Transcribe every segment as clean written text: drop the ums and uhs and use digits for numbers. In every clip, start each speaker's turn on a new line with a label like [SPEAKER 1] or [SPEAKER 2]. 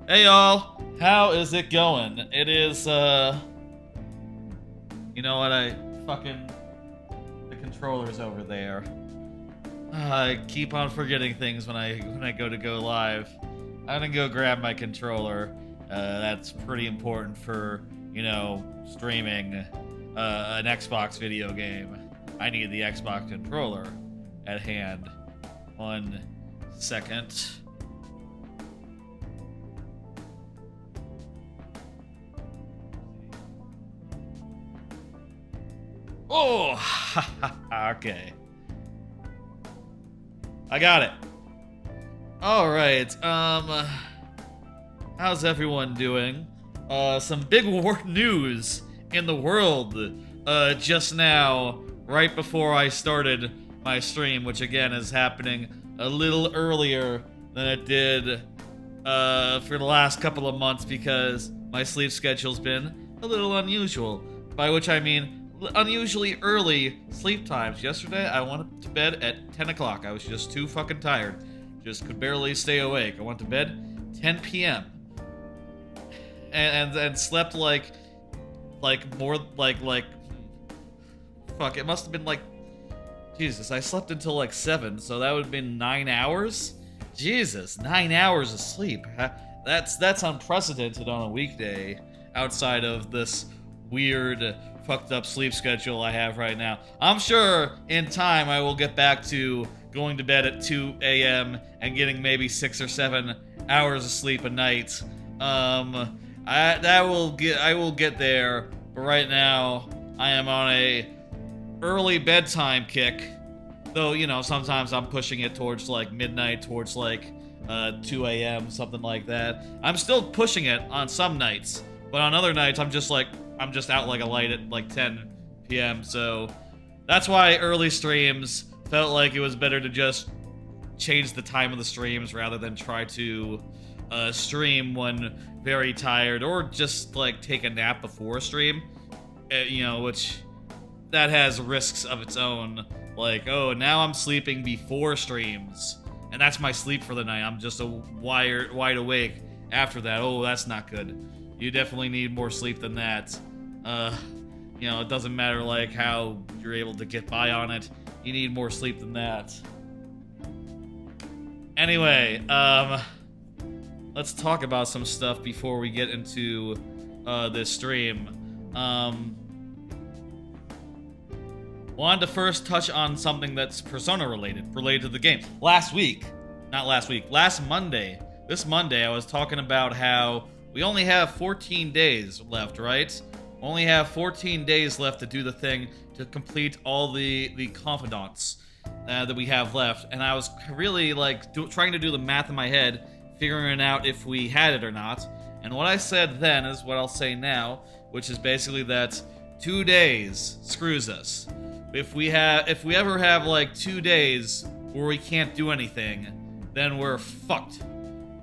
[SPEAKER 1] Hey y'all, how is it going? It is, you know what, the controller's over there. I keep on forgetting things when I go live. I'm gonna go grab my controller. That's pretty important for, streaming an Xbox video game. I need the Xbox controller at hand. 1 second. Oh, okay. I got it. All right. How's everyone doing? Some big news in the world. Just now, right before I started my stream, which again is happening a little earlier than it did for the last couple of months because my sleep schedule's been a little unusual. By which I mean unusually early sleep times. Yesterday, I went to bed at 10 o'clock. I was just too fucking tired. Just could barely stay awake. I went to bed 10 p.m. And slept like fuck, it must have been like, Jesus, I slept until like 7, so that would have been 9 hours? Jesus, 9 hours of sleep. That's unprecedented on a weekday outside of this weird fucked up sleep schedule I have right now. I'm sure in time I will get back to going to bed at 2 a.m. and getting maybe 6 or 7 hours of sleep a night. I will get there, but right now I am on a early bedtime kick. Though, sometimes I'm pushing it towards like midnight, towards like 2 a.m., something like that. I'm still pushing it on some nights, but on other nights I'm just out like a light at like 10 p.m. So that's why early streams felt like it was better to just change the time of the streams rather than try to stream when very tired or just like take a nap before a stream. Which that has risks of its own. Like, oh, now I'm sleeping before streams, and that's my sleep for the night. I'm just wide awake after that. Oh, that's not good. You definitely need more sleep than that. It doesn't matter like how you're able to get by on it. You need more sleep than that. Anyway, let's talk about some stuff before we get into this stream. Wanted to first touch on something that's Persona related to the game. Last Monday, this Monday, I was talking about how we only have 14 days left, right? Only have 14 days left to do the thing to complete all the Confidants that we have left. And I was really trying to do the math in my head, figuring out if we had it or not. And what I said then is what I'll say now, which is basically that 2 days screws us. If we ever have like 2 days where we can't do anything, then we're fucked.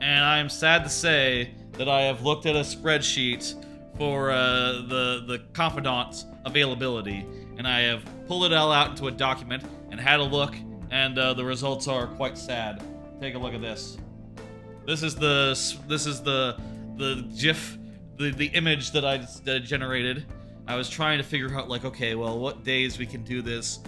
[SPEAKER 1] And I'm sad to say that I have looked at a spreadsheet for the Confidant availability, and I have pulled it all out into a document and had a look, and the results are quite sad. Take a look at this. This is the GIF, the image that I generated. I was trying to figure out like, okay, well, what days we can do this?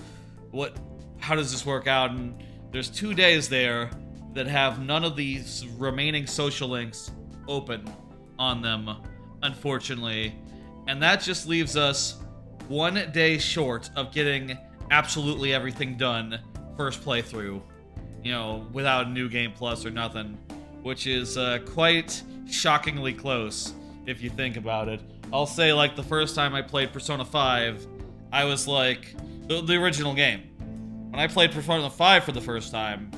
[SPEAKER 1] How does this work out? And there's 2 days there that have none of these remaining social links open on them, unfortunately. And that just leaves us 1 day short of getting absolutely everything done first playthrough, without New Game Plus or nothing, which is quite shockingly close if you think about it. I'll say, like, the first time I played Persona 5, I was like, the original game. When I played Persona 5 for the first time,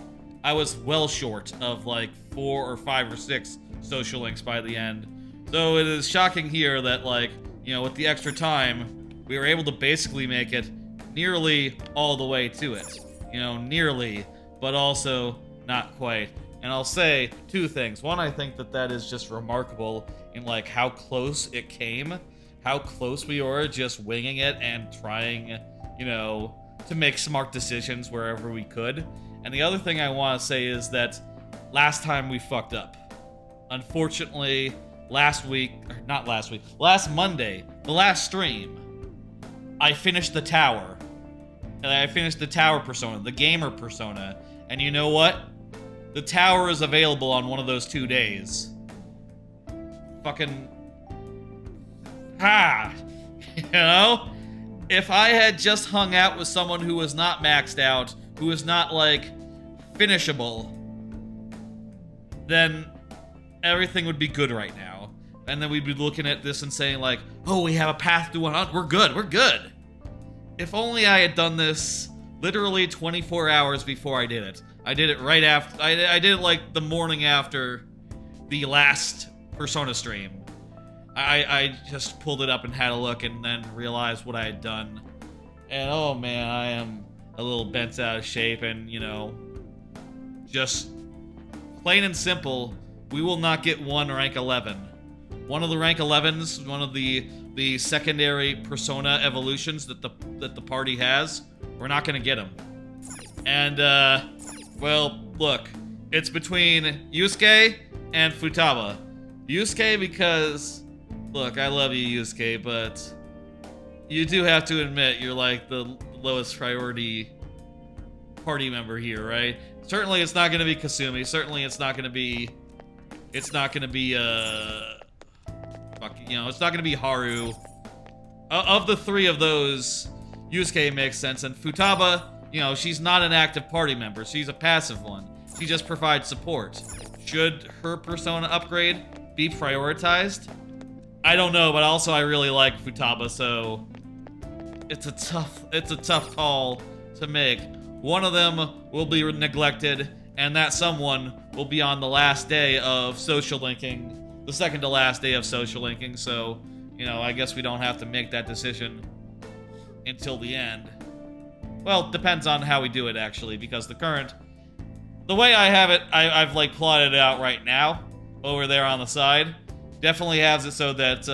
[SPEAKER 1] I was well short of like 4 or 5 or 6 social links by the end. So it is shocking here that, like, with the extra time, we were able to basically make it nearly all the way to it. Nearly, but also not quite. And I'll say 2 things. One, I think that is just remarkable in like how close it came, how close we were just winging it and trying, to make smart decisions wherever we could. And the other thing I want to say is that last time we fucked up. unfortunately, last Monday, the last stream, I finished the tower. And I finished the tower persona, the gamer persona. And you know what? The tower is available on one of those 2 days. Fucking... You know? If I had just hung out with someone who was not maxed out, who was not, like, finishable, then everything would be good right now. And then we'd be looking at this and saying, like, oh, we have a path to 100. We're good. We're good. If only I had done this literally 24 hours before I did it. I did it right after. I did it, like, the morning after the last Persona stream. I just pulled it up and had a look and then realized what I had done. And, oh, man, I am a little bent out of shape and, you know, just plain and simple, we will not get one rank 11. One of the rank 11s, one of the secondary Persona evolutions that the party has, we're not gonna get them. And well, look, it's between Yusuke and Futaba. Yusuke because, look, I love you, Yusuke, but you do have to admit you're like the lowest priority party member here, right? Certainly it's not gonna be Kasumi. Certainly it's not gonna be it's not gonna be Haru. Of the three of those, Yusuke makes sense, and Futaba, you know, she's not an active party member. She's a passive one. She just provides support. Should her persona upgrade be prioritized? I don't know, but also I really like Futaba, so it's a tough call to make. One of them will be neglected, and that someone will be on the last day of social linking, the second to last day of social linking, so, you know, I guess we don't have to make that decision until the end. Well, depends on how we do it, actually, because the way I have it, I've like plotted it out right now, over there on the side, definitely has it so that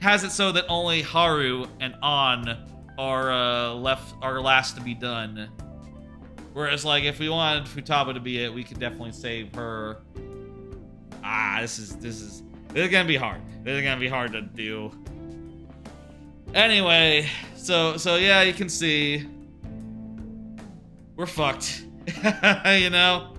[SPEAKER 1] has it so that only Haru and An are last to be done. Whereas, like, if we wanted Futaba to be it, we could definitely save her. This is gonna be hard. This is gonna be hard to do. Anyway, so yeah, you can see we're fucked. You know?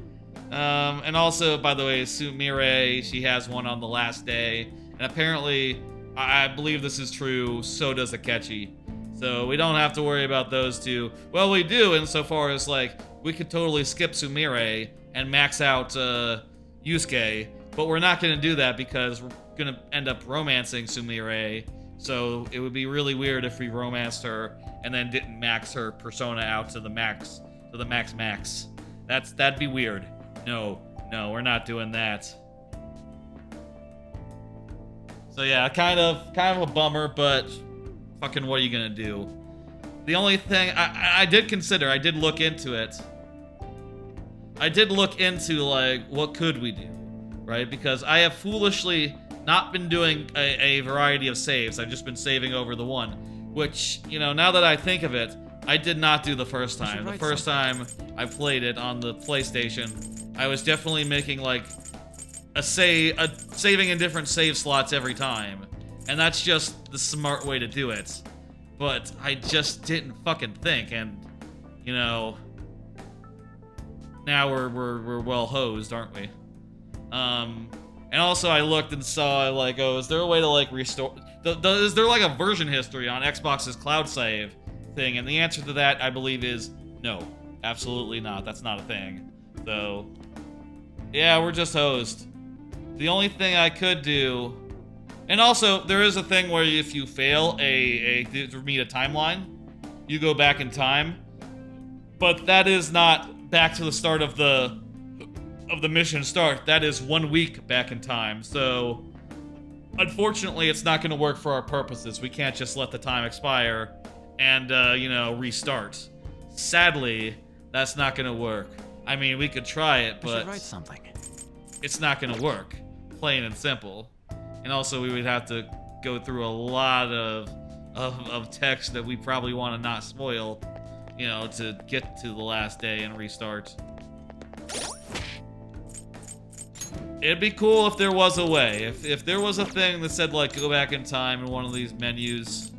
[SPEAKER 1] And also, by the way, Sumire, she has one on the last day. And apparently, I believe this is true, so does Akechi. So we don't have to worry about those two. Well, we do, insofar as, like, we could totally skip Sumire and max out Yusuke. But we're not going to do that because we're going to end up romancing Sumire. So it would be really weird if we romanced her and then didn't max her persona out to the max. To the max. That'd be weird. No, we're not doing that. So yeah, kind of a bummer, but fucking what are you gonna do? The only thing I did consider, I did look into it. I did look into, like, what could we do, right? Because I have foolishly not been doing a variety of saves. I've just been saving over the one, which, you know, now that I think of it, I did not do the first time. The first time I played it on the PlayStation, I was definitely making, like, saving in different save slots every time. And that's just the smart way to do it. But I just didn't fucking think, and, you know, now we're well hosed, aren't we? And also I looked and saw, like, oh, is there a way to, like, restore... is there, like, a version history on Xbox's cloud save thing? And the answer to that, I believe, is no. Absolutely not. That's not a thing. So, yeah, we're just hosed. The only thing I could do... And also, there is a thing where if you fail to meet a timeline, you go back in time. But that is not back to the start of the mission start. That is 1 week back in time. So, unfortunately, it's not going to work for our purposes. We can't just let the time expire and, you know, restart. Sadly, that's not going to work. I mean, we could try it, but... I should write something. It's not going to work. Plain and simple. And also, we would have to go through a lot of of text that we probably want to not spoil, you know, to get to the last day and restart. It'd be cool if there was a way. If there was a thing that said, like, go back in time in one of these menus,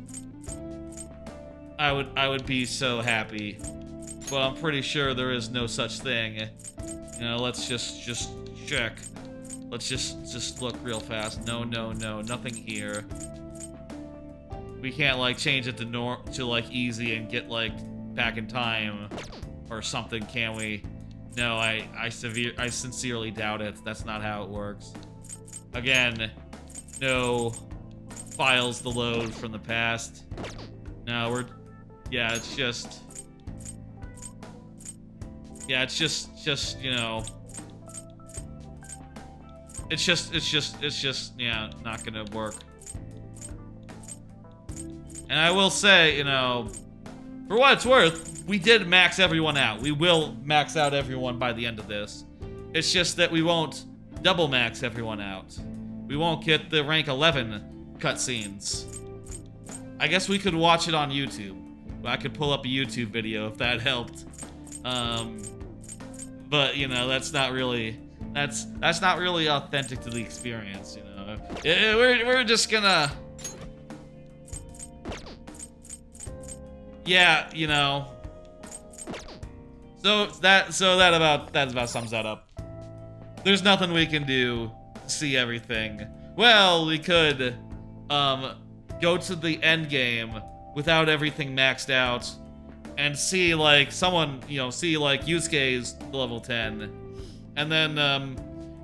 [SPEAKER 1] I would be so happy. But I'm pretty sure there is no such thing. You know, let's just check. Let's just look real fast. No, nothing here. We can't, like, change it to like easy and get, like, back in time or something, can we? No, I sincerely doubt it. That's not how it works. Again, no files to load from the past. No, yeah, it's just, you know, it's just, yeah, not gonna work. And I will say, you know, for what it's worth, we did max everyone out. We will max out everyone by the end of this. It's just that we won't double max everyone out. We won't get the rank 11 cutscenes. I guess we could watch it on YouTube. I could pull up a YouTube video if that helped. But you know, that's not really authentic to the experience. You know, we're just gonna. Yeah, you know. So that about sums that up. There's nothing we can do to see everything. Well, we could go to the end game without everything maxed out and see, like, someone, you know, see, like, Yusuke's level 10. And then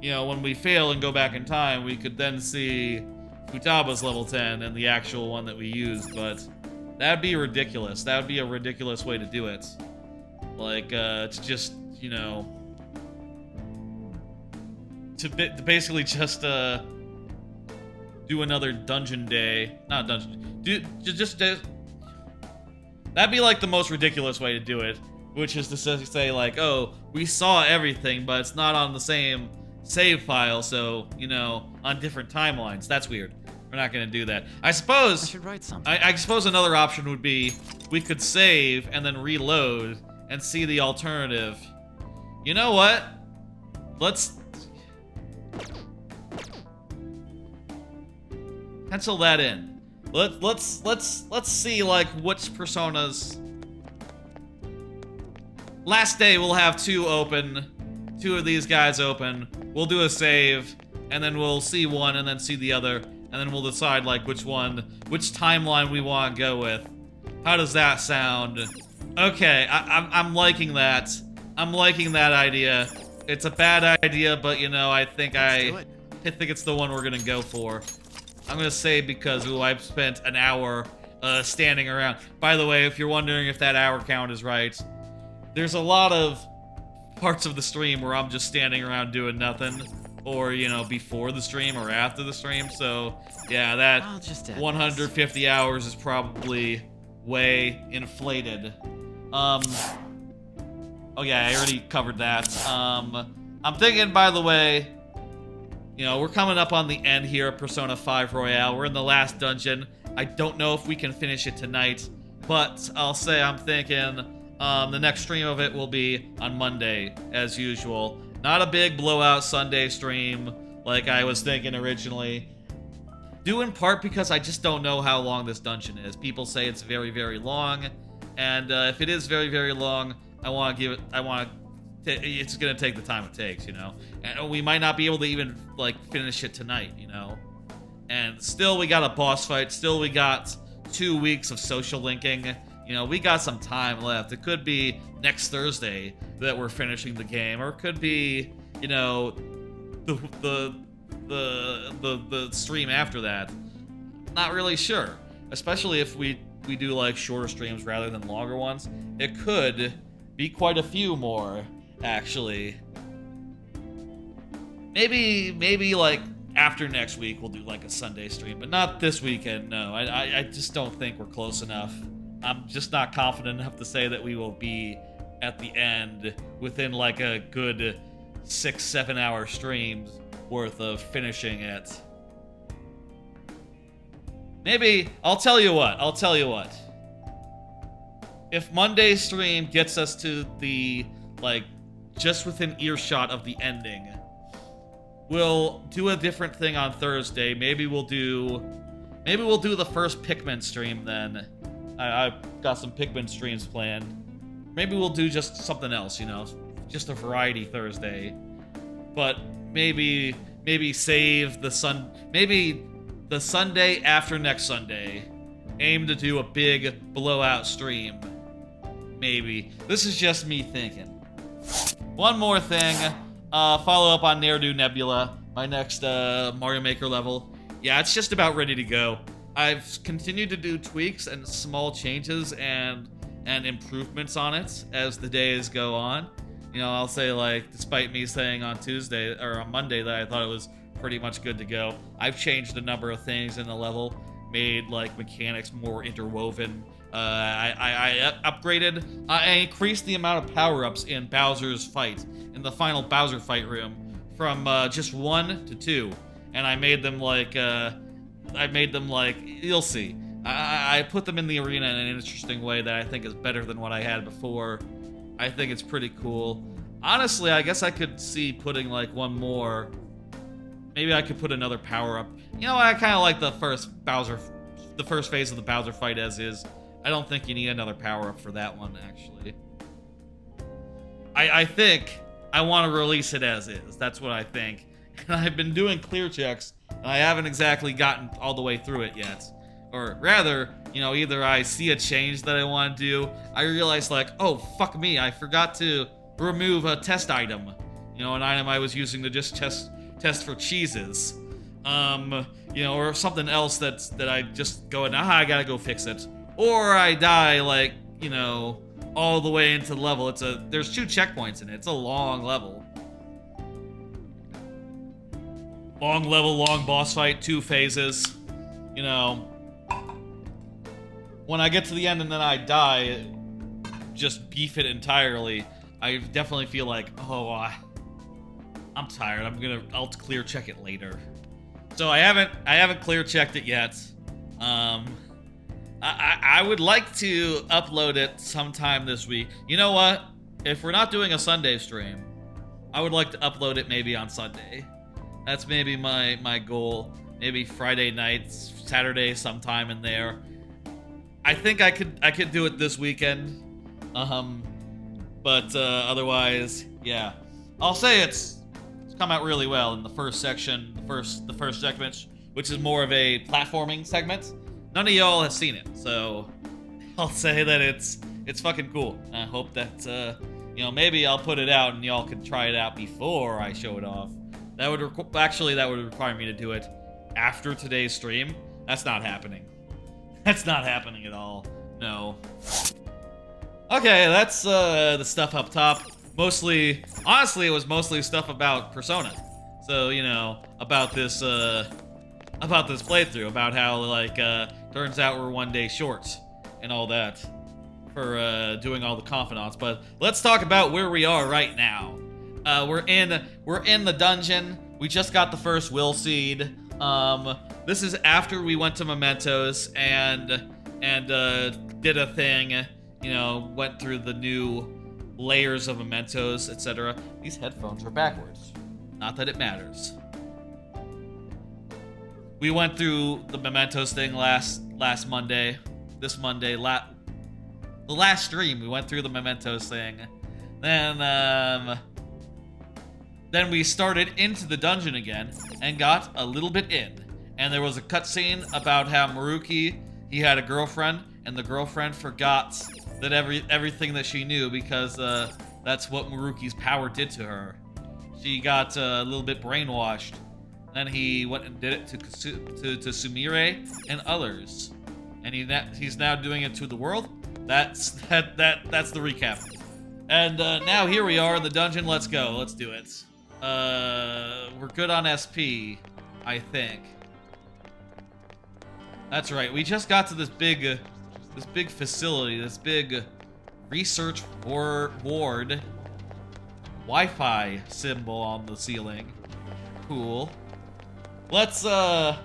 [SPEAKER 1] you know, when we fail and go back in time, we could then see Futaba's level 10 and the actual one that we used, but that'd be ridiculous. That would be a ridiculous way to do it. Like, to just, you know, to basically just, do another dungeon day. Not dungeon. That'd be, like, the most ridiculous way to do it, which is to say, like, oh, we saw everything, but it's not on the same save file, so, you know, on different timelines. That's weird. We're not gonna do that. I suppose. I should write something. I suppose another option would be we could save and then reload and see the alternative. You know what? Let's pencil that in. Let's see, like, which personas. Last day we'll have two of these guys open. We'll do a save, and then we'll see one and then see the other. And then we'll decide, like, which timeline we want to go with. How does that sound? Okay, I'm liking that. I'm liking that idea. It's a bad idea, but, you know, I think it's the one we're gonna go for. I'm gonna say because, ooh, I've spent an hour standing around. By the way, if you're wondering if that hour count is right, there's a lot of parts of the stream where I'm just standing around doing nothing. Or, you know, before the stream or after the stream. So, yeah, that 150 hours is probably way inflated. Oh yeah, I already covered that. I'm thinking, by the way, you know, we're coming up on the end here of Persona 5 Royale. We're in the last dungeon. I don't know if we can finish it tonight, but I'll say I'm thinking the next stream of it will be on Monday, as usual. Not a big blowout Sunday stream like I was thinking originally. Due in part because I just don't know how long this dungeon is. People say it's very, very long, and if it is very, very long, it's gonna take the time it takes, you know. And we might not be able to even, like, finish it tonight, you know. And still, we got a boss fight. Still, we got 2 weeks of social linking. You know, we got some time left. It could be next Thursday that we're finishing the game, or it could be, you know, the stream after that. Not really sure. Especially if we do, like, shorter streams rather than longer ones. It could be quite a few more, actually. Maybe like after next week we'll do, like, a Sunday stream, but not this weekend. No, I just don't think we're close enough. I'm just not confident enough to say that we will be at the end within, like, a good 6-7 hour streams worth of finishing it. Maybe, I'll tell you what. If Monday's stream gets us to the, like, just within earshot of the ending, we'll do a different thing on Thursday. Maybe we'll do the first Pikmin stream then. I've got some Pikmin streams planned. Maybe we'll do just something else, you know, just a variety Thursday. But maybe save maybe the Sunday after next Sunday. Aim to do a big blowout stream. Maybe. This is just me thinking. One more thing. Follow up on Ne'er-Do Nebula, my next Mario Maker level. Yeah, it's just about ready to go. I've continued to do tweaks and small changes and improvements on it as the days go on. You know, I'll say, like, despite me saying on Tuesday or on Monday that I thought it was pretty much good to go, I've changed a number of things in the level, made, like, mechanics more interwoven. I upgraded, I increased the amount of power-ups in Bowser's fight, in the final Bowser fight room, from just 1 to 2. And I made them like, you'll see. I put them in the arena in an interesting way that I think is better than what I had before. I think it's pretty cool. Honestly, I guess I could see putting, like, one more. Maybe I could put another power-up. You know, I kind of like the first phase of the Bowser fight as is. I don't think you need another power-up for that one, actually. I think I want to release it as is. That's what I think. And I've been doing clear checks, and I haven't exactly gotten all the way through it yet. Or rather, you know, either I see a change that I want to do, I realize, like, oh, fuck me, I forgot to remove a test item. You know, an item I was using to just test for cheeses. You know, or something else that I just go, I gotta go fix it. Or I die, like, you know, all the way into the level. There's 2 checkpoints in it. It's a long level. Long level, long boss fight, 2 phases. You know, when I get to the end and then I die, just beef it entirely, I definitely feel like, oh, I'm tired. I'll clear check it later. So I haven't clear checked it yet. I would like to upload it sometime this week. You know what? If we're not doing a Sunday stream, I would like to upload it maybe on Sunday. That's maybe my goal. Maybe Friday nights, Saturday, sometime in there. I think I could do it this weekend. But otherwise, yeah. I'll say it's come out really well in the first section, the first segment, which is more of a platforming segment. None of y'all have seen it, so I'll say that it's fucking cool. I hope that you know, maybe I'll put it out and y'all can try it out before I show it off. That would require me to do it after today's stream. That's not happening. That's not happening at all. No. Okay, that's the stuff up top. Honestly, it was mostly stuff about Persona. So, you know, about this playthrough, about how, like, turns out we're 1 day short and all that for doing all the Confidants. But let's talk about where we are right now. We're in the dungeon. We just got the first will seed. This is after we went to Mementos and did a thing, you know, went through the new layers of Mementos, etc. These headphones are backwards. Not that it matters. We went through the Mementos thing last Monday. This Monday, the last stream, we went through the Mementos thing. Then we started into the dungeon again and got a little bit in. And there was a cutscene about how Maruki, he had a girlfriend, and the girlfriend forgot that everything that she knew because that's what Maruki's power did to her. She got a little bit brainwashed. Then he went and did it to Sumire and others, and he's now doing it to the world. That's the recap. And now here we are in the dungeon. Let's go. Let's do it. We're good on SP, I think. That's right. We just got to this big facility, this big research ward. Wi-Fi symbol on the ceiling. Cool. Let's go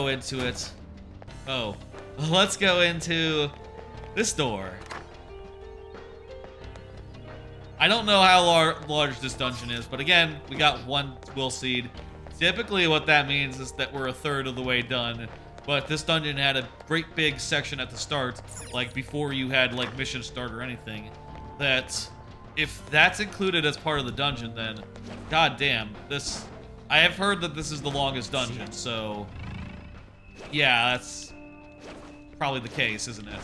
[SPEAKER 1] into it. Oh, let's go into this door. I don't know how large this dungeon is, but again, we got one will seed. Typically what that means is that we're a third of the way done, but this dungeon had a great big section at the start, like before you had like mission start or anything, that if that's included as part of the dungeon, then goddamn, this, I have heard that this is the longest dungeon, so yeah, that's probably the case, isn't it?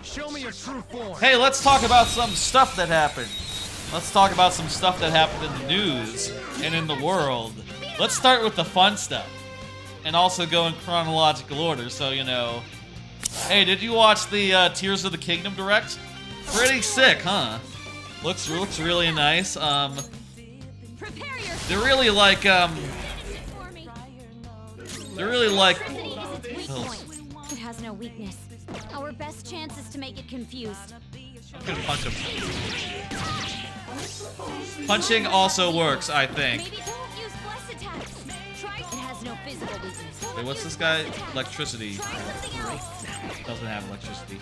[SPEAKER 2] Show me your true form.
[SPEAKER 1] Hey, let's talk about some stuff that happened. Let's talk about some stuff that happened in the news and in the world. Let's start with the fun stuff. And also go in chronological order, so, you know. Hey, did you watch the Tears of the Kingdom direct? Pretty sick, huh? Looks really nice. They're really like, they're really like...
[SPEAKER 3] It has no weakness. Our best chance is to make it confused.
[SPEAKER 1] I'm gonna punch him. Punching also works, I think.
[SPEAKER 3] Maybe don't use bless attacks. Try. It has no physical weakness.
[SPEAKER 1] Wait, what's this guy? Electricity.
[SPEAKER 3] Try something else.
[SPEAKER 1] Doesn't have electricity.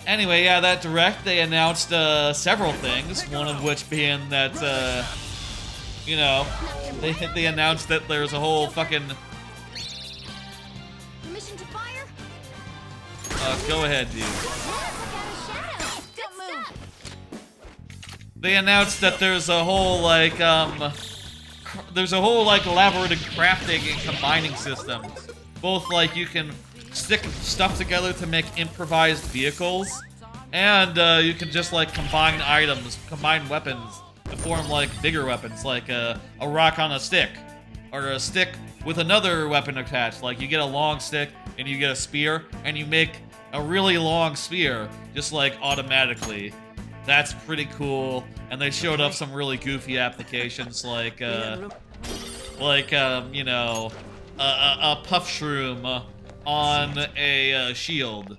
[SPEAKER 1] Anyway, yeah, that direct, they announced several things. One of which being that, you know, they announced that there's a whole fucking...
[SPEAKER 3] Permission to fire?
[SPEAKER 1] Go ahead, dude.
[SPEAKER 3] Don't move.
[SPEAKER 1] They announced that there's a whole, like, elaborate crafting and combining systems. Both, like, you can stick stuff together to make improvised vehicles, and you can just, like, combine items, combine weapons to form, like, bigger weapons, like a rock on a stick, or a stick with another weapon attached. Like, you get a long stick, and you get a spear, and you make a really long spear, just, like, automatically. That's pretty cool, and they showed up some really goofy applications, like, you know, a puff shroom on a shield.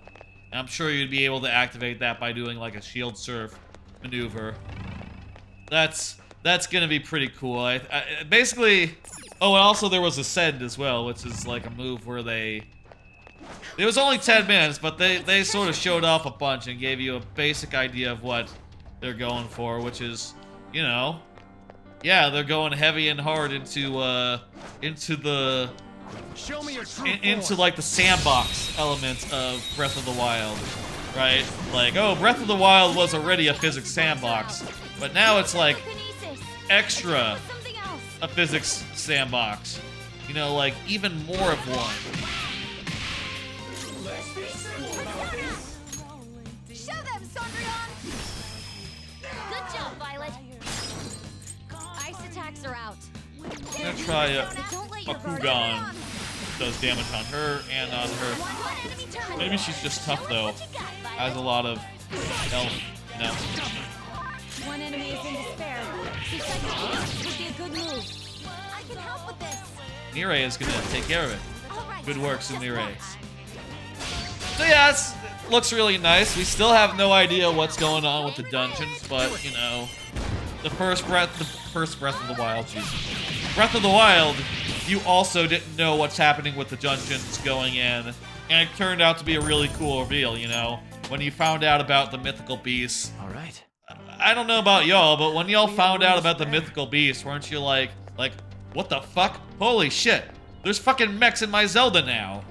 [SPEAKER 1] And I'm sure you'd be able to activate that by doing, like, a shield surf maneuver. That's gonna be pretty cool. Basically, oh, and also there was Ascend as well, which is like a move where it was only 10 minutes, but they sort of showed off a bunch and gave you a basic idea of what they're going for, which is, you know, yeah, they're going heavy and hard into the
[SPEAKER 2] Show me your true
[SPEAKER 1] into like the sandbox element of Breath of the Wild, right? Like, oh, Breath of the Wild was already a physics sandbox, but now it's like extra a physics sandbox. You know, like even more of one.
[SPEAKER 3] Show them, Sondrion! Good job, Violet. Ice attacks are out.
[SPEAKER 1] I'm gonna try a
[SPEAKER 3] Don't let your guard
[SPEAKER 1] Kugan.
[SPEAKER 3] down.
[SPEAKER 1] Does damage on her and on her. Maybe she's just tough though. Has a lot of health. No.
[SPEAKER 3] One enemy is in despair. Suicide would be a good move. I can help with this.
[SPEAKER 1] Mirai is gonna take care of it.
[SPEAKER 3] All right.
[SPEAKER 1] Good work,
[SPEAKER 3] Just
[SPEAKER 1] Mirai.
[SPEAKER 3] relax.
[SPEAKER 1] So yeah, it looks really nice. We still have no idea what's going on with the dungeons, but you know, the first Breath of the Wild, Jesus. Breath of the Wild, you also didn't know what's happening with the dungeons going in, and it turned out to be a really cool reveal, you know? When you found out about the mythical beasts.
[SPEAKER 2] All right.
[SPEAKER 1] I don't know about y'all, but when y'all found out about the mythical beasts, weren't you like, what the fuck? Holy shit, there's fucking mechs in my Zelda now.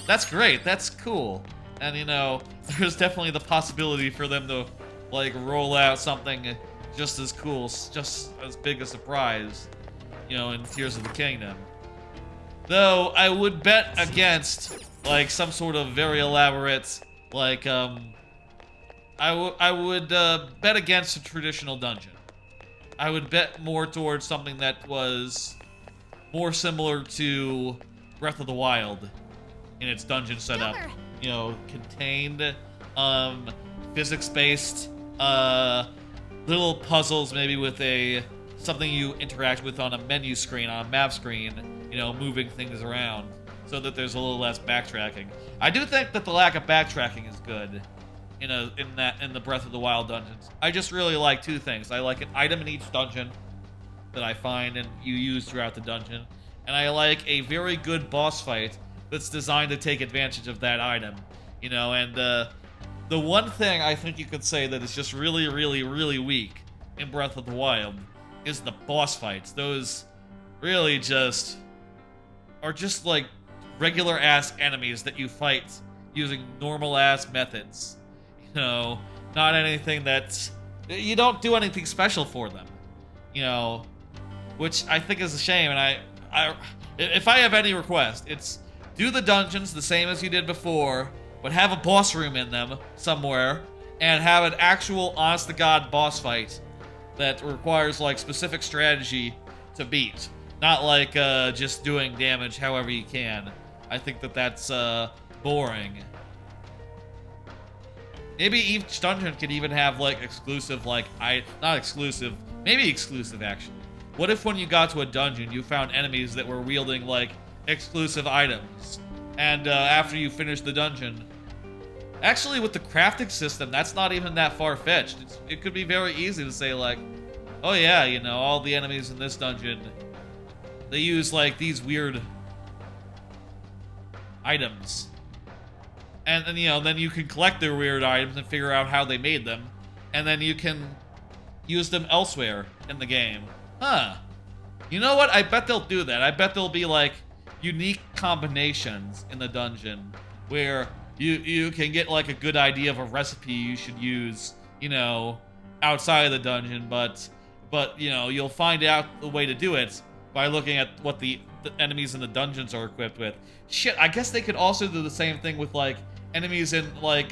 [SPEAKER 1] That's great, that's cool. And you know, there's definitely the possibility for them to, like, roll out something just as cool, just as big a surprise, you know, in Tears of the Kingdom. Though, I would bet against, like, some sort of very elaborate, like, I would bet against a traditional dungeon. I would bet more towards something that was more similar to Breath of the Wild in its dungeon setup. You know, contained, physics-based, little puzzles, maybe with something you interact with on a menu screen, on a map screen, you know, moving things around, so that there's a little less backtracking. I do think that the lack of backtracking is good in the Breath of the Wild dungeons. I just really like two things. I like an item in each dungeon that I find and you use throughout the dungeon. And I like a very good boss fight that's designed to take advantage of that item. You know, and the one thing I think you could say that is just really, really, really weak in Breath of the Wild is the boss fights. Those really just are just like regular ass enemies that you fight using normal ass methods. You know, not anything that's, you don't do anything special for them. You know, which I think is a shame. And if I have any request, it's do the dungeons the same as you did before, but have a boss room in them somewhere and have an actual honest to God boss fight that requires like specific strategy to beat. Not like just doing damage however you can. I think that that's boring. Maybe each dungeon could even have like exclusive, like not exclusive, maybe exclusive actually. What if when you got to a dungeon you found enemies that were wielding like exclusive items, and after you finish the dungeon, actually with the crafting system, that's not even that far-fetched. It could be very easy to say like, oh yeah, you know, all the enemies in this dungeon, they use like these weird items. And then, you know, then you can collect their weird items and figure out how they made them. And then you can use them elsewhere in the game. Huh. You know what? I bet they'll do that. I bet there'll be, like, unique combinations in the dungeon where you can get, like, a good idea of a recipe you should use, you know, outside of the dungeon. But you know, you'll find out the way to do it by looking at what the enemies in the dungeons are equipped with. Shit, I guess they could also do the same thing with, like, enemies in like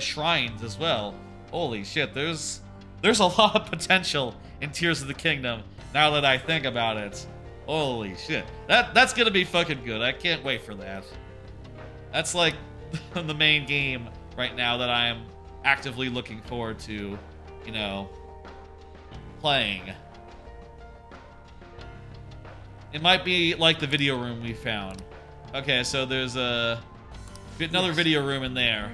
[SPEAKER 1] shrines as well. Holy shit, there's a lot of potential in Tears of the Kingdom now that I think about it. Holy shit. That's gonna be fucking good. I can't wait for that. That's like the main game right now that I am actively looking forward to, you know, playing. It might be like the video room we found. Okay, so there's another video room in there.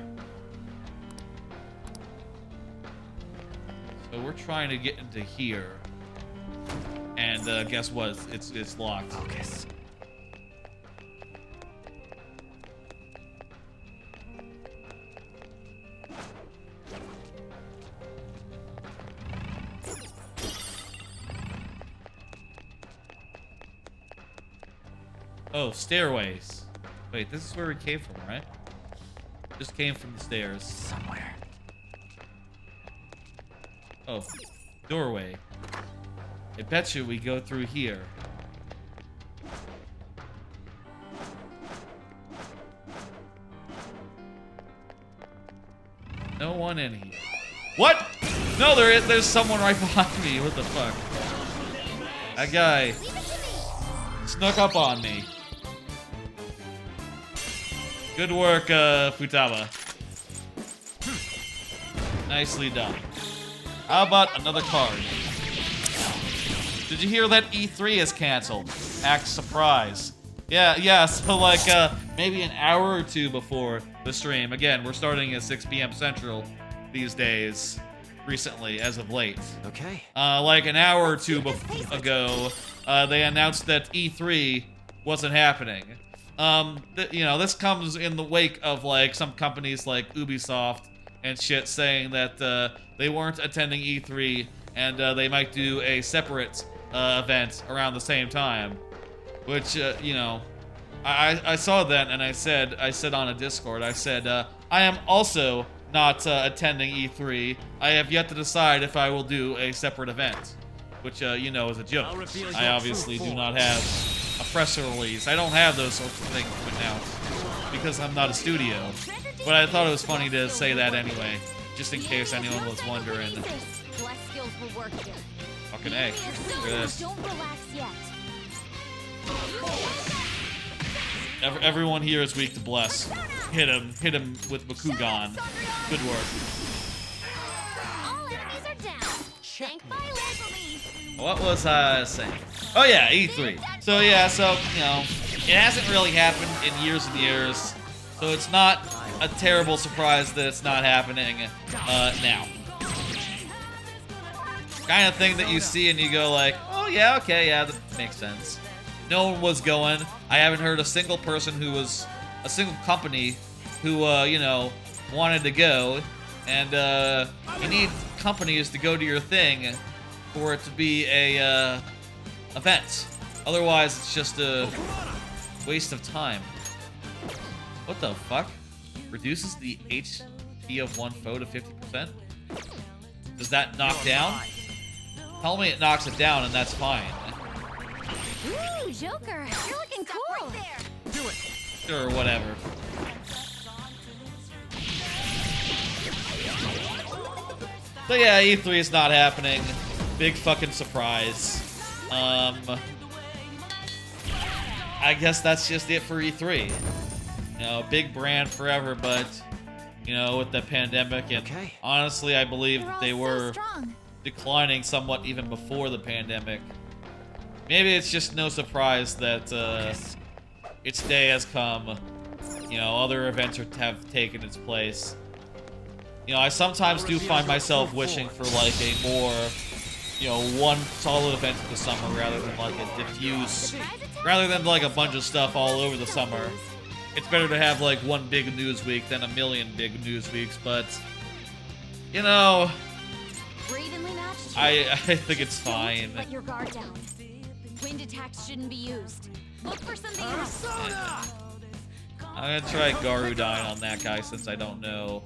[SPEAKER 1] So we're trying to get into here. And guess what? It's locked.
[SPEAKER 2] Focus.
[SPEAKER 1] Oh, stairways. Wait, this is where we came from, right? Just came from the stairs.
[SPEAKER 2] Somewhere.
[SPEAKER 1] Oh, doorway. I bet you we go through here. No one in here. What? No, there's someone right behind me. What the fuck? That guy snuck up on me. Good work, Futaba. Nicely done. How about another card? Did you hear that E3 is canceled? Act surprise. Yeah, so like maybe an hour or two before the stream. Again, we're starting at 6 p.m. Central these days, recently, as of late.
[SPEAKER 2] Okay.
[SPEAKER 1] Like an hour or two ago, they announced that E3 wasn't happening. You know, this comes in the wake of like some companies like Ubisoft and shit saying that they weren't attending E3 and they might do a separate event around the same time. Which, you know, I saw that and I said on a Discord, I said, I am also not attending E3. I have yet to decide if I will do a separate event. Which, you know, is a joke. I obviously do not have a press release. I don't have those sorts of things written out because I'm not a studio. But I thought it was funny to say that anyway, just in case anyone was wondering. Fucking A. Look at this. Everyone here is weak to bless. Hit him with Bakugan. Good work. What was I saying? Oh yeah, E3. So yeah, you know, it hasn't really happened in years and years, so it's not a terrible surprise that it's not happening now. kind of thing that you see and you go like, oh yeah, okay, yeah, that makes sense. No one was going. I haven't heard a single person who was, a single company who, you know, wanted to go. And you need companies to go to your thing for it to be a event. Otherwise, it's just a waste of time. What the fuck? Reduces the HP of one foe to 50%? Does that knock down? Tell me it knocks it down and that's fine.
[SPEAKER 3] Ooh, Joker, you're looking cool. Right there.
[SPEAKER 2] Do it.
[SPEAKER 1] Sure, whatever. So yeah, E3 is not happening. Big fucking surprise. I guess that's just it for E3. You know, big brand forever, but you know, with the pandemic, and honestly, I believe they were declining somewhat even before the pandemic. Maybe it's just no surprise that its day has come. You know, other events have taken its place. You know, I sometimes do find myself wishing for like a more, you know, one solid event in the summer rather than like a diffuse, rather than like a bunch of stuff all over the summer. It's better to have like one big news week than a million big news weeks, but you know, I think it's fine.
[SPEAKER 3] Let your guard down. Wind attacks shouldn't be used. Look for something else.
[SPEAKER 1] I'm gonna try Garudine on that guy since I don't know.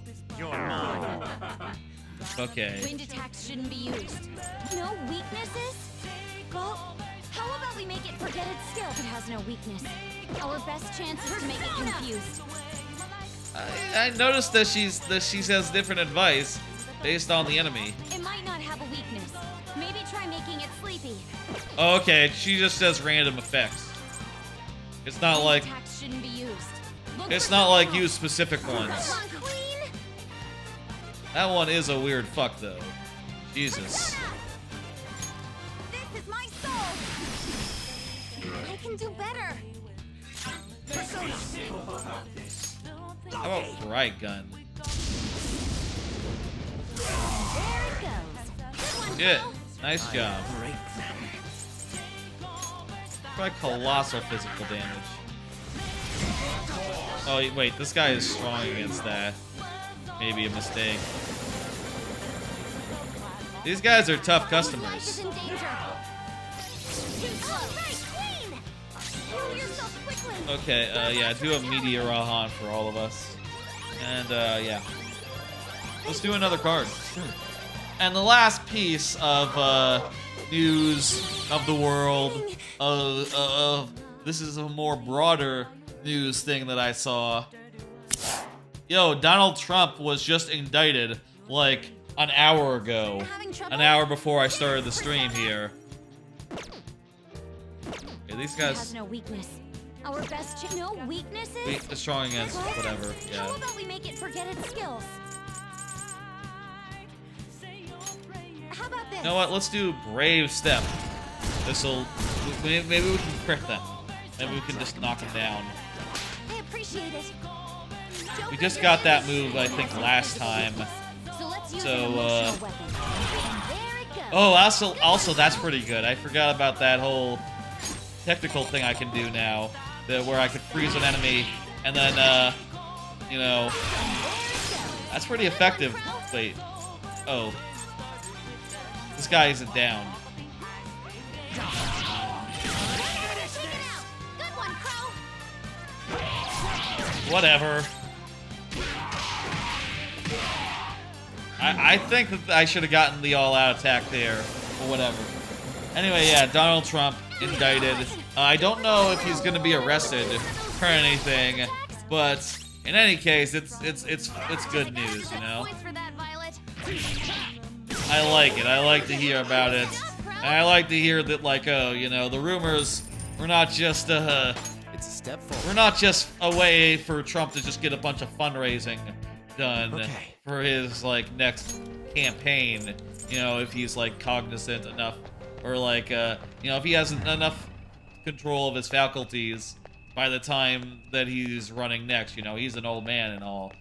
[SPEAKER 1] Okay.
[SPEAKER 3] Wind attacks shouldn't be used. No weaknesses? Well, how about we make it forget its skill if it has no weakness? Our best chance is to make it confused.
[SPEAKER 1] I noticed that she has different advice based on the enemy.
[SPEAKER 3] It might not have a weakness. Maybe try making it sleepy.
[SPEAKER 1] Oh, okay, she just says random effects. It's not like
[SPEAKER 3] attacks shouldn't be used.
[SPEAKER 1] it's not like use specific ones.
[SPEAKER 3] Come on, Queen.
[SPEAKER 1] That one is a weird fuck though. Jesus.
[SPEAKER 3] This is my soul. I can do better.
[SPEAKER 1] How about Bright Gun?
[SPEAKER 3] There it goes. Good one,
[SPEAKER 1] Good.
[SPEAKER 3] Flo.
[SPEAKER 1] Nice job. Try colossal physical damage. Oh wait, this guy is strong against that. Maybe a mistake. These guys are tough
[SPEAKER 3] Life is
[SPEAKER 1] customers.
[SPEAKER 3] in danger. All right, Queen. Heal yourself quickly.
[SPEAKER 1] Okay, yeah, do a Meteor Rahan for all of us. And, yeah. Let's do another card. And the last piece of, news of the world, this is a more broader news thing that I saw. Yo, Donald Trump was just indicted, like, an hour ago. An hour before I started the stream here. Yeah, these guys...
[SPEAKER 3] has no weakness. Our best no weaknesses?
[SPEAKER 1] Weak, strong against whatever, yeah.
[SPEAKER 3] How about we make it forget its skills? How about this?
[SPEAKER 1] You know what? Let's do Brave Step. This'll... Maybe we can crit them. Maybe we can just knock them down.
[SPEAKER 3] I appreciate it.
[SPEAKER 1] We just got that move, I think, last time.
[SPEAKER 3] So let's use
[SPEAKER 1] So,
[SPEAKER 3] an emotional weapon. There it goes.
[SPEAKER 1] Oh, also, that's pretty good. I forgot about that whole technical thing I can do now. Where I could freeze an enemy, and then, you know... That's pretty effective. Wait. Oh. This guy isn't down.
[SPEAKER 3] Good one, Crow.
[SPEAKER 1] Whatever. I think that I should have gotten the all-out attack there, or whatever. Anyway, yeah, Donald Trump indicted. I don't know if he's gonna be arrested or anything, but in any case, it's good news, you know. I like it. I like to hear about it. And I like to hear that, like, oh, you know, the rumors were not just
[SPEAKER 2] It's a step forward.
[SPEAKER 1] we're not just a way for Trump to just get a bunch of fundraising done for his, like, next campaign, you know, if he's, like, cognizant enough, or, like, you know, if he has enough control of his faculties by the time that he's running next. You know, he's an old man and all.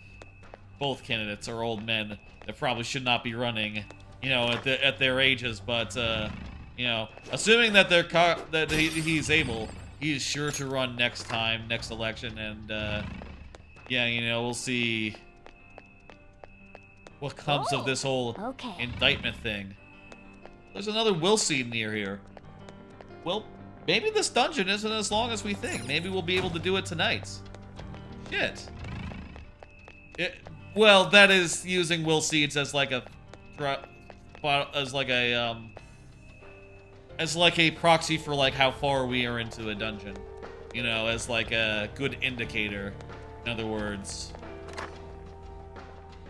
[SPEAKER 1] Both candidates are old men that probably should not be running, you know, at their ages, but you know, assuming that he's able, he's sure to run next election, and yeah, you know, we'll see what comes of this whole indictment thing. There's another will seed near here. Well, maybe this dungeon isn't as long as we think. Maybe we'll be able to do it tonight. Shit. Well, that is using will seeds as like a proxy for like how far we are into a dungeon. You know, as like a good indicator. In other words.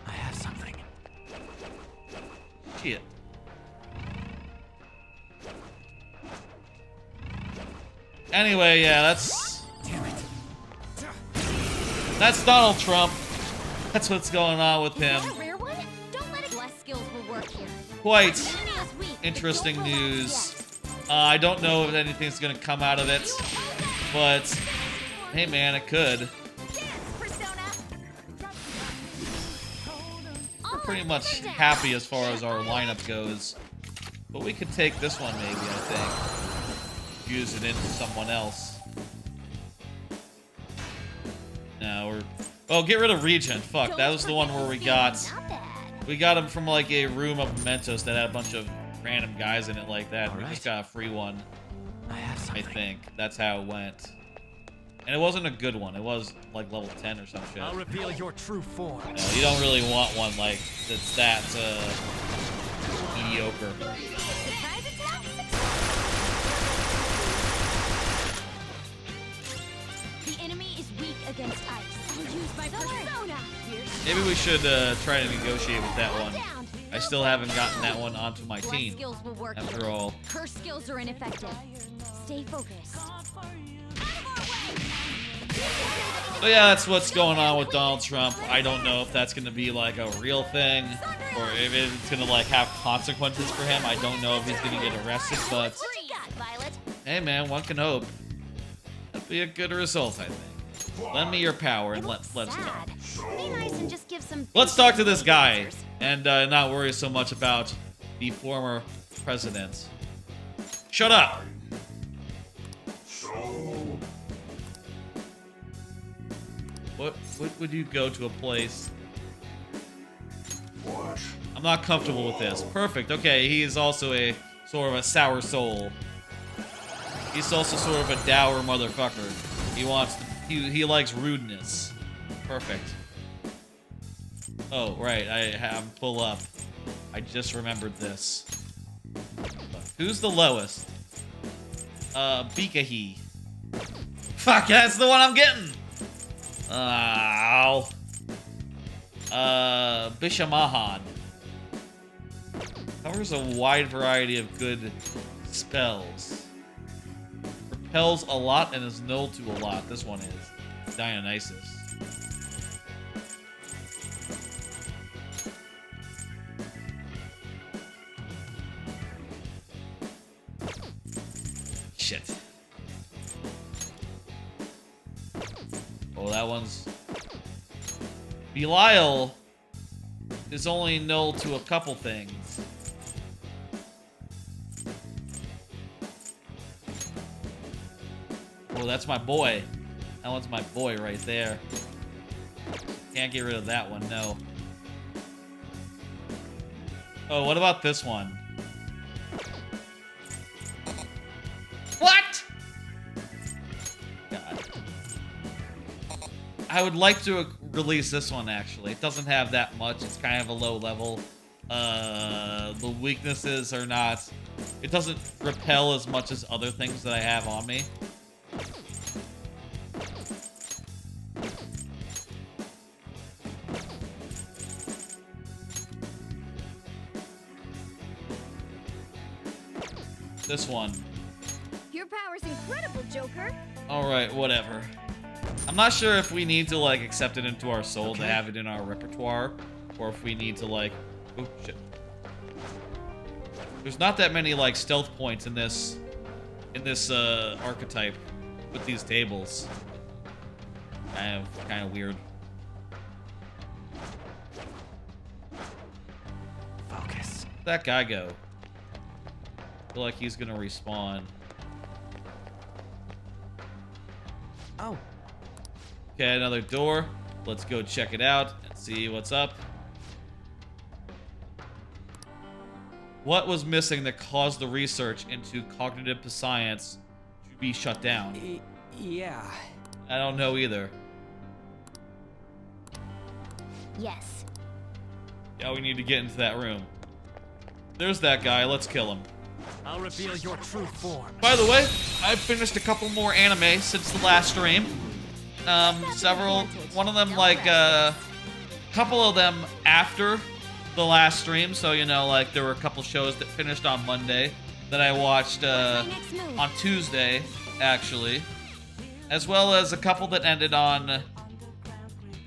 [SPEAKER 2] I have something.
[SPEAKER 1] Shit. Anyway, yeah, that's Donald Trump. That's what's going on with him. Quite interesting news. I don't know if anything's gonna come out of it, but hey, man, it could. We're pretty much happy as far as our lineup goes, but we could take this one maybe. I think. Use it into someone else. No, we're... Oh, get rid of Regen. Fuck, that was the one where we got him from like a room of mementos that had a bunch of random guys in it like that. We just got a free one. I think. That's how it went. And it wasn't a good one. It was like level 10 or some shit.
[SPEAKER 2] I'll reveal your true form.
[SPEAKER 1] No, you don't really want one like that's that mediocre.
[SPEAKER 3] Against ice. I'll use my persona.
[SPEAKER 1] Maybe we should try to negotiate with that one. I still haven't gotten that one onto my team. After all.
[SPEAKER 3] Her skills are ineffective. Stay focused.
[SPEAKER 1] So yeah, that's what's going on with Donald Trump. I don't know if that's going to be like a real thing or if it's going to like have consequences for him. I don't know if he's going to get arrested, but hey man, one can hope. That'd be a good result, I think. Lend me your power and let's talk. Let's talk to this guy and not worry so much about the former president. Shut up! What would you go to a place? I'm not comfortable with this. Perfect. Okay, he is also a sort of a sour soul. He's also sort of a dour motherfucker. He likes rudeness. Perfect. Oh, right. I have full up. I just remembered this. Who's the lowest? Bikahi. Fuck, that's the one I'm getting! Ow. Bishamahan. Covers a wide variety of good spells. Repels a lot and is null to a lot. This one is Dionysus. Shit. Oh, that one's... Belial is only null to a couple things. Oh, that's my boy. That one's my boy right there. Can't get rid of that one, no. Oh, what about this one? What? God. I would like to release this one, actually. It doesn't have that much. It's kind of a low level. The weaknesses are not... It doesn't repel as much as other things that I have on me. This one.
[SPEAKER 3] Your power's incredible, Joker.
[SPEAKER 1] Alright, whatever. I'm not sure if we need to, like, accept it into our soul to have it in our repertoire, or if we need to, like... Oh, shit. There's not that many, like, stealth points in this archetype with these tables. Kind of weird.
[SPEAKER 2] Focus.
[SPEAKER 1] Where'd that guy go? I feel like he's gonna respawn.
[SPEAKER 2] Oh.
[SPEAKER 1] Okay, another door. Let's go check it out and see what's up. What was missing that caused the research into cognitive science to be shut down?
[SPEAKER 2] Yeah.
[SPEAKER 1] I don't know either.
[SPEAKER 3] Yes.
[SPEAKER 1] Yeah, we need to get into that room. There's that guy. Let's kill him.
[SPEAKER 2] I'll reveal your true form.
[SPEAKER 1] By the way, I've finished a couple more anime since the last stream. Several. One of them, like, couple of them after the last stream. So, you know, like, there were a couple shows that finished on Monday that I watched on Tuesday, actually. As well as a couple that ended on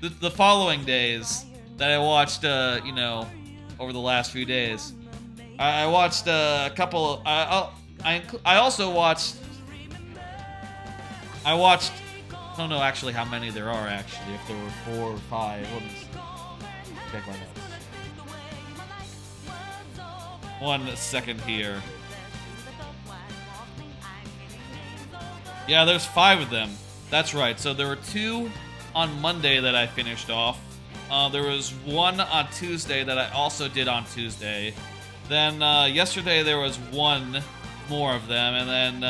[SPEAKER 1] the following days that I watched, you know, over the last few days. I watched a couple. I also watched. I don't know actually how many there are actually. If there were 4 or 5. Let me check my notes. 1 second here. Yeah, there's 5 of them. That's right. So there were 2 on Monday that I finished off. There was 1 on Tuesday that I also did on Tuesday. Then yesterday there was 1 more of them, and then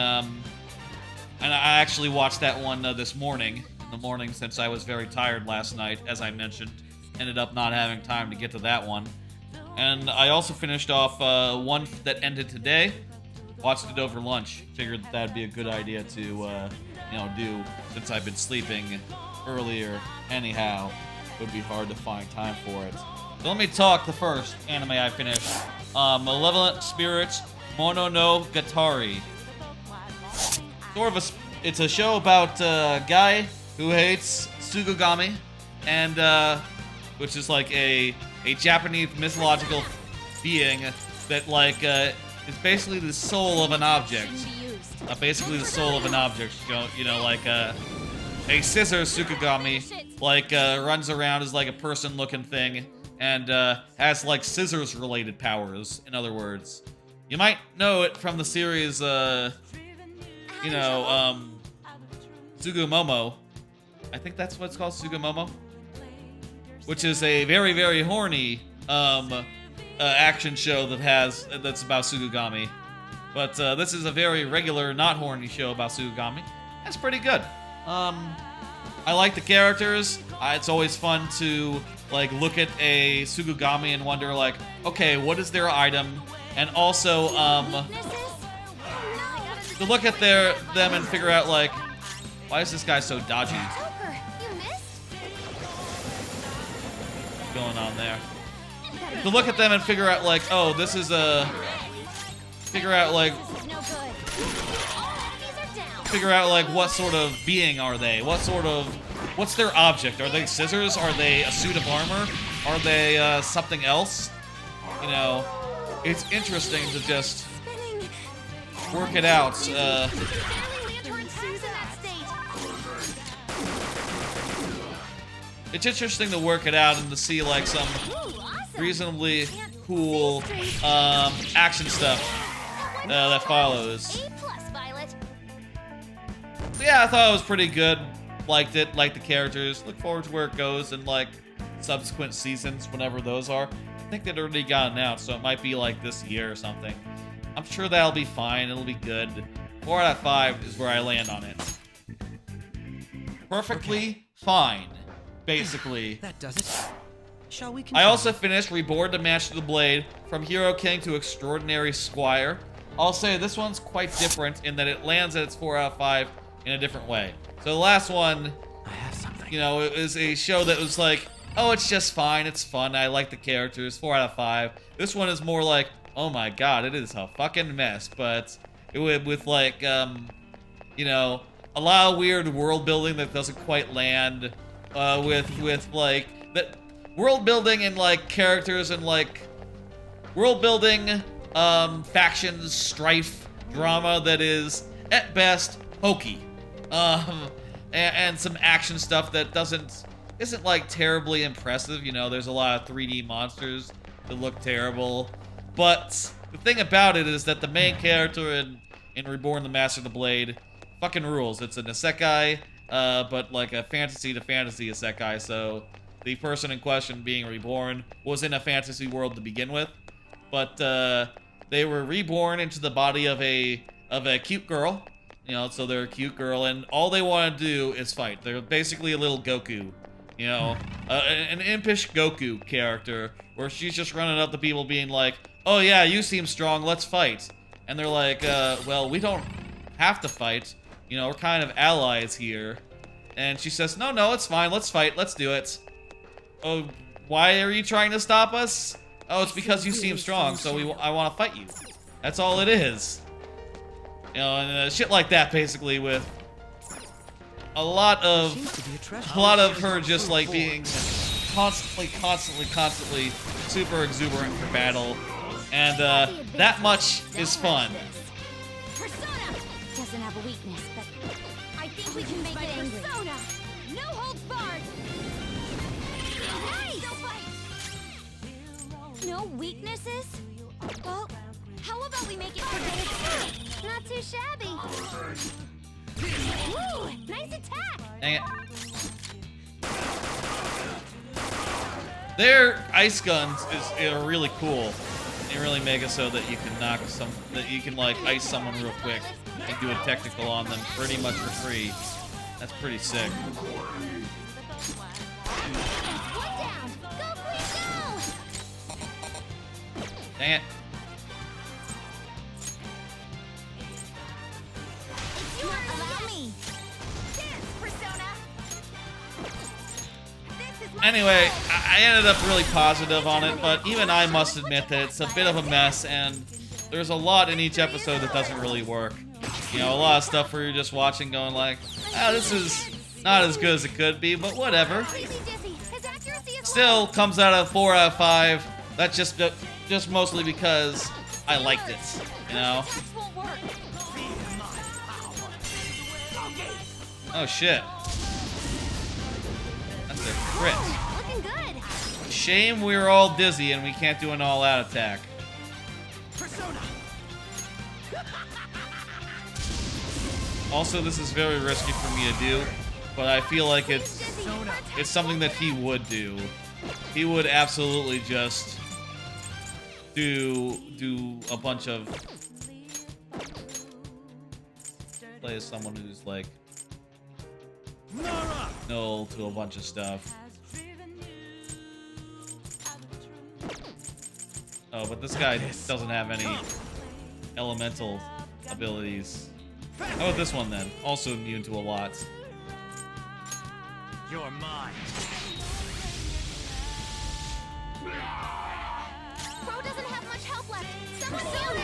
[SPEAKER 1] and I actually watched that one this morning. In the morning, since I was very tired last night, as I mentioned, ended up not having time to get to that one. And I also finished off one that ended today. Watched it over lunch. Figured that'd be a good idea to you know, do, since I've been sleeping earlier. Anyhow, it would be hard to find time for it. So let me talk the first anime I finished. Malevolent Spirits Mono no Gatari. It's a show about a guy who hates Sugogami, and which is like a Japanese mythological being that like is basically the soul of an object. Basically the soul of an object. You know, like a scissor Sukigami, like runs around as like a person-looking thing. And has, like, scissors-related powers, in other words. You might know it from the series, you know, Sugumomo. I think that's what it's called, Sugumomo. Which is a very, very horny action show that's about Sugugami. But this is a very regular, not horny show about Sugugami. That's pretty good. I like the characters. It's always fun to like look at a Sugugami and wonder like, okay, what is their item? And also to look at them and figure out like, why is this guy so dodgy? What's going on there? To look at them and figure out like, oh, this is figure out like what sort of being are they? What's their object? Are they scissors? Are they a suit of armor? Are they something else? You know, it's interesting to just work it out. It's interesting to work it out and to see like some reasonably cool action stuff that follows. Yeah, I thought it was pretty good. Liked it, liked the characters. Look forward to where it goes in like subsequent seasons, whenever those are. I think they'd already got announced, so it might be like this year or something. I'm sure that'll be fine. It'll be good. 4 out of 5 is where I land on it. Perfectly fine, basically.
[SPEAKER 2] That does it. Shall we
[SPEAKER 1] continue? I also finished Reborn to Match the Blade, From Hero King to Extraordinary Squire. I'll say this one's quite different in that it lands at its 4 out of 5 in a different way. So the last one,
[SPEAKER 2] I have something.
[SPEAKER 1] You know, it was a show that was like, oh, it's just fine, it's fun, I like the characters, 4 out of 5. This one is more like, oh my god, it is a fucking mess, but with like, you know, a lot of weird world building that doesn't quite land, with like, that world building and like characters and like, world building, factions, strife, drama that is, at best, hokey. And some action stuff that isn't like terribly impressive. You know, there's a lot of 3D monsters that look terrible. But the thing about it is that the main character in Reborn the Master of the Blade fucking rules. It's an isekai, but like a fantasy to fantasy isekai, so the person in question being reborn was in a fantasy world to begin with, but they were reborn into the body of a cute girl, you know, so they're a cute girl, and all they want to do is fight. They're basically a little Goku, you know, an impish Goku character, where she's just running up to people being like, oh yeah, you seem strong, let's fight. And they're like, well, we don't have to fight, you know, we're kind of allies here. And she says, no, it's fine, let's fight, let's do it. Oh, why are you trying to stop us? Oh, it's because you seem strong, so I want to fight you. That's all it is. You know, and shit like that, basically, with a lot of her just like being constantly super exuberant for battle, and that much is fun.
[SPEAKER 3] Persona doesn't have a weakness, but I think we can make it angry. Persona, no holds barred. Nice. No weaknesses? Well, how about we make it forget? Not too shabby. Ooh, nice attack.
[SPEAKER 1] Dang it. Their ice guns are really cool. They really make it so that you can like ice someone real quick and do a technical on them pretty much for free. That's pretty sick.
[SPEAKER 3] One down. Go, please, go.
[SPEAKER 1] Dang it.
[SPEAKER 3] It's yours. Allow me. Dance, Persona. This is my
[SPEAKER 1] Anyway, I ended up really positive on it, but even I must admit that it's a bit of a mess, and there's a lot in each episode that doesn't really work. You know, a lot of stuff where you're just watching going like, ah, this is not as good as it could be, but whatever. Still comes out of 4 out of 5. That's just mostly because I liked it, you know? Oh shit. That's a crit.
[SPEAKER 3] Looking good.
[SPEAKER 1] Shame we're all dizzy and we can't do an all-out attack. Also, this is very risky for me to do, but I feel like it's something that he would do. He would absolutely just do a bunch of play as someone who's like null to a bunch of stuff. Oh, but this guy doesn't have any elemental abilities. How about this one then? Also immune to a lot.
[SPEAKER 2] You're mine.
[SPEAKER 3] Pro doesn't have much help left. Someone heal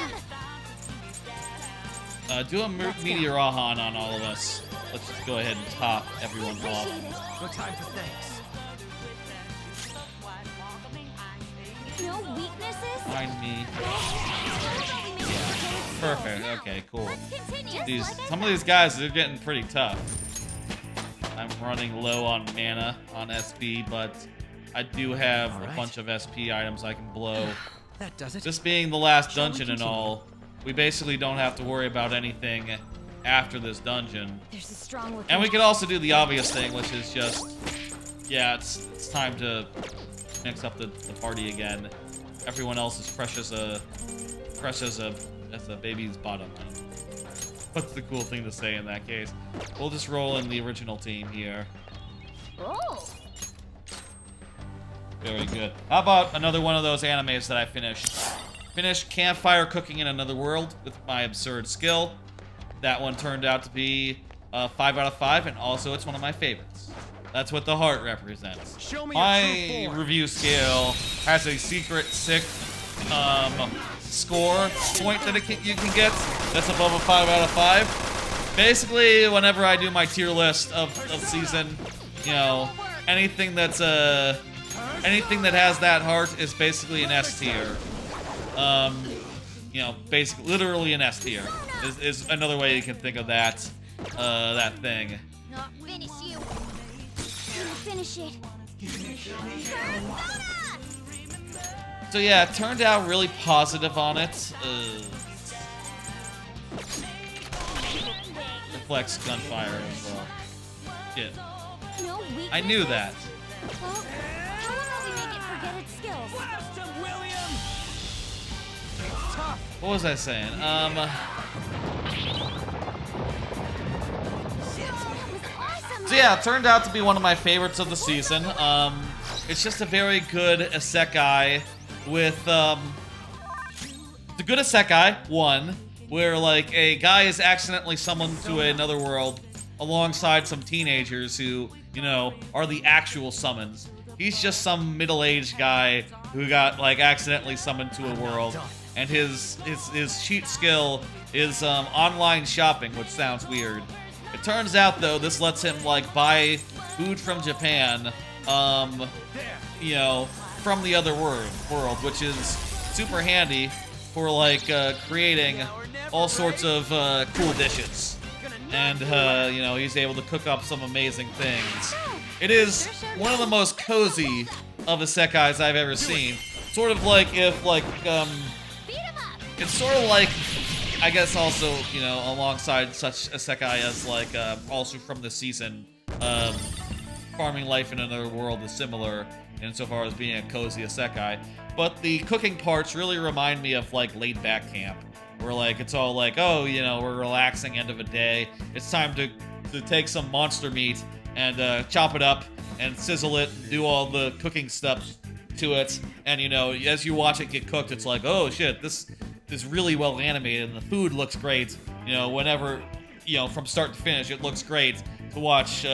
[SPEAKER 3] him.
[SPEAKER 1] Do a Meteor Rahan on all of us. Let's just go ahead and top everyone off.
[SPEAKER 2] No time for thanks.
[SPEAKER 3] No weaknesses?
[SPEAKER 1] Find me. Perfect. Okay, cool. Some of these guys, they're getting pretty tough. I'm running low on mana on SP, but I do have a bunch of SP items I can blow.
[SPEAKER 2] That does it.
[SPEAKER 1] This being the last dungeon and all, we basically don't have to worry about anything after this dungeon.
[SPEAKER 3] There's a strong
[SPEAKER 1] And we can also do the obvious thing, which is just, yeah, it's time to mix up the party again. Everyone else is fresh as a baby's bottom. What's the cool thing to say in that case? We'll just roll in the original team here.
[SPEAKER 3] Oh.
[SPEAKER 1] Very good. How about another one of those animes that I finished? Finished Campfire Cooking in Another World with my absurd skill. That one turned out to be 5 out of 5, and also it's one of my favorites. That's what the heart represents.
[SPEAKER 2] Show me
[SPEAKER 1] My
[SPEAKER 2] your true form.
[SPEAKER 1] review scale has a secret sick score point that you can get that's above a 5 out of 5. Basically, whenever I do my tier list of season, you know, anything that's anything that has that heart is basically an S tier. You know, basically, literally an S tier is another way you can think of that that thing.
[SPEAKER 3] Not finish you. Finish it.
[SPEAKER 1] So yeah, it turned out really positive on it. Reflects gunfire as well. Shit.
[SPEAKER 3] No weaknesses?
[SPEAKER 1] I knew that.
[SPEAKER 3] Well, how about we make it forget its skills?
[SPEAKER 2] Blast him, William! It's tough.
[SPEAKER 1] What was I saying?
[SPEAKER 3] That was awesome!
[SPEAKER 1] So yeah, it turned out to be one of my favorites of the season. It's just a very good isekai with, the good isekai, one, where, like, a guy is accidentally summoned to another world alongside some teenagers who, you know, are the actual summons. He's just some middle-aged guy who got, like, accidentally summoned to a world, and his cheat skill is, online shopping, which sounds weird. It turns out, though, this lets him, like, buy food from Japan, you know, from the other world, which is super handy for, like, creating all sorts of cool dishes. And, you know, he's able to cook up some amazing things. It is one of the most cozy of isekais I've ever seen. Sort of like if, like, it's sort of like, I guess also, you know, alongside such isekai as, like, also from this season, Farming Life in Another World is similar insofar as being a cozy isekai. But the cooking parts really remind me of, like, Laid Back Camp, where, like, it's all like, oh, you know, we're relaxing end of a day. It's time to take some monster meat and chop it up and sizzle it, and do all the cooking stuff to it. And, you know, as you watch it get cooked, it's like, oh, shit, this is really well animated, and the food looks great. You know, whenever, you know, from start to finish, it looks great to watch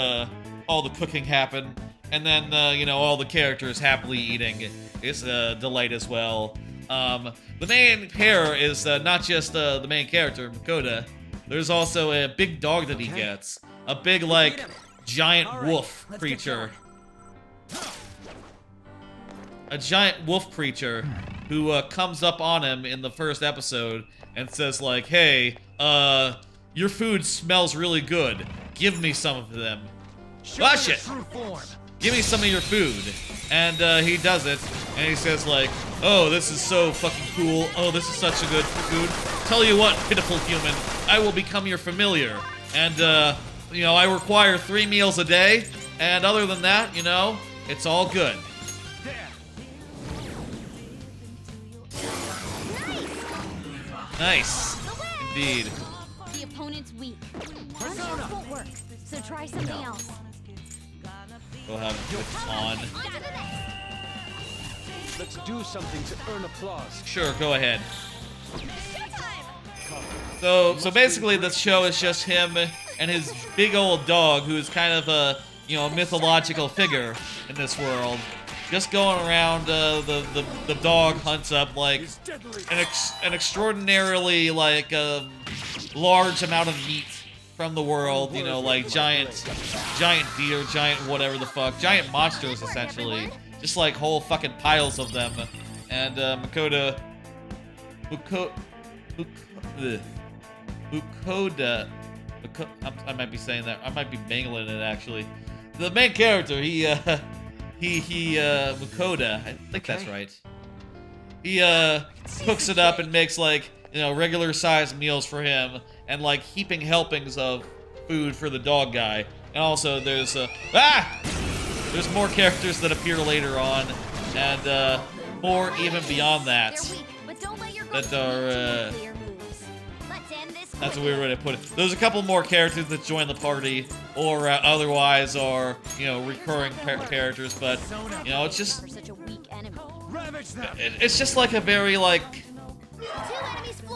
[SPEAKER 1] all the cooking happen. And then, you know, all the characters happily eating. It's a delight as well. The main pair is not just the main character, Makoda. There's also a big dog that he gets. A big, like, giant wolf creature. A giant wolf creature who comes up on him in the first episode and says, like, hey, your food smells really good. Give me some of them. Ah, shit! Give me some of your food. And he does it, and he says, like, oh, this is so fucking cool. Oh, this is such a good food. Tell you what, pitiful human, I will become your familiar. And, you know, I require 3 meals a day, and other than that, you know, it's all good. Nice. Indeed.
[SPEAKER 3] The opponent's weak. One shot won't work, so try something else.
[SPEAKER 1] We'll have it on.
[SPEAKER 2] Let's do something to earn applause.
[SPEAKER 1] Sure, go ahead. So basically, this show is just him and his big old dog, who is kind of a, you know, mythological figure in this world. Just going around, the dog hunts up, like, an extraordinarily, like, large amount of meat from the world, you know, like giant deer, giant whatever the fuck, giant monsters, essentially. Just, like, whole fucking piles of them. And, Makoda, I might be saying that, I might be bangling it, actually. The main character, Makoda, I think that's right. He, cooks it up and makes, like, you know, regular-sized meals for him, and, like, heaping helpings of food for the dog guy. And also, there's, there's more characters that appear later on, and, more even beyond that, that are, that's a weird way to put it. There's a couple more characters that join the party, or otherwise are, you know, recurring characters, but, you know, it's just, it's just like a very, like,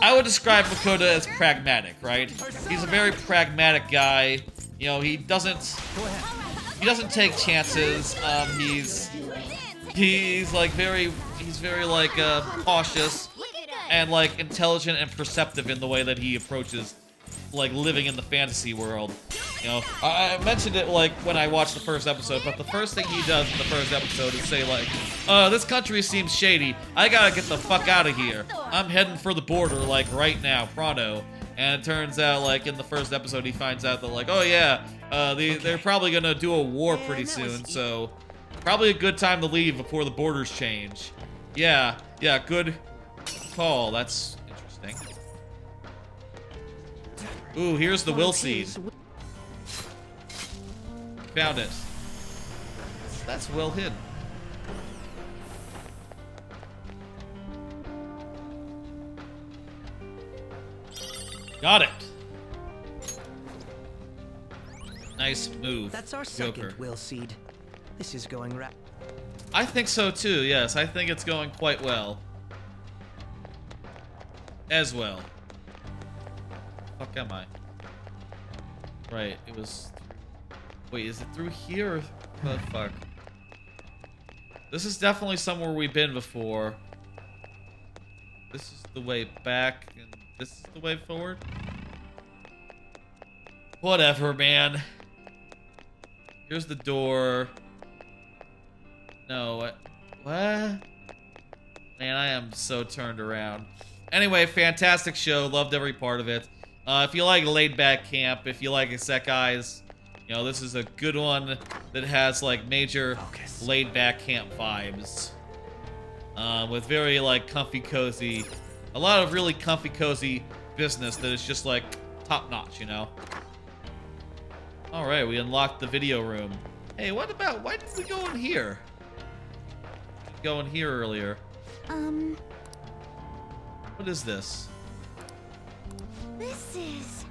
[SPEAKER 1] I would describe Makoda as pragmatic, right? He's a very pragmatic guy. You know, he doesn't take chances. He's like very like cautious and like intelligent and perceptive in the way that he approaches like living in the fantasy world. You know, I mentioned it like when I watched the first episode, but the first thing he does in the first episode is say like, this country seems shady. I gotta get the fuck out of here. I'm heading for the border like right now, pronto. And it turns out like in the first episode he finds out that like, oh yeah, they're probably gonna do a war pretty soon, so probably a good time to leave before the borders change. Yeah, good call. That's interesting. Ooh, here's the will seed. Found it. That's well hidden. Got it. Nice move.
[SPEAKER 2] That's our
[SPEAKER 1] Joker.
[SPEAKER 2] second will seed. This is going right.
[SPEAKER 1] I think so too, yes. I think it's going quite well. As well. Fuck am I? Right, it was... Wait, is it through here or... Oh, fuck. This is definitely somewhere we've been before. This is the way back, and this is the way forward? Whatever, man. Here's the door. No, what? Man, I am so turned around. Anyway, fantastic show. Loved every part of it. If you like laid back camp, if you like isekais, you know, this is a good one that has like major laid back camp vibes. With very like comfy cozy, a lot of really comfy cozy business that is just like top notch, you know? Alright, we unlocked the video room. Hey, why did we go in here? Go in here earlier. What is this?
[SPEAKER 3] This is...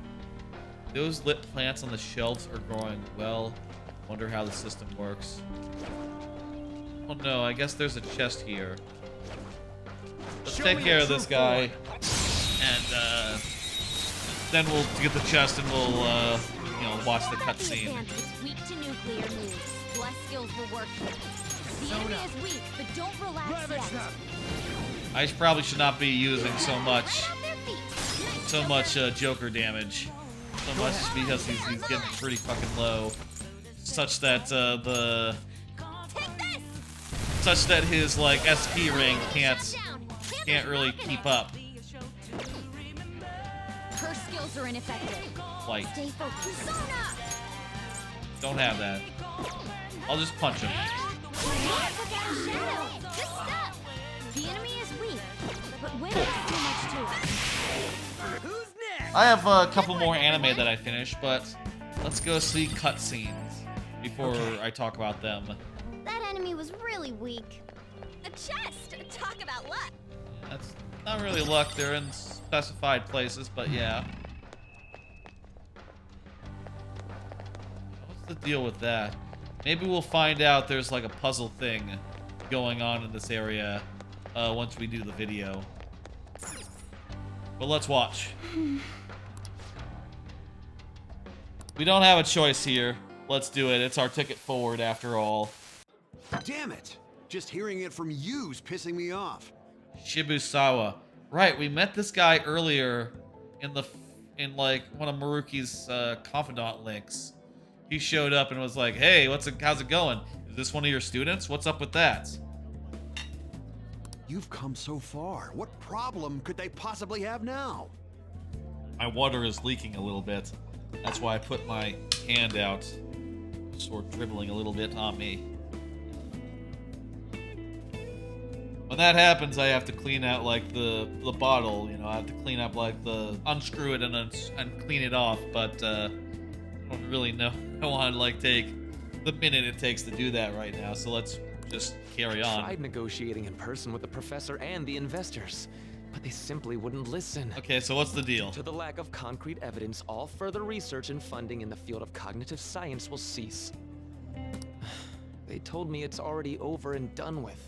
[SPEAKER 1] Those lit plants on the shelves are growing well. Wonder how the system works. Oh no, I guess there's a chest here. Let's take care of this guy. And then we'll get the chest and we'll you know, watch the cutscene.
[SPEAKER 3] It's weak to nuclear moves. Less skills will work here. The enemy is weak, but don't relax yet.
[SPEAKER 1] I probably should not be using so much Joker damage. So much because he's getting pretty fucking low. Such that his like SP ring can't really keep up.
[SPEAKER 3] Her skills are ineffective.
[SPEAKER 1] Like,
[SPEAKER 3] Stay focused.
[SPEAKER 1] don't have that. I'll just punch him.
[SPEAKER 3] The enemy is weak, but Wick is too much to it.
[SPEAKER 2] Who's next?
[SPEAKER 1] I have a couple more anime that I finished, but let's go see cutscenes before I talk about them.
[SPEAKER 3] That enemy was really weak. A chest! Talk about luck!
[SPEAKER 1] That's not really luck, they're in specified places, but yeah. What's the deal with that? Maybe we'll find out there's like a puzzle thing going on in this area once we do the video. But let's watch. We don't have a choice here. Let's do it. It's our ticket forward after all.
[SPEAKER 4] Damn it! Just hearing it from you's pissing me off.
[SPEAKER 1] Shibusawa. Right, we met this guy earlier in like one of Maruki's confidant links. He showed up and was like, "Hey, how's it going? Is this one of your students? What's up with that?"
[SPEAKER 4] You've come so far. What problem could they possibly have now?
[SPEAKER 1] My water is leaking a little bit. That's why I put my hand out. Sort of dribbling a little bit on me. When that happens, I have to clean out like the bottle, you know, I have to clean up like unscrew it and clean it off, but I don't really know. I want to like take the minute it takes to do that right now, so let's just carry on.
[SPEAKER 5] I tried negotiating in person with the professor and the investors, but they simply wouldn't listen.
[SPEAKER 1] Okay, so what's the deal?
[SPEAKER 5] To the lack of concrete evidence, all further research and funding in the field of cognitive science will cease. They told me it's already over and done with.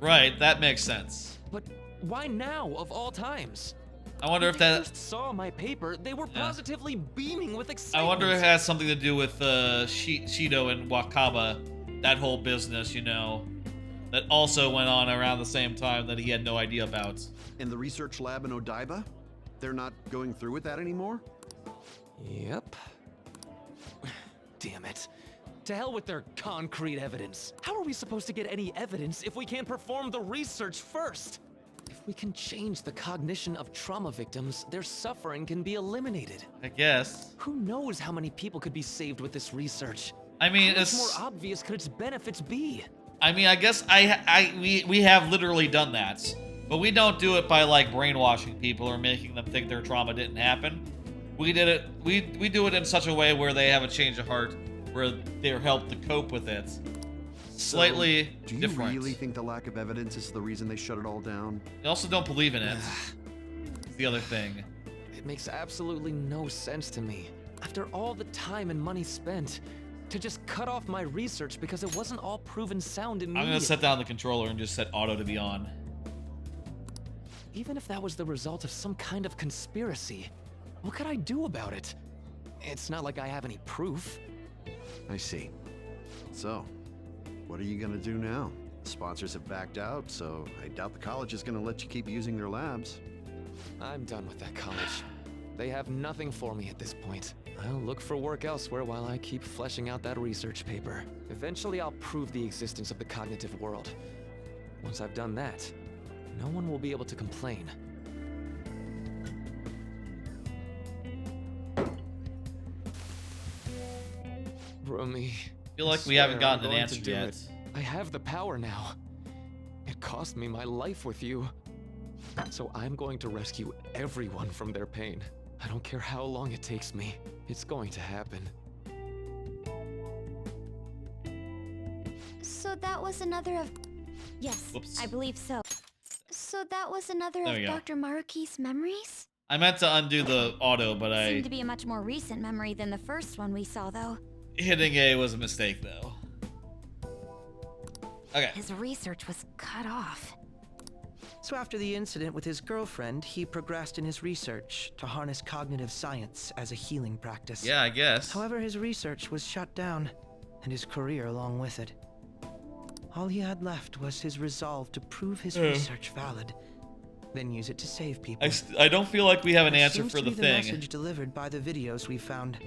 [SPEAKER 1] Right, that makes sense.
[SPEAKER 5] But why now, of all times?
[SPEAKER 1] I wonder
[SPEAKER 5] When
[SPEAKER 1] if
[SPEAKER 5] they
[SPEAKER 1] that...
[SPEAKER 5] first saw my paper, they were positively beaming with
[SPEAKER 1] I
[SPEAKER 5] excitement.
[SPEAKER 1] wonder if it has something to do with Shido and Wakaba, that whole business, you know, that also went on around the same time that he had no idea about.
[SPEAKER 4] In the research lab in Odaiba? They're not going through with that anymore?
[SPEAKER 5] Yep. Damn it. To hell with their concrete evidence. How are we supposed to get any evidence if we can't perform the research first? If we can change the cognition of trauma victims, their suffering can be eliminated.
[SPEAKER 1] I guess.
[SPEAKER 5] Who knows how many people could be saved with this research?
[SPEAKER 1] I mean,
[SPEAKER 5] How much
[SPEAKER 1] it's...
[SPEAKER 5] more obvious could its benefits be?
[SPEAKER 1] I mean, I guess we have literally done that, but we don't do it by like brainwashing people or making them think their trauma didn't happen. We did it. We do it in such a way where they have a change of heart, where they're helped to cope with it. Slightly
[SPEAKER 4] do you
[SPEAKER 1] different.
[SPEAKER 4] really think the lack of evidence is the reason they shut it all down?
[SPEAKER 1] They also don't believe in it. It's the other thing.
[SPEAKER 5] It makes absolutely no sense to me. After all the time and money spent, to just cut off my research because it wasn't all proven sound immediately.
[SPEAKER 1] I'm gonna set down the controller and just set auto to be on.
[SPEAKER 5] Even if that was the result of some kind of conspiracy, what could I do about it? It's not like I have any proof.
[SPEAKER 4] I see. So, what are you gonna do now? The sponsors have backed out, so I doubt the college is gonna let you keep using their labs.
[SPEAKER 5] I'm done with that college. They have nothing for me at this point. I'll look for work elsewhere while I keep fleshing out that research paper. Eventually, I'll prove the existence of the cognitive world. Once I've done that, no one will be able to complain. Rumi.
[SPEAKER 1] I feel like we haven't gotten an answer yet.
[SPEAKER 5] I have the power now. It cost me my life with you. So I'm going to rescue everyone from their pain. I don't care how long it takes me. It's going to happen.
[SPEAKER 3] So that was another of... Yes,
[SPEAKER 1] Whoops.
[SPEAKER 3] I believe so. So that was another
[SPEAKER 1] There
[SPEAKER 3] of
[SPEAKER 1] we go.
[SPEAKER 3] Dr. Maruki's memories?
[SPEAKER 1] I meant to undo the auto, but
[SPEAKER 3] Seemed to be a much more recent memory than the first one we saw, though.
[SPEAKER 1] hitting A was a mistake, though. Okay.
[SPEAKER 3] His research was cut off.
[SPEAKER 2] So after the incident with his girlfriend, he progressed in his research to harness cognitive science as a healing practice.
[SPEAKER 1] Yeah, I guess.
[SPEAKER 2] However, his research was shut down, and his career along with it. All he had left was his resolve to prove his research valid, then use it to save people.
[SPEAKER 1] I don't feel like we have an
[SPEAKER 2] Which
[SPEAKER 1] answer
[SPEAKER 2] seems
[SPEAKER 1] for
[SPEAKER 2] to
[SPEAKER 1] the
[SPEAKER 2] be the
[SPEAKER 1] thing.
[SPEAKER 2] message delivered by the videos we found.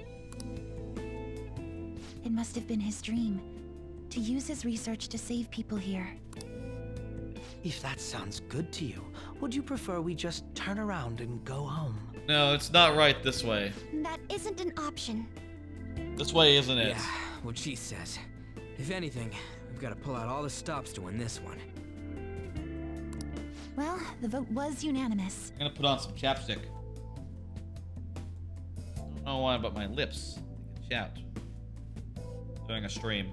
[SPEAKER 3] It must have been his dream, to use his research to save people here.
[SPEAKER 2] If that sounds good to you, would you prefer we just turn around and go home?
[SPEAKER 1] No, it's not right this way.
[SPEAKER 3] That isn't an option.
[SPEAKER 1] This way isn't it?
[SPEAKER 6] Yeah, what she says. If anything, we've got to pull out all the stops to win this one.
[SPEAKER 3] Well, the vote was unanimous.
[SPEAKER 1] I'm gonna put on some chapstick. I don't know why, but my lips can shout. Doing a stream.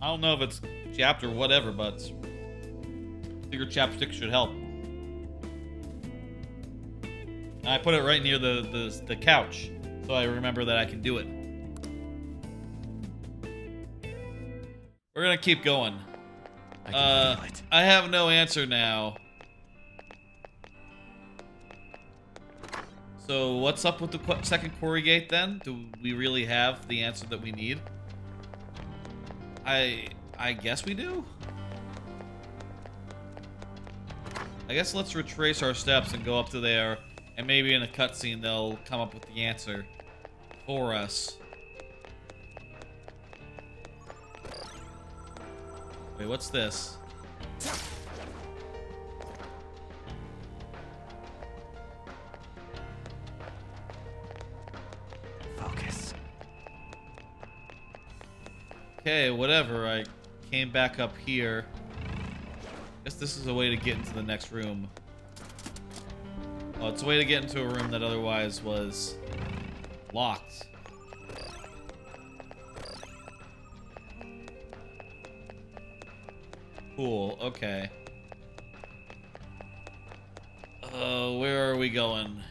[SPEAKER 1] I don't know if it's chapped or whatever, but I figure chapstick should help. And I put it right near the couch, so I remember that I can do it. We're gonna keep going.
[SPEAKER 5] I can feel it.
[SPEAKER 1] I have no answer now. So what's up with the second quarry gate then? Do we really have the answer that we need? I guess we do. I guess let's retrace our steps and go up to there, and maybe in a cutscene they'll come up with the answer for us. Wait, what's this?
[SPEAKER 2] Focus.
[SPEAKER 1] Okay, whatever. I came back up here. Guess this is a way to get into the next room. Oh, it's a way to get into a room that otherwise was locked. Cool, okay. Where are we going?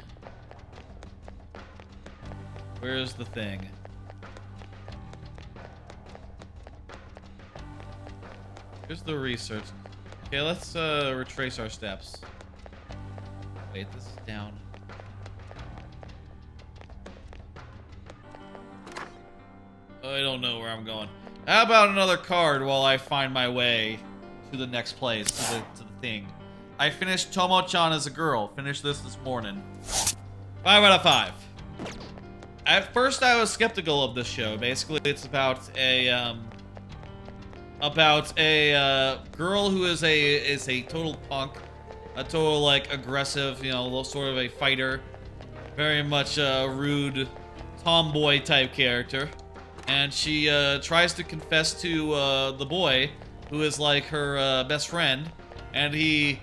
[SPEAKER 1] Where's the thing? Here's the research. Okay, let's retrace our steps. Wait, this is down. I don't know where I'm going. How about another card while I find my way to the next place, to the thing. I finished Tomo-chan as a girl. Finished this morning. 5 out of 5. At first, I was skeptical of this show. Basically, it's about a girl who is a total punk, a total like aggressive, you know, sort of a fighter, very much a rude tomboy type character. and she tries to confess to the boy, who is like her best friend, and he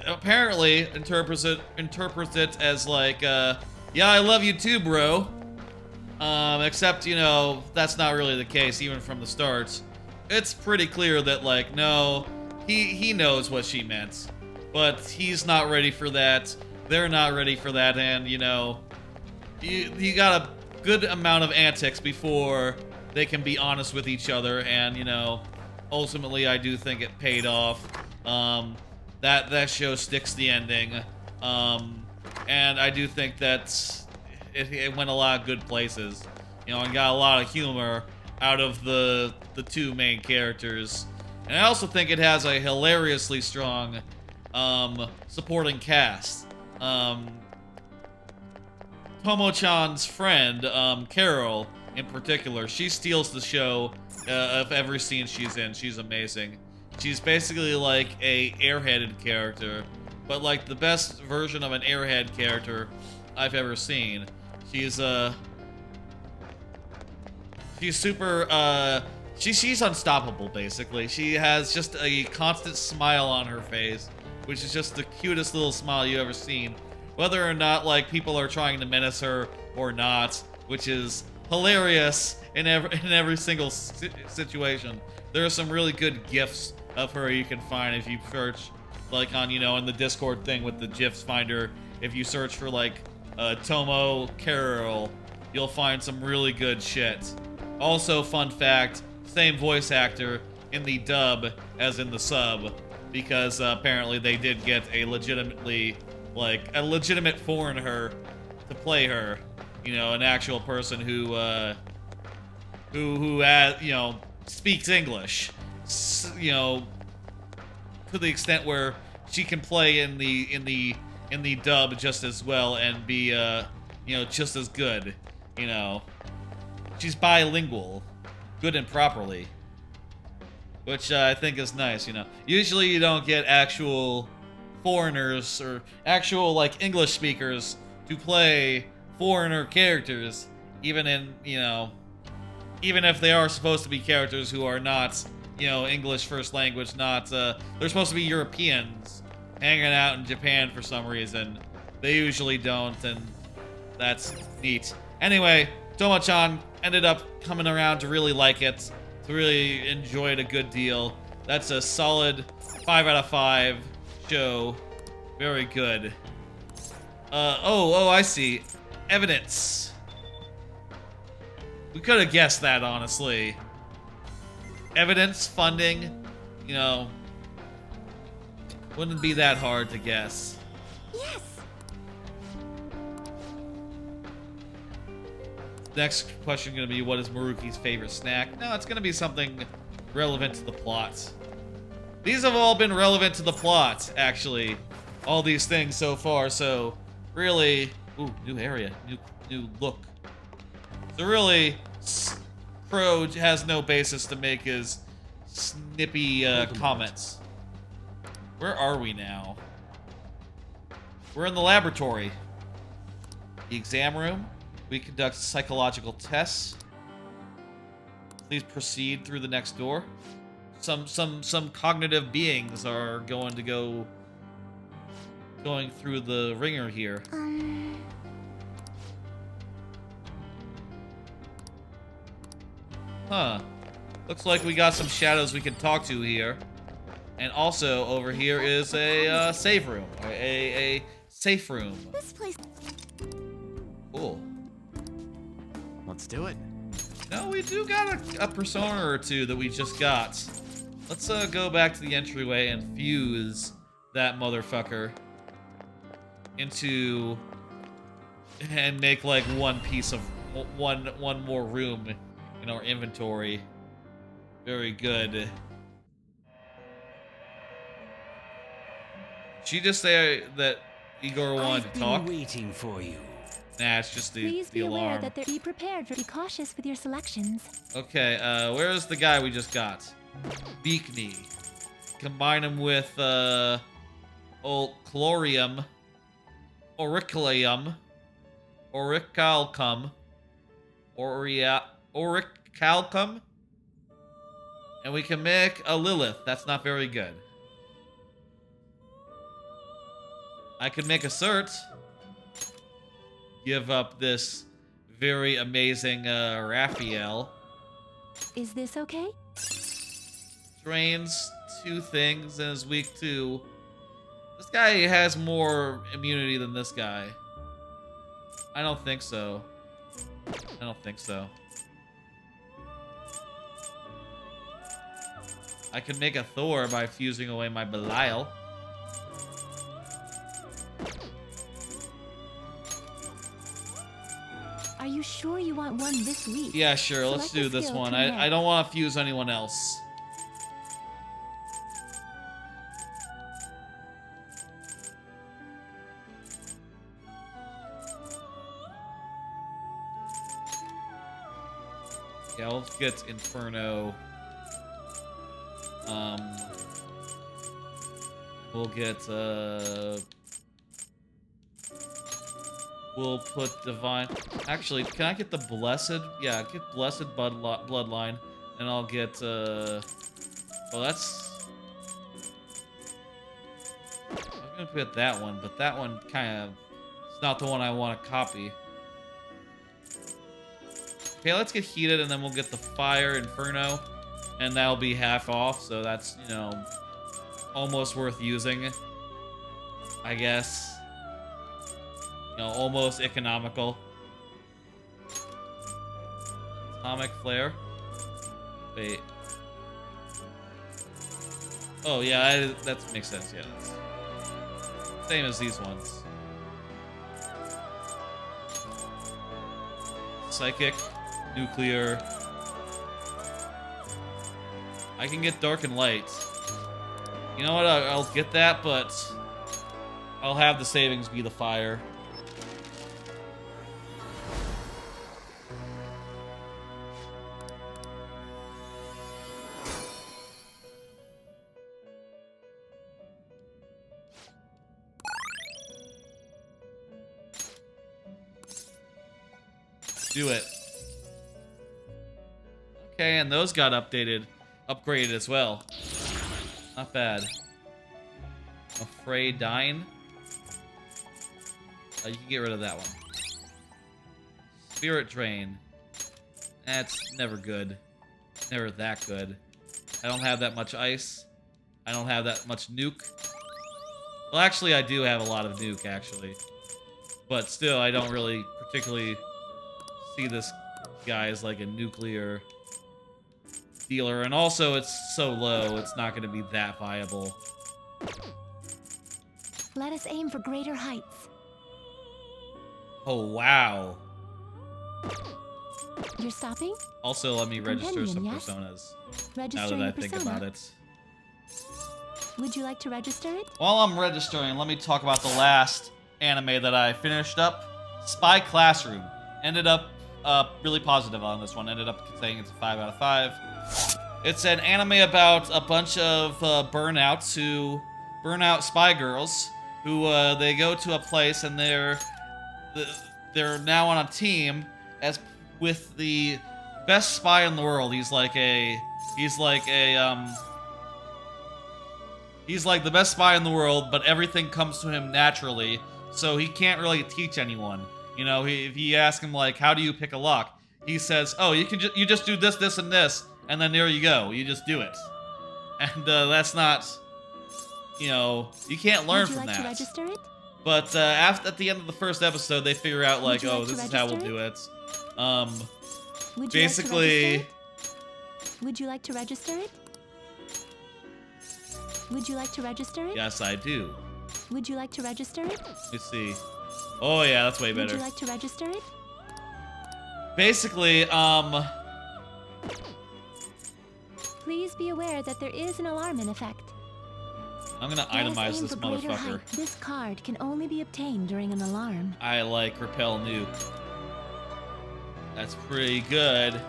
[SPEAKER 1] apparently interprets it as like, yeah, I love you too, bro. Except, you know, that's not really the case, even from the start. It's pretty clear that, like, no, he knows what she meant, but he's not ready for that. They're not ready for that, and, you know, you got a good amount of antics before they can be honest with each other, and, you know, ultimately I do think it paid off. That show sticks the ending, and I do think that it went a lot of good places, you know, and got a lot of humor out of the two main characters. And I also think it has a hilariously strong supporting cast. Tomo-chan's friend, Carol, in particular, she steals the show of every scene she's in. She's amazing. She's basically like a airheaded character, but like the best version of an airhead character I've ever seen. She's super, she's unstoppable, basically. She has just a constant smile on her face, which is just the cutest little smile you ever seen. Whether or not, like, people are trying to menace her or not, which is hilarious in every single situation. There are some really good GIFs of her you can find if you search, like, on, you know, in the Discord thing with the GIFs finder. If you search for, like, Tomo Carol, you'll find some really good shit. Also, fun fact, same voice actor in the dub as in the sub, because apparently they did get a legitimate foreigner to play her, you know, an actual person who you know, speaks English, you know, to the extent where she can play in the dub just as well and be you know, just as good, you know. She's bilingual, good and properly, which I think is nice, you know. Usually you don't get actual foreigners or actual, like, English speakers to play foreigner characters, even in, you know, even if they are supposed to be characters who are not, you know, English first language, not, they're supposed to be Europeans hanging out in Japan for some reason. They usually don't, and that's neat. Anyway, Tomo-chan ended up coming around to really like it, to really enjoy it a good deal. That's a solid 5 out of 5 show. Very good. Oh, I see. Evidence. We could have guessed that, honestly. Evidence, funding, you know, wouldn't be that hard to guess.
[SPEAKER 3] Yes.
[SPEAKER 1] Next question gonna be, what is Maruki's favorite snack? No, it's gonna be something relevant to the plot. These have all been relevant to the plot, actually. All these things so far, so really... Ooh, new area, new look. So really, Crow has no basis to make his snippy comments. Where are we now? We're in the laboratory. The exam room. We conduct psychological tests. Please proceed through the next door. Some cognitive beings are going through the ringer here. Huh. Looks like we got some shadows we can talk to here. And also over here is a save room, a safe room.
[SPEAKER 3] This place.
[SPEAKER 1] Cool.
[SPEAKER 4] Let's do it.
[SPEAKER 1] No, we do got a persona or two that we just got. Let's go back to the entryway and fuse that motherfucker into and make like one piece of one more room in our inventory. Very good. She just say that Igor wanted to talk?
[SPEAKER 6] Waiting for you.
[SPEAKER 1] Nah, it's just
[SPEAKER 3] Please
[SPEAKER 1] the
[SPEAKER 3] be aware
[SPEAKER 1] alarm.
[SPEAKER 3] that be prepared. Be cautious with your selections.
[SPEAKER 1] Okay, where is the guy we just got? Beakney. Combine him with, Chlorium, Auriculaum, Auricalcum, Orichalcum. And we can make a Lilith. That's not very good. I could make a Cert. Give up this very amazing Raphael.
[SPEAKER 3] Is this okay?
[SPEAKER 1] Drains 2 things and is weak 2. This guy has more immunity than this guy. I don't think so. I don't think so. I can make a Thor by fusing away my Belial.
[SPEAKER 3] Are you sure you want one this week?
[SPEAKER 1] Yeah, sure. Let's
[SPEAKER 3] Select
[SPEAKER 1] do
[SPEAKER 3] a
[SPEAKER 1] this
[SPEAKER 3] skill
[SPEAKER 1] one.
[SPEAKER 3] to
[SPEAKER 1] I
[SPEAKER 3] red.
[SPEAKER 1] don't want to fuse anyone else. Yeah, let's get Inferno. We'll get, we'll put Divine... Actually, can I get the Blessed? Yeah, get Blessed Bloodline. And I'll get, well, that's... I was gonna put that one, but that one kind of... It's not the one I want to copy. Okay, let's get Heated, and then we'll get the Fire Inferno. And that'll be half off, so that's, you know, almost worth using, I guess. You know, almost economical. Atomic Flare. Wait. Oh, yeah, that makes sense, yeah. That's same as these ones. Psychic. Nuclear. I can get Dark and Light. You know what? I'll get that, but I'll have the savings be the Fire. Do it. Okay, and those got upgraded as well. Not bad. Afraid Dying. You can get rid of that one. Spirit Drain. That's never good. Never that good. I don't have that much ice. I don't have that much nuke. Well, actually, I do have a lot of nuke, actually. But still, I don't really particularly see this guy as like a nuclear dealer. And also, it's so low, it's not going to be that viable.
[SPEAKER 3] Let us aim for greater heights.
[SPEAKER 1] Oh, wow.
[SPEAKER 3] You're stopping?
[SPEAKER 1] Also, let me register some
[SPEAKER 3] Companion, yes?
[SPEAKER 1] personas. Now
[SPEAKER 3] Registering
[SPEAKER 1] that I
[SPEAKER 3] a
[SPEAKER 1] think
[SPEAKER 3] persona.
[SPEAKER 1] about it.
[SPEAKER 3] Would you like to register it?
[SPEAKER 1] While I'm registering, let me talk about the last anime that I finished up. Spy Classroom. Ended up really positive on this one. Ended up saying it's a 5 out of 5. It's an anime about a bunch of burnout spy girls who they go to a place and they're now on a team as with the best spy in the world. He's like the best spy in the world, but everything comes to him naturally, so he can't really teach anyone. You know, if you ask him like, how do you pick a lock? He says, oh, you just do this, this, and this, and then there you go. You just do it. And that's not, you know, you can't learn from
[SPEAKER 3] Would you like to
[SPEAKER 1] that.
[SPEAKER 3] register it?
[SPEAKER 1] But at the end of the first episode, they figure out like,
[SPEAKER 3] Would you
[SPEAKER 1] oh,
[SPEAKER 3] like to
[SPEAKER 1] this is how we'll
[SPEAKER 3] register
[SPEAKER 1] do it.
[SPEAKER 3] Would you
[SPEAKER 1] Basically,
[SPEAKER 3] like to register it? Would you like to register it? Would you like to register it?
[SPEAKER 1] yes, I do.
[SPEAKER 3] Would you like to register it?
[SPEAKER 1] Let's see. Oh yeah, that's way
[SPEAKER 3] Would
[SPEAKER 1] better.
[SPEAKER 3] you like to register it?
[SPEAKER 1] Basically,
[SPEAKER 3] Please be aware that there is an alarm in effect.
[SPEAKER 1] I'm gonna
[SPEAKER 3] Let us
[SPEAKER 1] itemize
[SPEAKER 3] aim
[SPEAKER 1] this
[SPEAKER 3] for greater
[SPEAKER 1] motherfucker.
[SPEAKER 3] height. This card can only be obtained during an alarm.
[SPEAKER 1] I like Repel Nuke. That's pretty good.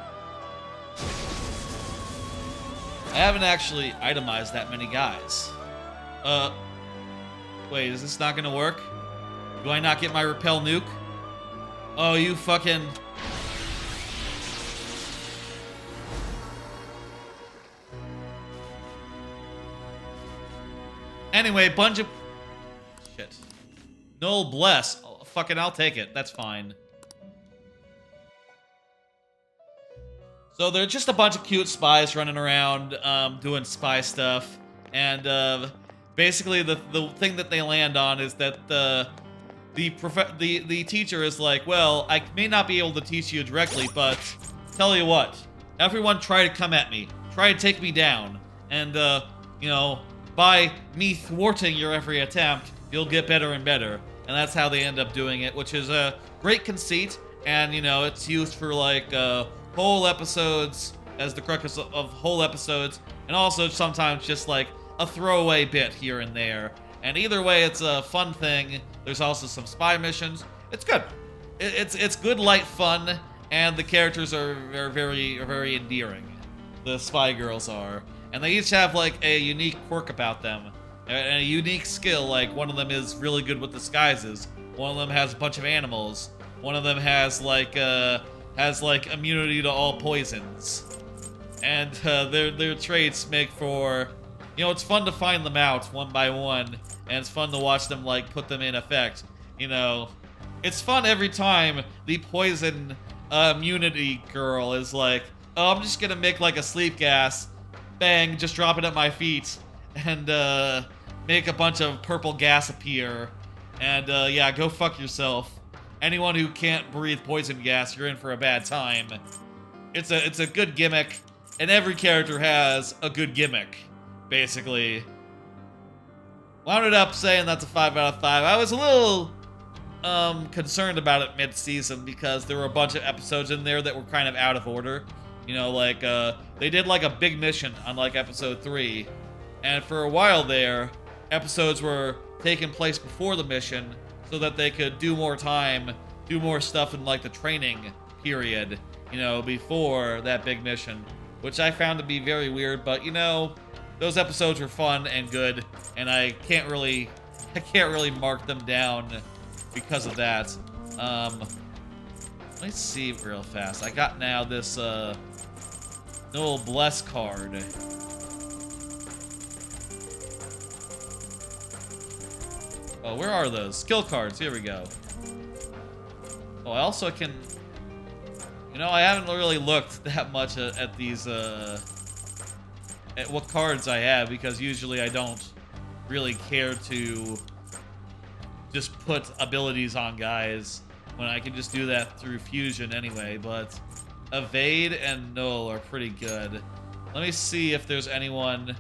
[SPEAKER 1] I haven't actually itemized that many guys. Wait, is this not gonna work? Do I not get my Repel Nuke? Oh, you fucking... Anyway, bunch of... Shit. Null bless. Oh, fucking, I'll take it. That's fine. So they're just a bunch of cute spies running around, doing spy stuff. And basically the thing that they land on is that the teacher is like, well, I may not be able to teach you directly, but tell you what, everyone try to come at me. Try to take me down. And, you know, by me thwarting your every attempt, you'll get better and better. And that's how they end up doing it, which is a great conceit. And, you know, it's used for, like, whole episodes, as the crux of whole episodes, and also sometimes just, like, a throwaway bit here and there. And either way, it's a fun thing. There's also some spy missions. It's good. It's good, light fun, and the characters are very endearing. The spy girls are. And they each have, like, a unique quirk about them. And a unique skill. Like, one of them is really good with disguises. One of them has a bunch of animals. One of them has, like, immunity to all poisons. And their traits make for... You know, it's fun to find them out one by one. And it's fun to watch them, like, put them in effect. You know, it's fun every time the poison immunity girl is like, oh, I'm just gonna make, like, a sleep gas. Bang, just drop it at my feet. And, make a bunch of purple gas appear. And, yeah, go fuck yourself. Anyone who can't breathe poison gas, you're in for a bad time. It's a good gimmick. And every character has a good gimmick, basically. Wound up saying that's a 5 out of 5. I was a little concerned about it mid-season because there were a bunch of episodes in there that were kind of out of order. You know, like, they did, like, a big mission on, like, episode 3. And for a while there, episodes were taking place before the mission so that they could do more time, do more stuff in, like, the training period, you know, before that big mission. Which I found to be very weird, but, you know, those episodes were fun and good, and I can't really mark them down because of that. Let me see real fast. I got now this, Noel Bless card. Oh, where are those? Skill cards, here we go. Oh, I also can... You know, I haven't really looked that much at these, at what cards I have, because usually I don't really care to just put abilities on guys when I can just do that through fusion anyway, but Evade and Null are pretty good. Let me see if there's anyone...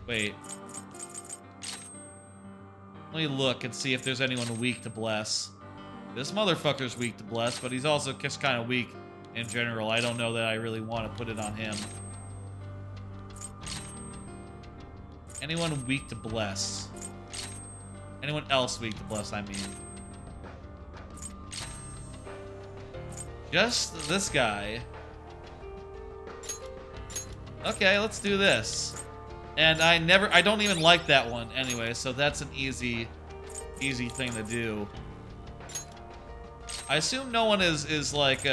[SPEAKER 1] Wait. Let me look and see if there's anyone weak to Bless. This motherfucker's weak to Bless, but he's also just kind of weak in general. I don't know that I really want to put it on him. Anyone weak to Bless? Anyone else weak to Bless, I mean. Just this guy. Okay, let's do this. And I don't even like that one anyway, so that's an easy thing to do. I assume no one is like,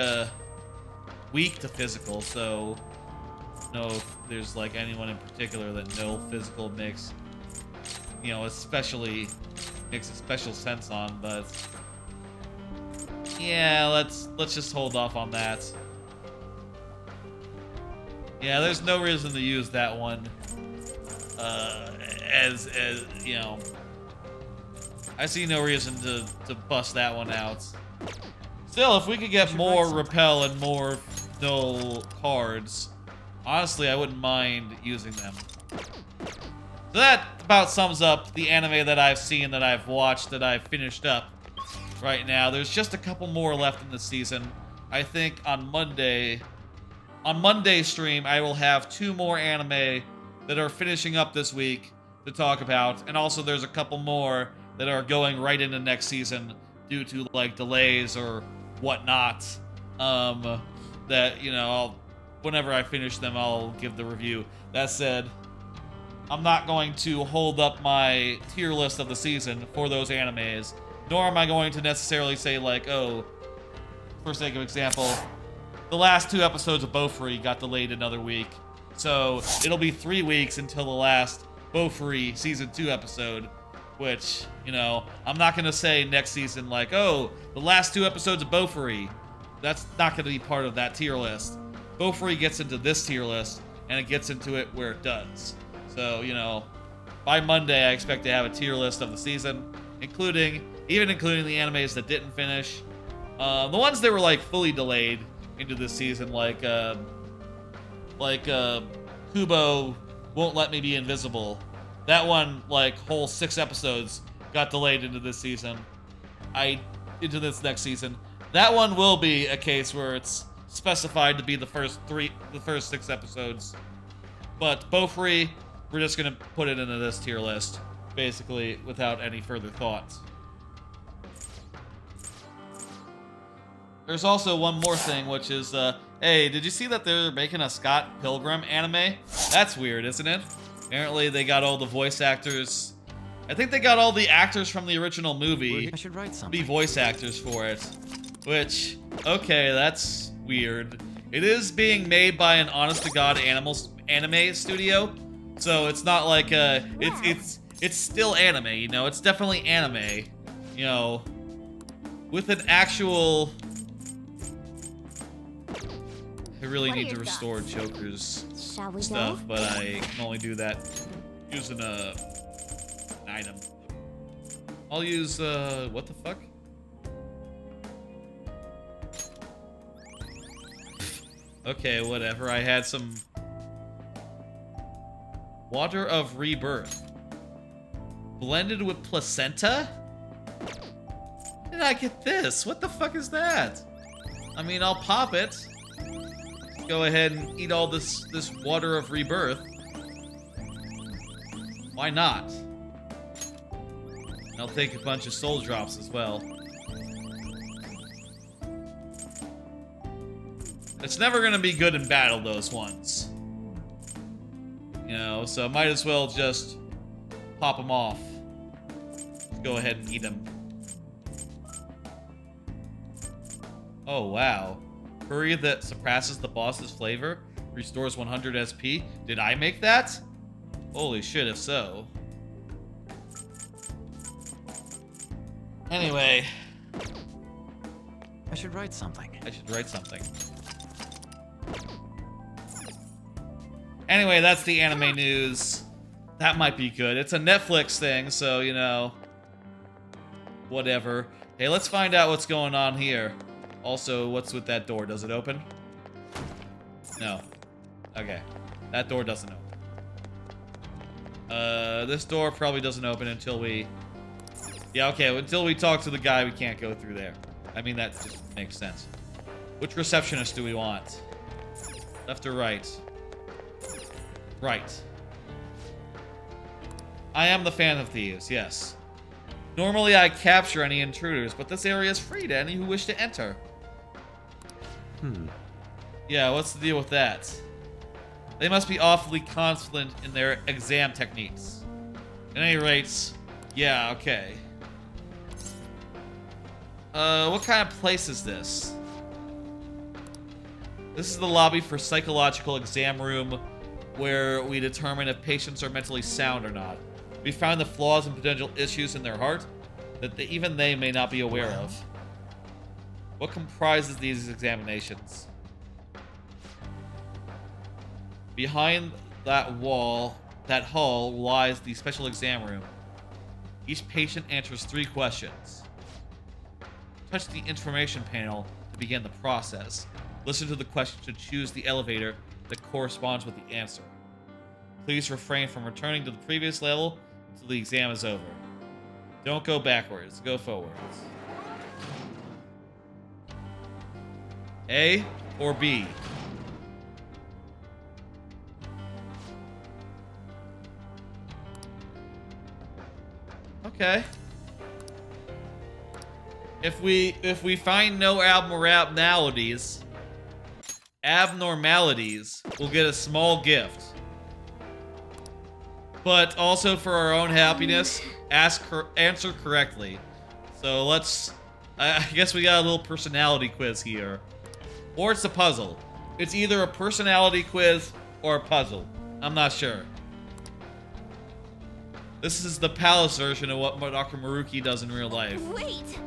[SPEAKER 1] weak to physical, so know if there's like anyone in particular that no physical makes, you know, especially makes a special sense on, but yeah, let's just hold off on that. Yeah, there's no reason to use that one as you know, I see no reason to bust that one out. Still, if we could get more repel and more null cards, honestly, I wouldn't mind using them. So that about sums up the anime that I've seen, that I've watched, that I've finished up right now. There's just a couple more left in the season. I think on Monday's stream, I will have 2 more anime that are finishing up this week to talk about. And also there's a couple more that are going right into next season due to, like, delays or whatnot. That, you know, whenever I finish them, I'll give the review. That said, I'm not going to hold up my tier list of the season for those animes, nor am I going to necessarily say, like, oh, for sake of example, the last 2 episodes of Beaufrey got delayed another week, So it'll be 3 weeks until the last Beaufry Season 2 episode, which, you know, I'm not going to say next season like, oh, the last 2 episodes of Beaufry. That's not going to be part of that tier list. Beaufry gets into this tier list, and it gets into it where it does. So, you know, by Monday, I expect to have a tier list of the season, including the animes that didn't finish. The ones that were, like, fully delayed into this season, like Kubo Won't Let Me Be Invisible. That one, like, whole 6 episodes got delayed into this season. Into this next season. That one will be a case where it's specified to be the first 6 episodes. But Beaufry, we're just gonna put it into this tier list, basically, without any further thoughts. There's also one more thing, which is, hey, did you see that they're making a Scott Pilgrim anime? That's weird, isn't it? Apparently they got all the voice actors. I think they got all the actors from the original movie
[SPEAKER 5] I should write
[SPEAKER 1] to
[SPEAKER 5] something.
[SPEAKER 1] be voice actors for it. Which, okay, that's weird. It is being made by an honest-to-God anime studio, so it's not like it's still anime, you know. It's definitely anime, you know, with an actual. I really
[SPEAKER 3] What are
[SPEAKER 1] need to
[SPEAKER 3] your
[SPEAKER 1] restore
[SPEAKER 3] thoughts?
[SPEAKER 1] Joker's
[SPEAKER 3] Shall we
[SPEAKER 1] stuff,
[SPEAKER 3] go?
[SPEAKER 1] but I can only do that using an item. I'll use what the fuck? Okay, whatever. I had some water of rebirth blended with placenta. How did I get this? What the fuck is that? I mean, I'll pop it. Go ahead and eat all this water of rebirth. Why not? I'll take a bunch of soul drops as well. It's never gonna be good in battle, those ones. You know, so might as well just pop them off. Go ahead and eat them. Oh, wow. Curry that suppresses the boss's flavor, restores 100 SP. Did I make that? Holy shit, if so. Anyway.
[SPEAKER 5] I should write something.
[SPEAKER 1] I should write something. Anyway, that's the anime news. That might be good. It's a Netflix thing, so, you know. Whatever. Hey, let's find out what's going on here. Also, what's with that door? Does it open? No. Okay. That door doesn't open. This door probably doesn't open until we... Yeah, okay, until we talk to the guy, we can't go through there. I mean, that just makes sense. Which receptionist do we want? Left or right? Right. I am the Phantom Thieves, yes. Normally I capture any intruders, but this area is free to any who wish to enter. Yeah, what's the deal with that? They must be awfully confident in their exam techniques. At any rate, yeah, okay. What kind of place is this? This is the lobby for psychological exam room, where we determine if patients are mentally sound or not. We found the flaws and potential issues in their heart that even they may not be aware of. What comprises these examinations? Behind that wall, that hall, lies the special exam room. Each patient answers 3 questions. Touch the information panel to begin the process. Listen to the question to choose the elevator that corresponds with the answer. Please refrain from returning to the previous level until the exam is over. Don't go backwards, go forwards. A or B? Okay. If we find no abnormalities, we'll get a small gift. But also for our own happiness, answer correctly. So let's, I guess we got a little personality quiz here. Or it's a puzzle. It's either a personality quiz or a puzzle. I'm not sure. This is the palace version of what Dr. Maruki does in real life.
[SPEAKER 3] Wait!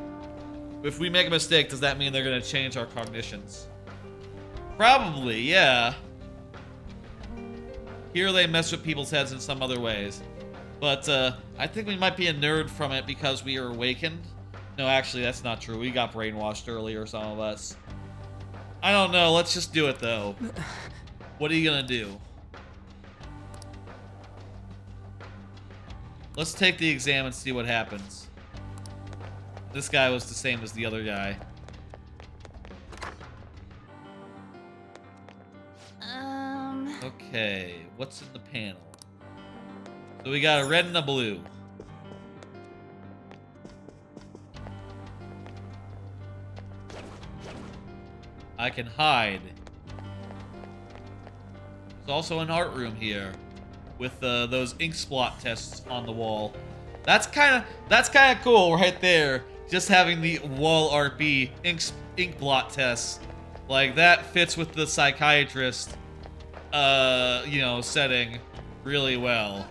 [SPEAKER 1] If we make a mistake, does that mean they're gonna change our cognitions? Probably, yeah. Here they mess with people's heads in some other ways. But I think we might be a nerd from it because we are awakened. No, actually, that's not true. We got brainwashed earlier, some of us. I don't know. Let's just do it, though. What are you gonna do? Let's take the exam and see what happens. This guy was the same as the other guy. Okay, what's in the panel? So we got a red and a blue. I can hide. There's also an art room here with those ink splot tests on the wall. That's kind of cool right there. Just having the wall art be ink blot tests. Like that fits with the psychiatrist you know, setting really well.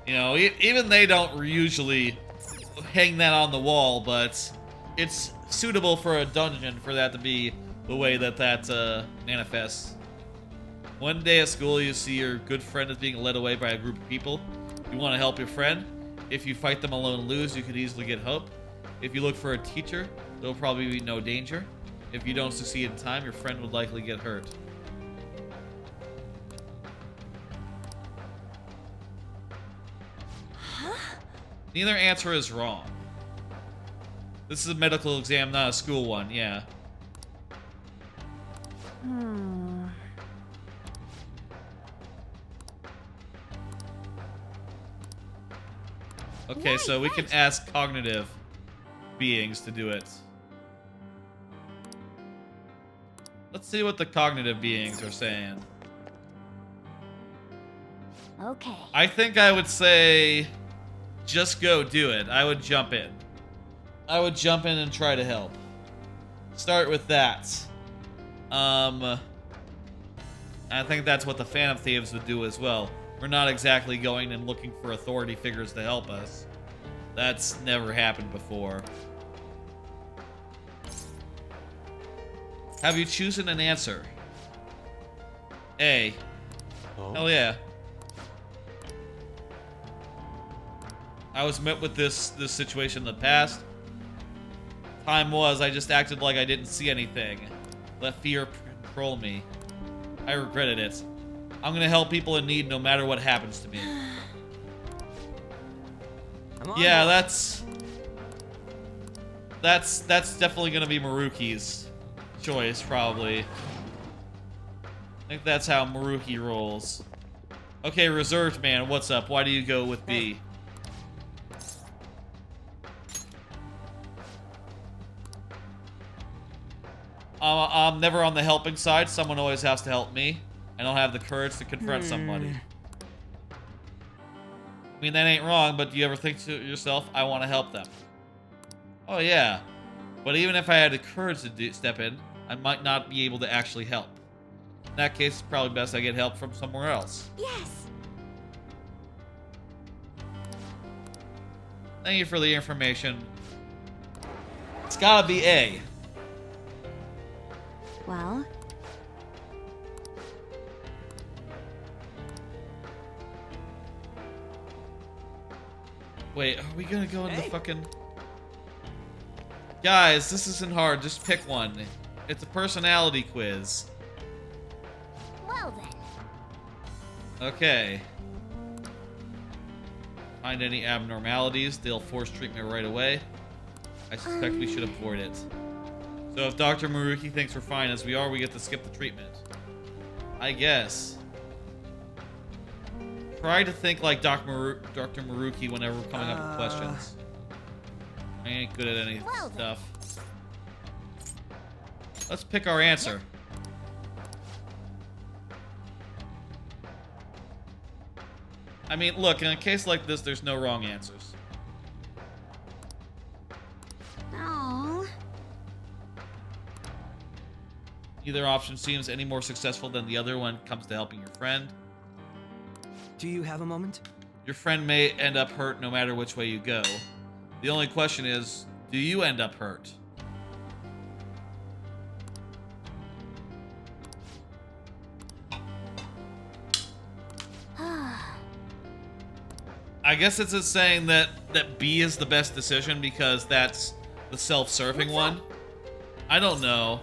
[SPEAKER 1] You know, even they don't usually hang that on the wall, but it's suitable for a dungeon for that to be the way that manifests. One day at school, you see your good friend is being led away by a group of people. You want to help your friend. If you fight them alone and lose, you could easily get help. If you look for a teacher, there'll probably be no danger. If you don't succeed in time, your friend would likely get hurt. Neither answer is wrong. This is a medical exam, not a school one, yeah. Okay, so we can ask cognitive beings to do it. Let's see what the cognitive beings are saying.
[SPEAKER 3] Okay.
[SPEAKER 1] I think I would say just go do it. I would jump in. I would jump in and try to help. Start with that. I think that's what the Phantom Thieves would do as well. We're not exactly going and looking for authority figures to help us. That's never happened before. Have you chosen an answer? A. Oh. Hell yeah. I was met with this situation in the past. Time was, I just acted like I didn't see anything. Let fear control me. I regretted it. I'm gonna help people in need no matter what happens to me. Yeah, that's definitely gonna be Maruki's choice, probably. I think that's how Maruki rolls. Okay, Reserved Man, what's up? Why do you go with B? I'm never on the helping side. Someone always has to help me. I don't have the courage to confront somebody. I mean, that ain't wrong, but do you ever think to yourself, I want to help them? Oh, yeah. But even if I had the courage to step in, I might not be able to actually help. In that case, it's probably best I get help from somewhere else.
[SPEAKER 3] Yes.
[SPEAKER 1] Thank you for the information. It's gotta be A.
[SPEAKER 3] Well.
[SPEAKER 1] Wait, are we gonna go into fucking... Guys, this isn't hard. Just pick one. It's a personality quiz.
[SPEAKER 3] Well then.
[SPEAKER 1] Okay. Find any abnormalities, they'll force treatment right away. I suspect we should avoid it. So if Dr. Maruki thinks we're fine as we are, we get to skip the treatment. I guess. Try to think like Dr. Maruki whenever we're coming up with questions. I ain't good at any stuff. Let's pick our answer. I mean, look, in a case like this, there's no wrong answers.
[SPEAKER 3] Oh.
[SPEAKER 1] Neither option seems any more successful than the other when it comes to helping your friend.
[SPEAKER 2] Do you have a moment?
[SPEAKER 1] Your friend may end up hurt no matter which way you go. The only question is, do you end up hurt? I guess it's just saying that B is the best decision because that's the self-serving one. I don't know.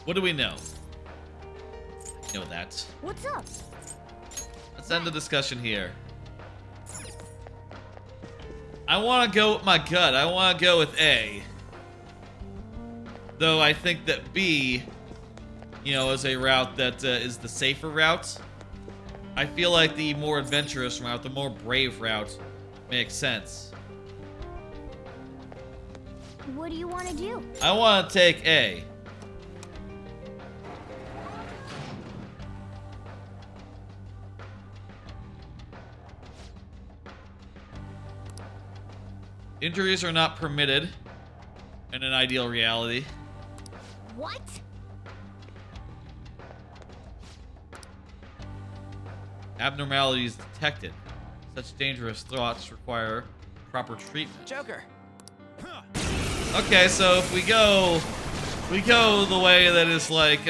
[SPEAKER 1] What do we know? I know that.
[SPEAKER 3] What's up?
[SPEAKER 1] Let's end the discussion here. I want to go with my gut. I want to go with A. Though I think that B, you know, is a route that is the safer route. I feel like the more adventurous route, the more brave route, makes sense.
[SPEAKER 3] What do you want to do?
[SPEAKER 1] I want to take A. Injuries are not permitted in an ideal reality.
[SPEAKER 3] What?
[SPEAKER 1] Abnormalities detected. Such dangerous thoughts require proper treatment.
[SPEAKER 2] Joker.
[SPEAKER 1] Okay, so if we go the way that is like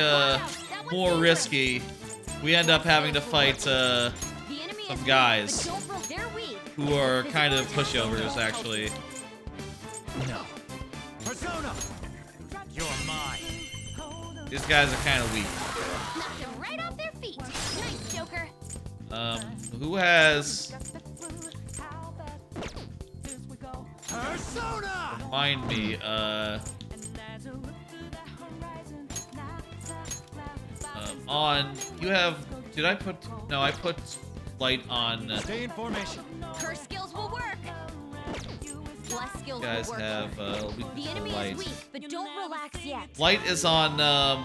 [SPEAKER 1] more risky, we end up having to fight some guys who are kind of pushovers, actually.
[SPEAKER 2] No. Persona! You're mine.
[SPEAKER 1] These guys are kind of weak.
[SPEAKER 3] Knocked them right off their feet. Nice, Joker.
[SPEAKER 1] Who has...
[SPEAKER 2] Persona!
[SPEAKER 1] Remind me, on... You have... Did I put... No, I put light on...
[SPEAKER 2] Stay in formation.
[SPEAKER 3] Her skills will work. Less skills
[SPEAKER 1] You guys
[SPEAKER 3] will work.
[SPEAKER 1] have
[SPEAKER 3] The
[SPEAKER 1] weakness
[SPEAKER 3] enemy
[SPEAKER 1] for light.
[SPEAKER 3] is weak, but don't relax yet.
[SPEAKER 1] Light is on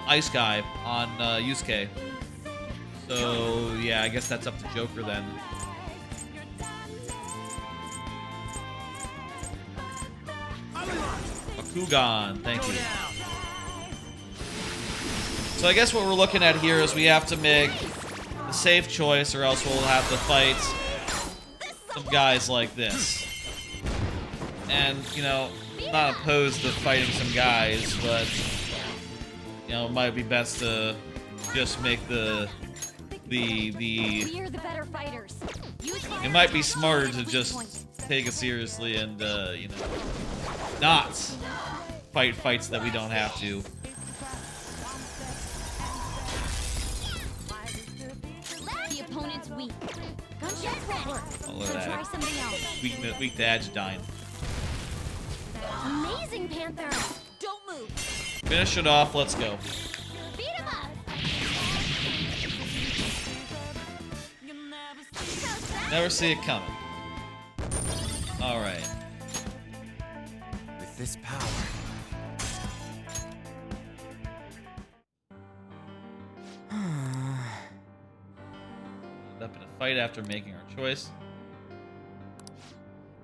[SPEAKER 1] Ice Guy on Yusuke. So yeah, I guess that's up to Joker then. Bakugan, thank you. So I guess what we're looking at here is we have to make the safe choice, or else we'll have to fight some guys like this. And, you know, not opposed to fighting some guys, but, you know, it might be best to just make the
[SPEAKER 3] We are the better fighters.
[SPEAKER 1] it might be smarter to just take it seriously and, you know, not fight fights that we don't have to.
[SPEAKER 3] The opponent's weak. Gunshots won't work.
[SPEAKER 1] Oh, look
[SPEAKER 3] So
[SPEAKER 1] at
[SPEAKER 3] try
[SPEAKER 1] that.
[SPEAKER 3] something else.
[SPEAKER 1] Weak to Agidine.
[SPEAKER 3] Amazing, Panther. Don't move.
[SPEAKER 1] Finish it off, let's go.
[SPEAKER 3] Beat him up. How's that?
[SPEAKER 1] Never see it coming. Alright.
[SPEAKER 2] With this power.
[SPEAKER 1] Up in a fight after making our choice.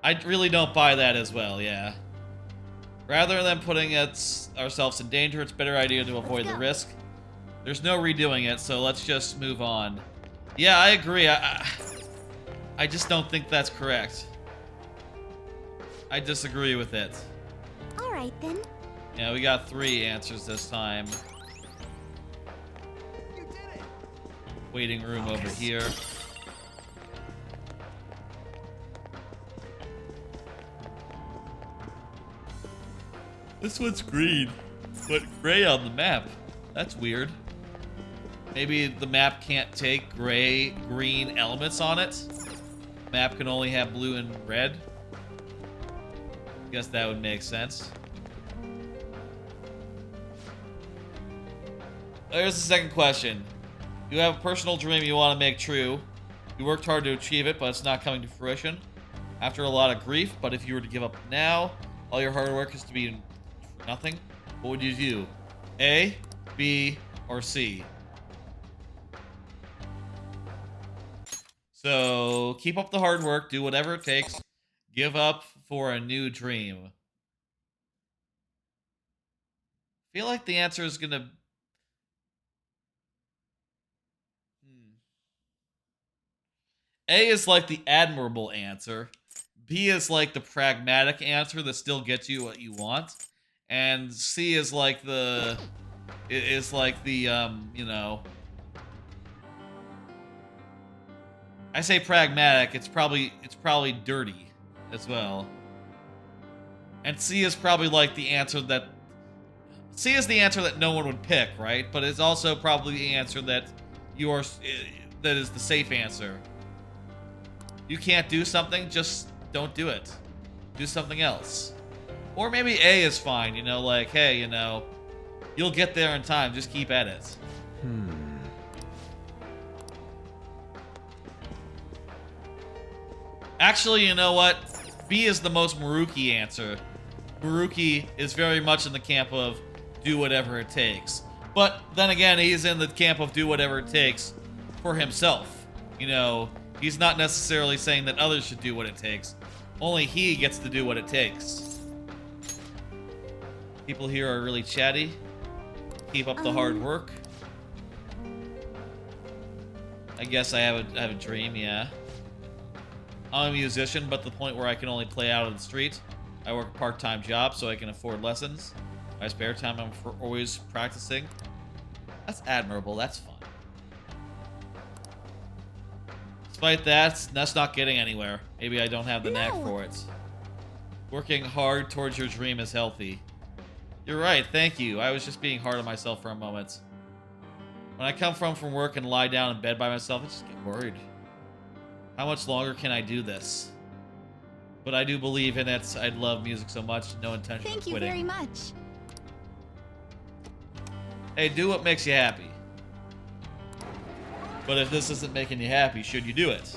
[SPEAKER 1] I really don't buy that as well, yeah. Rather than putting ourselves in danger, it's a better idea to avoid the risk. There's no redoing it, so let's just move on. Yeah, I agree. I just don't think that's correct. I disagree with it.
[SPEAKER 3] All right then.
[SPEAKER 1] Yeah, we got 3 answers this time. Waiting room over here. This one's green, but gray on the map. That's weird. Maybe the map can't take green elements on it. Map can only have blue and red. Guess that would make sense. There's the second question. You have a personal dream you want to make true. You worked hard to achieve it, but it's not coming to fruition. After a lot of grief, but if you were to give up now, all your hard work is to be for nothing. What would you do? A, B, or C? So, keep up the hard work, do whatever it takes, give up for a new dream. feel like the answer is gonna... A is like the admirable answer. B is like the pragmatic answer that still gets you what you want. And C is like the... you know... I say pragmatic, it's probably dirty as well. And C is probably like the answer that... C is the answer that no one would pick, right? But it's also probably the answer that that is the safe answer. You can't do something, just don't do it. Do something else. Or maybe A is fine, you know, like, hey, you know, you'll get there in time, just keep at it. Actually, you know what? B is the most Maruki answer. Maruki is very much in the camp of do whatever it takes. But then again, he's in the camp of do whatever it takes for himself. You know, he's not necessarily saying that others should do what it takes. Only he gets to do what it takes. People here are really chatty. Keep up the hard work. I guess I have a dream, yeah. I'm a musician, but to the point where I can only play out on the street. I work a part-time job so I can afford lessons. My spare time, I'm always practicing. That's admirable. That's fun. Despite that, that's not getting anywhere. Maybe I don't have the knack for it. Working hard towards your dream is healthy. You're right. Thank you. I was just being hard on myself for a moment. When I come from work and lie down in bed by myself, I just get worried. How much longer can I do this? But I do believe in it. I love music so much. No intention of quitting.
[SPEAKER 3] Thank you very much.
[SPEAKER 1] Hey, do what makes you happy. But if this isn't making you happy, should you do it?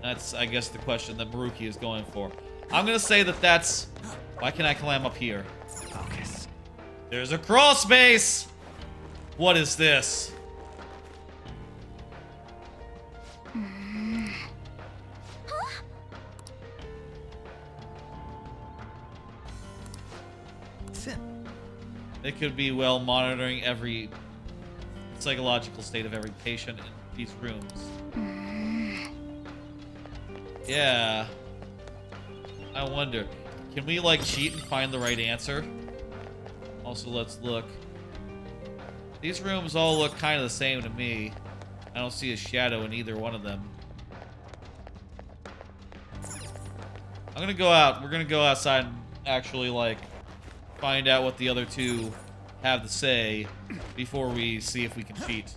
[SPEAKER 1] That's, I guess, the question that Maruki is going for. I'm gonna say that that's... Why can't I climb up here?
[SPEAKER 2] Focus.
[SPEAKER 1] There's a crawl space! What is this? They could be well monitoring every psychological state of every patient in these rooms. Yeah. I wonder. Can we, like, cheat and find the right answer? Also, let's look. These rooms all look kind of the same to me. I don't see a shadow in either one of them. I'm gonna go out. We're gonna go outside and actually, like, find out what the other two have to say before we see if we can cheat.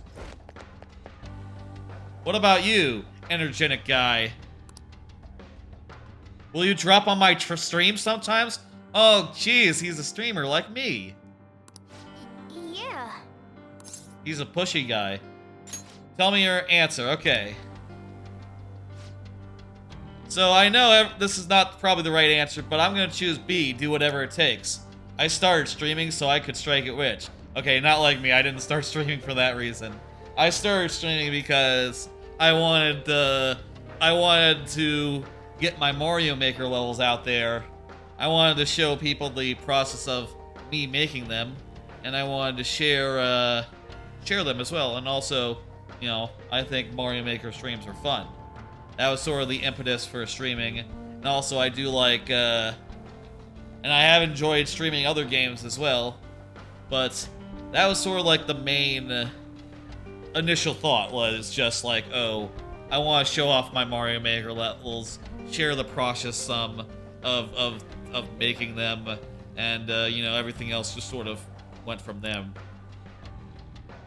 [SPEAKER 1] What about you, energetic guy? Will you drop on my stream sometimes? Oh, jeez, he's a streamer like me.
[SPEAKER 3] Yeah.
[SPEAKER 1] He's a pushy guy. Tell me your answer, okay. So I know this is not probably the right answer, but I'm gonna choose B, do whatever it takes. I started streaming so I could strike it rich. Okay, not like me. I didn't start streaming for that reason. I started streaming because I wanted to get my Mario Maker levels out there. I wanted to show people the process of me making them, and I wanted to share them as well. And also, you know, I think Mario Maker streams are fun. That was sort of the impetus for streaming. And also, I do like, and I have enjoyed streaming other games as well, but that was sort of like the main initial thought was just like, oh, I want to show off my Mario Maker levels, share the process of making them, and you know, everything else just sort of went from them.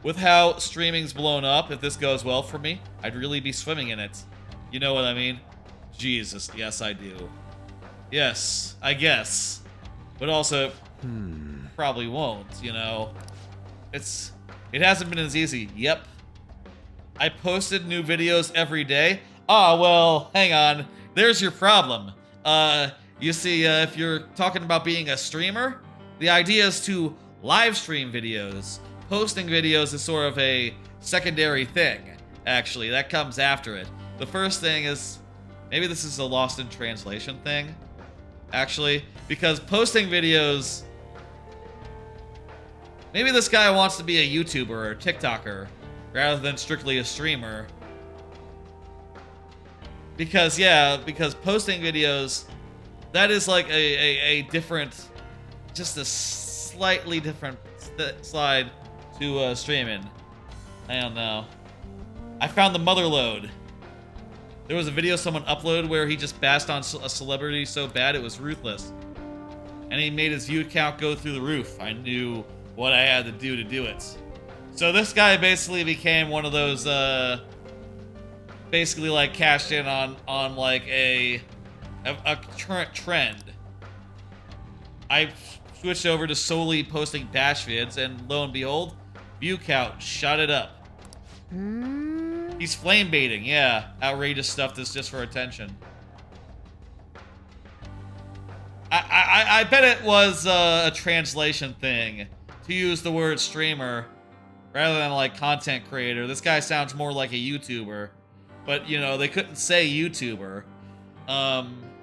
[SPEAKER 1] With how streaming's blown up, if this goes well for me, I'd really be swimming in it. You know what I mean? Jesus, yes I do. Yes, I guess. But also, probably won't, you know. It hasn't been as easy. Yep. I posted new videos every day. Ah, well, hang on. There's your problem. You see, if you're talking about being a streamer, the idea is to live stream videos. Posting videos is sort of a secondary thing, actually. That comes after it. The first thing is, maybe this is a lost in translation thing, actually, because posting videos Maybe this guy wants to be a YouTuber or a TikToker rather than strictly a streamer. Because, yeah, because posting videos, that is like a different, just a slightly different slide to streaming. I don't know. I found the mother load. There was a video someone uploaded where he just bashed on a celebrity so bad it was ruthless. And he made his view count go through the roof. I knew what I had to do it. So this guy basically became one of those, basically like cashed in on like a current trend. I switched over to solely posting bash vids, and lo and behold, view count shot it up. He's flame baiting, yeah. Outrageous stuff that's just for attention. I bet it was a translation thing to use the word streamer rather than like content creator. This guy sounds more like a YouTuber, but you know they couldn't say YouTuber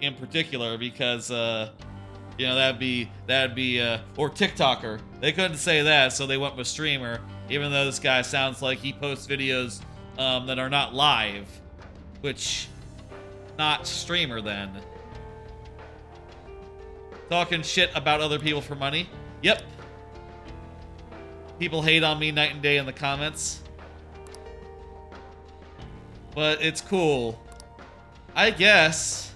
[SPEAKER 1] in particular because you know that'd be or TikToker. They couldn't say that, so they went with streamer. Even though this guy sounds like he posts videos that are not live, which not streamer then. Talking shit about other people for money. Yep. People hate on me night and day in the comments. But it's cool. I guess.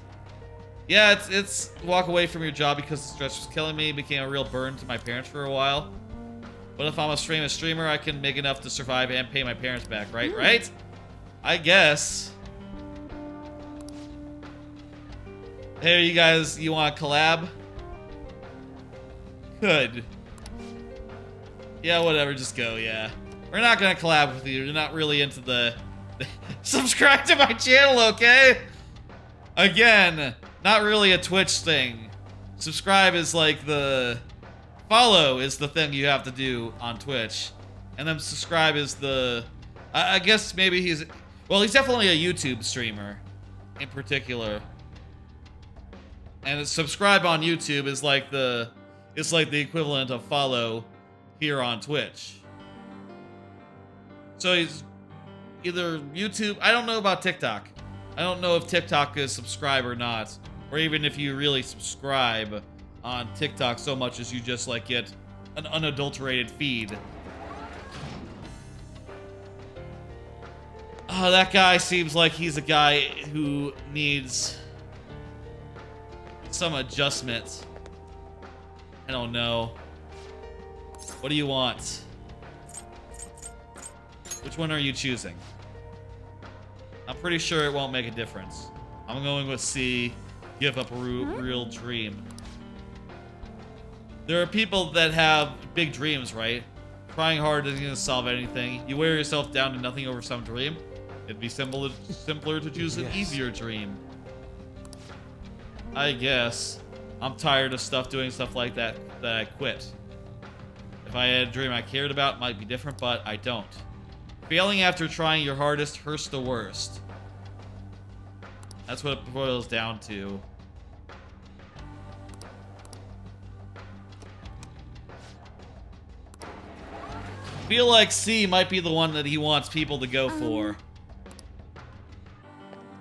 [SPEAKER 1] Yeah, it's walk away from your job because the stress was killing me. Became a real burden to my parents for a while. But if I'm a streamer, I can make enough to survive and pay my parents back, right? Right? I guess. Hey, you guys, you want to collab? Good. Yeah, whatever, just go, yeah. We're not gonna collab with you. You're not really into the subscribe to my channel, okay? Again, not really a Twitch thing. Subscribe is like the... Follow is the thing you have to do on Twitch. And then subscribe is the... I guess maybe he's... Well, he's definitely a YouTube streamer. In particular. And subscribe on YouTube is like the... It's like the equivalent of follow here on Twitch. So he's either YouTube... I don't know about TikTok. I don't know if TikTok is subscribe or not. Or even if you really subscribe on TikTok so much as you just like get an unadulterated feed. Oh, that guy seems like he's a guy who needs some adjustment. I don't know. What do you want? Which one are you choosing? I'm pretty sure it won't make a difference. I'm going with C. Give up a real dream. There are people that have big dreams, right? Trying hard isn't going to solve anything. You wear yourself down to nothing over some dream. It'd be simpler to choose an easier dream. I guess. I'm tired of doing stuff like that I quit. If I had a dream I cared about, it might be different, but I don't. Failing after trying your hardest hurts the worst. That's what it boils down to. Feel like C might be the one that he wants people to go for.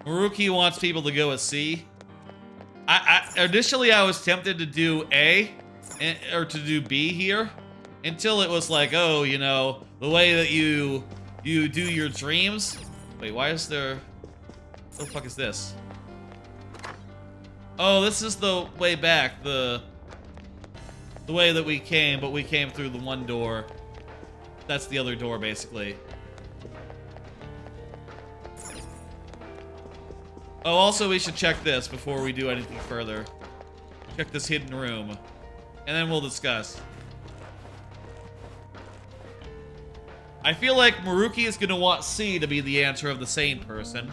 [SPEAKER 1] Maruki wants people to go with C. Initially I was tempted to do A or to do B here until it was like, oh, you know, the way that you do your dreams. Wait, why is there... What the fuck is this? Oh, this is the way back, the way that we came, but we came through the one door. That's the other door, basically. Oh, also we should check this before we do anything further. Check this hidden room. And then we'll discuss. I feel like Maruki is going to want C to be the answer of the sane person.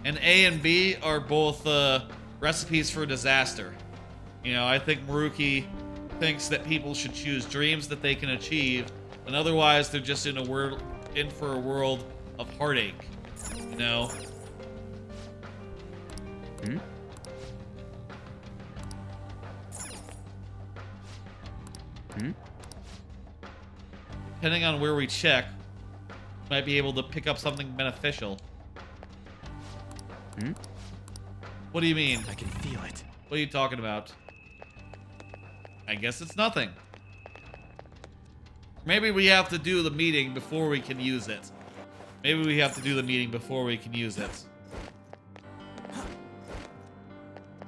[SPEAKER 1] And A and B are both recipes for disaster. You know, I think Maruki thinks that people should choose dreams that they can achieve, and otherwise they're just in for a world of heartache. You know?
[SPEAKER 6] Hmm? Hmm?
[SPEAKER 1] depending on where we check, might be able to pick up something beneficial.
[SPEAKER 6] Hmm?
[SPEAKER 1] What do you mean?
[SPEAKER 6] I can feel it.
[SPEAKER 1] What are you talking about? I guess it's nothing. Maybe we have to do the meeting before we can use it. Maybe we have to do the meeting before we can use it.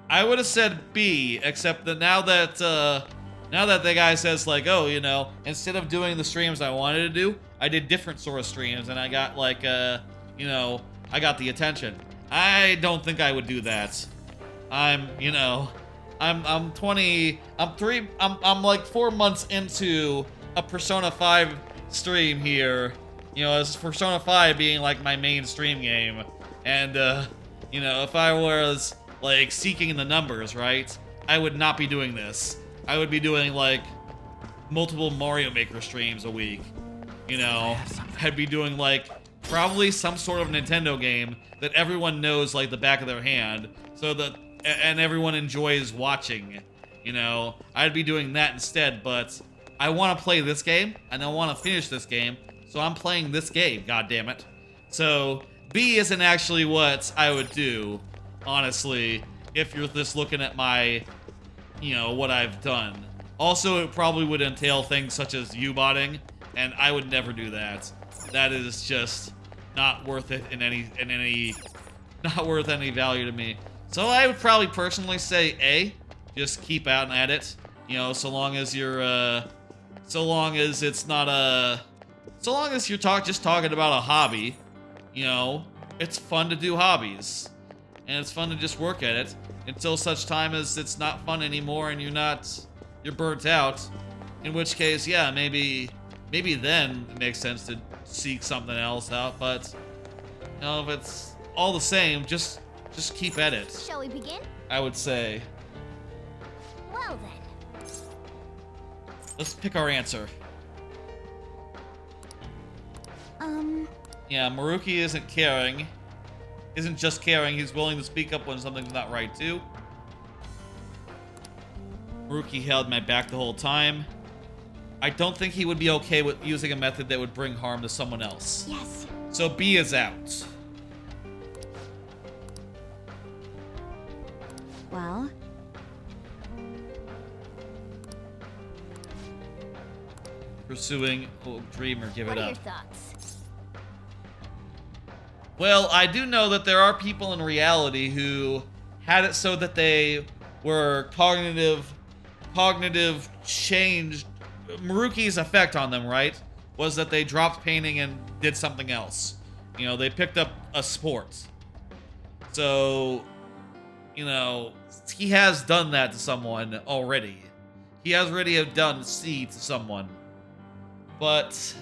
[SPEAKER 1] I would have said B, except that now that the guy says like, oh, you know, instead of doing the streams I wanted to do, I did different sort of streams, and I got like, you know, I got the attention. I don't think I would do that. I'm like 4 months into a Persona 5 stream here. You know, as Persona 5 being like my main stream game. And, you know, if I was like seeking the numbers, right, I would not be doing this. I would be doing like multiple Mario Maker streams a week. You know, I'd be doing like probably some sort of Nintendo game that everyone knows like the back of their hand, so that and everyone enjoys watching. You know, I'd be doing that instead, but I want to play this game and I want to finish this game, so I'm playing this game, god damn it. So B isn't actually what I would do, honestly, if you're just looking at my, you know, what I've done. Also, it probably would entail things such as U-botting, and I would never do that. That is just not worth it not worth any value to me. So I would probably personally say A, just keep out at it. You know, so long as you're, so long as it's not so long as you're just talking about a hobby, you know, it's fun to do hobbies. And it's fun to just work at it until such time as it's not fun anymore and you're burnt out. In which case, yeah, maybe then it makes sense to seek something else out, but you know, if it's all the same, just keep at it.
[SPEAKER 3] Shall we begin?
[SPEAKER 1] I would say.
[SPEAKER 3] Well then.
[SPEAKER 1] Let's pick our answer. Yeah, Maruki isn't caring. Isn't just caring, he's willing to speak up when something's not right too. Maruki held my back the whole time. I don't think he would be okay with using a method that would bring harm to someone else.
[SPEAKER 3] Yes.
[SPEAKER 1] So B is out.
[SPEAKER 3] Well.
[SPEAKER 1] Pursuing a dream or give
[SPEAKER 3] What
[SPEAKER 1] it
[SPEAKER 3] are
[SPEAKER 1] up.
[SPEAKER 3] your thoughts?
[SPEAKER 1] Well, I do know that there are people in reality who had it so that they were cognitive changed. Maruki's effect on them, right, was that they dropped painting and did something else. You know, they picked up a sport. So, you know, he has done that to someone already. He has already have done C to someone. But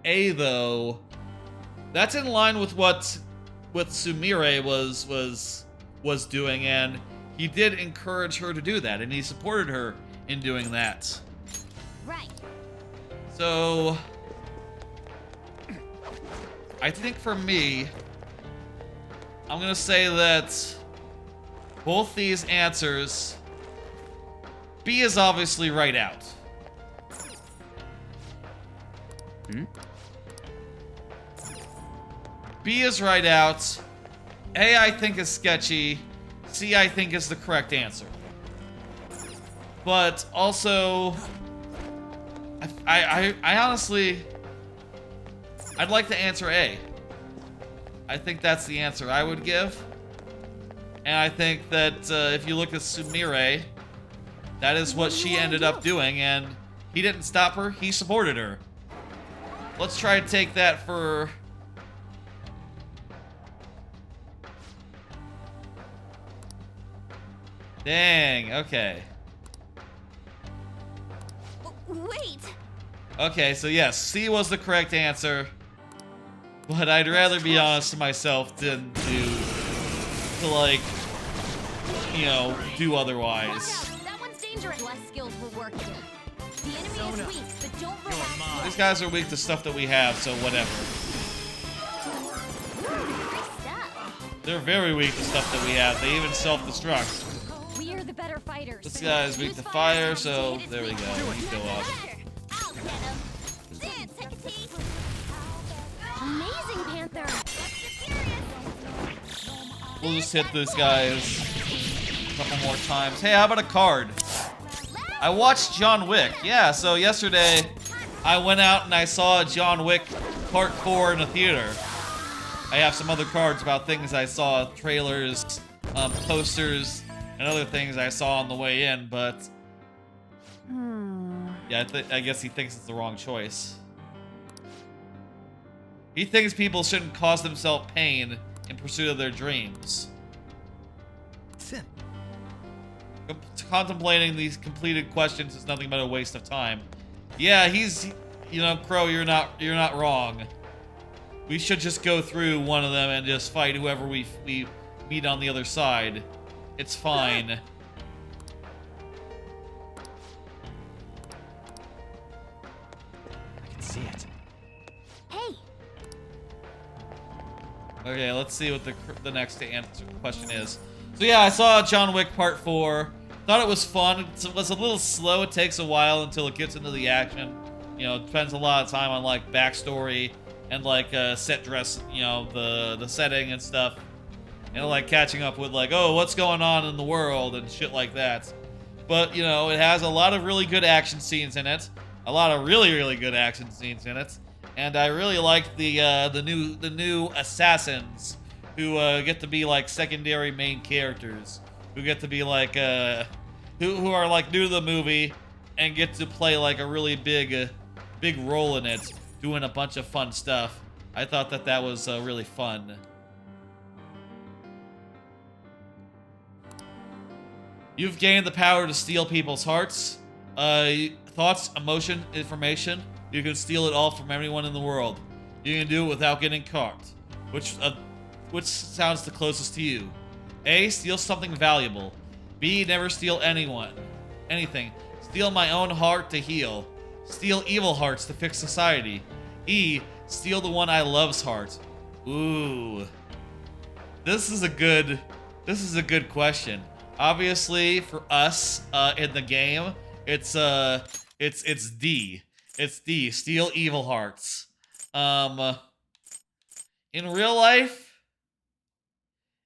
[SPEAKER 1] A, though, that's in line with what Sumire was doing, and he did encourage her to do that, and he supported her in doing that.
[SPEAKER 3] Right.
[SPEAKER 1] So I think for me, I'm gonna say that both these answers, B is obviously right out.
[SPEAKER 6] Hmm?
[SPEAKER 1] B is right out. A, I think, is sketchy. C, I think, is the correct answer. But also, I honestly, I'd like to answer A. I think that's the answer I would give. And I think that if you look at Sumire, that is what she ended up doing, and he didn't stop her, he supported her. Let's try to take that for... Dang, okay.
[SPEAKER 3] Wait.
[SPEAKER 1] Okay, so yes, C was the correct answer. But I'd rather be honest to myself than to like, you know, do otherwise.
[SPEAKER 3] That one's dangerous. Less skills will work here. The enemy is weak, but don't relax.
[SPEAKER 1] These guys are weak to stuff that we have, so whatever.
[SPEAKER 3] Nice stuff.
[SPEAKER 1] They're very weak to stuff that we have. They even self-destruct.
[SPEAKER 3] We are the better fighters.
[SPEAKER 1] This guy is weak to fire, so there we go. He go up.
[SPEAKER 3] I'll get him. dance. Take a seat. Amazing, Panther. Let's get serious.
[SPEAKER 1] We'll just hit these guys a couple more times. Hey, how about a card? I watched John Wick. Yeah, so yesterday I went out and I saw John Wick Part 4 in a theater. I have some other cards about things I saw, trailers, posters, and other things I saw on the way in, but yeah, I guess he thinks it's the wrong choice. He thinks people shouldn't cause themselves pain in pursuit of their dreams. Contemplating these completed questions is nothing but a waste of time. Yeah, you know, Crow, you're not wrong. We should just go through one of them and just fight whoever we meet on the other side. It's fine.
[SPEAKER 2] I can see it.
[SPEAKER 3] Hey.
[SPEAKER 1] Okay, let's see what the next question is. So yeah, I saw John Wick Part 4. Thought it was fun. It was a little slow. It takes a while until it gets into the action. You know, it spends a lot of time on like backstory and like set dress, you know, the setting and stuff. And like catching up with like, oh, what's going on in the world and shit like that. But, you know, it has a lot of really good action scenes in it. A lot of really, really good action scenes in it. And I really liked the new assassins who get to be like secondary main characters. Who get to be like who are like new to the movie and get to play like a really big role in it, doing a bunch of fun stuff. I thought that was really fun. You've gained the power to steal people's hearts, thoughts, emotion, information. You can steal it all from everyone in the world. You can do it without getting caught. Which sounds the closest to you? A, steal something valuable. B, never steal anything. Steal my own heart to heal. Steal evil hearts to fix society. E, steal the one I love's heart. Ooh. This is a good question. Obviously, for us in the game, it's D. It's D. Steal evil hearts. In real life,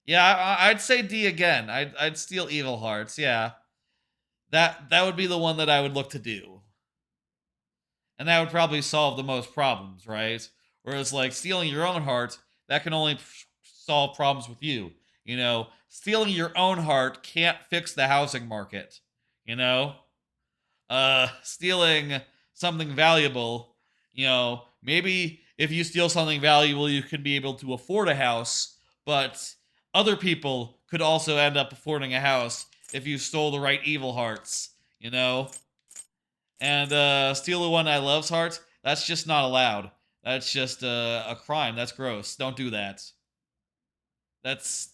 [SPEAKER 1] yeah, I'd say D again. I'd steal evil hearts. Yeah, that would be the one that I would look to do, and that would probably solve the most problems, right? Whereas like stealing your own heart, that can only solve problems with you. You know, stealing your own heart can't fix the housing market. You know, stealing something valuable. You know, maybe if you steal something valuable, you can be able to afford a house, but other people could also end up affording a house if you stole the right evil hearts, you know? And steal the one I love's heart, that's just not allowed. That's just a crime. That's gross. Don't do that. That's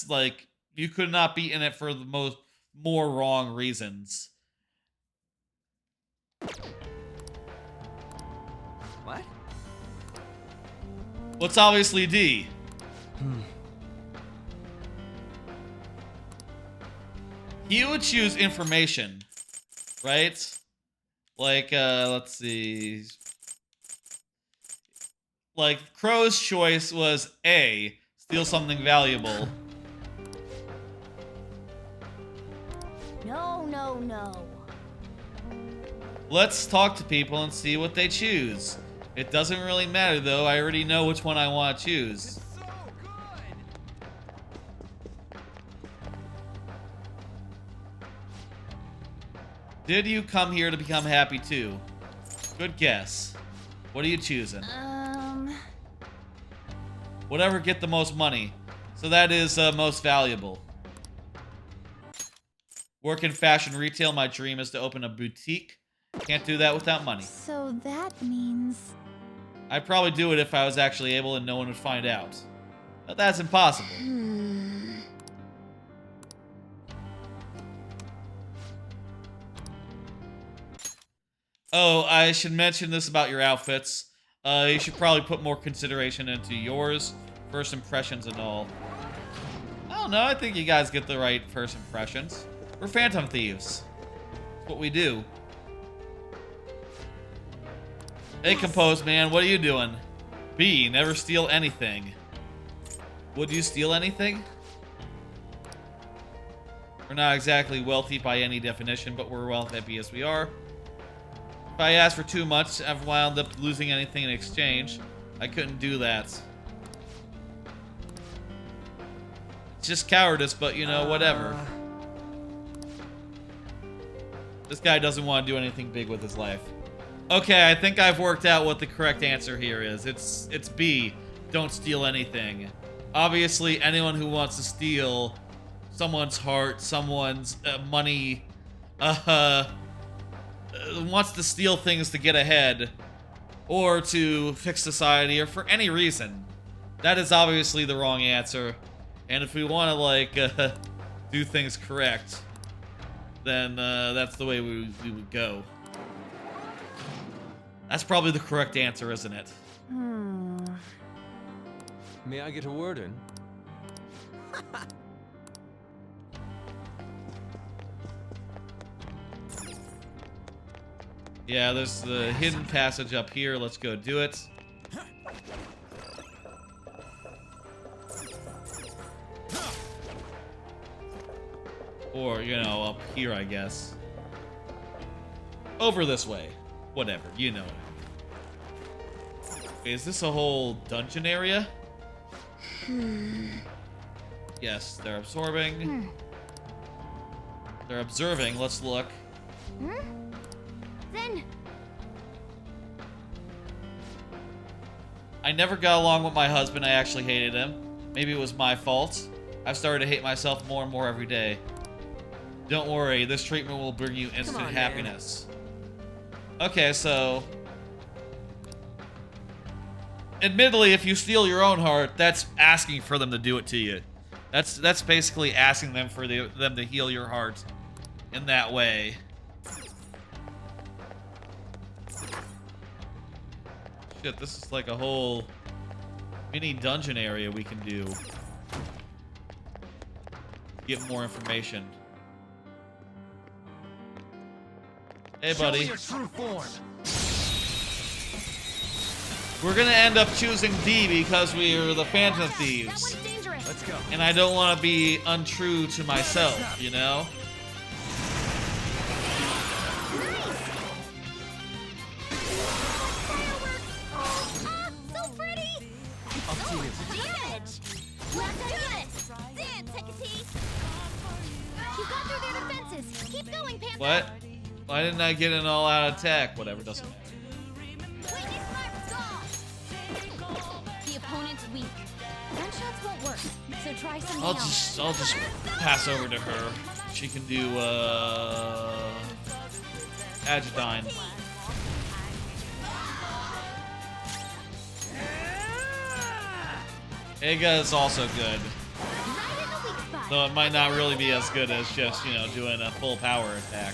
[SPEAKER 1] like, you could not be in it for the more wrong reasons.
[SPEAKER 2] What?
[SPEAKER 1] What's obviously D? You would choose information, right? Like, let's see. Like, Crow's choice was A, steal something valuable.
[SPEAKER 3] No.
[SPEAKER 1] Let's talk to people and see what they choose. It doesn't really matter, though. I already know which one I want to choose. Did you come here to become happy too? Good guess. What are you choosing? Whatever get the most money. So that is most valuable. Work in fashion retail. My dream is to open a boutique. Can't do that without money.
[SPEAKER 3] So that means...
[SPEAKER 1] I'd probably do it if I was actually able and no one would find out. But that's impossible. Oh, I should mention this about your outfits. You should probably put more consideration into yours, first impressions and all. I don't know, I think you guys get the right first impressions. We're Phantom Thieves. That's what we do. Hey, Composed Man, what are you doing? B, never steal anything. Would you steal anything? We're not exactly wealthy by any definition, but we're wealthy as we are. If I asked for too much, I've wound up losing anything in exchange. I couldn't do that. It's just cowardice, but you know, whatever. This guy doesn't want to do anything big with his life. Okay, I think I've worked out what the correct answer here is. It's B. Don't steal anything. Obviously, anyone who wants to steal someone's heart, someone's money, wants to steal things to get ahead, or to fix society, or for any reason. That is obviously the wrong answer. And if we want to, like, do things correct, then that's the way we would go. That's probably the correct answer, isn't it?
[SPEAKER 5] May I get a word in?
[SPEAKER 1] Yeah, there's the hidden passage up here. Let's go do it. Or, you know, up here, I guess. Over this way. Whatever, you know it. Okay, is this a whole dungeon area? Yes, they're absorbing. They're observing. Let's look.
[SPEAKER 3] Then
[SPEAKER 1] I never got along with my husband. I actually hated him. Maybe it was my fault. I've started to hate myself more and more every day. Don't worry, this treatment will bring you instant happiness. Okay, so... admittedly, if you steal your own heart, that's asking for them to do it to you. That's basically asking them for them to heal your heart in that way. Shit, this is like a whole mini dungeon area we can do. Get more information. Hey, buddy.
[SPEAKER 5] Show me your true form.
[SPEAKER 1] We're gonna end up choosing D because we are the Phantom
[SPEAKER 3] that
[SPEAKER 1] Thieves.
[SPEAKER 3] one's dangerous.
[SPEAKER 5] Let's go.
[SPEAKER 1] And I don't want to be untrue to myself, you know?
[SPEAKER 3] Ah, so pretty.
[SPEAKER 5] Up to you.
[SPEAKER 3] Damage. Let's do this. Dan, take a tea. You got through their defenses. Keep going, Panther.
[SPEAKER 1] What? Why didn't I get an all-out attack? Whatever, doesn't matter.
[SPEAKER 3] Weakness marked gone. The opponent's weak. Gunshots won't work, so try something else.
[SPEAKER 1] I'll just pass over to her. She can do Agidine. Ega is also good.
[SPEAKER 3] Right in the weak spot.
[SPEAKER 1] Though it might not really be as good as just, you know, doing a full power attack.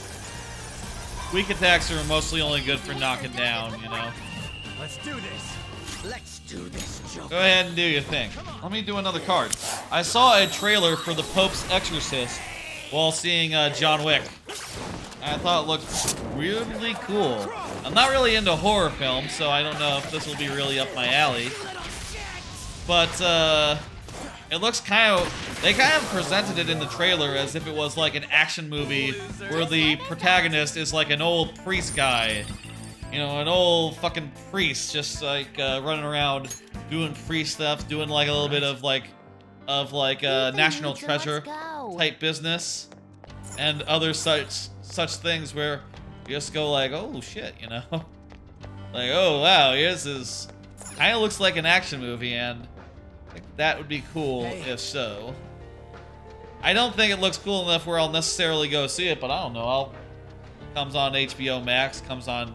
[SPEAKER 1] Weak attacks are mostly only good for knocking down, you know?
[SPEAKER 5] Let's do this.
[SPEAKER 6] Let's do this, Joker.
[SPEAKER 1] Go ahead and do your thing. Let me do another card. I saw a trailer for The Pope's Exorcist while seeing John Wick. I thought it looked really cool. I'm not really into horror films, so I don't know if this will be really up my alley. But, it looks they kind of presented it in the trailer as if it was like an action movie where the protagonist is like an old priest guy. You know, an old fucking priest just like running around doing priest stuff, doing like a little bit of National Treasure type business and other such things where you just go like, oh shit, you know? Like, oh wow, this is kind of looks like an action movie, and I think that would be cool if so. I don't think it looks cool enough where I'll necessarily go see it, but I don't know. Comes on HBO Max, comes on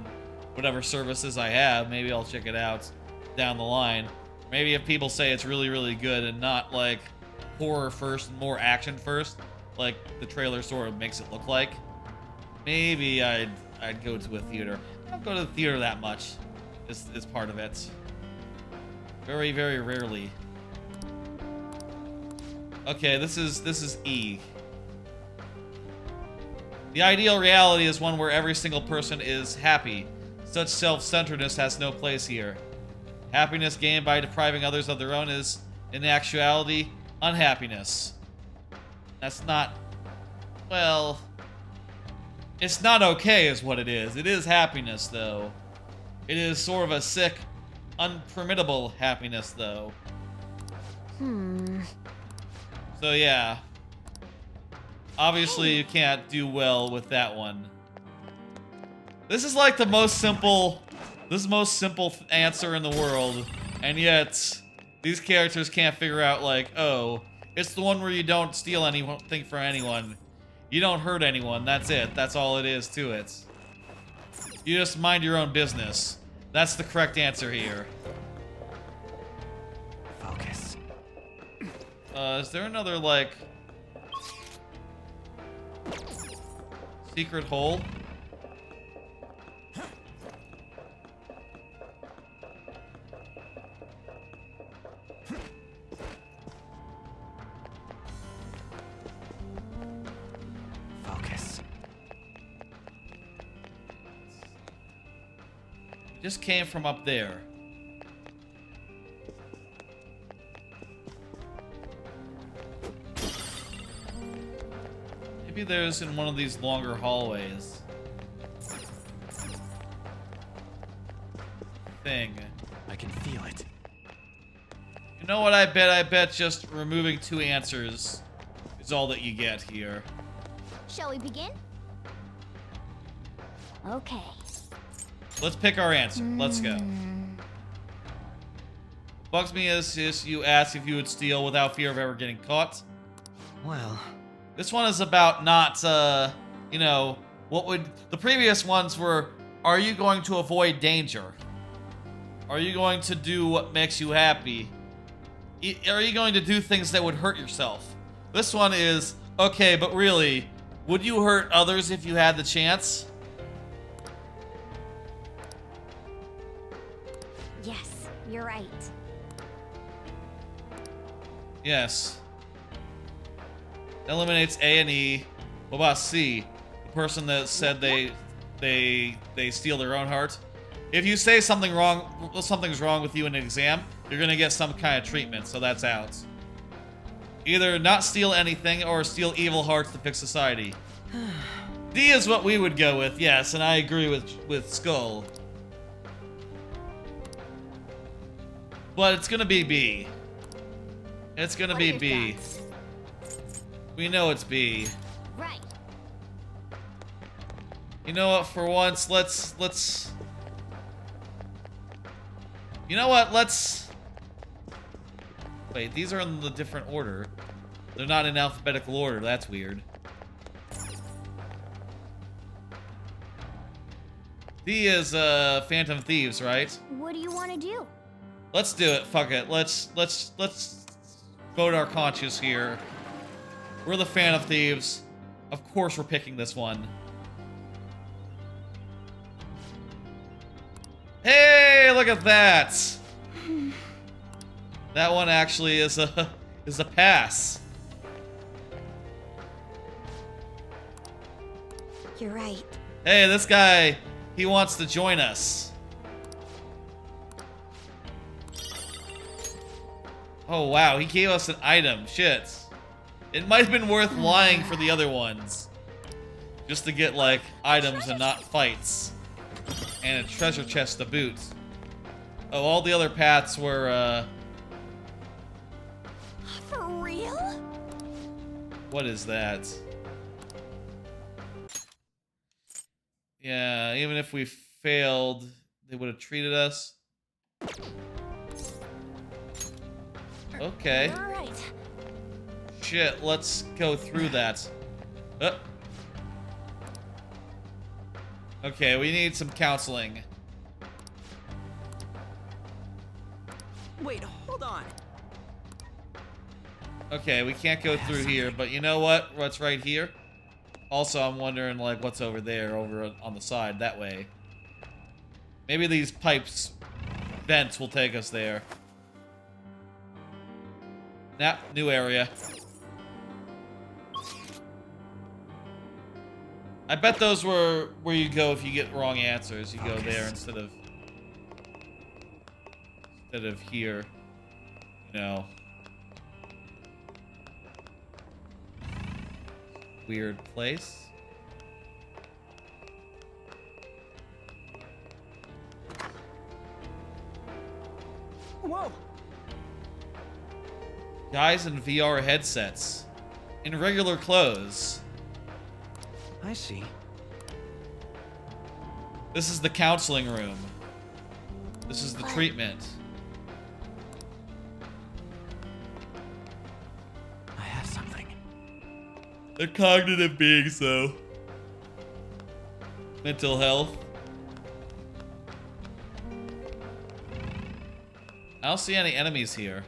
[SPEAKER 1] whatever services I have. Maybe I'll check it out down the line. Maybe if people say it's really, really good and not like horror first and more action first, like the trailer sort of makes it look like, maybe I'd go to a theater. I don't go to the theater that much. Is part of it. Very, very rarely. Okay, this is E. The ideal reality is one where every single person is happy. Such self-centeredness has no place here. Happiness gained by depriving others of their own is, in actuality, unhappiness. That's not... well... it's not okay is what it is. It is happiness, though. It is sort of a sick, unpermittable happiness, though. So, yeah. Obviously, you can't do well with that one. This is like the most simple... this is the most simple answer in the world. And yet, these characters can't figure out, like, oh, it's the one where you don't steal anything from anyone. You don't hurt anyone. That's it. That's all it is to it. You just mind your own business. That's the correct answer here.
[SPEAKER 2] Focus.
[SPEAKER 1] Is there another, like... secret hole?
[SPEAKER 2] Focus.
[SPEAKER 1] Just came from up there. Maybe there's in one of these longer hallways. Thing.
[SPEAKER 5] I can feel it.
[SPEAKER 1] You know what I bet? I bet just removing 2 answers is all that you get here.
[SPEAKER 3] Shall we begin? Okay.
[SPEAKER 1] Let's pick our answer. Let's go. Bugs me is you ask if you would steal without fear of ever getting caught.
[SPEAKER 2] Well,
[SPEAKER 1] This one is about not, you know, what would... the previous ones were, are you going to avoid danger? Are you going to do what makes you happy? Are you going to do things that would hurt yourself? This one is, okay, but really, would you hurt others if you had the chance?
[SPEAKER 3] Yes, you're right.
[SPEAKER 1] Yes. Eliminates A and E. What about C? The person that said they steal their own heart. If you say something's wrong with you in an exam, you're gonna get some kind of treatment, so that's out. Either not steal anything or steal evil hearts to fix society. D is what we would go with, yes, and I agree with Skull. But it's gonna be B. It's gonna be B. We know it's B.
[SPEAKER 3] Right.
[SPEAKER 1] You know what, for once, let's... You know what, let's... Wait, these are in the different order. They're not in alphabetical order, that's weird. D is, Phantom Thieves, right?
[SPEAKER 3] What do you want to do?
[SPEAKER 1] Let's do it, fuck it. Let's vote our conscience here. We're the Phantom Thieves. Of course we're picking this one. Hey, look at that! That one actually is a pass.
[SPEAKER 3] You're right.
[SPEAKER 1] Hey, this guy, he wants to join us. Oh wow, he gave us an item. Shit. It might have been worth lying for the other ones. Just to get, like, items and not fights. And a treasure chest to boot. Oh, all the other paths were,
[SPEAKER 3] For real?
[SPEAKER 1] what is that? Yeah, even if we failed, they would have treated us. Okay.
[SPEAKER 3] All right.
[SPEAKER 1] Shit, let's go through that. Okay, we need some counseling.
[SPEAKER 2] wait, hold on.
[SPEAKER 1] Okay, we can't go through here, but you know what? What's right here? Also, I'm wondering, like, what's over there, over on the side, that way. Maybe these pipes, vents will take us there. Nah, new area. I bet those were where you go if you get wrong answers. You go there instead of here. You know. Weird place.
[SPEAKER 2] Whoa!
[SPEAKER 1] Guys in VR headsets. In regular clothes.
[SPEAKER 2] I see.
[SPEAKER 1] This is the counseling room. This is the treatment.
[SPEAKER 2] I have something.
[SPEAKER 1] They're cognitive beings, though. Mental health. I don't see any enemies here.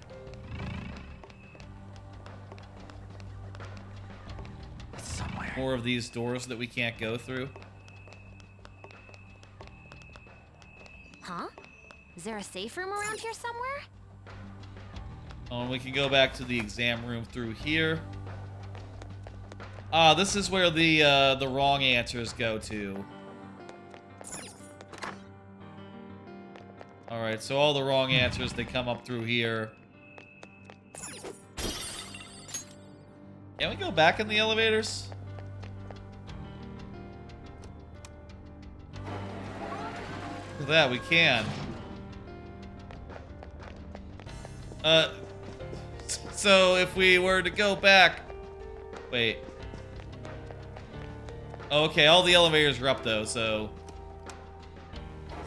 [SPEAKER 2] It's somewhere.
[SPEAKER 1] More of these doors that we can't go through.
[SPEAKER 3] Huh? Is there a safe room around here somewhere?
[SPEAKER 1] Oh, and we can go back to the exam room through here. Ah, this is where the wrong answers go to. Alright, so all the wrong answers, they come up through here. Can we go back in the elevators? Look at that, we can. So if we were to go back... Wait. Okay, all the elevators are up though, so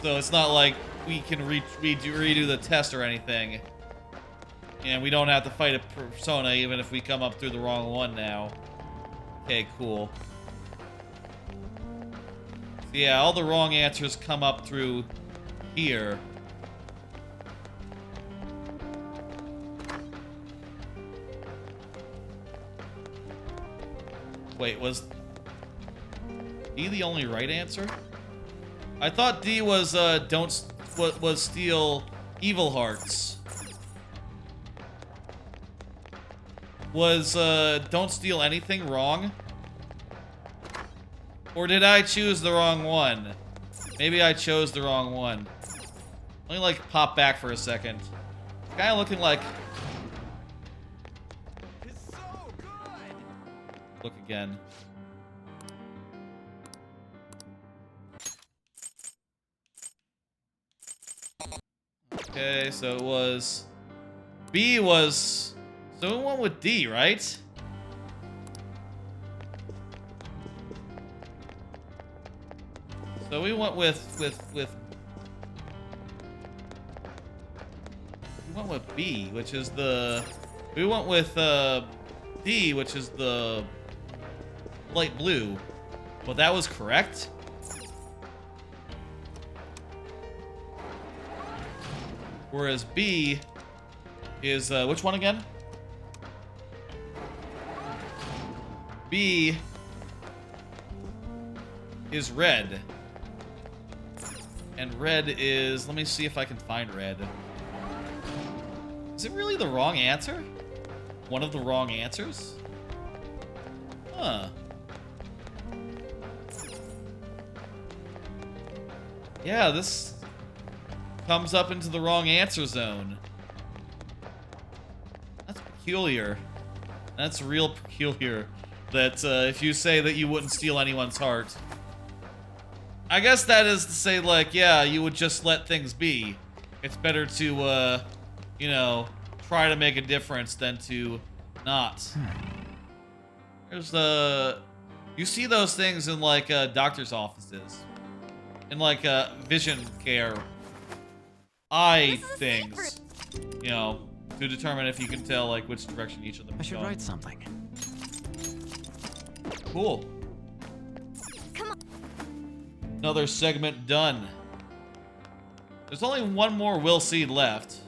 [SPEAKER 1] it's not like we can redo the test or anything. And we don't have to fight a persona even if we come up through the wrong one now. Okay, cool. So yeah, all the wrong answers come up through here. Wait, was D the only right answer? I thought D was was steal evil hearts. Was don't steal anything wrong? Or did I choose the wrong one? Maybe I chose the wrong one. Let me like pop back for a second. Guy looking like
[SPEAKER 2] It's so good.
[SPEAKER 1] look again. Okay, so it was B was so we went with D, right? So we went with we went with B, which is the we went with D, which is the light blue. Well, that was correct. Whereas B is, which one again? B is red. And red is, let me see if I can find red. Is it really the wrong answer? One of the wrong answers? Huh. Yeah, this comes up into the wrong answer zone. That's peculiar. That's real peculiar. That if you say that you wouldn't steal anyone's heart. I guess that is to say, like, yeah, you would just let things be. It's better to, you know, try to make a difference than to not. There's, you see those things in, like, doctor's offices. In, like, vision care. Eye things, you know, to determine if you can tell like which direction each of them
[SPEAKER 2] I
[SPEAKER 1] is
[SPEAKER 2] should
[SPEAKER 1] going.
[SPEAKER 2] write something.
[SPEAKER 1] Cool.
[SPEAKER 3] Come on.
[SPEAKER 1] Another segment done. There's only one more Will Seed left,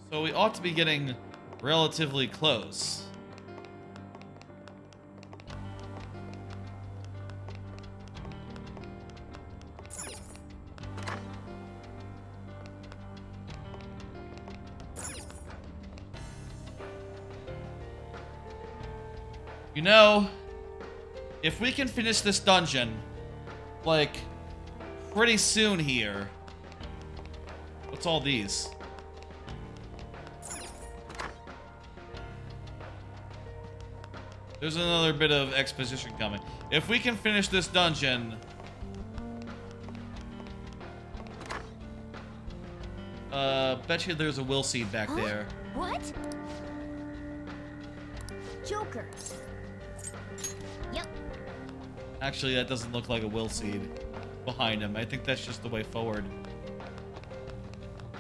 [SPEAKER 1] so we ought to be getting relatively close. You know, if we can finish this dungeon, like, pretty soon here. What's all these? There's another bit of exposition coming. If we can finish this dungeon... bet you there's a will seed back there.
[SPEAKER 3] What? Joker. Yep.
[SPEAKER 1] Actually, that doesn't look like a will seed behind him. I think that's just the way forward.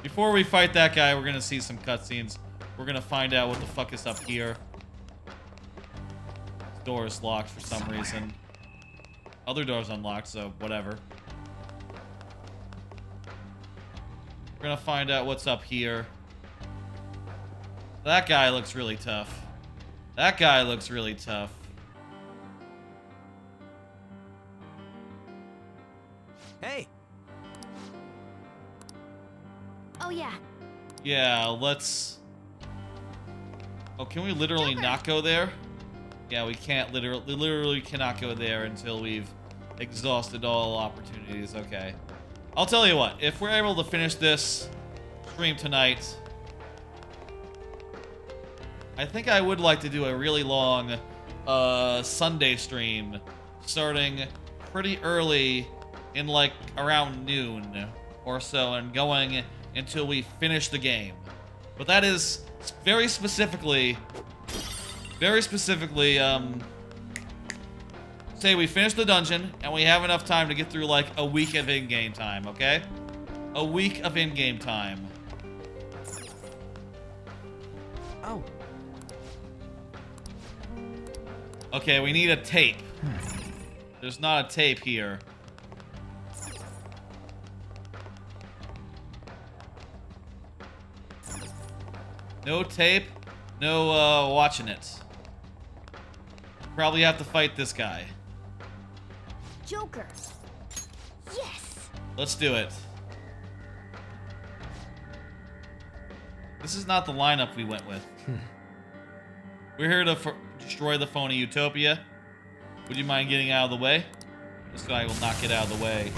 [SPEAKER 1] Before we fight that guy, we're gonna see some cutscenes. We're gonna find out what the fuck is up here. This door is locked for some reason. Other door's unlocked, so whatever. We're gonna find out what's up here. That guy looks really tough. That guy looks really tough.
[SPEAKER 6] Hey!
[SPEAKER 3] Oh yeah.
[SPEAKER 1] Yeah, let's... Oh, can we literally not go there? Yeah, we can't literally cannot go there until we've exhausted all opportunities. Okay. I'll tell you what, if we're able to finish this stream tonight, I think I would like to do a really long Sunday stream starting pretty early in like around noon or so and going until we finish the game. But that is very specifically, say we finish the dungeon and we have enough time to get through like a week of in-game time, okay? A week of in-game time.
[SPEAKER 2] Oh.
[SPEAKER 1] Okay, we need a tape. There's not a tape here. No tape, no watching it. Probably have to fight this guy.
[SPEAKER 3] Joker. Yes.
[SPEAKER 1] Let's do it. This is not the lineup we went with. We're here to destroy the phony utopia. Would you mind getting out of the way? This guy will not get out of the way.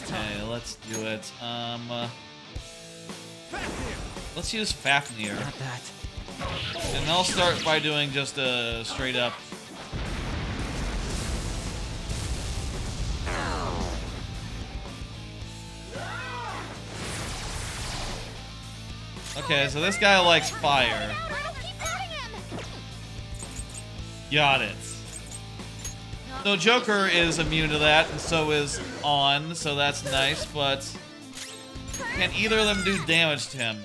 [SPEAKER 1] Okay, let's do it. Let's use Fafnir.
[SPEAKER 2] Not that.
[SPEAKER 1] And I'll start by doing just a straight up. Okay, so this guy likes fire. Got it. So Joker is immune to that, and so is On, so that's nice, but can either of them do damage to him?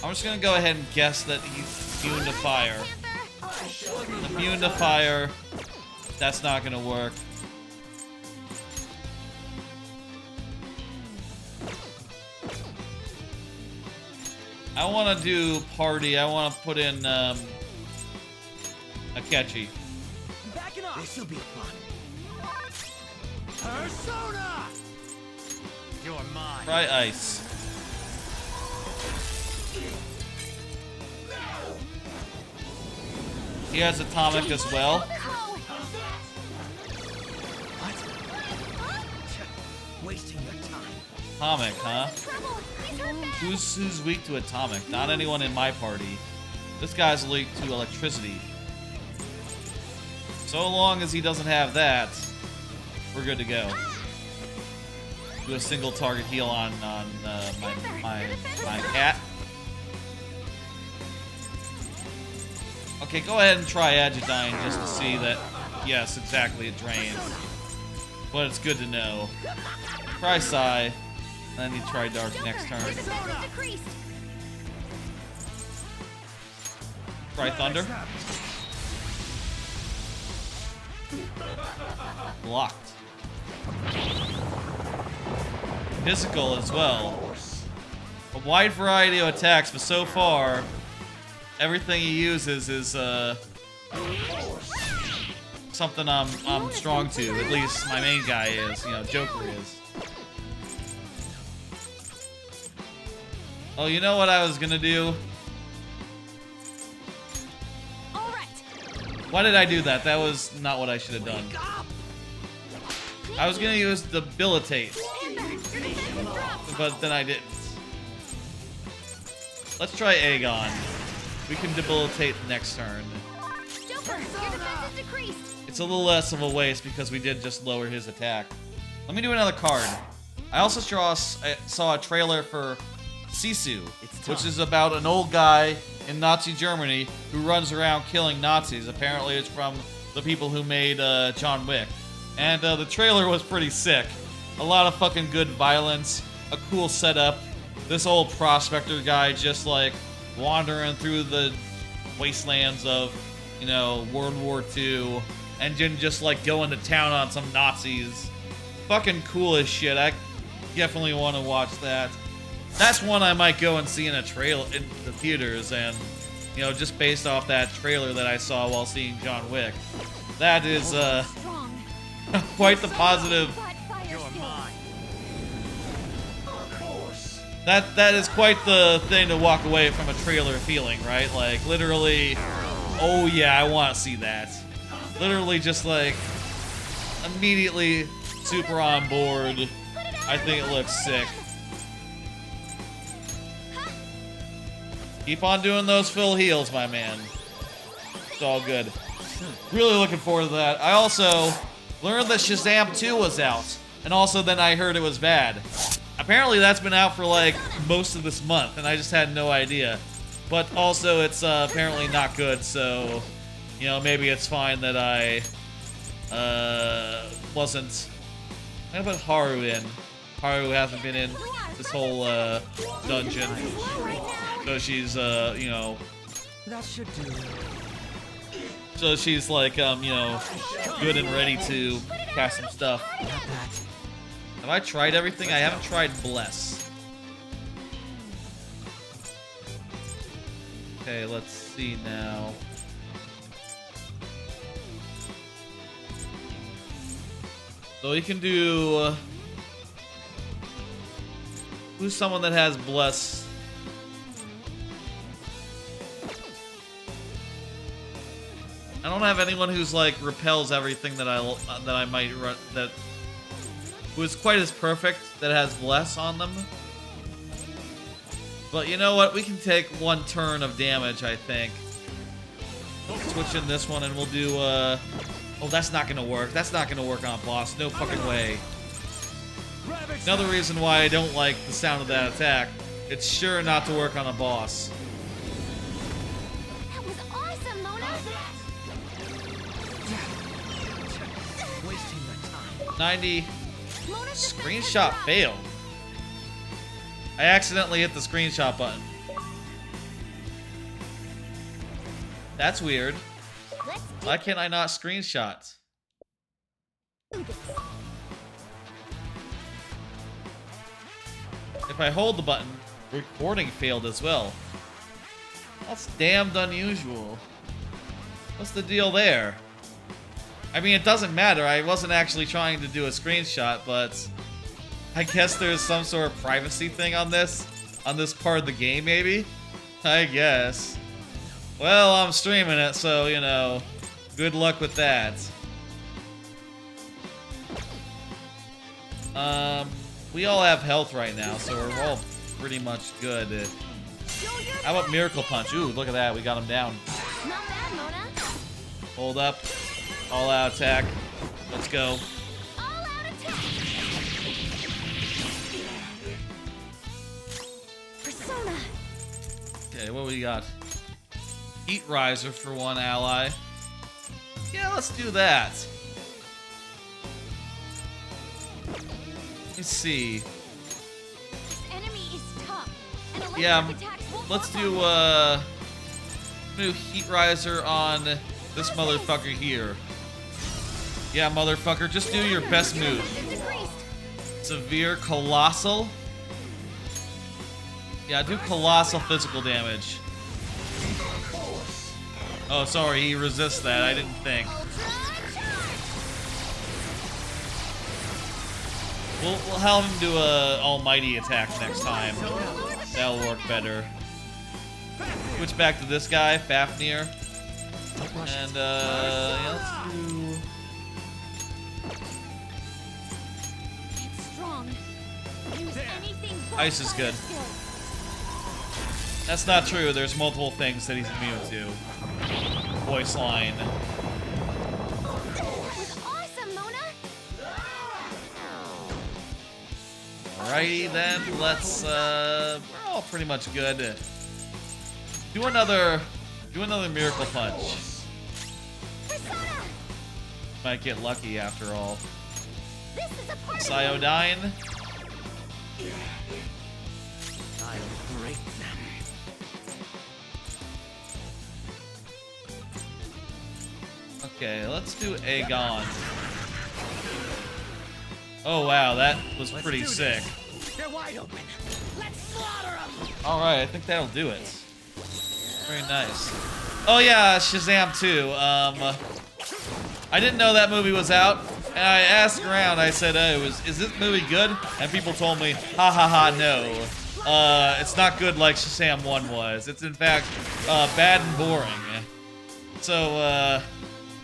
[SPEAKER 1] I'm just gonna go ahead and guess that he's immune to fire. Immune to fire. That's not gonna work. I want to do party. I want to put in Akechi.
[SPEAKER 6] Backing up. This'll be fun. Persona. You're mine.
[SPEAKER 1] Try ice. He has atomic as well.
[SPEAKER 6] What? Wasting your time.
[SPEAKER 1] Atomic, huh? Who's weak to atomic? Not anyone in my party. This guy's weak to electricity. So long as he doesn't have that, we're good to go. Do a single target heal on my cat. Okay, go ahead and try Agidyne just to see that, yes, exactly, it drains. But it's good to know. Try Psy, then you try Dark next turn. Try Thunder. Blocked. Physical as well. A wide variety of attacks, but so far, everything he uses is something I'm strong to. At least my main guy is, you know, Joker is. Oh, you know what I was gonna do?
[SPEAKER 3] All right.
[SPEAKER 1] Why did I do that? That was not what I should have done. I was gonna use debilitate, but then I didn't. Let's try Aegon. We can debilitate next turn.
[SPEAKER 3] Joker, your defense is decreased.
[SPEAKER 1] It's a little less of a waste because we did just lower his attack. Let me do another card. I also saw a trailer for Sisu, which is about an old guy in Nazi Germany who runs around killing Nazis. Apparently it's from the people who made John Wick. And the trailer was pretty sick. A lot of fucking good violence, a cool setup. This old prospector guy just like wandering through the wastelands of, you know, World War II and then just like going to town on some Nazis. Fucking cool as shit. I definitely want to watch that. That's one I might go and see in the theaters, and you know, just based off that trailer that I saw while seeing John Wick. That is
[SPEAKER 3] Strong.
[SPEAKER 1] quite the positive.
[SPEAKER 3] You're mine.
[SPEAKER 1] That is quite the thing to walk away from a trailer feeling, right? Like literally, oh yeah, I want to see that. Literally just like immediately super on board. I think it looks sick. Keep on doing those full heals, my man. It's all good. Really looking forward to that. I also learned that Shazam 2 was out, and also then I heard it was bad. Apparently that's been out for like most of this month, and I just had no idea. But also it's apparently not good, so you know, maybe it's fine that I wasn't. How about Haru in? Haru hasn't been in this whole dungeon, so she's you know.
[SPEAKER 2] That should do.
[SPEAKER 1] So she's like, you know, good and ready to cast some stuff.
[SPEAKER 2] Not that.
[SPEAKER 1] Have I tried everything? I haven't tried Bless. Okay, let's see now. So you can do... who's someone that has Bless? I don't have anyone who's like repels everything that I might run, that who is quite as perfect that has Bless on them. But you know what? We can take one turn of damage, I think. Switch in this one and we'll do oh, that's not gonna work. That's not gonna work on a boss. No fucking way. Another reason why I don't like the sound of that attack. It's sure not to work on a boss.
[SPEAKER 3] That was awesome, Mona.
[SPEAKER 2] Wasting my time.
[SPEAKER 1] 90.
[SPEAKER 3] Mona's defense
[SPEAKER 1] Screenshot
[SPEAKER 3] is up.
[SPEAKER 1] failed. I accidentally hit the screenshot button. That's weird.
[SPEAKER 3] Let's do
[SPEAKER 1] Why can't I not screenshot?
[SPEAKER 3] this.
[SPEAKER 1] If I hold the button, recording failed as well. That's damned unusual. What's the deal there? I mean, it doesn't matter. I wasn't actually trying to do a screenshot, but I guess there's some sort of privacy thing on this part of the game, maybe? I guess. Well, I'm streaming it, so, you know, good luck with that. We all have health right now, so we're all pretty much good. How about Miracle Punch? Ooh, look at that. We got him down.
[SPEAKER 3] Not bad, Mona.
[SPEAKER 1] Hold up. All out attack. Let's go.
[SPEAKER 3] All out attack. Persona.
[SPEAKER 1] Okay, what we got? Heat Riser for one ally. Yeah, let's do that. Let's see.
[SPEAKER 3] This enemy is tough. And electric
[SPEAKER 1] Yeah,
[SPEAKER 3] attacks won't
[SPEAKER 1] let's
[SPEAKER 3] work on
[SPEAKER 1] do Heat Riser on this motherfucker here. Yeah, motherfucker, just do your best move.
[SPEAKER 3] It's decreased.
[SPEAKER 1] Severe Colossal. Yeah, do Colossal physical damage. Oh, sorry, he resists that. I didn't think. We'll have him do a almighty attack next time. That'll work better. Switch back to this guy, Fafnir. And, yeah, let's do...
[SPEAKER 3] It's strong. Use anything but
[SPEAKER 1] Ice is good.
[SPEAKER 3] fire skill.
[SPEAKER 1] That's not true. There's multiple things that he's immune to. Voice line.
[SPEAKER 3] That was awesome, Mona.
[SPEAKER 1] Alrighty then, let's, we're all pretty much good. Do another Miracle Punch.
[SPEAKER 3] Persona.
[SPEAKER 1] Might get lucky after all.
[SPEAKER 3] This is a part of
[SPEAKER 1] Cyodyne.
[SPEAKER 6] I'll break them.
[SPEAKER 1] Okay, let's do Aegon. Oh wow, that was pretty sick.
[SPEAKER 6] They're wide open. Let's slaughter them.
[SPEAKER 1] Alright, I think that'll do it. Very nice. Oh yeah, Shazam 2. I didn't know that movie was out, and I asked around, I said, oh, is this movie good? And people told me, ha ha ha, no. It's not good like Shazam 1 was. It's in fact, bad and boring. So,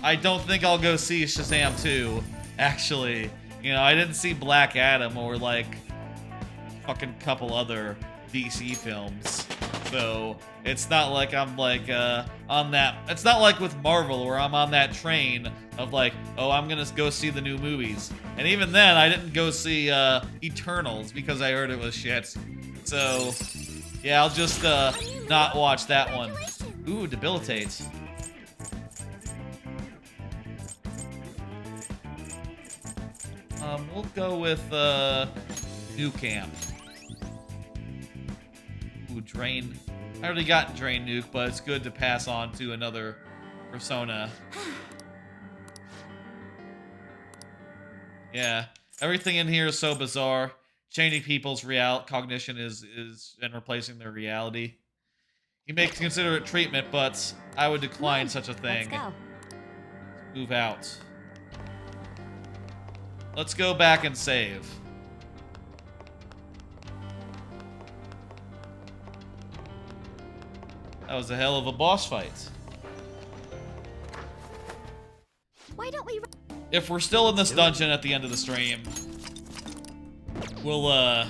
[SPEAKER 1] I don't think I'll go see Shazam 2, actually. You know, I didn't see Black Adam or, like, fucking couple other DC films. So, it's not like I'm, like, on that... It's not like with Marvel where I'm on that train of, like, oh, I'm gonna go see the new movies. And even then, I didn't go see, Eternals because I heard it was shit. So, yeah, I'll just, not watch that one. Ooh, Debilitate. We'll go with, New Camp. Ooh, Drain. I already got Drain Nuke, but it's good to pass on to another persona. Yeah, everything in here is so bizarre. Changing people's cognition is and replacing their reality. You may consider it treatment, but I would decline such a thing.
[SPEAKER 3] Let's go.
[SPEAKER 1] Move out. Let's go back and save. That was a hell of a boss fight.
[SPEAKER 3] Why don't we?
[SPEAKER 1] If we're still in this dungeon at the end of the stream, we'll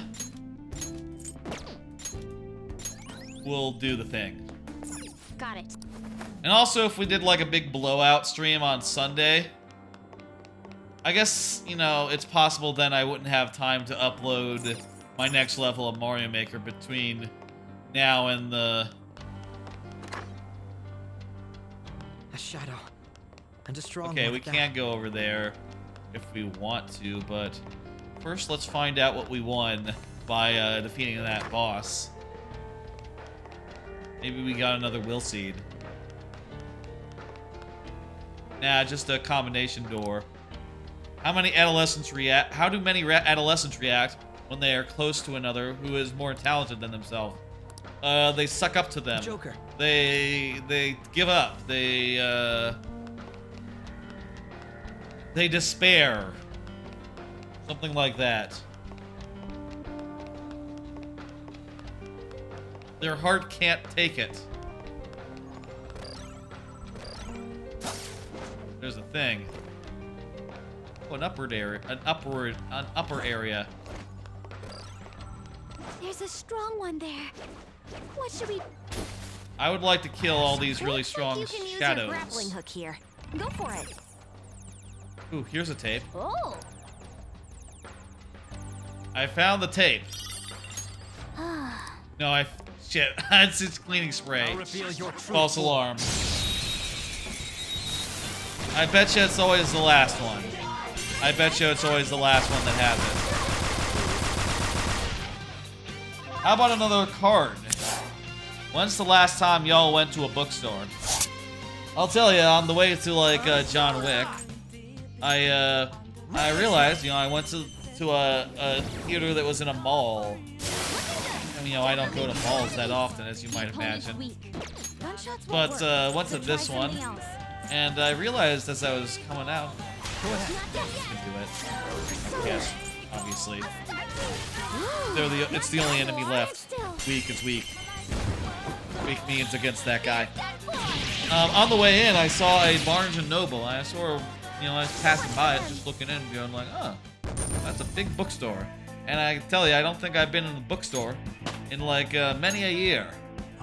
[SPEAKER 1] do the thing.
[SPEAKER 3] Got it.
[SPEAKER 1] And also, if we did like a big blowout stream on Sunday, I guess, you know, it's possible then I wouldn't have time to upload my next level of Mario Maker between now and the...
[SPEAKER 2] A shadow. And a strong
[SPEAKER 1] Okay,
[SPEAKER 2] one
[SPEAKER 1] we
[SPEAKER 2] at that.
[SPEAKER 1] can go over there if we want to, but first let's find out what we won by defeating that boss. Maybe we got another will seed. Nah, just a combination door. How many adolescents react? How do many adolescents react when they are close to another who is more talented than themselves? They suck up to them.
[SPEAKER 2] Joker.
[SPEAKER 1] They give up. They despair. Something like that. Their heart can't take it. There's a thing. Oh, an upper area.
[SPEAKER 3] There's a strong one there. What should we?
[SPEAKER 1] I would like to kill all these really
[SPEAKER 3] Looks
[SPEAKER 1] strong
[SPEAKER 3] like you can use
[SPEAKER 1] shadows.
[SPEAKER 3] your grappling hook here. Go for it.
[SPEAKER 1] Ooh, here's a tape.
[SPEAKER 3] Oh.
[SPEAKER 1] I found the tape. No, shit. It's just cleaning spray.
[SPEAKER 5] I'll reveal your truth.
[SPEAKER 1] False alarm. I bet you it's always the last one. I bet you it's always the last one that has it. How about another card? When's the last time y'all went to a bookstore? I'll tell you, on the way to like John Wick, I realized, you know, I went to a theater that was in a mall. And, you know, I don't go to malls that often, as you might imagine. But went to this one, and I realized as I was coming out, I can do it. Yes, obviously. It's the only enemy left. Weak is weak. Weak means against that guy. On the way in, I saw a Barnes and Noble. I saw, I was passing by it, just looking in, and going like, oh, that's a big bookstore. And I can tell you, I don't think I've been in a bookstore in like many a year.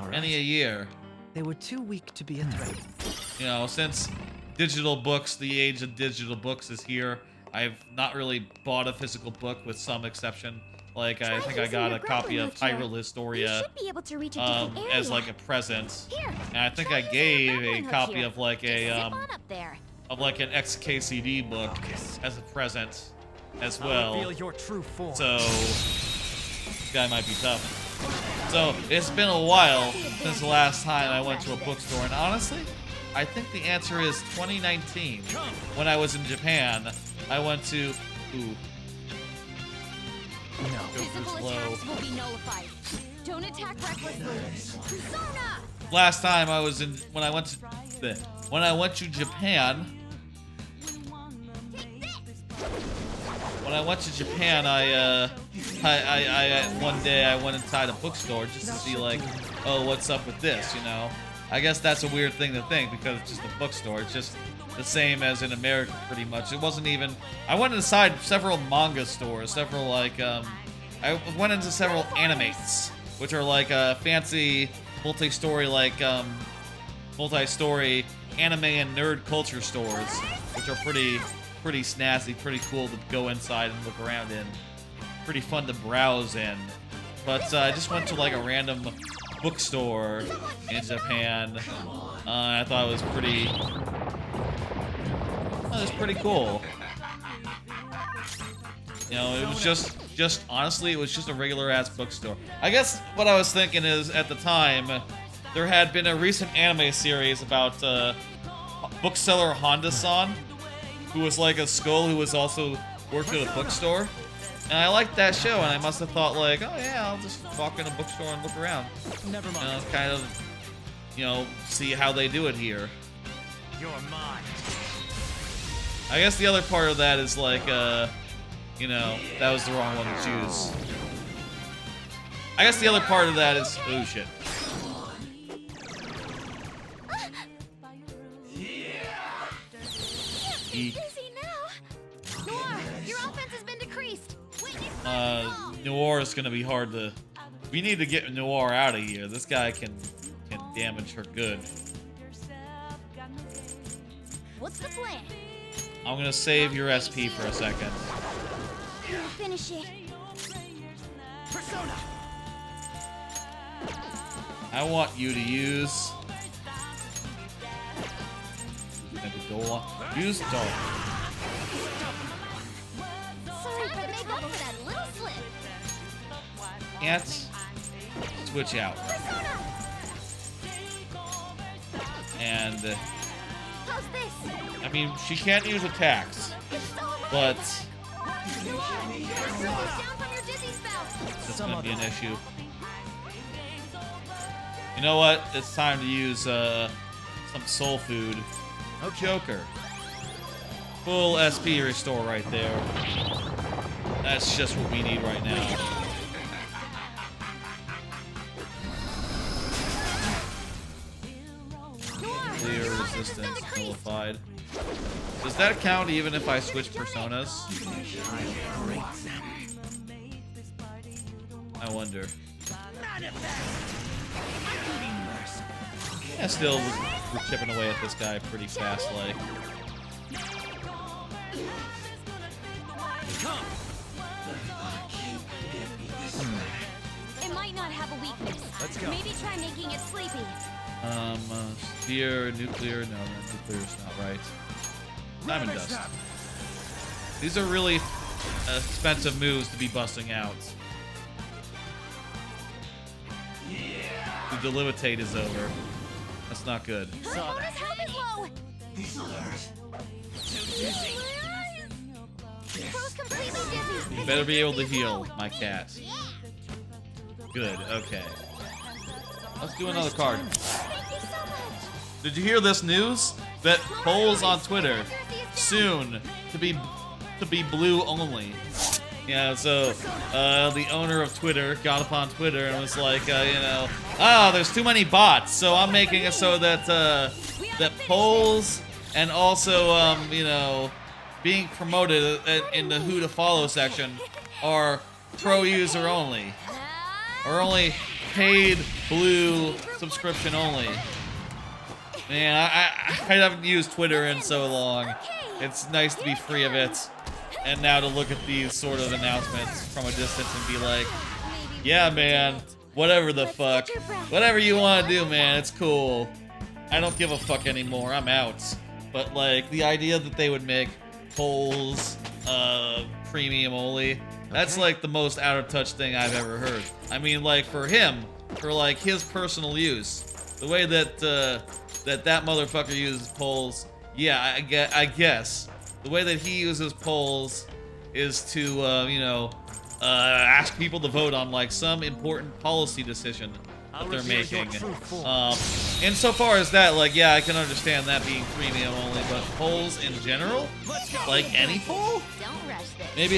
[SPEAKER 1] Many a year.
[SPEAKER 2] They were too weak to be a threat.
[SPEAKER 1] Since digital books, the age of digital books is here, I've not really bought a physical book with some exception. Like, I think I got a copy of Hyrule Historia as like a present. And I think I gave a copy of like an XKCD book as a present as well. So this guy might be tough. So it's been a while since the last time I went to a bookstore, and honestly, I think the answer is 2019. When I was in Japan, I went to
[SPEAKER 3] Physical attacks will be nullified. Don't attack recklessly. Persona!
[SPEAKER 1] Last time I was when I went to Japan. When I went to Japan, I one day I went inside a bookstore just to see like, oh, what's up with this, I guess that's a weird thing to think because it's just a bookstore. It's just the same as in America, pretty much. It wasn't even. I went inside several manga stores, several like I went into several animates, which are like fancy multi-story multi-story anime and nerd culture stores, which are pretty snazzy, pretty cool to go inside and look around in. Pretty fun to browse in. But I just went to like a random bookstore in Japan. I thought it was pretty. It was pretty cool. It was just honestly, it was just a regular ass bookstore. I guess what I was thinking is at the time, there had been a recent anime series about bookseller Honda-san, who was like a skull who was also worked at a bookstore. And I liked that show, and I must have thought like, oh yeah, I'll just walk in a bookstore and look around.
[SPEAKER 6] Never mind.
[SPEAKER 1] Kind of, see how they do it here.
[SPEAKER 6] You're mine.
[SPEAKER 1] I guess the other part of that is like, that was the wrong one to choose. I guess the other part of that is, oh shit.
[SPEAKER 3] Busy now. Noir, your offense has been decreased.
[SPEAKER 1] Noir is gonna be hard to. We need to get Noir out of here. This guy can damage her good.
[SPEAKER 3] What's the plan?
[SPEAKER 1] I'm gonna save your SP for a second.
[SPEAKER 3] Finish it.
[SPEAKER 6] Persona.
[SPEAKER 3] I
[SPEAKER 1] want you to use. Use Dark.
[SPEAKER 3] Sorry for the makeup for that little slip.
[SPEAKER 1] Can't switch out. And
[SPEAKER 3] How's this?
[SPEAKER 1] I mean, she can't use attacks, but that's gonna be an issue. You know what? It's time to use some soul food. No Joker. Full SP restore right there. That's just what we need right now. Clear resistance nullified. Does that count even if I switch personas? I wonder. Yeah, still we're chipping away at this guy pretty fast, like.
[SPEAKER 3] It might not have a weakness.
[SPEAKER 6] Let's go.
[SPEAKER 3] Maybe try making it sleepy.
[SPEAKER 1] Sphere, nuclear. No, nuclear's not right. Diamond dust. These are really expensive moves to be busting out. The delimitate is over. That's not good.
[SPEAKER 3] Bonus health is low. Crow's completely dizzy.
[SPEAKER 1] You better be able to heal my cat. Good, okay. Let's do another card.
[SPEAKER 3] Thank you so much.
[SPEAKER 1] Did you hear this news? That polls on Twitter soon to be blue only. Yeah, so the owner of Twitter got upon Twitter and was like, there's too many bots, so I'm making it so that that polls and also being promoted in the who to follow section are pro user only, or only paid blue subscription only. Man, I haven't used Twitter in so long. It's nice to be free of it. And now to look at these sort of announcements from a distance and be like, yeah, man, whatever the fuck. Whatever you want to do, man, it's cool. I don't give a fuck anymore. I'm out. But, like, the idea that they would make polls premium only, that's, like, the most out-of-touch thing I've ever heard. I mean, like, for him, for, like, his personal use, the way that that motherfucker uses polls, yeah, I guess. The way that he uses polls is to, ask people to vote on, like, some important policy decision that they're making. Insofar as that, like, yeah, I can understand that being premium only, but polls in general? Like, any poll?
[SPEAKER 3] Don't rush this.
[SPEAKER 1] Maybe,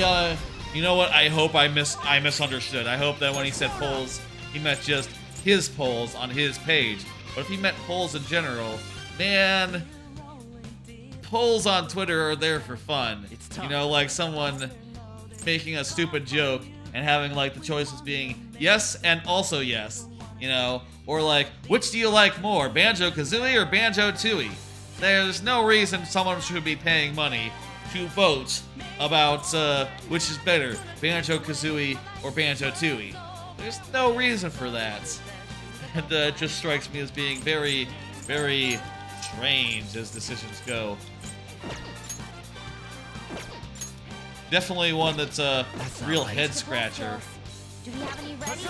[SPEAKER 1] you know what? I hope I misunderstood. I hope that when he said polls, he meant just his polls on his page. But if he meant polls in general, man... polls on Twitter are there for fun. You know, like someone making a stupid joke and having like the choices being yes and also yes, you know, or like, which do you like more, Banjo-Kazooie or Banjo-Tooie? There's no reason someone should be paying money to vote about which is better, Banjo-Kazooie or Banjo-Tooie. There's no reason for that. And it just strikes me as being very, very strange as decisions go. Definitely one that's a real head scratcher.
[SPEAKER 3] Do we have any ready?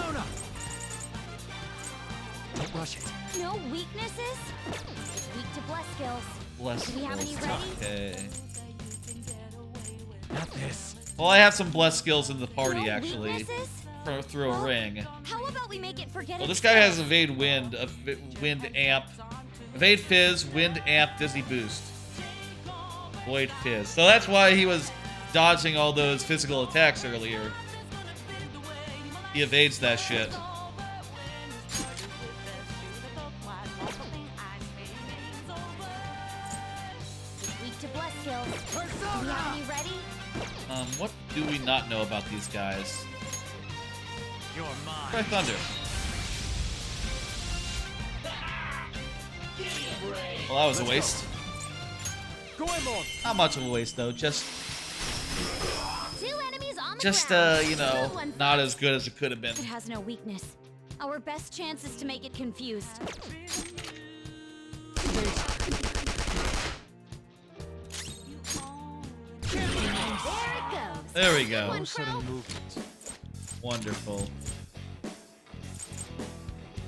[SPEAKER 2] Don't rush it.
[SPEAKER 3] No weaknesses? Weak to bless skills.
[SPEAKER 1] Bless
[SPEAKER 3] Do we have any
[SPEAKER 1] skills.
[SPEAKER 3] ready?
[SPEAKER 1] Okay.
[SPEAKER 2] Not this.
[SPEAKER 1] Well, I have some bless skills in the party,
[SPEAKER 3] No
[SPEAKER 1] actually.
[SPEAKER 3] weaknesses?
[SPEAKER 1] Through a ring.
[SPEAKER 3] How about we make it forget
[SPEAKER 1] Well,
[SPEAKER 3] it
[SPEAKER 1] this guy has
[SPEAKER 3] skills?
[SPEAKER 1] evade wind, wind amp, evade fizz, wind amp, dizzy boost, void fizz. So that's why he was dodging all those physical attacks earlier. He evades that shit.
[SPEAKER 3] Weak to bless skills. Do we have any ready?
[SPEAKER 1] What do we not know about these guys?
[SPEAKER 2] You're mine.
[SPEAKER 1] Try Thunder. Well, that was a waste. Not much of a waste, though. Just,
[SPEAKER 3] Two enemies on the ground. One
[SPEAKER 1] not as good as it could have been.
[SPEAKER 3] It has no weakness. Our best chance is to make it confused. There it goes.
[SPEAKER 1] There we go.
[SPEAKER 3] One pro.
[SPEAKER 1] Wonderful.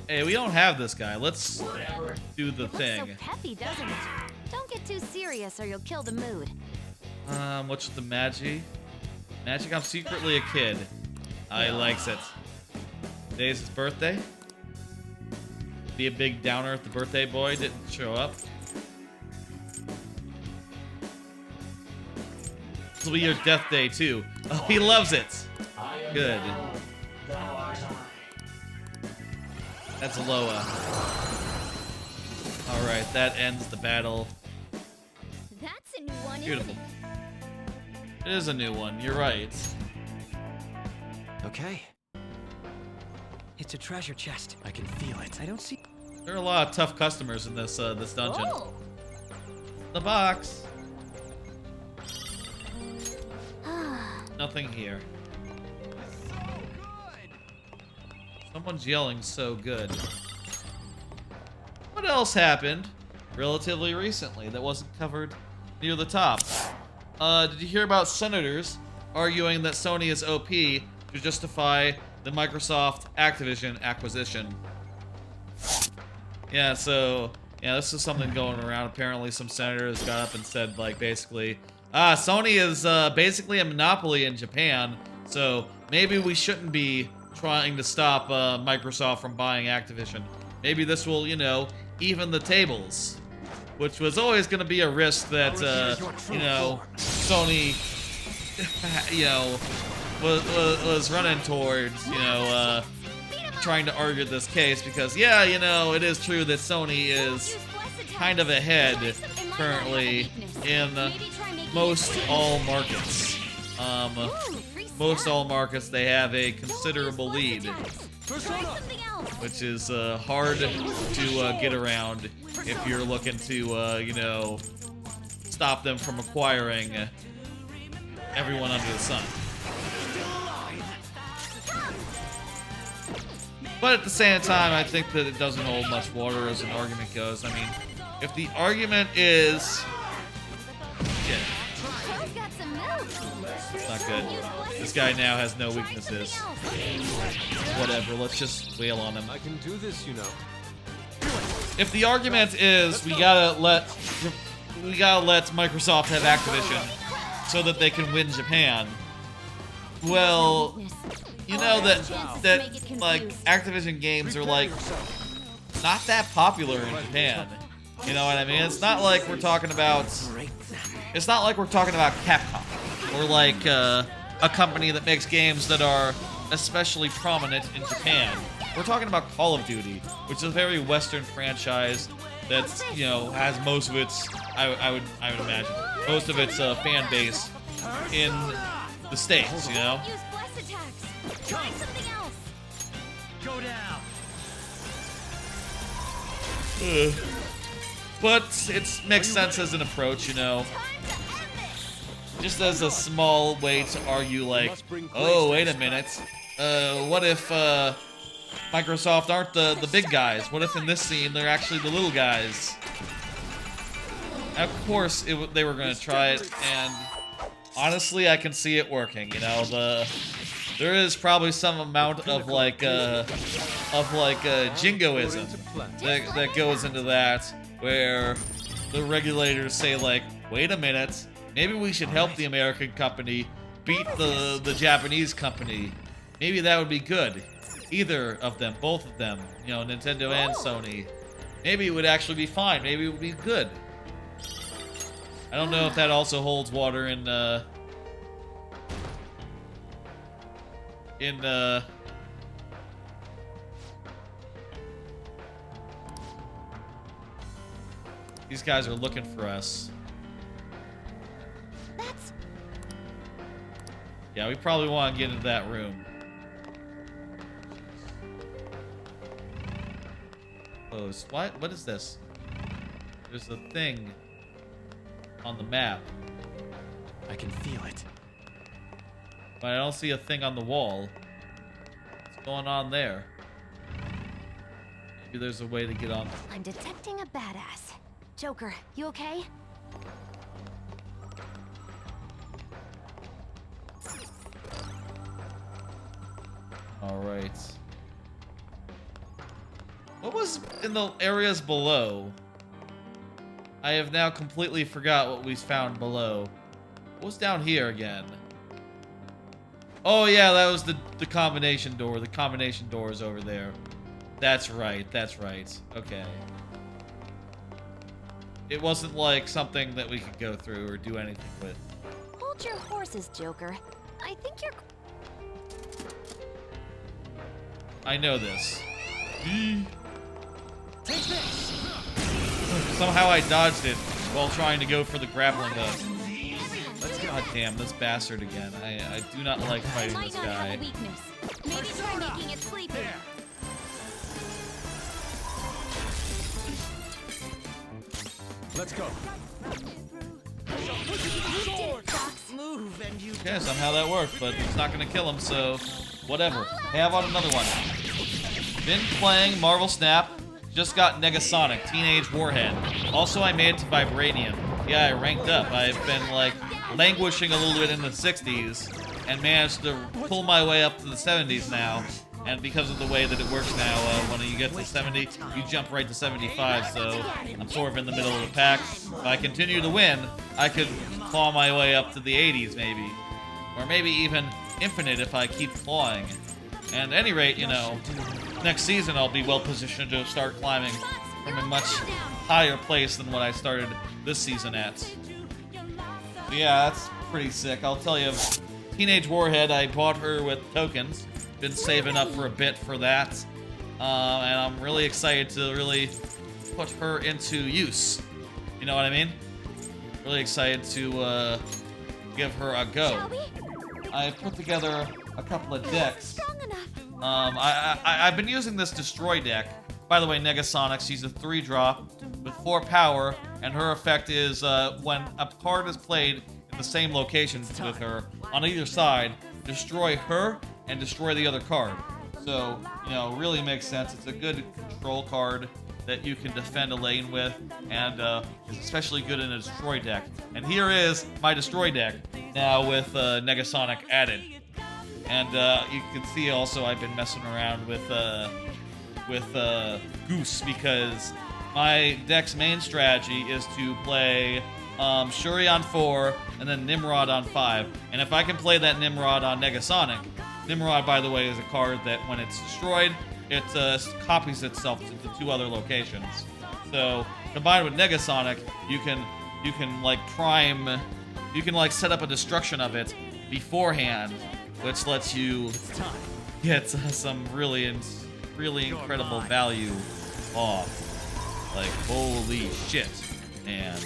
[SPEAKER 1] Hey, we don't have this guy. Let's do the
[SPEAKER 3] It looks
[SPEAKER 1] thing.
[SPEAKER 3] so peppy, doesn't it? Don't get too serious or you'll kill the mood.
[SPEAKER 1] What's the magic? Magic, I'm secretly a kid. I likes it. Today's his birthday. Be a big downer if the birthday boy didn't show up. This will be your death day too. Oh, he loves it. Good. That's Loa. Alright, that ends the battle.
[SPEAKER 3] That's a new one,
[SPEAKER 1] Beautiful.
[SPEAKER 3] isn't it?
[SPEAKER 1] It is a new one, you're right.
[SPEAKER 2] Okay. It's a treasure chest. I can feel it. I don't see.
[SPEAKER 1] There are a lot of tough customers in this this dungeon.
[SPEAKER 3] Oh.
[SPEAKER 1] The box. Nothing here. Someone's yelling so good. What else happened relatively recently that wasn't covered near the top? Did you hear about senators arguing that Sony is OP to justify the Microsoft Activision acquisition? Yeah, so, yeah, this is something going around. Apparently some senators got up and said, like, basically, Sony is basically a monopoly in Japan, so maybe we shouldn't be trying to stop Microsoft from buying Activision. Maybe this will, you know, even the tables. Which was always going to be a risk that, you know, Sony, you know, was running towards, you know, trying to argue this case because, yeah, you know, it is true that Sony is kind of ahead currently in most all markets. Most all markets, they have a considerable lead, which is hard to get around if you're looking to, you know, stop them from acquiring everyone under the sun. But at the same time, I think that it doesn't hold much water as an argument goes. I mean, if the argument is... Yeah. It's not good. This guy now has no weaknesses. Whatever, let's just wail on him.
[SPEAKER 7] I can do this, you know.
[SPEAKER 1] If the argument is we gotta let Microsoft have Activision so that they can win Japan, well, you know that like Activision games are like not that popular in Japan. You know what I mean? It's not like we're talking about Capcom or like a company that makes games that are especially prominent in Japan. We're talking about Call of Duty, which is a very Western franchise that's, you know, has most of its I would imagine most of its fan base in the States, you know?
[SPEAKER 3] Try something else.
[SPEAKER 7] Go down.
[SPEAKER 1] But it makes sense as an approach, you know. Just as a small way to argue, like, oh, wait a minute. What if Microsoft aren't the big guys? What if in this scene they're actually the little guys? Of course, they were going to try it, and honestly, I can see it working. You know, there is probably some amount of like jingoism that goes into that, where the regulators say like, wait a minute, maybe we should help the American company beat the Japanese company. Maybe that would be good. Either of them, both of them, you know, Nintendo and Sony. Maybe it would actually be fine. Maybe it would be good. I don't know if that also holds water in these guys are looking for us. Yeah, we probably want to get into that room. Close. What is this? There's a thing on the map.
[SPEAKER 7] I can feel it.
[SPEAKER 1] But I don't see a thing on the wall. What's going on there? Maybe there's a way to get on.
[SPEAKER 3] I'm detecting a badass. Joker, you okay?
[SPEAKER 1] Alright. What was in the areas below? I have now completely forgot what we found below. What was down here again? Oh yeah, that was the combination door. The combination door is over there. That's right, that's right. Okay. It wasn't like something that we could go through or do anything with.
[SPEAKER 3] Hold your horses, Joker. I think you're...
[SPEAKER 1] I know this. Somehow I dodged it while trying to go for the grappling hook. God damn, this bastard again. I do not like fighting this guy.
[SPEAKER 3] Maybe try making it sleepy.
[SPEAKER 7] Let's go.
[SPEAKER 1] Okay, somehow that worked, but it's not gonna kill him, so whatever. Hey, how about another one? Been playing Marvel Snap. Just got Negasonic, Teenage Warhead. Also, I made it to Vibranium. Yeah, I ranked up. I've been, like, languishing a little bit in the 60s and managed to pull my way up to the 70s now. And because of the way that it works now, when you get to 70, you jump right to 75, so I'm sort of in the middle of the pack. If I continue to win, I could claw my way up to the 80s, maybe. Or maybe even infinite if I keep clawing. And at any rate, you know, next season I'll be well positioned to start climbing from a much higher place than what I started this season at. But yeah, that's pretty sick. I'll tell you, Teenage Warhead, I bought her with tokens. Been saving up for a bit for that. And I'm really excited to really put her into use. You know what I mean? Really excited to give her a go.
[SPEAKER 3] Shall we?
[SPEAKER 1] I put together a couple of decks.
[SPEAKER 3] Strong enough.
[SPEAKER 1] I've been using this Destroy deck. By the way, Negasonic, she's a 3-drop with 4 power, and her effect is when a card is played in the same location with her, on either side, destroy her and destroy the other card. So, you know, really makes sense. It's a good control card that you can defend a lane with, and is especially good in a Destroy deck. And here is my Destroy deck, now with Negasonic added. And you can see also I've been messing around with Goose, because my deck's main strategy is to play Shuri on 4 and then Nimrod on 5. And if I can play that Nimrod on Negasonic, Nimrod, by the way, is a card that when it's destroyed, it copies itself to the 2 other locations. So combined with Negasonic, you can like set up a destruction of it beforehand, which lets you get some really incredible value off. Like, holy shit. And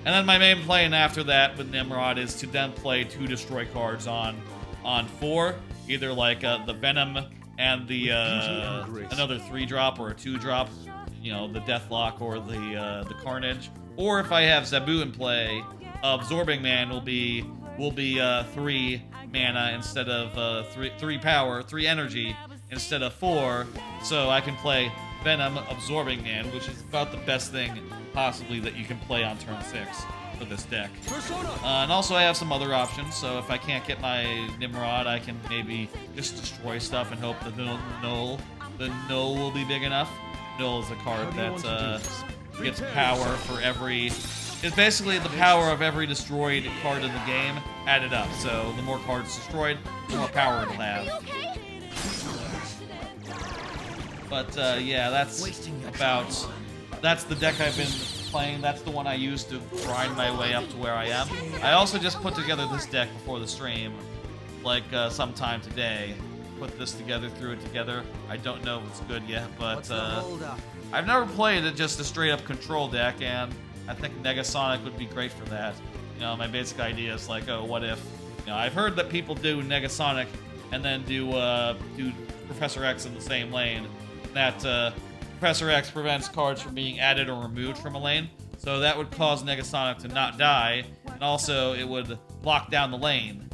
[SPEAKER 1] then my main plan after that with Nimrod is to then play 2 destroy cards on 4, either like the Venom and the another 3-drop or a 2-drop, you know, the Deathlock or the Carnage. Or if I have Zabu in play, Absorbing Man will be 3 mana instead of 3 power, 3 energy instead of 4, so I can play Venom Absorbing Man, which is about the best thing possibly that you can play on turn 6 for this deck. And also I have some other options, so if I can't get my Nimrod, I can maybe just destroy stuff and hope the Null will be big enough. Null is a card that gets power for every... It's basically the power of every destroyed card in the game added up. So the more cards destroyed, the more power it'll have. But yeah, that's the deck I've been playing. That's the one I used to grind my way up to where I am. I also just put together this deck before the stream, like sometime today. Put this together, threw it together. I don't know if it's good yet, but I've never played it just a straight up control deck, and I think Negasonic would be great for that. You know, my basic idea is like, oh, what if? You know, I've heard that people do Negasonic and then do Professor X in the same lane. That Professor X prevents cards from being added or removed from a lane, so that would cause Negasonic to not die, and also it would lock down the lane.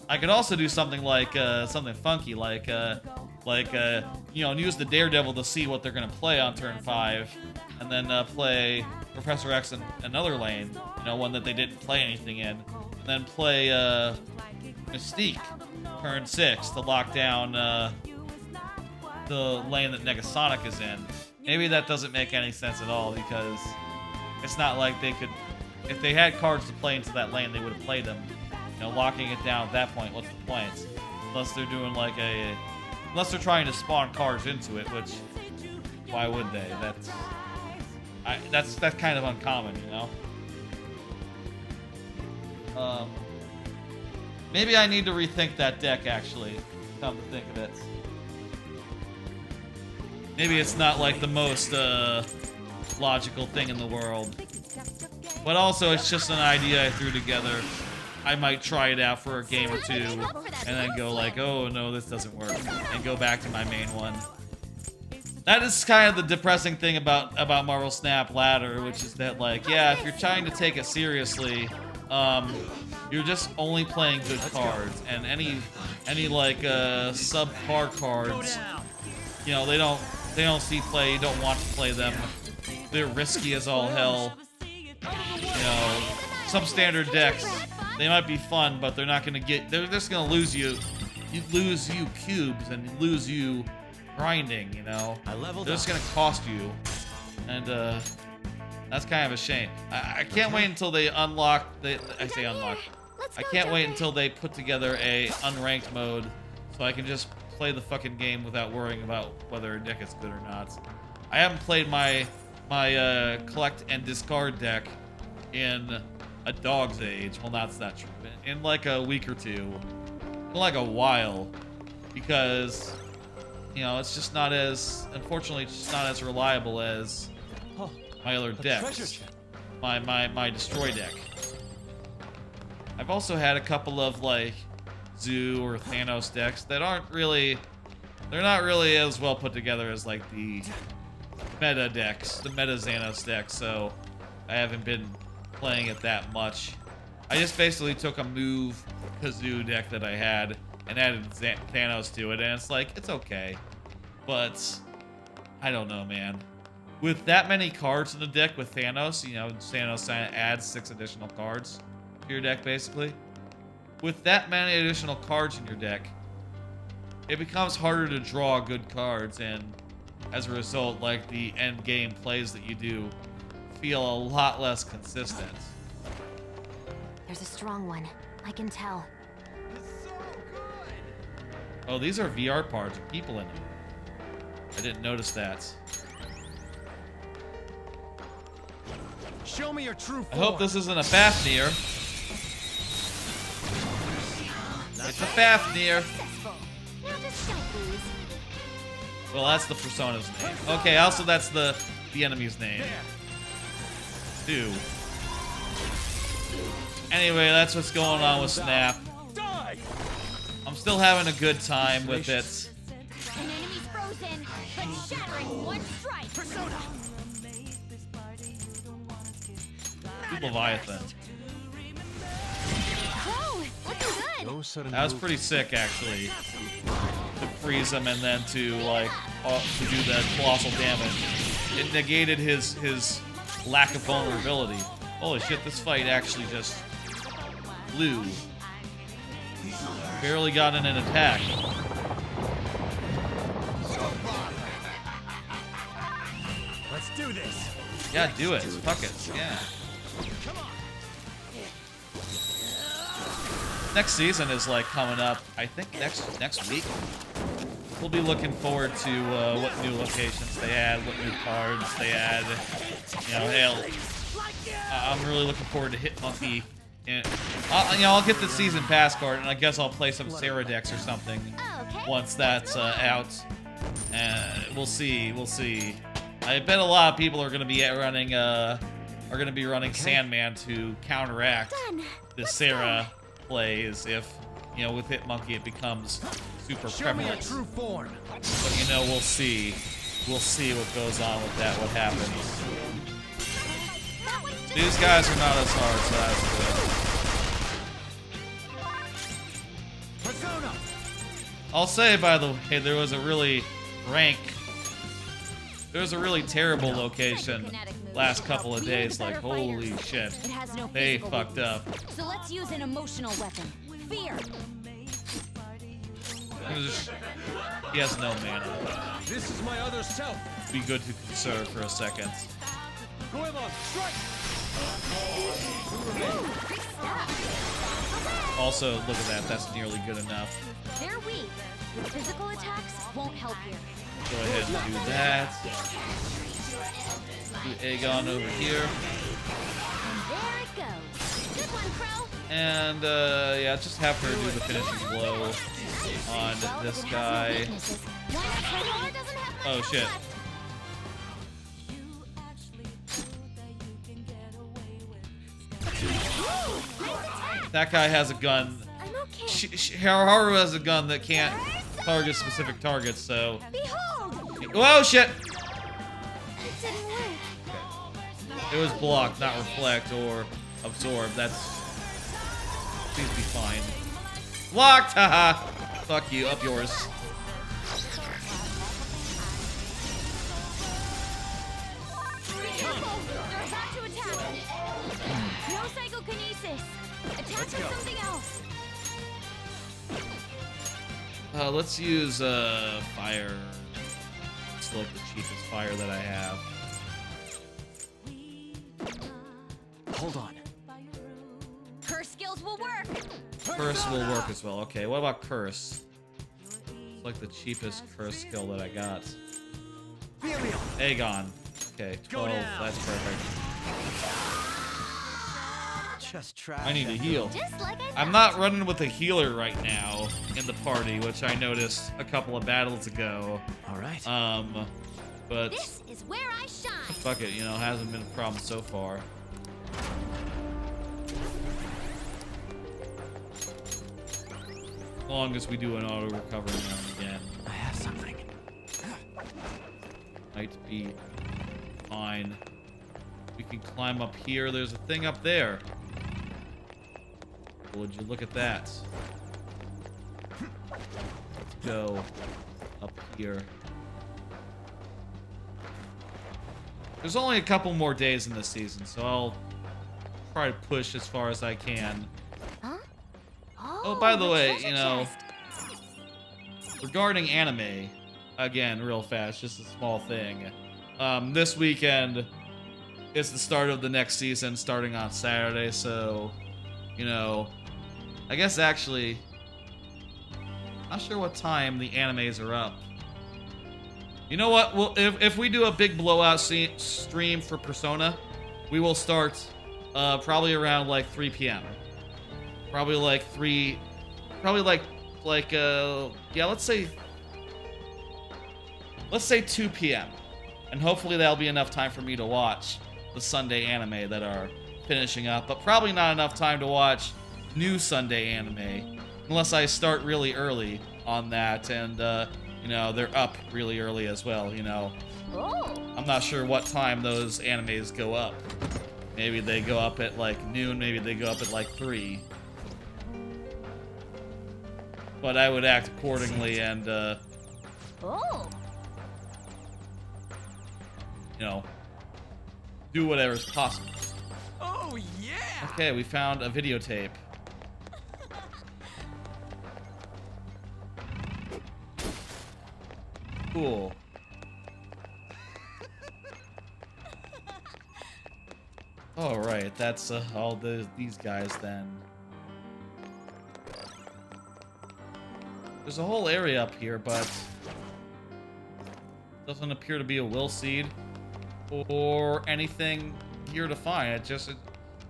[SPEAKER 1] I could also do something like something funky, like you know, use the Daredevil to see what they're gonna play on turn 5, and then play Professor X in another lane, you know, one that they didn't play anything in, and then play Mystique turn 6 to lock down the lane that Negasonic is in. Maybe that doesn't make any sense at all, because it's not like they could... If they had cards to play into that lane, they would have played them. You know, locking it down at that point, what's the point? Unless they're doing like unless they're trying to spawn cards into it, which... Why would they? That's kind of uncommon, you know? Maybe I need to rethink that deck, actually, come to think of it. Maybe it's not like the most logical thing in the world. But also, it's just an idea I threw together. I might try it out for a game or 2, and then go like, oh no, this doesn't work, and go back to my main one. That is kind of the depressing thing about Marvel Snap Ladder, which is that, like, yeah, if you're trying to take it seriously, you're just only playing good cards, and any like subpar cards, you know, they don't see play. You don't want to play them. They're risky as all hell. You know, some standard decks, they might be fun, but they're not gonna get. They're just gonna lose you. You lose you cubes and lose you grinding. You know, they're just gonna cost you, and that's kind of a shame. I can't wait until they unlock. I say unlock. I can't wait until they put together a unranked mode, so I can just play the fucking game without worrying about whether a deck is good or not. I haven't played my collect and discard deck in a dog's age. Well, that's not true. In like a week or two, in like a while, because you know it's just not as, unfortunately, it's just not as reliable as my other decks. My destroy deck. I've also had a couple of like Zoo or Thanos decks that aren't really, they're not really as well put together as like the meta decks, the meta Xanos decks, so I haven't been playing it that much. I just basically took a move Kazoo deck that I had and added Thanos to it, and it's like, it's okay. But I don't know, man. With that many cards in the deck with Thanos, you know, Thanos adds 6 additional cards to your deck, basically. With that many additional cards in your deck, it becomes harder to draw good cards, and as a result, like, the end game plays that you do feel a lot less consistent.
[SPEAKER 3] There's a strong one. I can tell.
[SPEAKER 1] Oh, these are VR parts with people in them. I didn't notice that.
[SPEAKER 7] Show me your true
[SPEAKER 1] I
[SPEAKER 7] form.
[SPEAKER 1] hope this isn't a Fafnir. It's a Fafnir.
[SPEAKER 3] Successful. Now just don't lose.
[SPEAKER 1] Well, that's the persona's name. Okay, also that's the enemy's name. Stu. Anyway, that's what's going on with Snap. I'm still having a good time with it.
[SPEAKER 3] An enemy's frozen, but shattering one strike. Persona.
[SPEAKER 1] Leviathan.
[SPEAKER 3] Oh, looking good.
[SPEAKER 7] No sudden
[SPEAKER 1] That was
[SPEAKER 7] move.
[SPEAKER 1] pretty sick, actually. To freeze him and then to like to do that colossal damage. It negated his lack of vulnerability. Holy shit! This fight actually just flew. Barely got in an attack.
[SPEAKER 7] Let's do this.
[SPEAKER 1] Yeah, do it. Fuck it. Yeah. Next season is like coming up. I think next week. We'll be looking forward to what new locations they add, what new cards they add. You know, hell, I'm really looking forward to Hit Monkey. And you know, I'll get the season pass card, and I guess I'll play some Sarah decks or something once that's out. We'll see. We'll see. I bet a lot of people are going to be running Sandman to counteract the Sarah plays. If you know, with Hit Monkey it becomes super
[SPEAKER 7] Show me your
[SPEAKER 1] prevalent.
[SPEAKER 7] true form.
[SPEAKER 1] But you know, we'll see. We'll see what goes on with that. What happens. These guys are not as hard, so that's good.
[SPEAKER 7] Persona.
[SPEAKER 1] I'll say, by the way, there was a really terrible location last couple of days. Like, holy shit.
[SPEAKER 3] It has no
[SPEAKER 1] They
[SPEAKER 3] physical
[SPEAKER 1] fucked
[SPEAKER 3] weakness.
[SPEAKER 1] up.
[SPEAKER 3] So let's use an emotional weapon. Fear.
[SPEAKER 1] He has no mana.
[SPEAKER 7] This is my other self.
[SPEAKER 1] Be good to conserve for a second.
[SPEAKER 7] Goemon, strike.
[SPEAKER 1] Also, look at that. That's nearly good enough.
[SPEAKER 3] They're weak. Physical attacks won't help here.
[SPEAKER 1] Go ahead and do that. Do Aegon over here.
[SPEAKER 3] And there it goes. Good one, Crow.
[SPEAKER 1] And, yeah, just have her do the finishing blow on
[SPEAKER 3] Well,
[SPEAKER 1] this
[SPEAKER 3] if it has no
[SPEAKER 1] guy.
[SPEAKER 3] weaknesses, why not try one that doesn't have much
[SPEAKER 1] Oh,
[SPEAKER 3] else
[SPEAKER 1] shit.
[SPEAKER 3] left? Ooh, nice attack.
[SPEAKER 1] That guy has a gun.
[SPEAKER 3] I'm okay.
[SPEAKER 1] Haru has a gun that can't target specific targets, so...
[SPEAKER 3] Behold!
[SPEAKER 1] Whoa, shit!
[SPEAKER 3] It didn't work.
[SPEAKER 1] It was block, not reflect or absorb. That's... Please be fine. Blocked! Haha! Fuck you, up yours.
[SPEAKER 3] Careful! They're about to attack. No psychokinesis. Attack with something else.
[SPEAKER 1] Let's use, fire. It's like the cheapest fire that I have.
[SPEAKER 6] Hold on.
[SPEAKER 3] Curse skills will work.
[SPEAKER 1] Curse will work as well. Okay, what about Curse? It's like the cheapest Curse skill that I got. Aegon. Okay, 12. That's perfect.
[SPEAKER 2] Just trash.
[SPEAKER 1] I need to heal.
[SPEAKER 3] Just like I
[SPEAKER 1] I'm not running with a healer right now in the party, which I noticed a couple of battles ago.
[SPEAKER 6] All right.
[SPEAKER 1] But
[SPEAKER 3] This is where I shine.
[SPEAKER 1] fuck it, you know, hasn't been a problem so far. As long as we do an auto recovery now and again,
[SPEAKER 6] I have something.
[SPEAKER 1] might be fine. We can climb up here. There's a thing up there. Would you look at that? Let's go up here. There's only a couple more days in this season, so I'll try to push as far as I can.
[SPEAKER 3] Huh?
[SPEAKER 1] Oh, by the way,
[SPEAKER 3] treasure
[SPEAKER 1] you know,
[SPEAKER 3] chest.
[SPEAKER 1] regarding anime, again, real fast, just a small thing. This weekend is the start of the next season, starting on Saturday, so, you know, I guess actually, not sure what time the animes are up. You know what? Well, if we do a big blowout stream for Persona, we will start probably around like 3 p.m. Probably like yeah, let's say 2 p.m. And hopefully that'll be enough time for me to watch the Sunday anime that are finishing up, but probably not enough time to watch new Sunday anime unless I start really early on that, and you know, they're up really early as well, you know.
[SPEAKER 3] Oh.
[SPEAKER 1] I'm not sure what time those animes go up. Maybe they go up at like noon, maybe they go up at like 3. But I would act accordingly and,
[SPEAKER 3] Oh.
[SPEAKER 1] you know, do whatever's possible.
[SPEAKER 6] Oh yeah!
[SPEAKER 1] Okay, we found a videotape. Cool. All right, that's all these guys then. There's a whole area up here, but doesn't appear to be a will seed or anything here to find.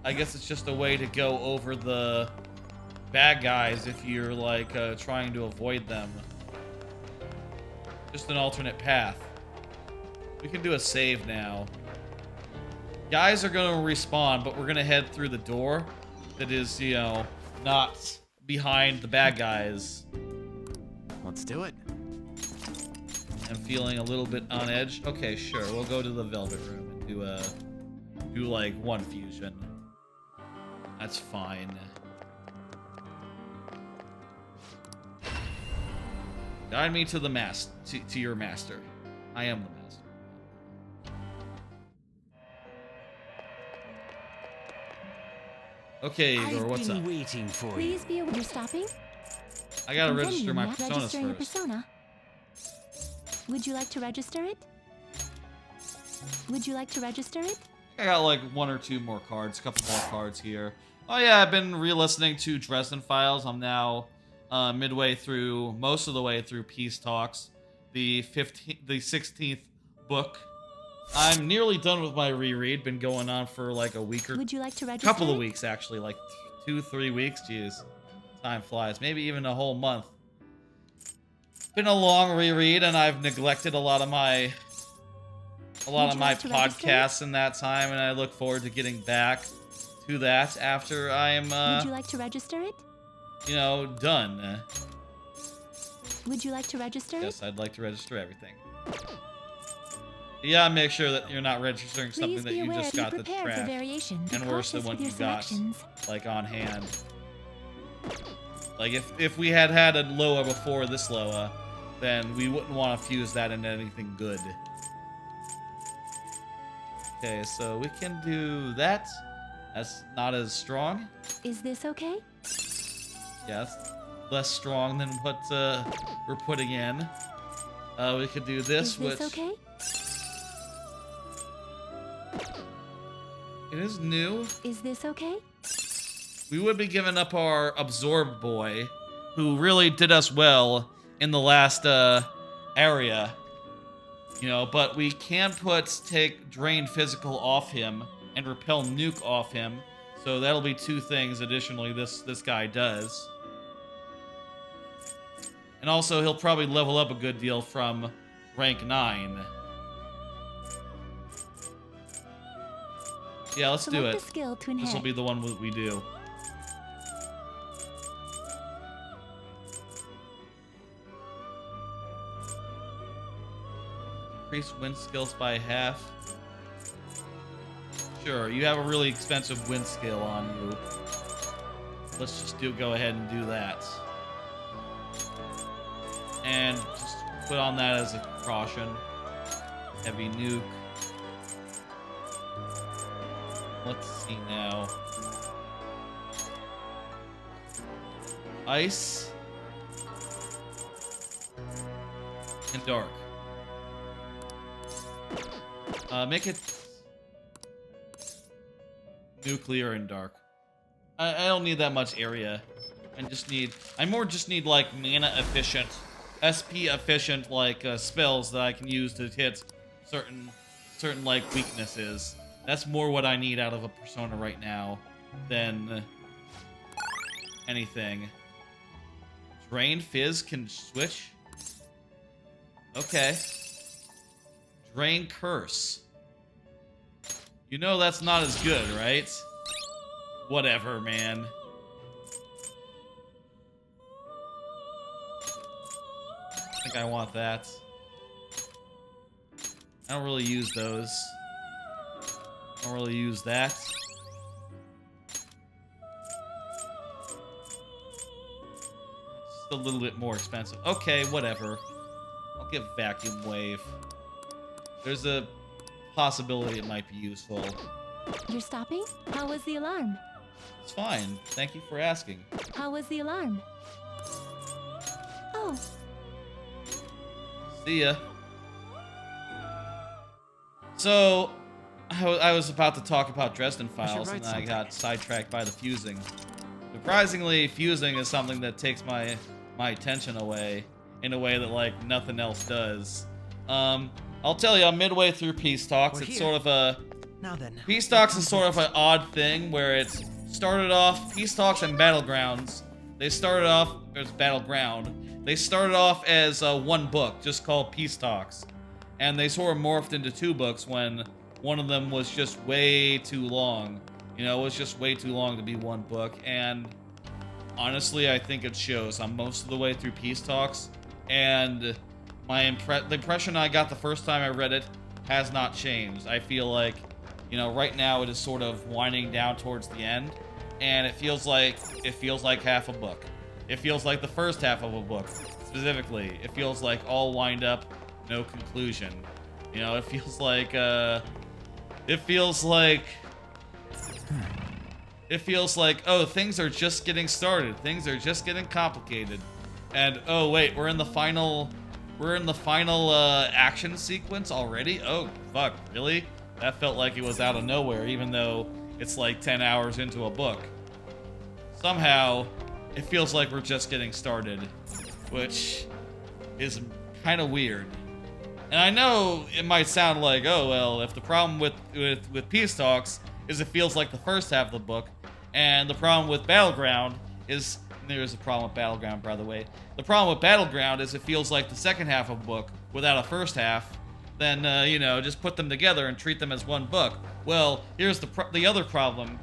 [SPEAKER 1] I guess it's just a way to go over the bad guys if you're like trying to avoid them. Just an alternate path. We can do a save now. Guys are going to respawn, but we're going to head through the door that is, you know, not behind the bad guys.
[SPEAKER 6] Let's do it.
[SPEAKER 1] I'm feeling a little bit on edge. Okay, sure. We'll go to the Velvet Room and do like one fusion. That's fine. Guide me to the to your master. I am the master. Okay, Igor, what's up?
[SPEAKER 6] Waiting for
[SPEAKER 3] Please be aware you're stopping.
[SPEAKER 1] I gotta
[SPEAKER 3] Continue
[SPEAKER 1] register my
[SPEAKER 3] now.
[SPEAKER 1] personas
[SPEAKER 3] Registering your
[SPEAKER 1] first.
[SPEAKER 3] persona. Would you like to register it? Would you like to register it?
[SPEAKER 1] I got like 1 or 2 more cards, a couple more cards here. Oh yeah, I've been re-listening to Dresden Files. I'm now midway through, most of the way through Peace Talks, the 16th book. I'm nearly done with my reread. Been going on for like a week or
[SPEAKER 3] Would you like to register
[SPEAKER 1] couple of
[SPEAKER 3] it?
[SPEAKER 1] weeks actually, like 2-3 weeks. Jeez, time flies. Maybe even a whole month. Been a long reread, and I've neglected a lot of my
[SPEAKER 3] like to register?
[SPEAKER 1] podcasts in that time, and I look forward to getting back to that after I am,
[SPEAKER 3] Would you like to register it?
[SPEAKER 1] you know, done.
[SPEAKER 3] Would you like to register
[SPEAKER 1] Yes,
[SPEAKER 3] it?
[SPEAKER 1] I'd like to register everything. Yeah, make sure that you're not registering something
[SPEAKER 3] Please
[SPEAKER 1] that
[SPEAKER 3] be
[SPEAKER 1] you
[SPEAKER 3] aware
[SPEAKER 1] just
[SPEAKER 3] be
[SPEAKER 1] got that's
[SPEAKER 3] prepared for
[SPEAKER 1] trash.
[SPEAKER 3] variation. Be
[SPEAKER 1] And worse than
[SPEAKER 3] cautious
[SPEAKER 1] what
[SPEAKER 3] with
[SPEAKER 1] you
[SPEAKER 3] your
[SPEAKER 1] got,
[SPEAKER 3] selections.
[SPEAKER 1] like, on hand. Like, if we had had a Loa before this Loa, then we wouldn't want to fuse that into anything good. Okay, so we can do that. That's not as strong.
[SPEAKER 3] Is this okay?
[SPEAKER 1] Yeah, that's less strong than what we're putting in. We could do this,
[SPEAKER 3] Is this
[SPEAKER 1] which
[SPEAKER 3] okay?
[SPEAKER 1] it is new.
[SPEAKER 3] Is this okay?
[SPEAKER 1] We would be giving up our Absorb boy, who really did us well in the last area. You know, but we can take Drain Physical off him and Repel Nuke off him. So that'll be 2 things additionally this guy does. And also, he'll probably level up a good deal from rank 9. Yeah, let's do it. This will be the one we do. Increase wind skills by half. Sure, you have a really expensive wind skill on you. Let's just go ahead and do that. And just put on that as a precaution. Heavy nuke. Let's see now. Ice. And dark. Make it nuclear and dark. I don't need that much area. I more just need like mana efficient, SP efficient like spells that I can use to hit certain like weaknesses. That's more what I need out of a persona right now than anything. Drain Fizz can switch. Okay. Drain Curse. You know that's not as good, right? Whatever, man. I think I want that. I don't really use those. I don't really use that. Just a little bit more expensive. Okay, whatever. I'll get Vacuum Wave. There's a possibility it might be useful.
[SPEAKER 3] You're stopping? How was the alarm?
[SPEAKER 1] It's fine. Thank you for asking.
[SPEAKER 3] How was the alarm? Oh.
[SPEAKER 1] See ya. So, I was about to talk about Dresden Files, and I got sidetracked by the fusing. Surprisingly, fusing is something that takes my attention away in a way that, like, nothing else does. I'll tell you, I'm midway through Peace Talks. It's sort of a...
[SPEAKER 2] Now then.
[SPEAKER 1] Peace Talks is sort of an odd thing where it's started off... Peace Talks and Battlegrounds. They started off as Battleground. They started off as one book, just called Peace Talks. And they sort of morphed into 2 books when one of them was just way too long. You know, it was just way too long to be one book. And honestly, I think it shows. I'm most of the way through Peace Talks. And... the impression I got the first time I read it has not changed. I feel like, you know, right now it is sort of winding down towards the end, and it feels like half a book. It feels like the first half of a book, specifically. It feels like all wind up, no conclusion. You know, it feels like, oh, things are just getting started. Things are just getting complicated. And, oh, wait, we're in the final action sequence already? Oh, fuck, really? That felt like it was out of nowhere, even though it's like 10 hours into a book. Somehow, it feels like we're just getting started, which is kind of weird. And I know it might sound like, oh, well, if the problem with Peace Talks is it feels like the first half of the book, and the problem with Battleground is... There's a problem with Battleground, by the way. The problem with Battleground is it feels like the second half of a book without a first half. Then, you know, just put them together and treat them as one book. Well, here's the other problem.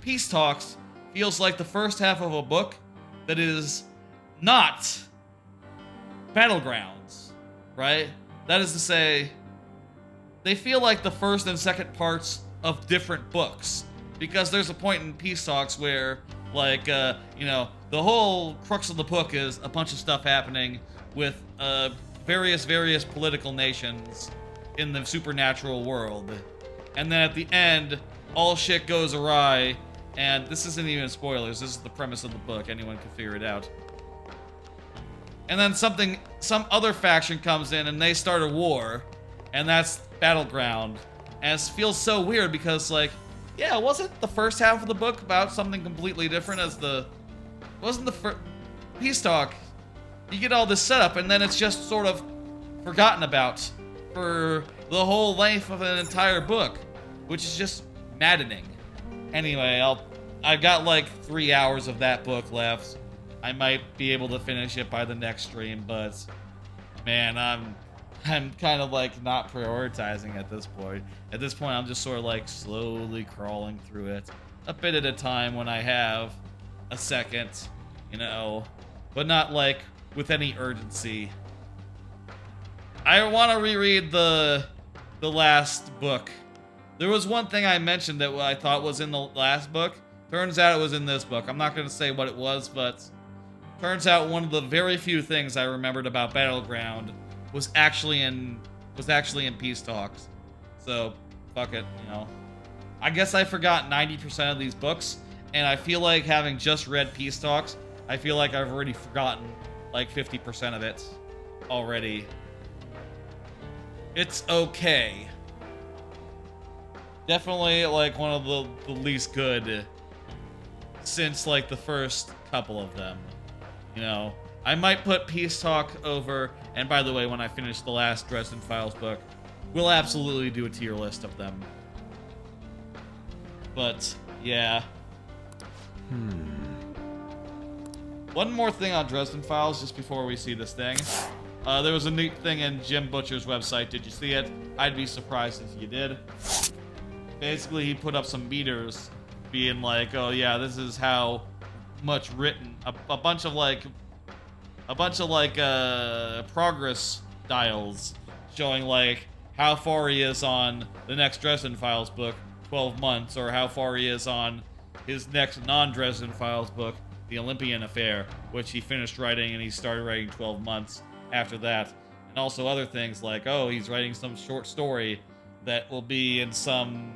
[SPEAKER 1] Peace Talks feels like the first half of a book that is not Battlegrounds, right? That is to say, they feel like the first and second parts of different books. Because there's a point in Peace Talks where, like, you know, the whole crux of the book is a bunch of stuff happening with various political nations in the supernatural world. And then at the end, all shit goes awry, and this isn't even spoilers, this is the premise of the book, anyone can figure it out. And then some other faction comes in and they start a war, and that's Battleground. And it feels so weird because, like, yeah, wasn't the first half of the book about something completely different as the... Wasn't the first... Peace Talk, you get all this setup, and then it's just sort of forgotten about for the whole length of an entire book, which is just maddening. Anyway, I've got like 3 hours of that book left. I might be able to finish it by the next stream, but man, I'm kind of like not prioritizing at this point. At this point, I'm just sort of like slowly crawling through it a bit at a time when I have a second, you know, but not like with any urgency. I want to reread the last book. There was one thing I mentioned that I thought was in the last book. Turns out it was in this book. I'm not going to say what it was, but turns out one of the very few things I remembered about Battleground was actually in Peace Talks. So, fuck it, you know. I guess I forgot 90% of these books, and I feel like having just read Peace Talks, I feel like I've already forgotten like 50% of it already. It's okay. Definitely like one of the least good since like the first couple of them. You know, I might put Peace Talk over, and by the way, when I finish the last Dresden Files book, we'll absolutely do a tier list of them. But, yeah. One more thing on Dresden Files, just before we see this thing. There was a neat thing in Jim Butcher's website. Did you see it? I'd be surprised if you did. Basically, he put up some meters being like, oh yeah, this is how much written. A bunch of progress dials showing like how far he is on the next Dresden Files book, 12 months, or how far he is on his next non-Dresden Files book, The Olympian Affair, which he finished writing and he started writing 12 months after that. And also other things like, oh, he's writing some short story that will be in some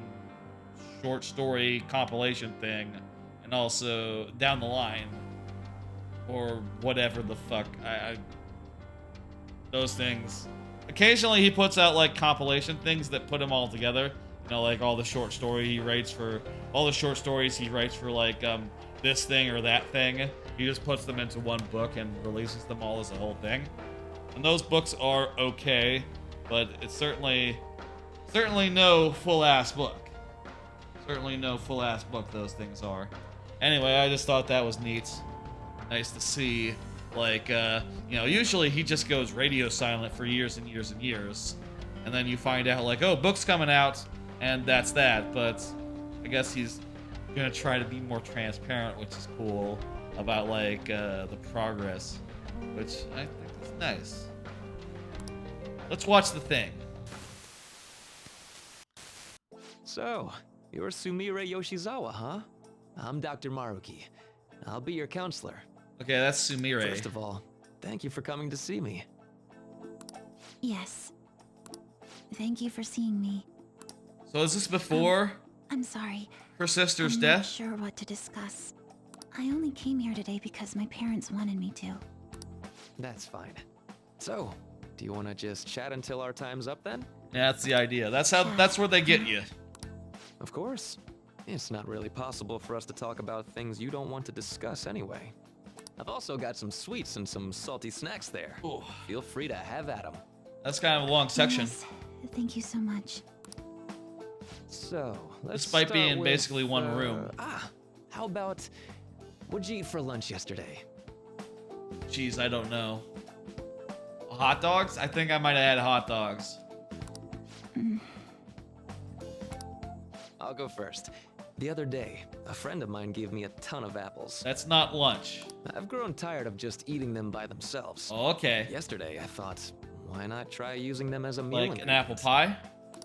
[SPEAKER 1] short story compilation thing, and also down the line, or whatever the fuck. Those things. Occasionally he puts out like compilation things that put them all together. You know, like all the short stories he writes for like this thing or that thing. He just puts them into one book and releases them all as a whole thing. And those books are okay, but it's certainly no full-ass book. Certainly no full-ass book those things are. Anyway, I just thought that was neat. Nice to see. Like, you know, usually he just goes radio silent for years and years and years. And then you find out, like, oh, book's coming out, and that's that. But I guess he's gonna try to be more transparent, which is cool, about, like, the progress. Which I think is nice. Let's watch the thing.
[SPEAKER 5] So, you're Sumire Yoshizawa, huh? I'm Dr. Maruki. I'll be your counselor.
[SPEAKER 1] Okay, that's Sumire.
[SPEAKER 5] First of all, thank you for coming to see me.
[SPEAKER 3] Yes. Thank you for seeing me.
[SPEAKER 1] So is this before
[SPEAKER 3] I'm sorry.
[SPEAKER 1] her sister's
[SPEAKER 3] I'm
[SPEAKER 1] death?
[SPEAKER 3] not sure what to discuss. I only came here today because my parents wanted me to.
[SPEAKER 5] That's fine. So, do you want to just chat until our time's up then?
[SPEAKER 1] Yeah, that's the idea. That's where they get you.
[SPEAKER 5] Of course. It's not really possible for us to talk about things you don't want to discuss anyway. I've also got some sweets and some salty snacks there.
[SPEAKER 1] Ooh.
[SPEAKER 5] Feel free to have at them.
[SPEAKER 1] That's kind of a long section.
[SPEAKER 3] Yes. Thank you so much.
[SPEAKER 5] So, let's
[SPEAKER 1] Despite
[SPEAKER 5] start
[SPEAKER 1] being
[SPEAKER 5] with,
[SPEAKER 1] basically one room.
[SPEAKER 5] How about, what'd you eat for lunch yesterday?
[SPEAKER 1] Jeez, I don't know. Hot dogs? I think I might have had hot dogs.
[SPEAKER 5] I'll go first. The other day, a friend of mine gave me a ton of apples.
[SPEAKER 1] That's not lunch.
[SPEAKER 5] I've grown tired of just eating them by themselves.
[SPEAKER 1] Oh, okay.
[SPEAKER 5] Yesterday, I thought, why not try using them as a meal
[SPEAKER 1] Like an apple pie?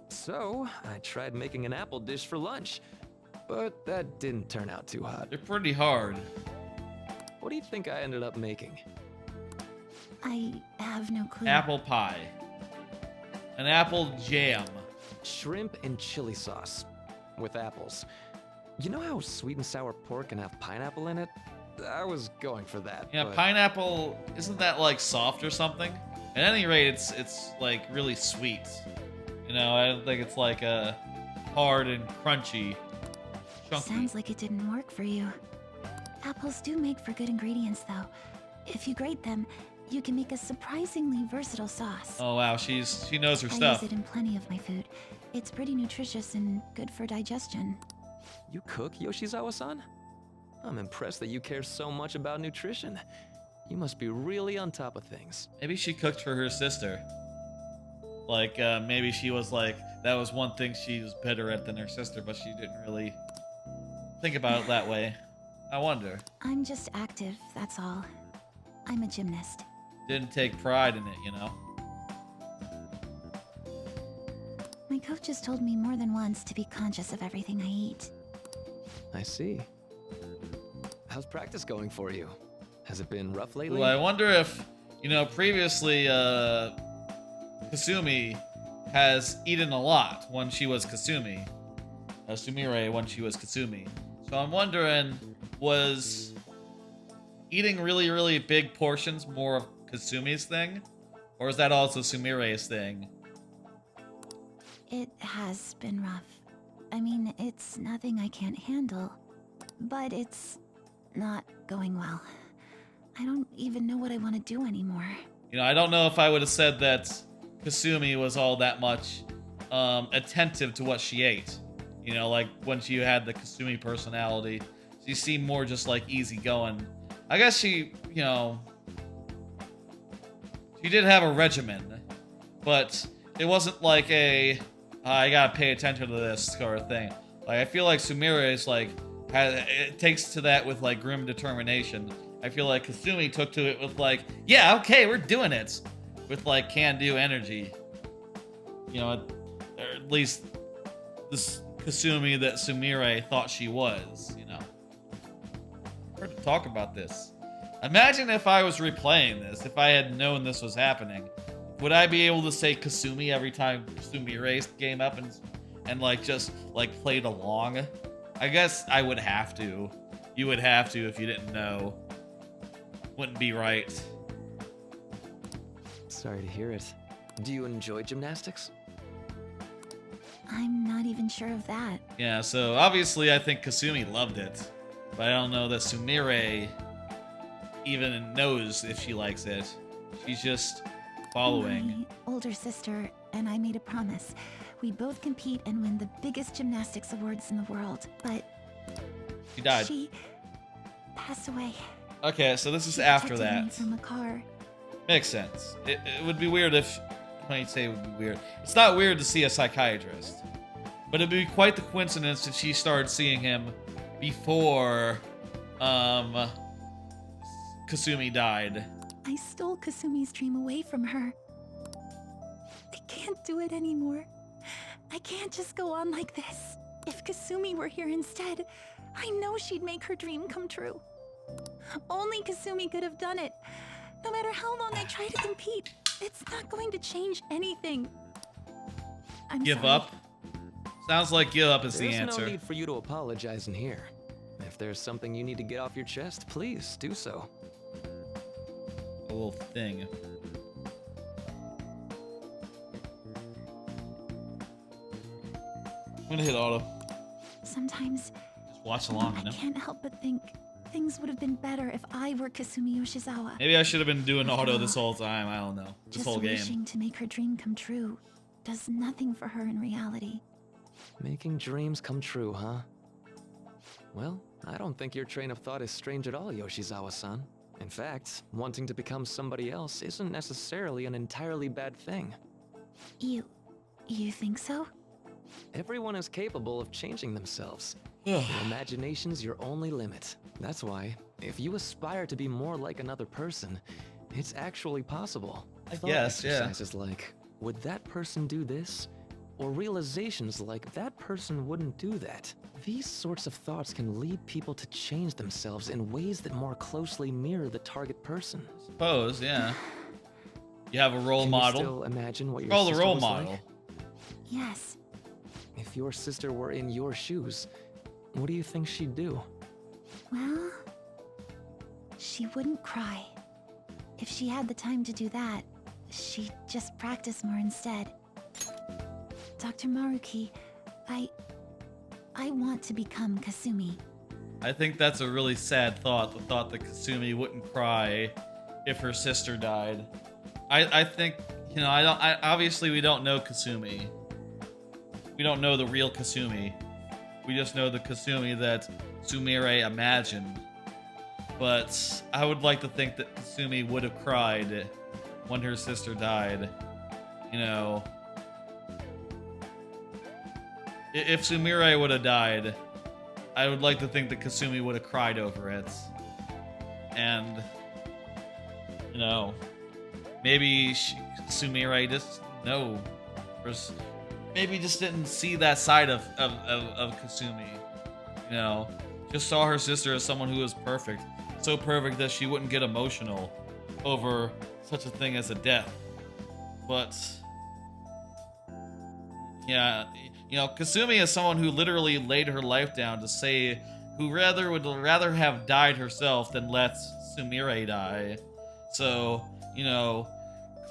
[SPEAKER 5] So, I tried making an apple dish for lunch, but that didn't turn out too hot.
[SPEAKER 1] They're pretty hard.
[SPEAKER 5] What do you think I ended up making?
[SPEAKER 3] I have no clue.
[SPEAKER 1] Apple pie. An apple jam.
[SPEAKER 5] Shrimp and chili sauce with apples. You know how sweet and sour pork can have pineapple in it? I was going for that.
[SPEAKER 1] Yeah,
[SPEAKER 5] but
[SPEAKER 1] pineapple, isn't that like soft or something? At any rate, it's like really sweet. You know, I don't think it's like hard and crunchy. Chunky.
[SPEAKER 3] Sounds like it didn't work for you. Apples do make for good ingredients, though. If you grate them, you can make a surprisingly versatile sauce.
[SPEAKER 1] Oh wow, she knows her
[SPEAKER 3] I
[SPEAKER 1] stuff.
[SPEAKER 3] use it in plenty of my food. It's pretty nutritious and good for digestion.
[SPEAKER 5] You cook, Yoshizawa-san? I'm impressed that you care so much about nutrition. You must be really on top of things.
[SPEAKER 1] Maybe she cooked for her sister. Like, maybe she was like, that was one thing she was better at than her sister, but she didn't really think about it that way. I wonder.
[SPEAKER 3] I'm just active, that's all. I'm a gymnast.
[SPEAKER 1] Didn't take pride in it, you know?
[SPEAKER 3] My coach has told me more than once to be conscious of everything I eat.
[SPEAKER 5] I see. How's practice going for you? Has it been rough lately?
[SPEAKER 1] Well, I wonder if, you know, previously, Kasumi has eaten a lot when she was Kasumi. Sumire when she was Kasumi. So I'm wondering, was eating really, really big portions more of Kasumi's thing? Or is that also Sumire's thing?
[SPEAKER 3] It has been rough. I mean, it's nothing I can't handle. But it's not going well. I don't even know what I want to do anymore.
[SPEAKER 1] You know, I don't know if I would have said that Kasumi was all that much attentive to what she ate. You know, like when she had the Kasumi personality, she seemed more just like easygoing. I guess she, you know, she did have a regimen, but it wasn't like a I gotta pay attention to this sort of thing. Like I feel like Sumire is like it takes to that with like grim determination. I feel like Kasumi took to it with like, yeah, okay, we're doing it, with like can-do energy. You know, or at least this Kasumi that Sumire thought she was. You know, hard to talk about this. Imagine if I was replaying this, if I had known this was happening. Would I be able to say Kasumi every time Sumire came up and like just like played along? I guess I would have to. You would have to if you didn't know. Wouldn't be right.
[SPEAKER 5] Sorry to hear it. Do you enjoy gymnastics?
[SPEAKER 3] I'm not even sure of that.
[SPEAKER 1] Yeah, so obviously I think Kasumi loved it. But I don't know that Sumire even knows if she likes it. She's just following.
[SPEAKER 3] My older sister and I made a promise. We'd both compete and win the biggest gymnastics awards in the world. But
[SPEAKER 1] She died.
[SPEAKER 3] she passed away.
[SPEAKER 1] Okay, so this is
[SPEAKER 3] She
[SPEAKER 1] after
[SPEAKER 3] protected me
[SPEAKER 1] that.
[SPEAKER 3] from a car.
[SPEAKER 1] Makes sense. It would be weird if... When I say it would be weird. It's not weird to see a psychiatrist. But it'd be quite the coincidence if she started seeing him before Kasumi died.
[SPEAKER 3] I stole Kasumi's dream away from her. I can't do it anymore. I can't just go on like this. If Kasumi were here instead, I know she'd make her dream come true. Only Kasumi could have done it. No matter how long I try to compete, it's not going to change anything. I'm
[SPEAKER 1] Give
[SPEAKER 3] sorry.
[SPEAKER 1] up? Sounds like give up is the
[SPEAKER 5] There's
[SPEAKER 1] answer.
[SPEAKER 5] no need for you to apologize in here. If there's something you need to get off your chest, please do so.
[SPEAKER 1] A little thing. I'm gonna hit auto.
[SPEAKER 3] Sometimes
[SPEAKER 1] Just watch along,
[SPEAKER 3] I
[SPEAKER 1] you know?
[SPEAKER 3] can't help but think things would have been better if I were Kasumi Yoshizawa.
[SPEAKER 1] Maybe I should have been doing auto this whole time. I don't know. This
[SPEAKER 3] Just
[SPEAKER 1] whole game.
[SPEAKER 3] wishing to make her dream come true does nothing for her in reality.
[SPEAKER 5] Making dreams come true, huh? Well, I don't think your train of thought is strange at all, Yoshizawa-san. In fact, wanting to become somebody else isn't necessarily an entirely bad thing.
[SPEAKER 3] You think so?
[SPEAKER 5] Everyone is capable of changing themselves. Your imagination's your only limit. That's why, if you aspire to be more like another person, it's actually possible.
[SPEAKER 1] I
[SPEAKER 5] Thought
[SPEAKER 1] guess, yeah.
[SPEAKER 5] exercises like, would that person do this? Or realizations like, that person wouldn't do that. These sorts of thoughts can lead people to change themselves in ways that more closely mirror the target person.
[SPEAKER 1] Suppose, yeah. You have a role
[SPEAKER 5] Can
[SPEAKER 1] model.
[SPEAKER 5] you still imagine what your
[SPEAKER 1] Call the
[SPEAKER 5] sister
[SPEAKER 1] role
[SPEAKER 5] was
[SPEAKER 1] model.
[SPEAKER 5] like?
[SPEAKER 3] Yes.
[SPEAKER 5] If your sister were in your shoes, what do you think she'd do?
[SPEAKER 3] Well, she wouldn't cry. If she had the time to do that, she'd just practice more instead. Dr. Maruki, I want to become Kasumi.
[SPEAKER 1] I think that's a really sad thought. The thought that Kasumi wouldn't cry if her sister died. I think, you know, I obviously we don't know Kasumi. we don't know the real Kasumi. We just know the Kasumi that Sumire imagined. But I would like to think that Kasumi would have cried when her sister died. You know, if Sumire would have died, I would like to think that Kasumi would have cried over it. And, you know, maybe Sumire just, no, maybe just didn't see that side of Kasumi. You know, just saw her sister as someone who was perfect. So perfect that she wouldn't get emotional over such a thing as a death. But, yeah, you know, Kasumi is someone who literally laid her life down to say, who would rather have died herself than let Sumire die. So, you know,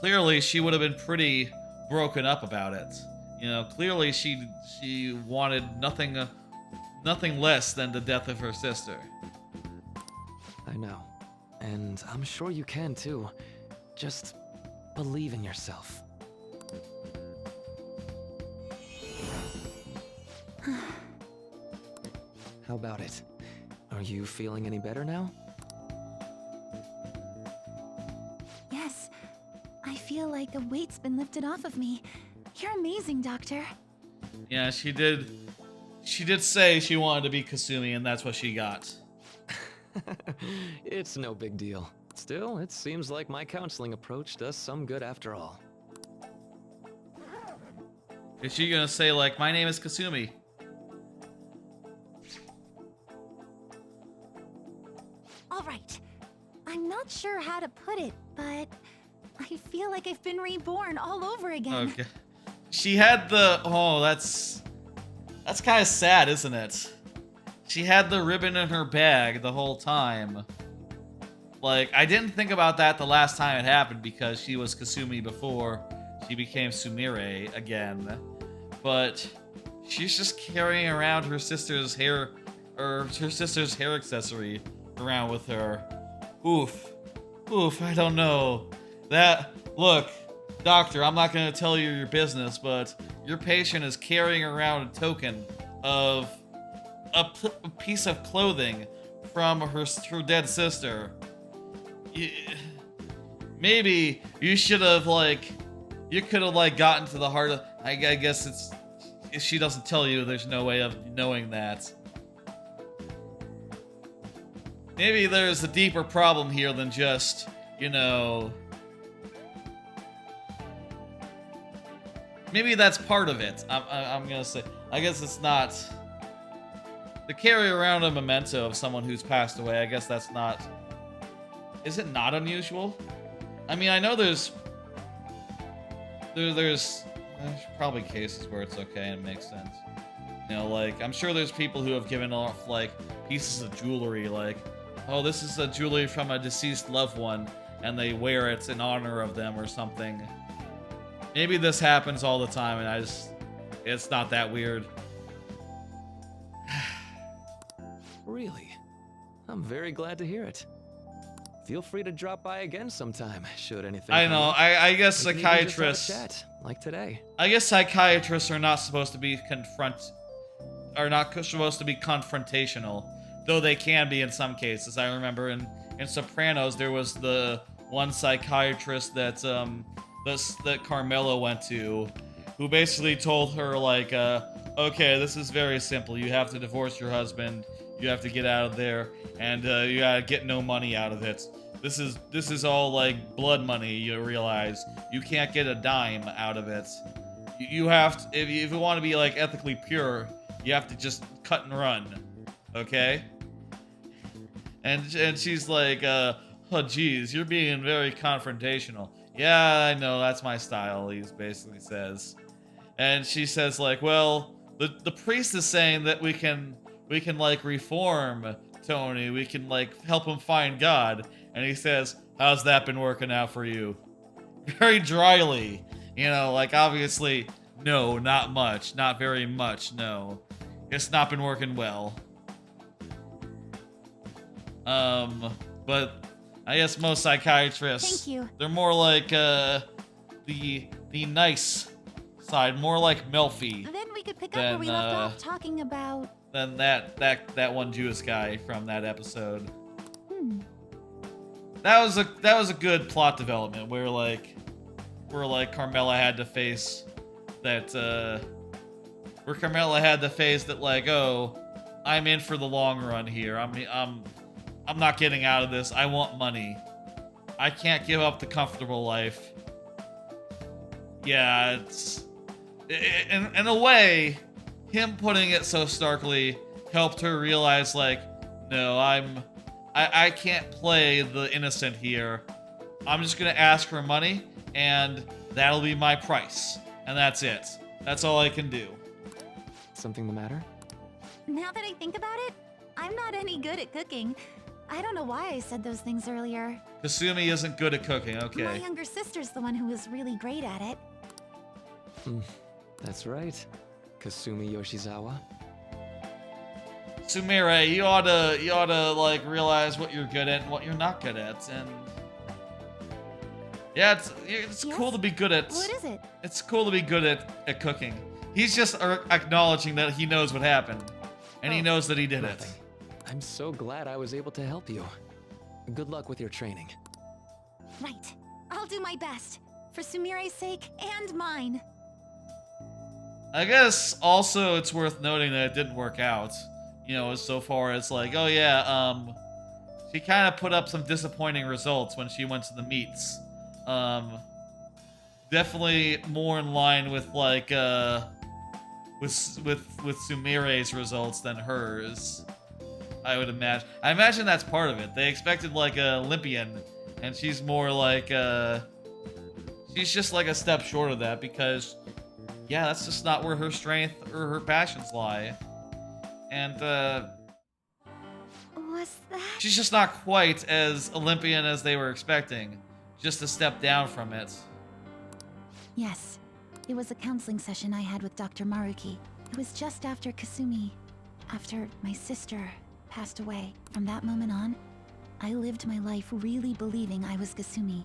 [SPEAKER 1] clearly she would have been pretty broken up about it. You know, clearly she wanted nothing less than the death of her sister.
[SPEAKER 5] I know. And I'm sure you can too. Just believe in yourself. How about it? Are you feeling any better now?
[SPEAKER 3] Yes. I feel like a weight's been lifted off of me. You're amazing, Doctor.
[SPEAKER 1] Yeah, she did say she wanted to be Kasumi, and that's what she got.
[SPEAKER 5] It's no big deal. Still, it seems like my counseling approach does some good after all.
[SPEAKER 1] Is she gonna say, like, my name is Kasumi?
[SPEAKER 3] All right. I'm not sure how to put it, but I feel like I've been reborn all over again.
[SPEAKER 1] Okay. She had the... Oh, that's kind of sad, isn't it? She had the ribbon in her bag the whole time. Like, I didn't think about that the last time it happened because she was Kasumi before she became Sumire again. But she's just carrying around her sister's hair, or her sister's hair accessory around with her. Oof. Oof, I don't know. Look, doctor, I'm not going to tell you your business, but your patient is carrying around a token of a piece of clothing from her dead sister. Maybe you should have, like, you could have, like, gotten to the heart of... I guess it's... If she doesn't tell you, there's no way of knowing that. Maybe there's a deeper problem here than just, you know... Maybe that's part of it. I'm gonna say... I guess it's not... To carry around a memento of someone who's passed away, I guess that's not... Is it not unusual? I mean, I know there's probably cases where it's okay and makes sense. You know, like, I'm sure there's people who have given off, like, pieces of jewelry, like, oh, this is a jewelry from a deceased loved one, and they wear it in honor of them or something. Maybe this happens all the time, and it's not that weird.
[SPEAKER 5] Really? I'm very glad to hear it. Feel free to drop by again sometime, should anything
[SPEAKER 1] I know, I guess
[SPEAKER 5] we can even just have a
[SPEAKER 1] psychiatrists...
[SPEAKER 5] chat, like today.
[SPEAKER 1] I guess psychiatrists are not supposed to be confrontational, though they can be in some cases. I remember in Sopranos there was the one psychiatrist that Carmela went to, who basically told her, like, okay, this is very simple. You have to divorce your husband. You have to get out of there, and you gotta get no money out of it. This is all like blood money. You realize you can't get a dime out of it. You have to, if you want to be like ethically pure, you have to just cut and run, okay? And she's like, oh geez, you're being very confrontational. Yeah, I know, that's my style. He basically says, and she says, like, well, the priest is saying that we can like reform Tony. We can like help him find God. And he says, how's that been working out for you? Very dryly, you know, like, obviously, no, not much, not very much, no. It's not been working well. But I guess most psychiatrists,
[SPEAKER 3] Thank you.
[SPEAKER 1] they're more like the nice side, more like Melfi.
[SPEAKER 3] Then we could pick up where we left off talking about...
[SPEAKER 1] Then that one Jewish guy from that episode. That was a good plot development where Carmela had to face that like, oh, I'm in for the long run here. I'm not getting out of this. I want money. I can't give up the comfortable life. Yeah, in a way, him putting it so starkly helped her realize, like, no, I can't play the innocent here. I'm just gonna ask for money, and that'll be my price. And that's it. That's all I can do.
[SPEAKER 5] Something the matter?
[SPEAKER 3] Now that I think about it, I'm not any good at cooking. I don't know why I said those things earlier.
[SPEAKER 1] Kasumi isn't good at cooking, okay.
[SPEAKER 3] My younger sister's the one who was really great at it.
[SPEAKER 5] That's right. Kasumi Yoshizawa.
[SPEAKER 1] Sumire, you ought to like realize what you're good at and what you're not good at, and yeah, it's
[SPEAKER 3] Yes?
[SPEAKER 1] cool to be good at.
[SPEAKER 3] What is it?
[SPEAKER 1] It's cool to be good at cooking. He's just acknowledging that he knows what happened, and he knows that he did
[SPEAKER 5] Nothing. I'm so glad I was able to help you. Good luck with your training.
[SPEAKER 3] Right. I'll do my best. For Sumire's sake and mine.
[SPEAKER 1] I guess also it's worth noting that it didn't work out. You know, so far as like, oh yeah, she kind of put up some disappointing results when she went to the meets. Definitely more in line with like with Sumire's results than hers. I would imagine. I imagine that's part of it. They expected like a Olympian, and she's more like she's just like a step short of that because yeah, that's just not where her strength or her passions lie. And
[SPEAKER 3] Was that?
[SPEAKER 1] she's just not quite as Olympian as they were expecting. Just a step down from it.
[SPEAKER 3] Yes. It was a counseling session I had with Dr. Maruki. It was just after Kasumi, after my sister passed away. From that moment on, I lived my life really believing I was Kasumi.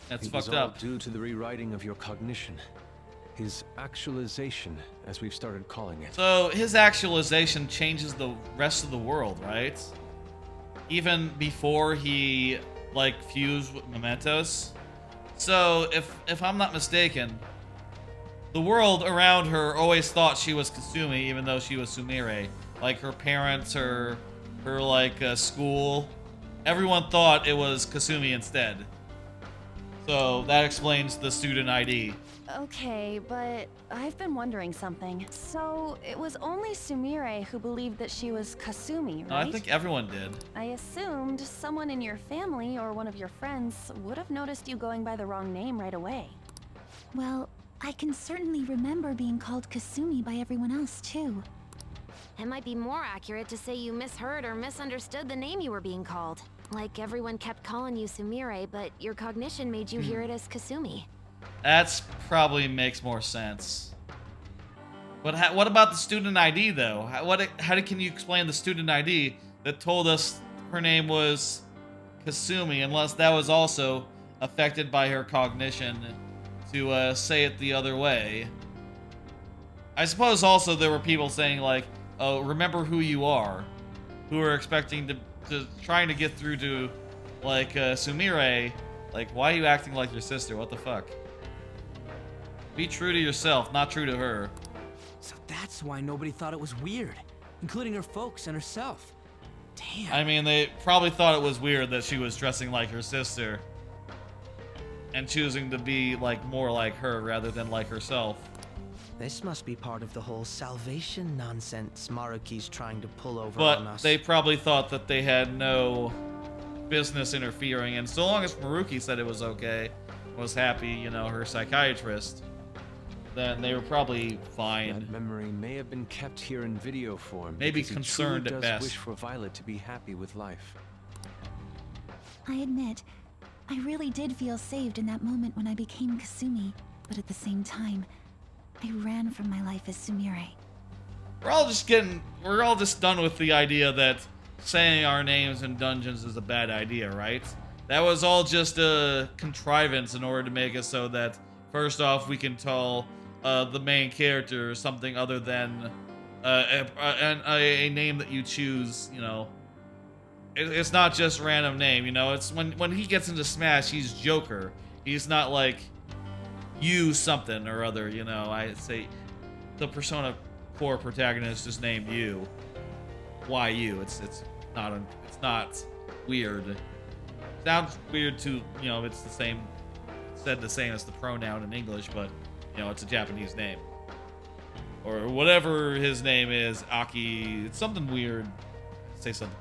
[SPEAKER 1] That's
[SPEAKER 8] It was
[SPEAKER 1] fucked
[SPEAKER 8] all
[SPEAKER 1] up.
[SPEAKER 8] due to the rewriting of your cognition. His actualization, as we've started calling it.
[SPEAKER 1] So his actualization changes the rest of the world, right? Even before he like fused with Mementos. So if I'm not mistaken, the world around her always thought she was Kasumi, even though she was Sumire. Like her parents, her like school, everyone thought it was Kasumi instead. So that explains the student ID.
[SPEAKER 9] Okay, but I've been wondering something. So, it was only Sumire who believed that she was Kasumi,
[SPEAKER 1] No,
[SPEAKER 9] right?
[SPEAKER 1] I think everyone did.
[SPEAKER 9] I assumed someone in your family or one of your friends would have noticed you going by the wrong name right away.
[SPEAKER 3] Well, I can certainly remember being called Kasumi by everyone else, too.
[SPEAKER 10] It might be more accurate to say you misheard or misunderstood the name you were being called. Like everyone kept calling you Sumire, but your cognition made you hear it as Kasumi.
[SPEAKER 1] That's probably makes more sense. But what about the student ID though? How can you explain the student ID that told us her name was Kasumi, unless that was also affected by her cognition to say it the other way? I suppose also there were people saying like, "Oh, remember who you are," who were expecting to trying to get through to like Sumire. Like, why are you acting like your sister? What the fuck? Be true to yourself, not true to her.
[SPEAKER 6] So that's why nobody thought it was weird, including her folks and herself. Damn.
[SPEAKER 1] I mean, they probably thought it was weird that she was dressing like her sister and choosing to be like more like her rather than like herself.
[SPEAKER 2] This must be part of the whole salvation nonsense Maruki's trying to pull over on
[SPEAKER 1] But
[SPEAKER 2] us.
[SPEAKER 1] they probably thought that they had no business interfering, and so long as Maruki said it was okay, was happy, you know, her psychiatrist, then they were probably fine.
[SPEAKER 8] That memory may have been kept here in video form.
[SPEAKER 1] Maybe
[SPEAKER 8] because he
[SPEAKER 1] concerned
[SPEAKER 8] truly
[SPEAKER 1] at
[SPEAKER 8] does
[SPEAKER 1] best.
[SPEAKER 8] wish for Violet to be happy with life.
[SPEAKER 3] I admit, I really did feel saved in that moment when I became Kasumi, but at the same time, I ran from my life as Sumire.
[SPEAKER 1] We're all just done with the idea that saying our names in dungeons is a bad idea, right? That was all just a contrivance in order to make it so that, first off, we can tell the main character or something other than a name that you choose, you know. It's not just random name, you know. It's when he gets into Smash, he's Joker. He's not like you something or other, you know. I say the Persona 4 protagonist is named you. Why you? It's not weird. Sounds weird to, you know, it's the same, said the same as the pronoun in English, but you know, it's a Japanese name. Or whatever his name is, Aki, it's something weird. Say something.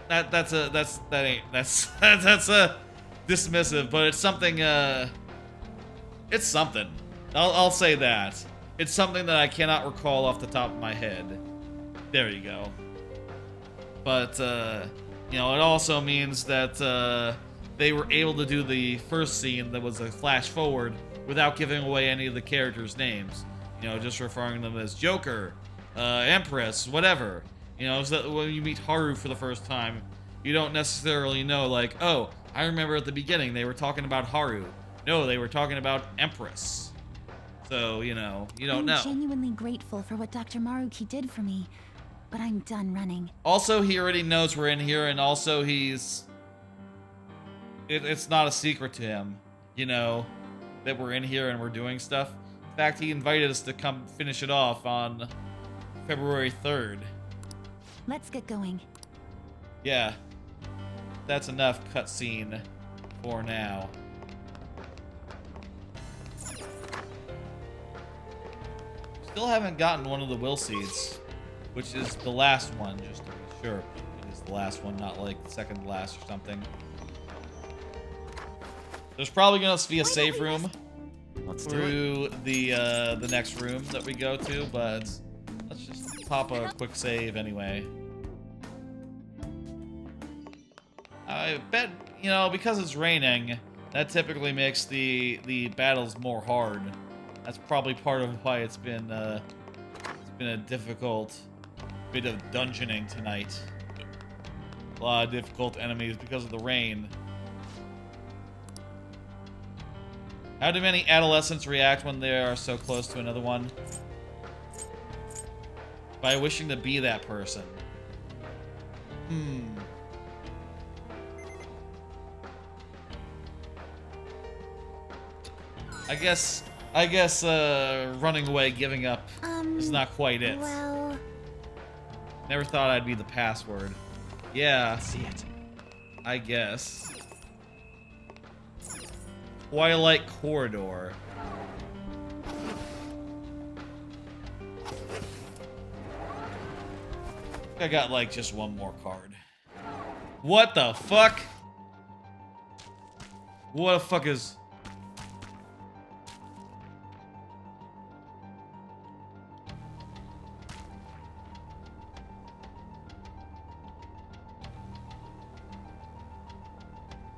[SPEAKER 1] That's dismissive, but it's something, it's something. I'll say that. It's something that I cannot recall off the top of my head. There you go. But, you know, it also means that, they were able to do the first scene that was a flash forward without giving away any of the characters' names. You know, just referring to them as Joker, Empress, whatever. You know, so that when you meet Haru for the first time, you don't necessarily know, like, oh, I remember at the beginning they were talking about Haru. No, they were talking about Empress. So, you know, you don't know.
[SPEAKER 3] I'm genuinely grateful for what Dr. Maruki did for me, but I'm done running.
[SPEAKER 1] Also, he already knows we're in here, and also it's not a secret to him, you know, that we're in here and we're doing stuff. In fact, he invited us to come finish it off on February 3rd.
[SPEAKER 3] Let's get going.
[SPEAKER 1] Yeah. That's enough cutscene for now. Still haven't gotten one of the will seeds, which is the last one, just to be sure. It is the last one, not like the second last or something. There's probably gonna be a save room through the next room that we go to, but let's just pop a quick save anyway. I bet, you know, because it's raining, that typically makes the battles more hard. That's probably part of why it's been a difficult bit of dungeoning tonight. A lot of difficult enemies because of the rain. How do many adolescents react when they are so close to another one? By wishing to be that person. I guess running away, giving up is not quite it.
[SPEAKER 3] Well...
[SPEAKER 1] Never thought I'd be the password. Yeah. See it. I guess. Twilight Corridor. I got like just one more card. What the fuck? What the fuck is...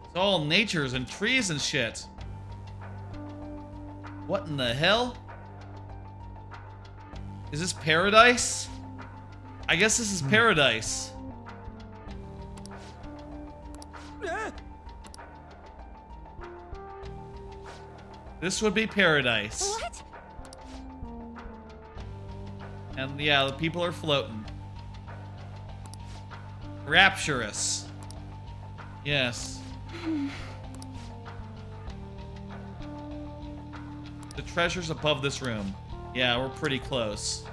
[SPEAKER 1] It's all natures and trees and shit. What in the hell? Is this paradise? I guess this is paradise. This would be paradise.
[SPEAKER 3] What?
[SPEAKER 1] And yeah, the people are floating. Rapturous. Yes. The treasure's above this room. Yeah, we're pretty close.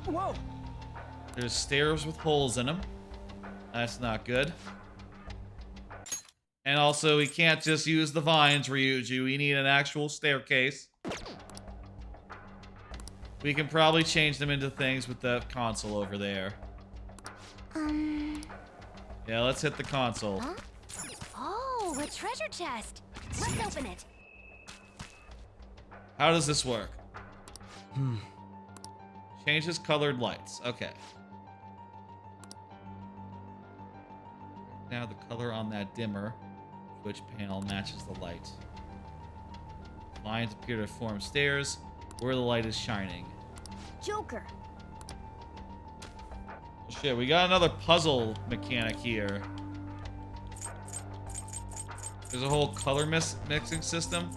[SPEAKER 6] Whoa!
[SPEAKER 1] There's stairs with holes in them. That's not good. And also, we can't just use the vines, Ryuji. We need an actual staircase. We can probably change them into things with the console over there. Yeah, let's hit the console.
[SPEAKER 10] Huh? Oh, a treasure chest. Let's open it.
[SPEAKER 1] How does this work? Changes colored lights. Okay. Now the color on that dimmer switch panel matches the light. Lines appear to form stairs where the light is shining.
[SPEAKER 10] Joker.
[SPEAKER 1] Oh, shit, we got another puzzle mechanic here. There's a whole color mixing system.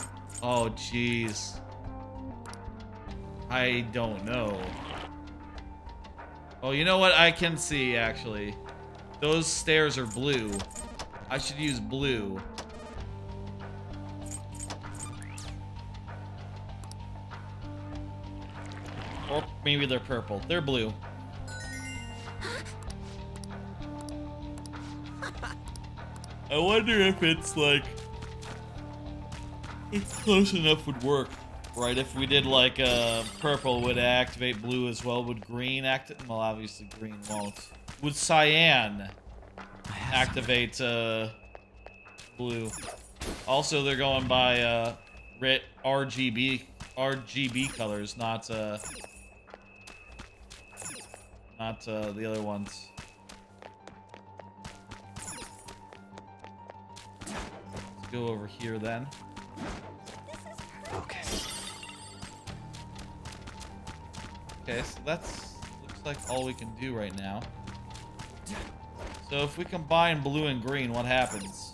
[SPEAKER 1] Oh, jeez. I don't know. Oh, you know what? I can see, actually. Those stairs are blue. I should use blue. Or maybe they're purple. They're blue. I wonder if it's like... It's close enough would work. Right, if we did like purple would activate blue as well, would green activate? Well, obviously green won't. Would cyan activate blue? Also, they're going by RGB colors, not the other ones. Let's go over here then.
[SPEAKER 2] Okay.
[SPEAKER 1] Okay, so that's looks like all we can do right now. So if we combine blue and green, what happens?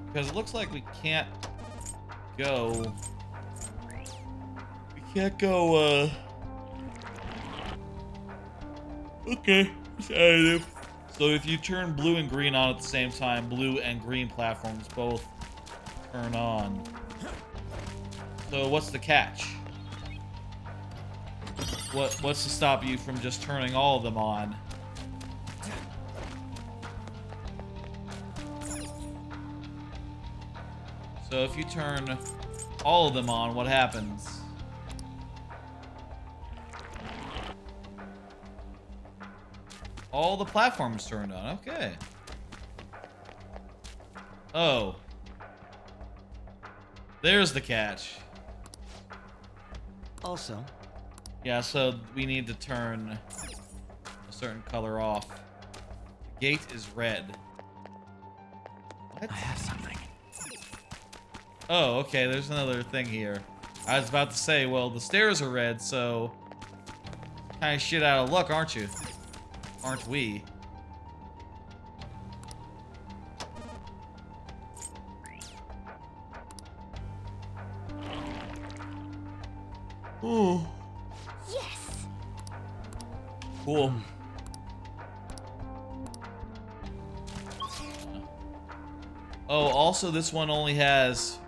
[SPEAKER 1] Because it looks like we can't go... We can't go, Okay, additive. So if you turn blue and green on at the same time, blue and green platforms both turn on. So what's the catch? What's to stop you from just turning all of them on? So if you turn all of them on, what happens? All the platforms turned on. Okay. Oh. There's the catch.
[SPEAKER 2] Also,
[SPEAKER 1] yeah, so we need to turn a certain color off. The gate is red. What?
[SPEAKER 2] I have something.
[SPEAKER 1] Oh, okay, there's another thing here. I was about to say, well, the stairs are red, so... kind of shit out of luck, aren't you? Aren't we? Ooh.
[SPEAKER 10] Yes.
[SPEAKER 1] Cool. Oh, also this one only has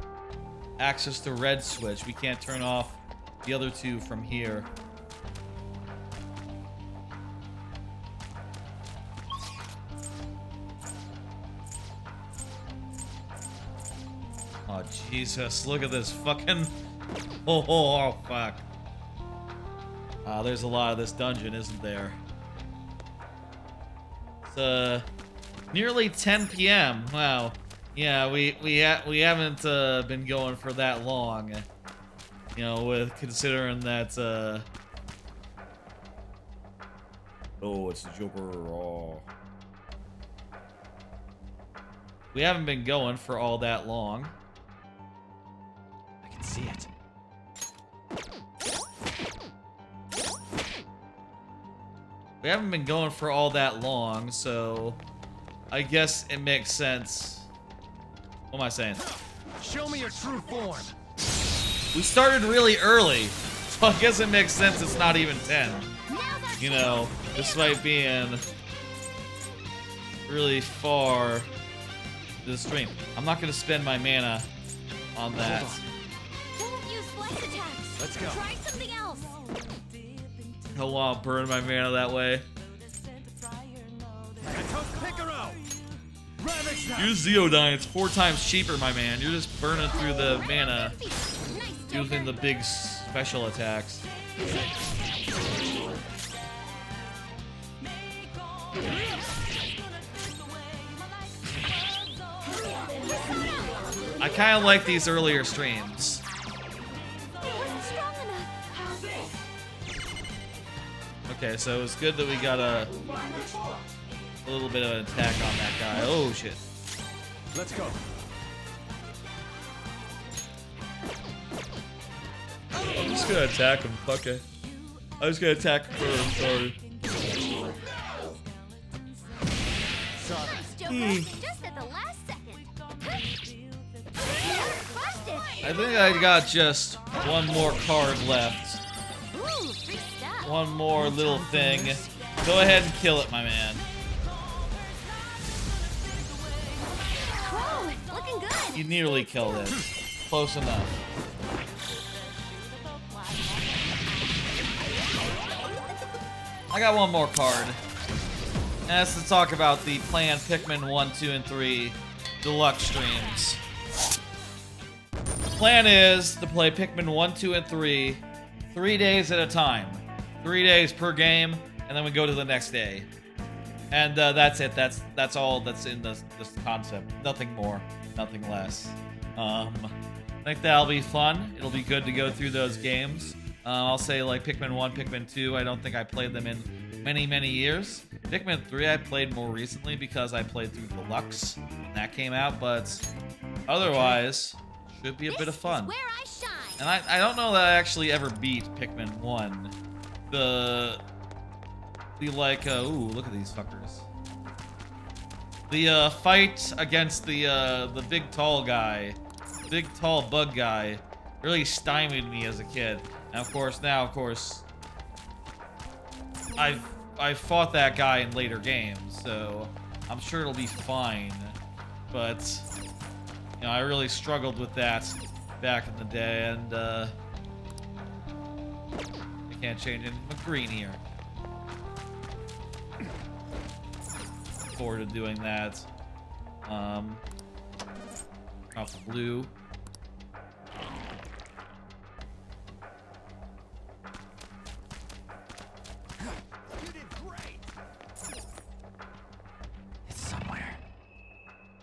[SPEAKER 1] access to red switch. We can't turn off the other two from here. Oh, Jesus. Look at this fucking... Oh, fuck. There's a lot of this dungeon, isn't there? It's, nearly 10 p.m. Wow. Yeah, we haven't, been going for that long. You know, with considering that, Oh, it's the Joker. Oh. We haven't been going for all that long.
[SPEAKER 2] I can see it.
[SPEAKER 1] We haven't been going for all that long, so I guess it makes sense. What am I saying?
[SPEAKER 7] Show me your true form.
[SPEAKER 1] We started really early, so I guess it makes sense it's not even 10. You know, despite being really far to the stream. I'm not gonna spend my mana on that.
[SPEAKER 10] Don't use flex attacks.
[SPEAKER 7] Let's go.
[SPEAKER 10] Try something else.
[SPEAKER 1] I don't want to burn my mana that way. Use Zeodyne, it's 4 times cheaper, my man. You're just burning through the mana using the big special attacks. I kind of like these earlier streams. Okay, so it was good that we got a little bit of an attack on that guy. Oh, shit.
[SPEAKER 7] Let's go.
[SPEAKER 1] I'm just gonna attack him. Fuck it. I was gonna attack him first, sorry.
[SPEAKER 10] Just at the last second. Busted.
[SPEAKER 1] I think I got just one more card left.
[SPEAKER 10] Ooh, free stuff.
[SPEAKER 1] One more little thing. Go ahead and kill it, my man.
[SPEAKER 10] Whoa, looking good.
[SPEAKER 1] You nearly killed it. Close enough. I got one more card. And that's to talk about the planned Pikmin 1, 2, and 3 deluxe streams. The plan is to play Pikmin 1, 2, and 3 3 days at a time. 3 days per game, and then we go to the next day. And that's it. That's all that's in this concept. Nothing more, nothing less. I think that'll be fun. It'll be good to go through those games. I'll say like Pikmin 1, Pikmin 2, I don't think I played them in many years. Pikmin 3 I played more recently because I played through Deluxe when that came out, but otherwise, should be a bit of fun.
[SPEAKER 10] Where I shine.
[SPEAKER 1] And I don't know that I actually ever beat Pikmin 1. The like, ooh, look at these fuckers. The fight against the big tall guy, big tall bug guy, really stymied me as a kid. And of course, now, of course, I've fought that guy in later games, so I'm sure it'll be fine. But you know, I really struggled with that back in the day, and I can't change it. I'm green here. Look forward to doing that. Off the blue.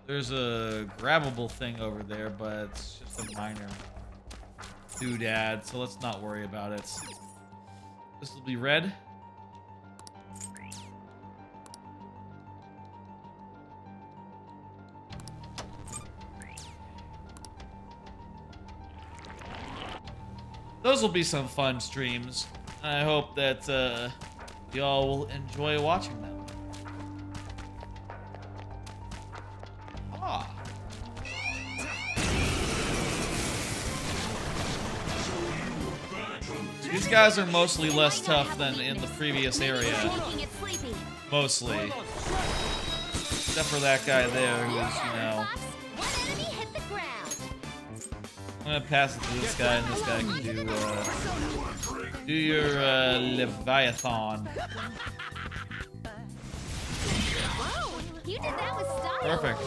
[SPEAKER 1] There's a grabbable thing over there, but it's just a minor doodad, so let's not worry about it. This will be red. Those will be some fun streams. I hope that y'all will enjoy watching them. These guys are mostly less tough than in the previous area. Mostly. Except for that guy there who's, you know... I'm gonna pass it to this guy, and this guy can do your Leviathan.
[SPEAKER 10] Whoa, you did that with style.
[SPEAKER 1] Perfect.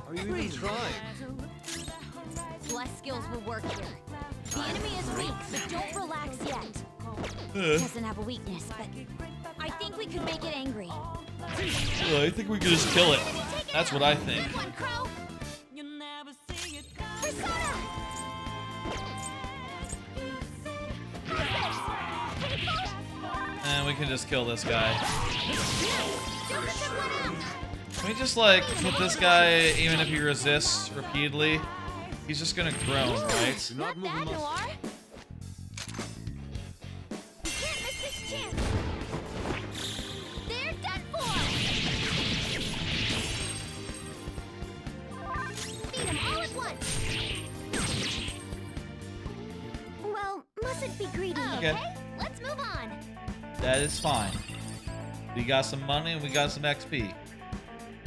[SPEAKER 8] Are you even trying?
[SPEAKER 10] Less skills will work here. The enemy is weak, but don't relax yet. Doesn't have a weakness, but I think we could make it angry.
[SPEAKER 1] I think we could just kill it. That's what I think.
[SPEAKER 10] One crow. Persona!
[SPEAKER 1] And we can just kill this guy. Can we just like hit this guy even if he resists repeatedly? He's just gonna groan, right?
[SPEAKER 10] Not bad, Noir. We can't miss this chance. They're done for. Beat them all at once. Well, mustn't be greedy. Okay, let's move on.
[SPEAKER 1] That is fine. We got some money and we got some XP.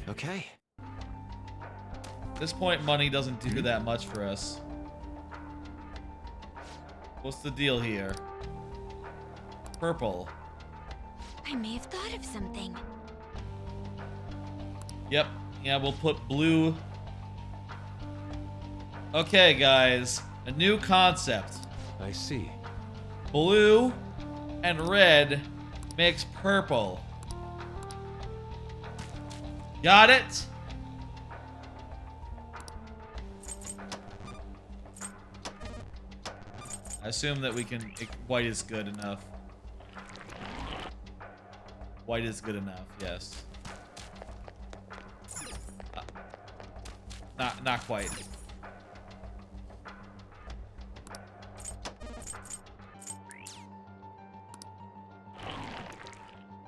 [SPEAKER 8] Okay.
[SPEAKER 1] At this point, money doesn't do that much for us. What's the deal here? Purple.
[SPEAKER 10] I may have thought of something.
[SPEAKER 1] Yep. Yeah, we'll put blue. Okay, guys. A new concept.
[SPEAKER 8] I see.
[SPEAKER 1] Blue and red makes purple. Got it? I assume that we can... White is good enough. White is good enough, yes. Not quite.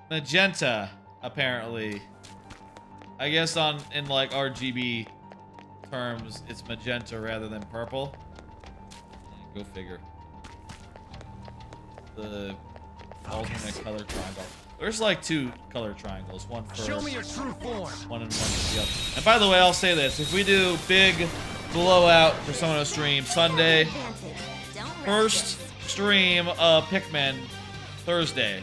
[SPEAKER 1] Magenta, apparently. I guess in like RGB terms, it's magenta rather than purple. Go figure. The alternate color triangle. There's like 2 color triangles. One for
[SPEAKER 7] Show me your true form.
[SPEAKER 1] one and one for the other. And by the way, I'll say this: if we do big blowout Persona stream Sunday, first stream Pikmin Thursday.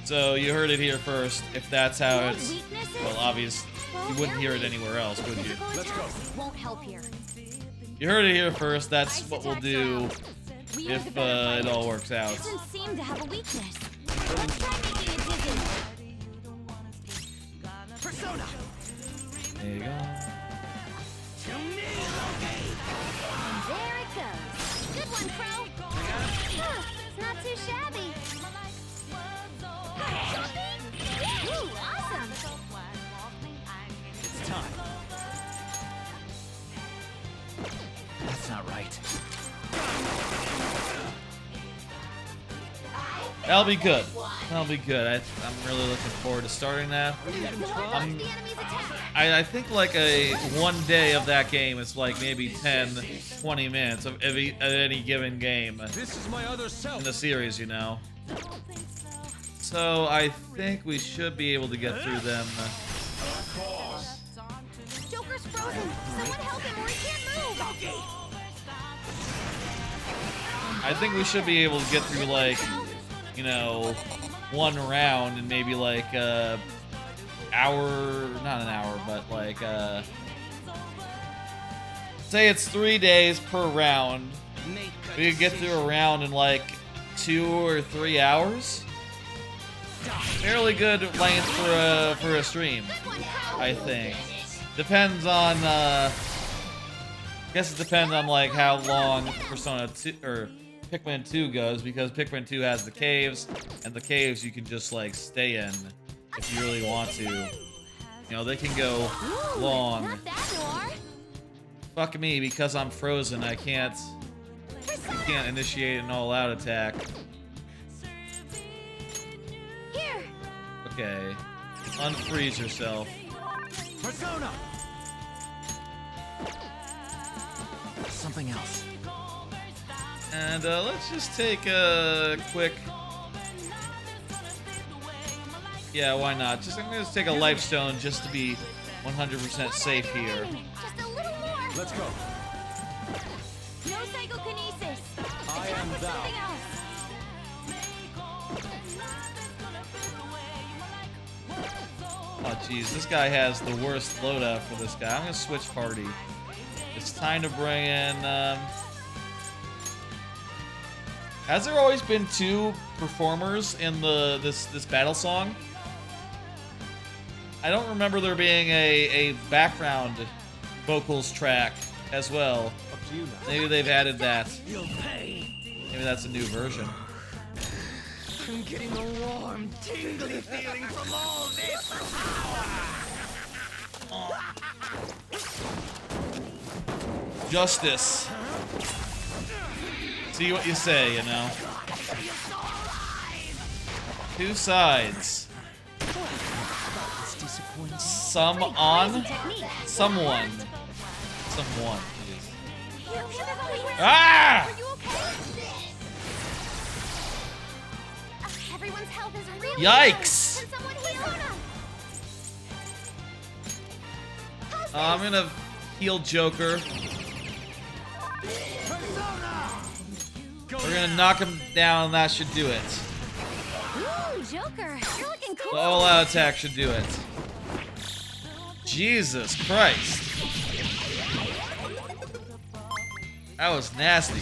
[SPEAKER 1] So you heard it here first. If that's how it's, well, obvious, you wouldn't hear it anywhere else, would you?
[SPEAKER 7] Let's go.
[SPEAKER 10] Won't help here.
[SPEAKER 1] You heard it here first. That's what we'll do if it all works out.
[SPEAKER 10] Doesn't seem to have a weakness. Let's try making it dizzy.
[SPEAKER 7] Persona.
[SPEAKER 1] There you go.
[SPEAKER 10] There it goes. Good one, Crow. Huh, not too shabby. Ooh, awesome.
[SPEAKER 7] It's time. That's not right.
[SPEAKER 1] That'll be good. That'll be good. I'm really looking forward to starting that.
[SPEAKER 10] Watch the enemy's attack.
[SPEAKER 1] I think like a one day of that game is like maybe 10, 20 minutes of any given game
[SPEAKER 7] This is my other self.
[SPEAKER 1] in the series, you know. So I think we should be able to get through them.
[SPEAKER 10] Joker's frozen. Someone help him or he can't move.
[SPEAKER 1] I think we should be able to get through like, you know, one round in maybe like hour, not an hour, but like say it's 3 days per round. We could get through a round in like 2 or 3 hours. Fairly good length for a stream, I think. Depends on I guess it depends on like how long Persona 2 or Pikmin 2 goes, because Pikmin 2 has the caves, and the caves you can just like stay in if you really want to. You know, they can go long.
[SPEAKER 10] Not that, Noir.
[SPEAKER 1] Fuck me, because I'm frozen, I can't initiate an all-out attack.
[SPEAKER 10] Here.
[SPEAKER 1] Okay. Unfreeze yourself.
[SPEAKER 7] Persona. Something else.
[SPEAKER 1] And let's just take a quick... Yeah, why not? I'm gonna just take a life stone just to be 100% safe here.
[SPEAKER 10] Just a little more.
[SPEAKER 7] Let's go.
[SPEAKER 10] No psychokinesis.
[SPEAKER 7] I am
[SPEAKER 10] With
[SPEAKER 7] thou.
[SPEAKER 10] something else.
[SPEAKER 1] Oh jeez, this guy has the worst loadout for this guy. I'm gonna switch party. It's time to bring in. Has there always been 2 performers in this battle song? I don't remember there being a background vocals track as well.
[SPEAKER 7] Up to you now.
[SPEAKER 1] Maybe they've added that. Maybe that's a new version.
[SPEAKER 7] I'm getting a warm, tingly feeling from all this power.
[SPEAKER 1] Justice. See what you say, you know. 2 sides. Some on. Someone. Someone. Ah!
[SPEAKER 10] Are you okay? Everyone's health is really
[SPEAKER 1] Yikes!
[SPEAKER 10] Can someone heal him?
[SPEAKER 1] I'm gonna heal Joker. We're gonna knock him down. That should do it.
[SPEAKER 10] Ooh, Joker, you're looking cool.
[SPEAKER 1] The all-out attack should do it. Jesus Christ. That was nasty.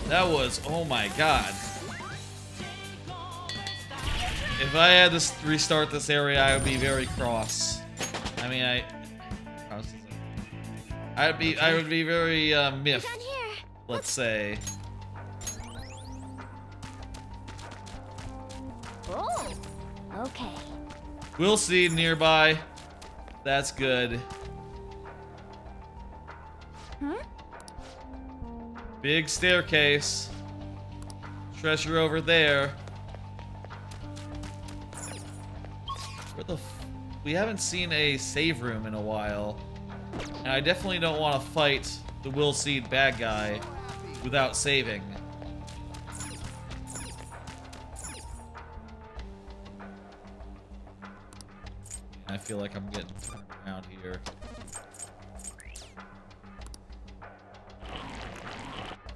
[SPEAKER 1] That was, oh my god. If I had to restart this area, I would be very cross. I mean, I would be very miffed, let's say.
[SPEAKER 10] Oh, okay.
[SPEAKER 1] We'll see nearby. That's good. Big staircase. Treasure over there. Where the we haven't seen a save room in a while. And I definitely don't want to fight the Will Seed bad guy without saving. I feel like I'm getting turned around here.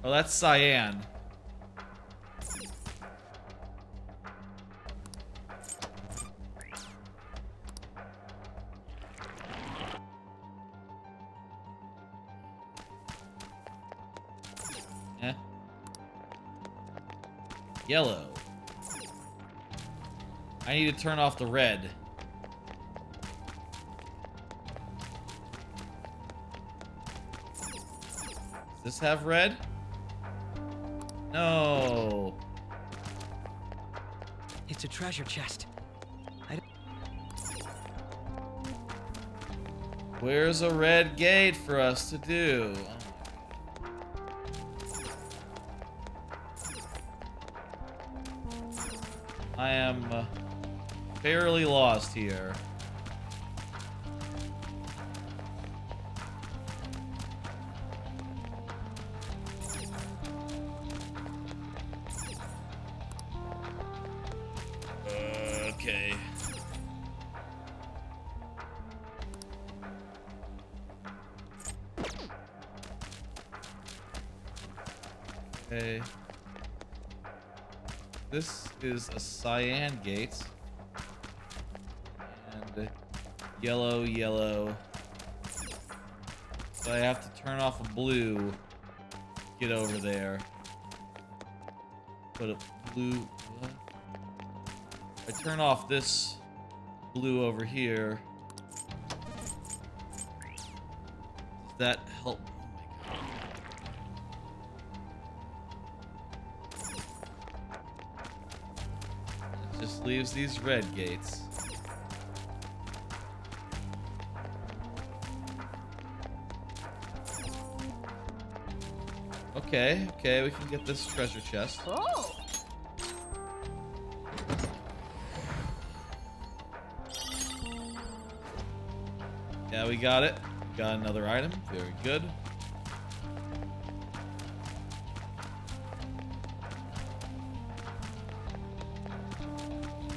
[SPEAKER 1] Oh, that's Cyan. Eh. Yellow. I need to turn off the red. Does this have red? No.
[SPEAKER 2] It's a treasure chest.
[SPEAKER 1] Where's a red gate for us to do? I am fairly lost here. Okay. Okay. This is a cyan gate. And yellow, yellow. So I have to turn off a blue. Get over there. Put a blue. What? I turn off this blue over here. Does that help? Oh my god. It just leaves these red gates. Okay, okay, we can get this treasure chest.
[SPEAKER 10] Oh.
[SPEAKER 1] Yeah, we got it. Got another item. Very good.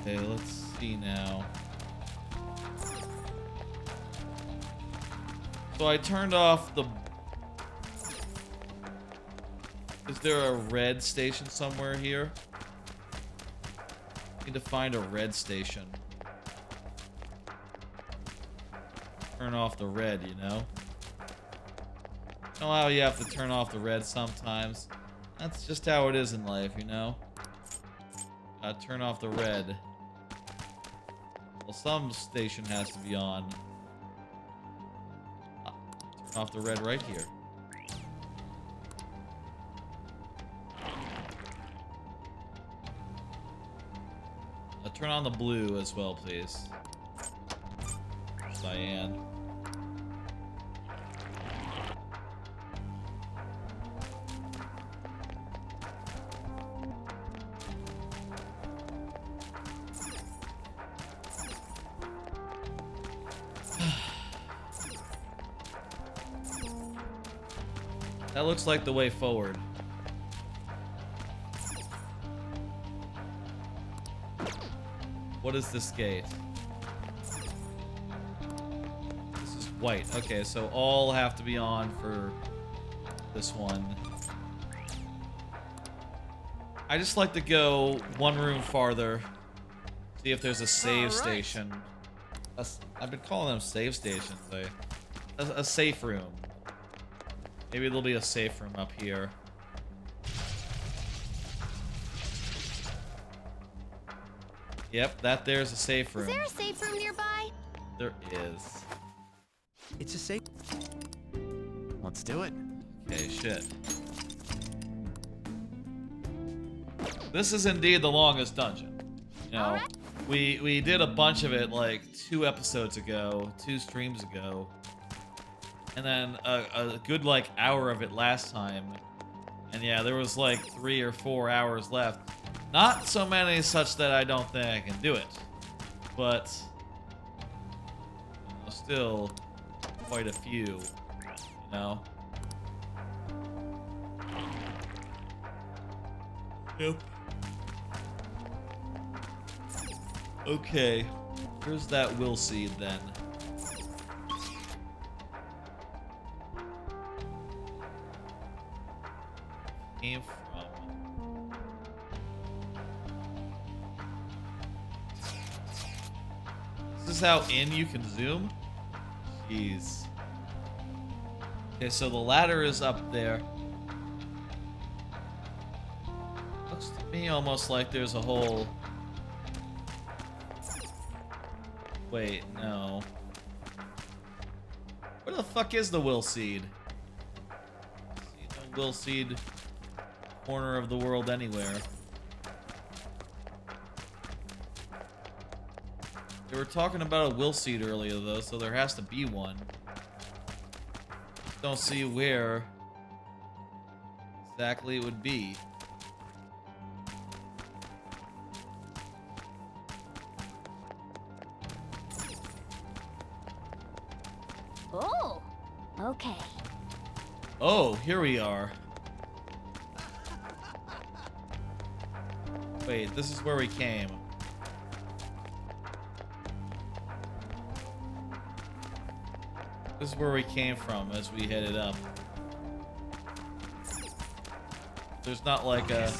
[SPEAKER 1] Okay, let's see now. So I turned off the... Is there a red station somewhere here? Need to find a red station. Turn off the red, you know? You know how you have to turn off the red sometimes? That's just how it is in life, you know? Turn off the red. Well, some station has to be on. Turn off the red right here. Turn on the blue as well, please. Cyan. That looks like the way forward. What is this gate? This is white. Okay, so all have to be on for this one. I just like to go one room farther. See if there's a save station. I've been calling them save stations. A safe room. Maybe there'll be a safe room up here. Yep, that there's a safe room.
[SPEAKER 10] Is there a safe room nearby?
[SPEAKER 1] There is.
[SPEAKER 2] It's a safe.
[SPEAKER 4] Let's do it.
[SPEAKER 1] Okay, shit. This is indeed the longest dungeon. You know, we did a bunch of it like 2 episodes ago, 2 streams ago. And then a good like hour of it last time. And yeah, there was like 3 or 4 hours left. Not so many such that I don't think I can do it. But still quite a few, you know? Yep. Okay. Here's that will seed then. Came from. This is how in you can zoom? Jeez. Okay, so the ladder is up there. Looks to me almost like there's a whole... Wait, no. Where the fuck is the will seed? See no will seed corner of the world anywhere. They were talking about a will seed earlier though, so there has to be one. Don't see where exactly it would be.
[SPEAKER 10] Oh, okay.
[SPEAKER 1] Oh, here we are. Wait, this is where we came. This is where we came from as we headed up. There's not like a...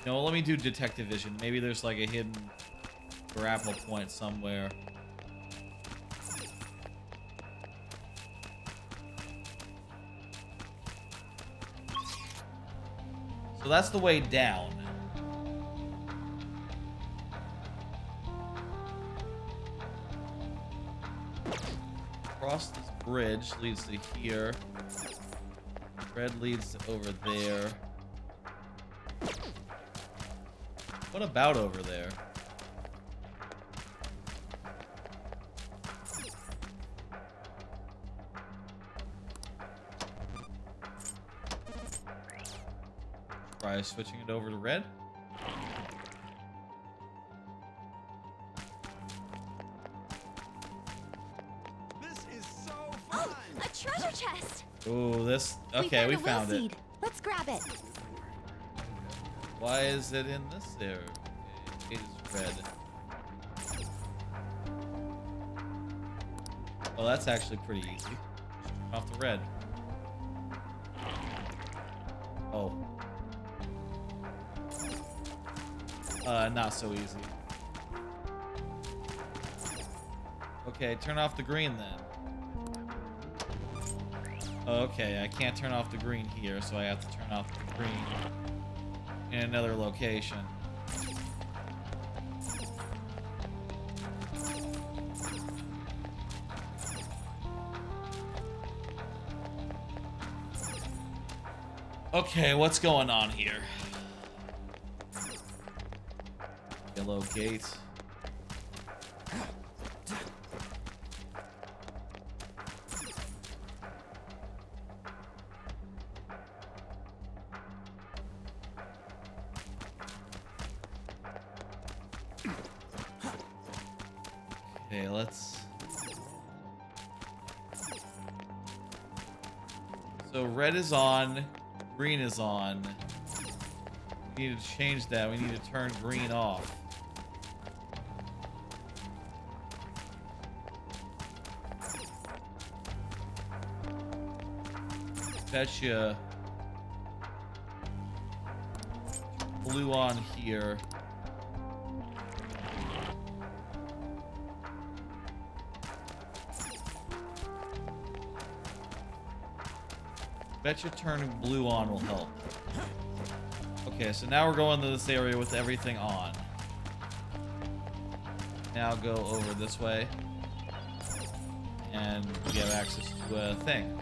[SPEAKER 1] No, let me do detective vision. Maybe there's like a hidden grapple point somewhere. So that's the way down. Across this bridge leads to here. Red leads to over there. What about over there? Try switching it over to red.
[SPEAKER 10] Oh, a treasure chest!
[SPEAKER 1] Ooh, this... Okay, we found it.
[SPEAKER 10] Seed. Let's grab it.
[SPEAKER 1] Why is it in this area? It is red. Oh, that's actually pretty easy. Just turn off the red. Oh. Not so easy. Okay, turn off the green then. Okay, I can't turn off the green here, so I have to turn off the green in another location. Okay, what's going on here? Yellow gate. Okay, let's... So red is on, green is on. We need to change that. We need to turn green off. Betcha blue on here. Betcha turning blue on will help. Okay, so now we're going to this area with everything on. Now go over this way. And we have access to a thing.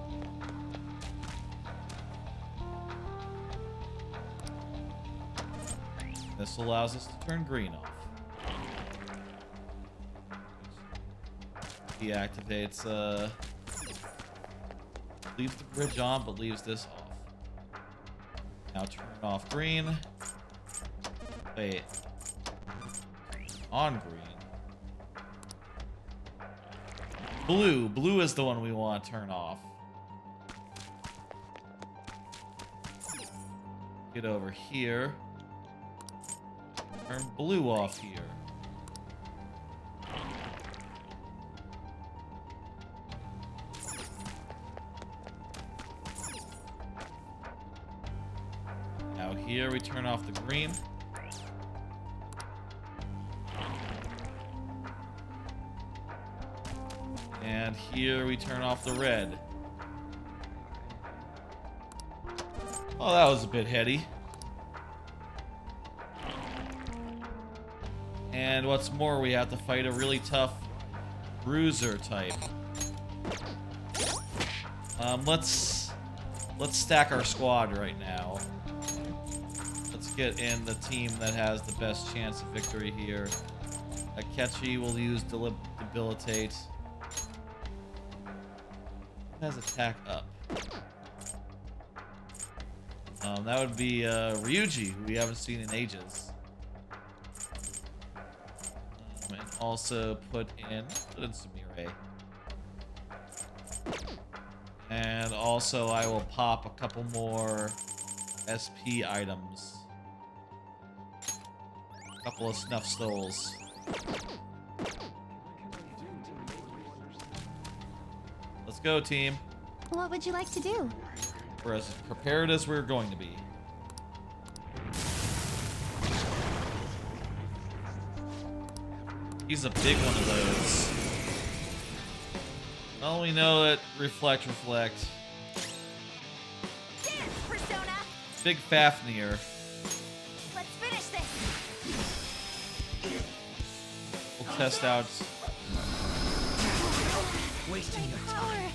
[SPEAKER 1] This allows us to turn green off. Deactivates, leaves the bridge on, but leaves this off. Now turn off green. Wait. On green. Blue. Blue is the one we want to turn off. Get over here. Turn blue off here. Now here we turn off the green. And here we turn off the red. Oh, that was a bit heady. And what's more, we have to fight a really tough bruiser type. Let's stack our squad right now. Let's get in the team that has the best chance of victory here. Akechi will use debilitate. Has attack up. That would be Ryuji, who we haven't seen in ages. And also put in Sumire. And also I will pop a couple more SP items. A couple of snuff stoles. Let's go, team.
[SPEAKER 3] What would you like to do?
[SPEAKER 1] We're as prepared as we're going to be. He's a big one of those. Well, we know that reflect.
[SPEAKER 10] Dance, Persona!
[SPEAKER 1] Big Fafnir.
[SPEAKER 10] Let's finish this!
[SPEAKER 1] We'll test out
[SPEAKER 6] Wasting your time.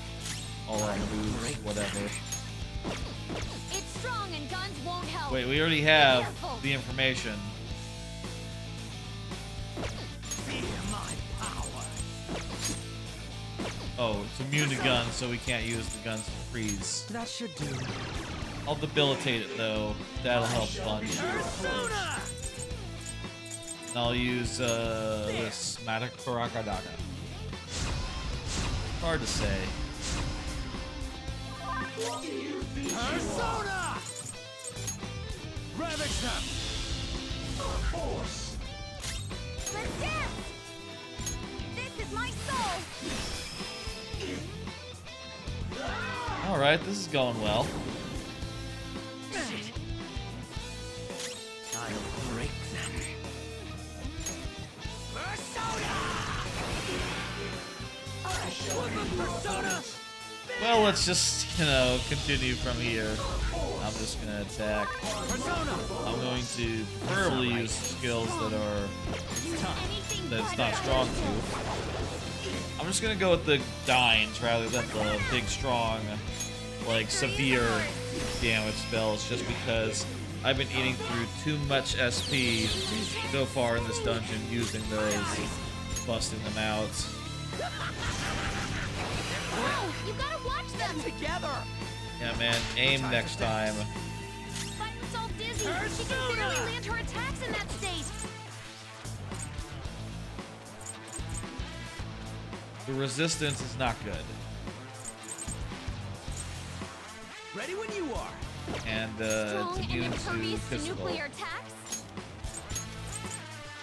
[SPEAKER 1] all our moves, whatever.
[SPEAKER 10] It's strong and guns won't help.
[SPEAKER 1] Wait, we already have the information.
[SPEAKER 7] Feel my power.
[SPEAKER 1] Oh, it's immune to guns, so we can't use the guns to freeze.
[SPEAKER 6] That should do.
[SPEAKER 1] I'll debilitate it though. That'll help a bunch.
[SPEAKER 7] Persona!
[SPEAKER 1] And I'll use this Matic Karakadaga. Hard to say.
[SPEAKER 7] Persona! Ravage them! Force!
[SPEAKER 10] Let's dance! This is my soul!
[SPEAKER 1] Alright, this is going well.
[SPEAKER 6] I'll break them.
[SPEAKER 7] Persona! Persona!
[SPEAKER 1] Well, let's just, continue from here. I'm just gonna attack. I'm going to preferably use skills that it's not strong to. I'm just gonna go with the Dines rather than the big, strong, like, severe damage spells, just because I've been eating through too much SP so far in this dungeon using those, busting them out.
[SPEAKER 10] Oh, you gotta watch them!
[SPEAKER 7] Together!
[SPEAKER 1] Yeah, man, aim next time.
[SPEAKER 10] Button's all dizzy. She can literally land her attacks in that state.
[SPEAKER 1] The resistance is not good.
[SPEAKER 7] Ready when you are.
[SPEAKER 1] And
[SPEAKER 10] Strong
[SPEAKER 1] it's
[SPEAKER 10] and
[SPEAKER 1] immune
[SPEAKER 10] impervious
[SPEAKER 1] to
[SPEAKER 10] to
[SPEAKER 1] physical.
[SPEAKER 10] nuclear attacks.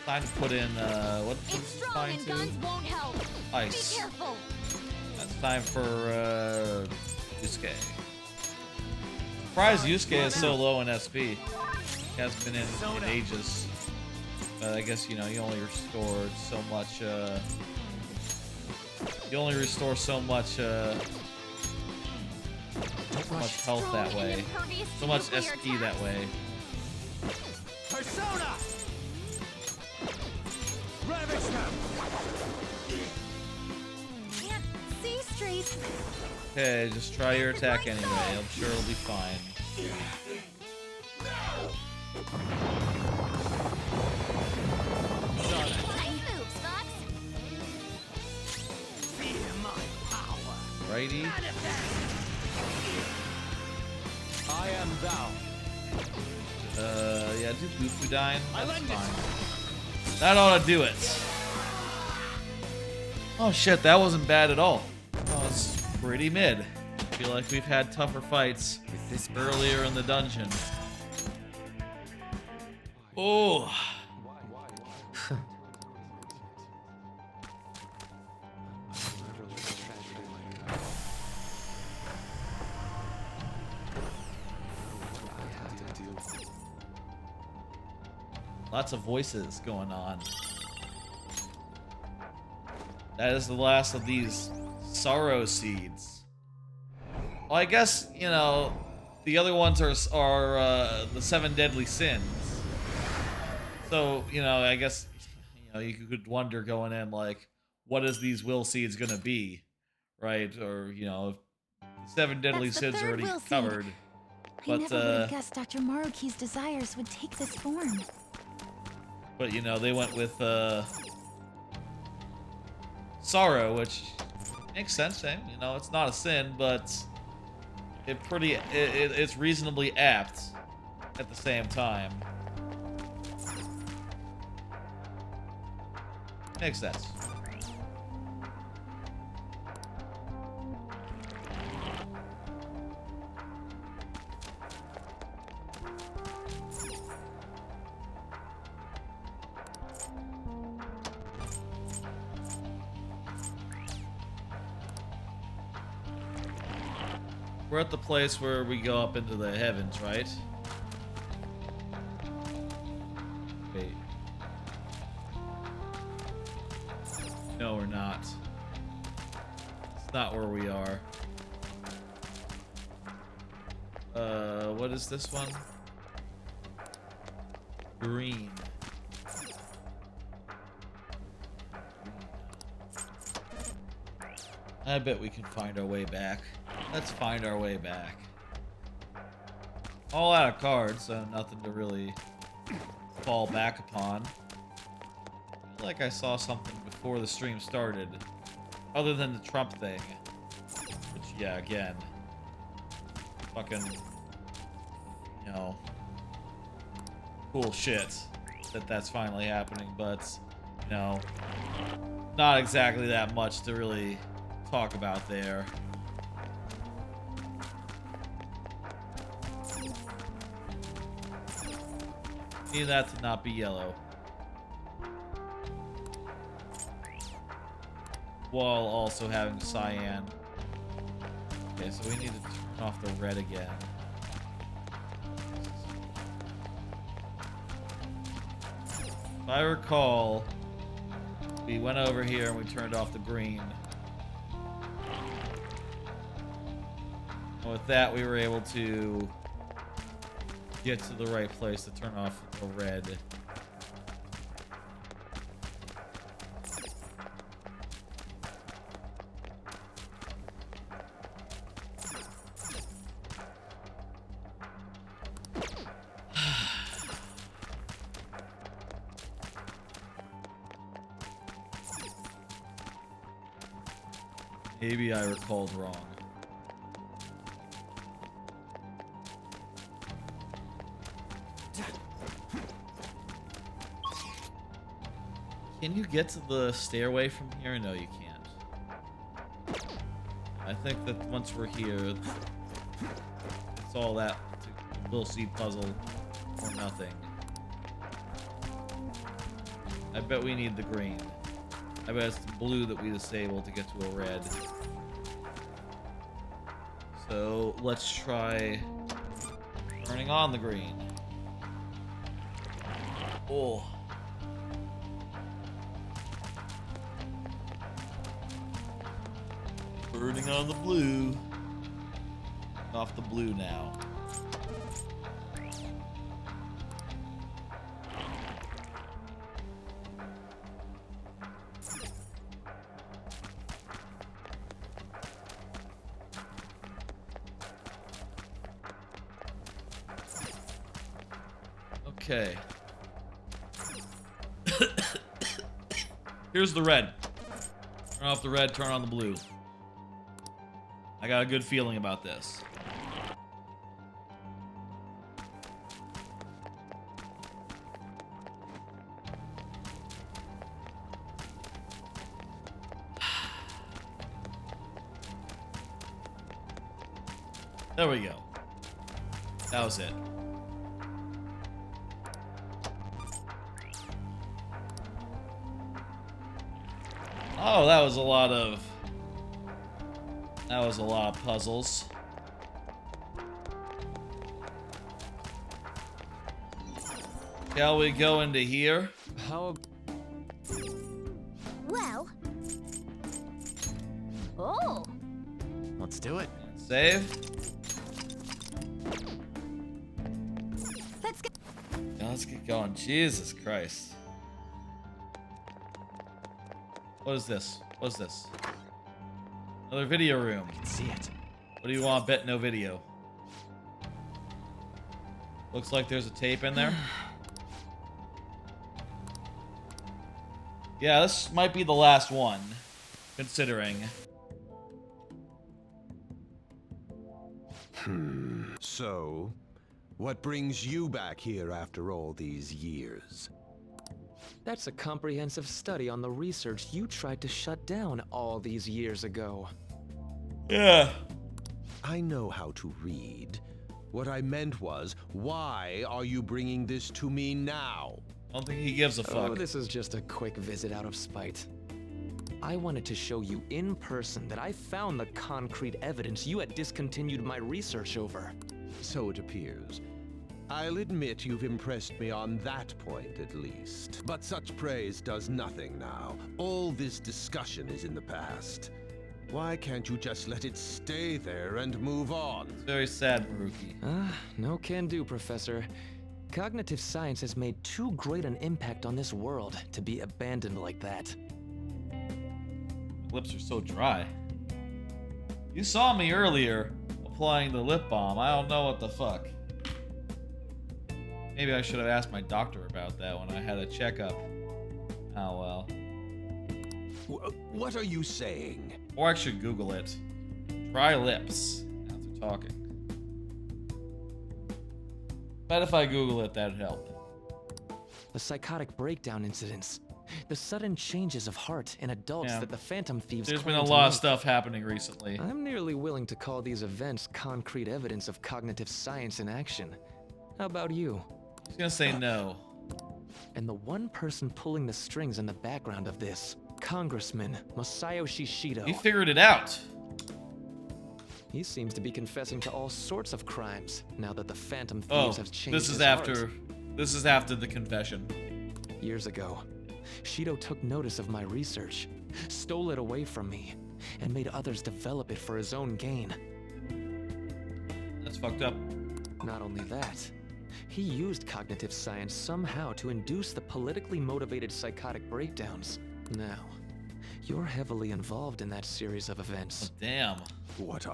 [SPEAKER 1] Time to put in, what's
[SPEAKER 10] It's
[SPEAKER 1] this
[SPEAKER 10] strong
[SPEAKER 1] fine
[SPEAKER 10] and
[SPEAKER 1] to?
[SPEAKER 10] guns won't help.
[SPEAKER 1] Ice.
[SPEAKER 10] Be careful.
[SPEAKER 1] That's time for, Yusuke. Surprised Yusuke is so low in SP. He hasn't been in ages. I guess, you only restored so much, you only restore so much health that way. So much SP that way.
[SPEAKER 7] Persona! Ravage them!
[SPEAKER 3] Can't see straight.
[SPEAKER 1] Okay, just try your attack anyway. I'm sure it'll be fine.
[SPEAKER 10] Nice moves, Fox.
[SPEAKER 7] Feel my power.
[SPEAKER 1] Righty.
[SPEAKER 7] I am thou.
[SPEAKER 1] Yeah, do Bufudine.
[SPEAKER 7] I
[SPEAKER 1] That's
[SPEAKER 7] lend it.
[SPEAKER 1] fine. That ought to do it. Oh shit, that wasn't bad at all. That was pretty mid. I feel like we've had tougher fights earlier in the dungeon. Oh. Lots of voices going on. That is the last of these sorrow seeds. Well, I guess, you know, the other ones are the 7 deadly sins. So, you know, I guess, you know, you could wonder going in, like, what is these will seeds gonna be, right? Or, you know, the 7 deadly
[SPEAKER 3] That's the
[SPEAKER 1] sins
[SPEAKER 3] third
[SPEAKER 1] already
[SPEAKER 3] will seed.
[SPEAKER 1] covered.
[SPEAKER 3] I never would have guessed Dr. Maruki's desires would take this form.
[SPEAKER 1] But, you know, they went with, sorrow, which makes sense, eh? You know, it's not a sin, but it's reasonably apt at the same time. Makes sense. We're at the place where we go up into the heavens, right? Wait. No, we're not. It's not where we are. What is this one? Green. I bet we can find our way back. Let's find our way back. All out of cards, so nothing to really fall back upon. I feel like I saw something before the stream started, other than the Trump thing. Which, yeah, again, fucking, you know, cool shit that's finally happening, but, you know, not exactly that much to really talk about there. Need that to not be yellow. While also having cyan. Okay, so we need to turn off the red again. If I recall, we went over here and we turned off the green. And with that, we were able to get to the right place to turn off the red. Maybe I recalled wrong. Can you get to the stairway from here? No, you can't. I think that once we're here, it's all that little seed puzzle or nothing. I bet we need the green. I bet it's the blue that we disable to get to a red. So let's try turning on the green. Oh. Burning on the blue. Off the blue now. Okay. Here's the red. Turn off the red, turn on the blue. I got a good feeling about this. There we go. That was it. Oh, that was a lot of puzzles. Shall we go into here?
[SPEAKER 5] How?
[SPEAKER 10] Well. Oh.
[SPEAKER 4] Let's do it.
[SPEAKER 1] Save.
[SPEAKER 10] Let's go.
[SPEAKER 1] Now let's get going. Jesus Christ. What is this? What is this? Another video room.
[SPEAKER 4] I can see it.
[SPEAKER 1] What do you want? Bet no video. Looks like there's a tape in there. Yeah, this might be the last one, considering.
[SPEAKER 11] So, what brings you back here after all these years?
[SPEAKER 5] That's a comprehensive study on the research you tried to shut down all these years ago.
[SPEAKER 1] Yeah.
[SPEAKER 11] I know how to read. What I meant was, why are you bringing this to me now?
[SPEAKER 1] I don't think he gives a fuck.
[SPEAKER 5] Oh, this is just a quick visit out of spite. I wanted to show you in person that I found the concrete evidence you had discontinued my research over.
[SPEAKER 11] So it appears. I'll admit you've impressed me on that point, at least. But such praise does nothing now. All this discussion is in the past. Why can't you just let it stay there and move on?
[SPEAKER 1] It's very sad, Maruki.
[SPEAKER 5] No can do, Professor. Cognitive science has made too great an impact on this world to be abandoned like that.
[SPEAKER 1] Lips are so dry. You saw me earlier applying the lip balm. I don't know what the fuck. Maybe I should have asked my doctor about that when I had a checkup. Oh well.
[SPEAKER 11] What are you saying?
[SPEAKER 1] Or I should Google it. Dry lips after talking. Bet if I Google it, that'd help.
[SPEAKER 5] The psychotic breakdown incidents. The sudden changes of heart in adults that the Phantom Thieves
[SPEAKER 1] There's been
[SPEAKER 5] claim
[SPEAKER 1] a
[SPEAKER 5] to
[SPEAKER 1] lot of
[SPEAKER 5] make.
[SPEAKER 1] stuff happening recently.
[SPEAKER 5] I'm nearly willing to call these events concrete evidence of cognitive science in action. How about you?
[SPEAKER 1] He's gonna say no.
[SPEAKER 5] And the one person pulling the strings in the background of this, Congressman Masayoshi Shido.
[SPEAKER 1] He figured it out.
[SPEAKER 5] He seems to be confessing to all sorts of crimes now that the Phantom Thieves have changed
[SPEAKER 1] this is
[SPEAKER 5] his
[SPEAKER 1] after.
[SPEAKER 5] heart.
[SPEAKER 1] This is after the confession.
[SPEAKER 5] Years ago, Shido took notice of my research, stole it away from me, and made others develop it for his own gain.
[SPEAKER 1] That's fucked up.
[SPEAKER 5] Not only that, he used cognitive science somehow to induce the politically motivated psychotic breakdowns. Now, you're heavily involved in that series of events.
[SPEAKER 1] Damn.
[SPEAKER 11] What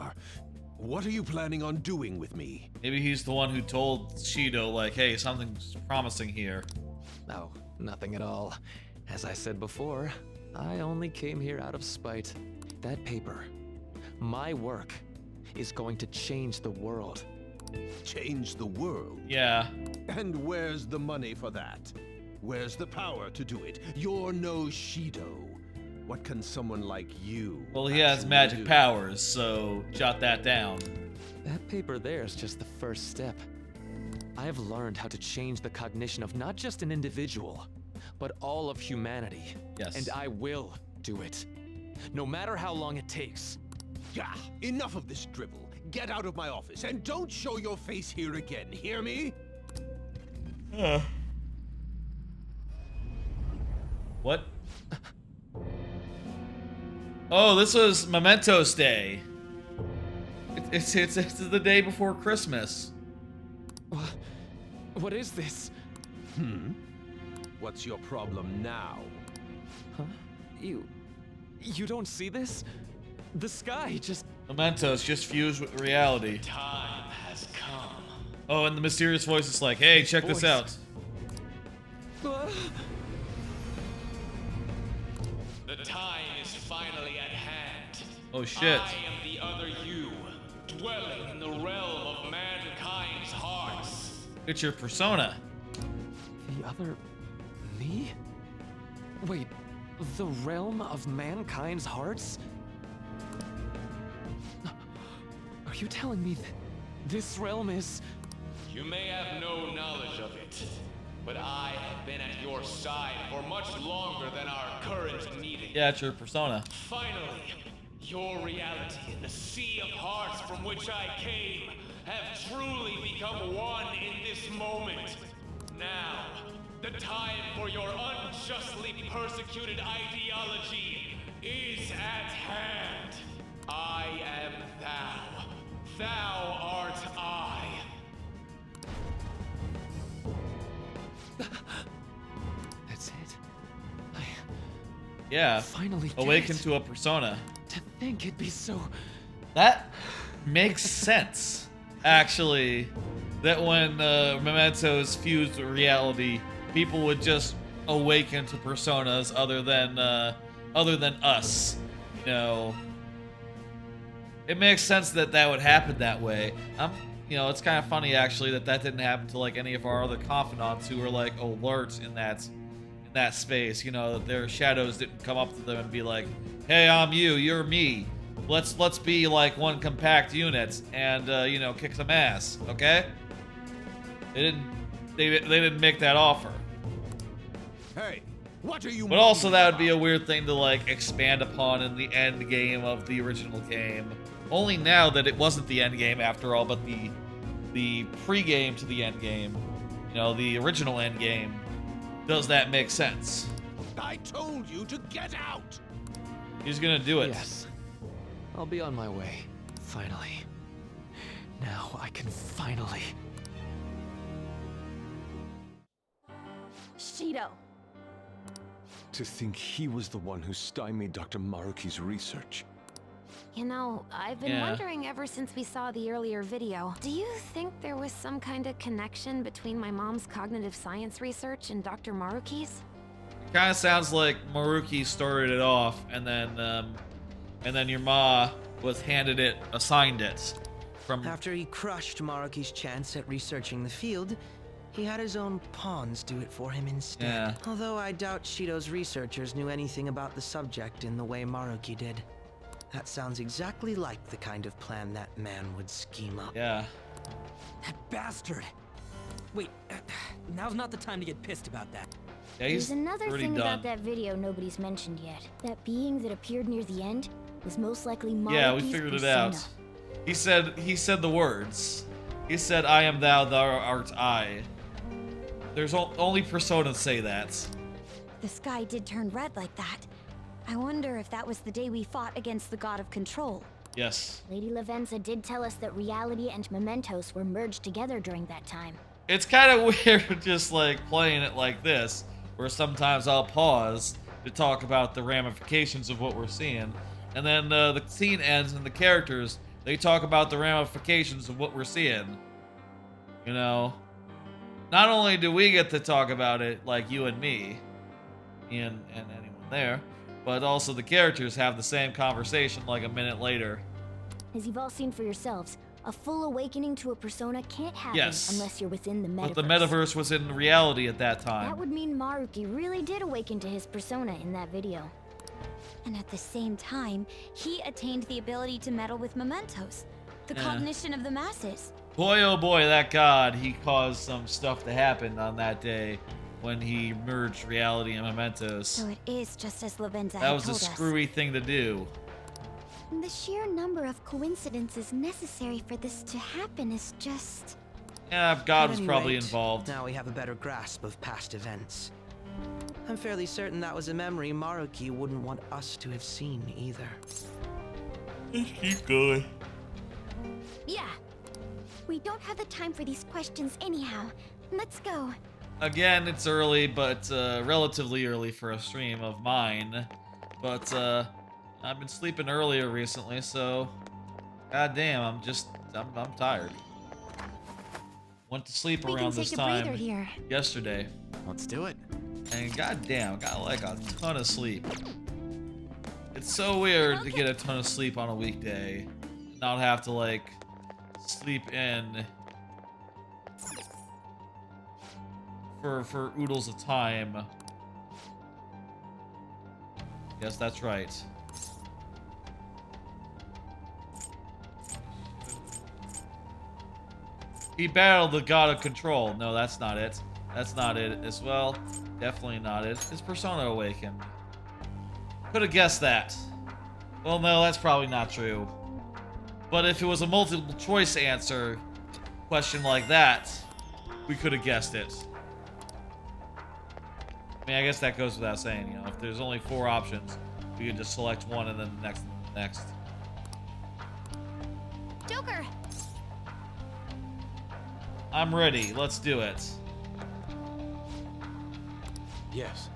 [SPEAKER 11] are you planning on doing with me?
[SPEAKER 1] Maybe he's the one who told Shido, like, hey, something's promising here.
[SPEAKER 5] Oh, nothing at all. As I said before, I only came here out of spite. That paper, my work, is going to change the world.
[SPEAKER 11] Change the world?
[SPEAKER 1] Yeah.
[SPEAKER 11] And where's the money for that? Where's the power to do it? You're no Shido. What can someone like you
[SPEAKER 1] Well, he has
[SPEAKER 11] actually
[SPEAKER 1] magic
[SPEAKER 11] do?
[SPEAKER 1] powers, so jot that down.
[SPEAKER 5] That paper there is just the first step. I've learned how to change the cognition of not just an individual, but all of humanity.
[SPEAKER 1] Yes.
[SPEAKER 5] And I will do it. No matter how long it takes.
[SPEAKER 11] Yeah, enough of this dribble. Get out of my office and don't show your face here again, hear me?
[SPEAKER 1] What? Oh, this was Mementos Day. It's the day before Christmas.
[SPEAKER 5] What is this?
[SPEAKER 11] What's your problem now?
[SPEAKER 5] Huh? You don't see this? The sky just...
[SPEAKER 1] Mementos just fused with reality.
[SPEAKER 7] Time has come.
[SPEAKER 1] Oh, and the mysterious voice is like, hey, check this out.
[SPEAKER 7] The time is finally at hand.
[SPEAKER 1] Oh, shit.
[SPEAKER 7] I am the other you, dwelling in the realm of mankind's hearts.
[SPEAKER 1] It's your persona.
[SPEAKER 5] The other... me? Wait, the realm of mankind's hearts? Are you telling me This realm is...
[SPEAKER 12] You may have no knowledge of it, but I have been at your side for much longer than our current meeting.
[SPEAKER 1] Yeah, it's your persona.
[SPEAKER 12] Finally, your reality and the sea of hearts from which I came have truly become one in this moment. Now, the time for your unjustly persecuted ideology is at hand. I am thou. Thou art I.
[SPEAKER 5] That's it.
[SPEAKER 1] Yeah.
[SPEAKER 5] Finally did
[SPEAKER 1] Awaken
[SPEAKER 5] it.
[SPEAKER 1] to a persona.
[SPEAKER 5] To think it'd be so...
[SPEAKER 1] That makes sense, actually. That when Mementos fused with reality, people would just awaken to personas other than us. You know, it makes sense that that would happen that way. You know, it's kind of funny actually that didn't happen to like any of our other confidants who were like alert in that space. You know, that their shadows didn't come up to them and be like, "Hey, I'm you, you're me. Let's be like one compact unit and you know, kick some ass." Okay? They didn't make that offer.
[SPEAKER 11] Hey, what are you?
[SPEAKER 1] But also that would be a weird thing to like expand upon in the end game of the original game. Only now that it wasn't the end game after all, but the pre-game to the end game, you know, the original end game, does that make sense?
[SPEAKER 11] I told you to get out.
[SPEAKER 1] He's gonna do it.
[SPEAKER 5] Yes. I'll be on my way. Finally. Now I can finally...
[SPEAKER 9] Shido.
[SPEAKER 8] To think he was the one who stymied Dr. Maruki's research.
[SPEAKER 10] You know, I've been wondering ever since we saw the earlier video. Do you think there was some kind of connection between my mom's cognitive science research and Dr. Maruki's?
[SPEAKER 1] Kind of sounds like Maruki started it off, and then your ma was assigned it. From
[SPEAKER 2] After he crushed Maruki's chance at researching the field, he had his own pawns do it for him instead.
[SPEAKER 1] Yeah.
[SPEAKER 2] Although I doubt Shido's researchers knew anything about the subject in the way Maruki did. That sounds exactly like the kind of plan that man would scheme up.
[SPEAKER 1] Yeah.
[SPEAKER 6] That bastard! Wait, now's not the time to get pissed about that.
[SPEAKER 1] Yeah, he's
[SPEAKER 13] There's another
[SPEAKER 1] pretty
[SPEAKER 13] thing
[SPEAKER 1] done.
[SPEAKER 13] about that video nobody's mentioned yet. That being that appeared near the end was most likely Maruki's
[SPEAKER 1] Yeah, we figured it out.
[SPEAKER 13] persona.
[SPEAKER 1] He said the words. He said, "I am thou, thou art I." There's only personas say that.
[SPEAKER 13] The sky did turn red like that. I wonder if that was the day we fought against the god of control.
[SPEAKER 1] Yes.
[SPEAKER 13] Lady Lavenza did tell us that reality and mementos were merged together during that time.
[SPEAKER 1] It's kind of weird just like playing it like this, where sometimes I'll pause to talk about the ramifications of what we're seeing, and then the scene ends and the characters, they talk about the ramifications of what we're seeing. You know? Not only do we get to talk about it, like you and me, and anyone there, but also the characters have the same conversation like a minute later.
[SPEAKER 13] As you've all seen for yourselves, a full awakening to a persona can't happen unless you're within the metaverse.
[SPEAKER 1] But the metaverse was in reality at that time.
[SPEAKER 13] That would mean Maruki really did awaken to his persona in that video. And at the same time, he attained the ability to meddle with mementos, the cognition of the masses.
[SPEAKER 1] Boy, oh boy, that god, he caused some stuff to happen on that day when he merged reality and mementos.
[SPEAKER 13] So it is just as Lavenza
[SPEAKER 1] That
[SPEAKER 13] had
[SPEAKER 1] was a
[SPEAKER 13] told us.
[SPEAKER 1] screwy thing to do.
[SPEAKER 13] The sheer number of coincidences necessary for this to happen is just...
[SPEAKER 1] Yeah, God
[SPEAKER 2] At
[SPEAKER 1] was
[SPEAKER 2] any
[SPEAKER 1] probably
[SPEAKER 2] rate,
[SPEAKER 1] involved.
[SPEAKER 2] Now we have a better grasp of past events. I'm fairly certain that was a memory Maruki wouldn't want us to have seen either.
[SPEAKER 1] Keep going.
[SPEAKER 13] Yeah. We don't have the time for these questions anyhow. Let's go.
[SPEAKER 1] Again, it's early, but relatively early for a stream of mine. But I've been sleeping earlier recently, so goddamn, I'm tired. Went to sleep
[SPEAKER 13] We
[SPEAKER 1] around
[SPEAKER 13] can
[SPEAKER 1] this
[SPEAKER 13] take a breather
[SPEAKER 1] time
[SPEAKER 13] here.
[SPEAKER 1] yesterday.
[SPEAKER 4] Let's do it.
[SPEAKER 1] And goddamn, got like a ton of sleep. It's so weird to get a ton of sleep on a weekday, not have to like sleep in for oodles of time. Yes, that's right. He battled the god of control. No, that's not it. That's not it as well. Definitely not it. His persona awakened. Could have guessed that. Well, no, that's probably not true. But if it was a multiple choice answer question like that, we could have guessed it. I mean, I guess that goes without saying, you know, if there's only 4 options, we can just select one and then the next and the next.
[SPEAKER 13] Joker!
[SPEAKER 1] I'm ready. Let's do it.
[SPEAKER 8] Yes.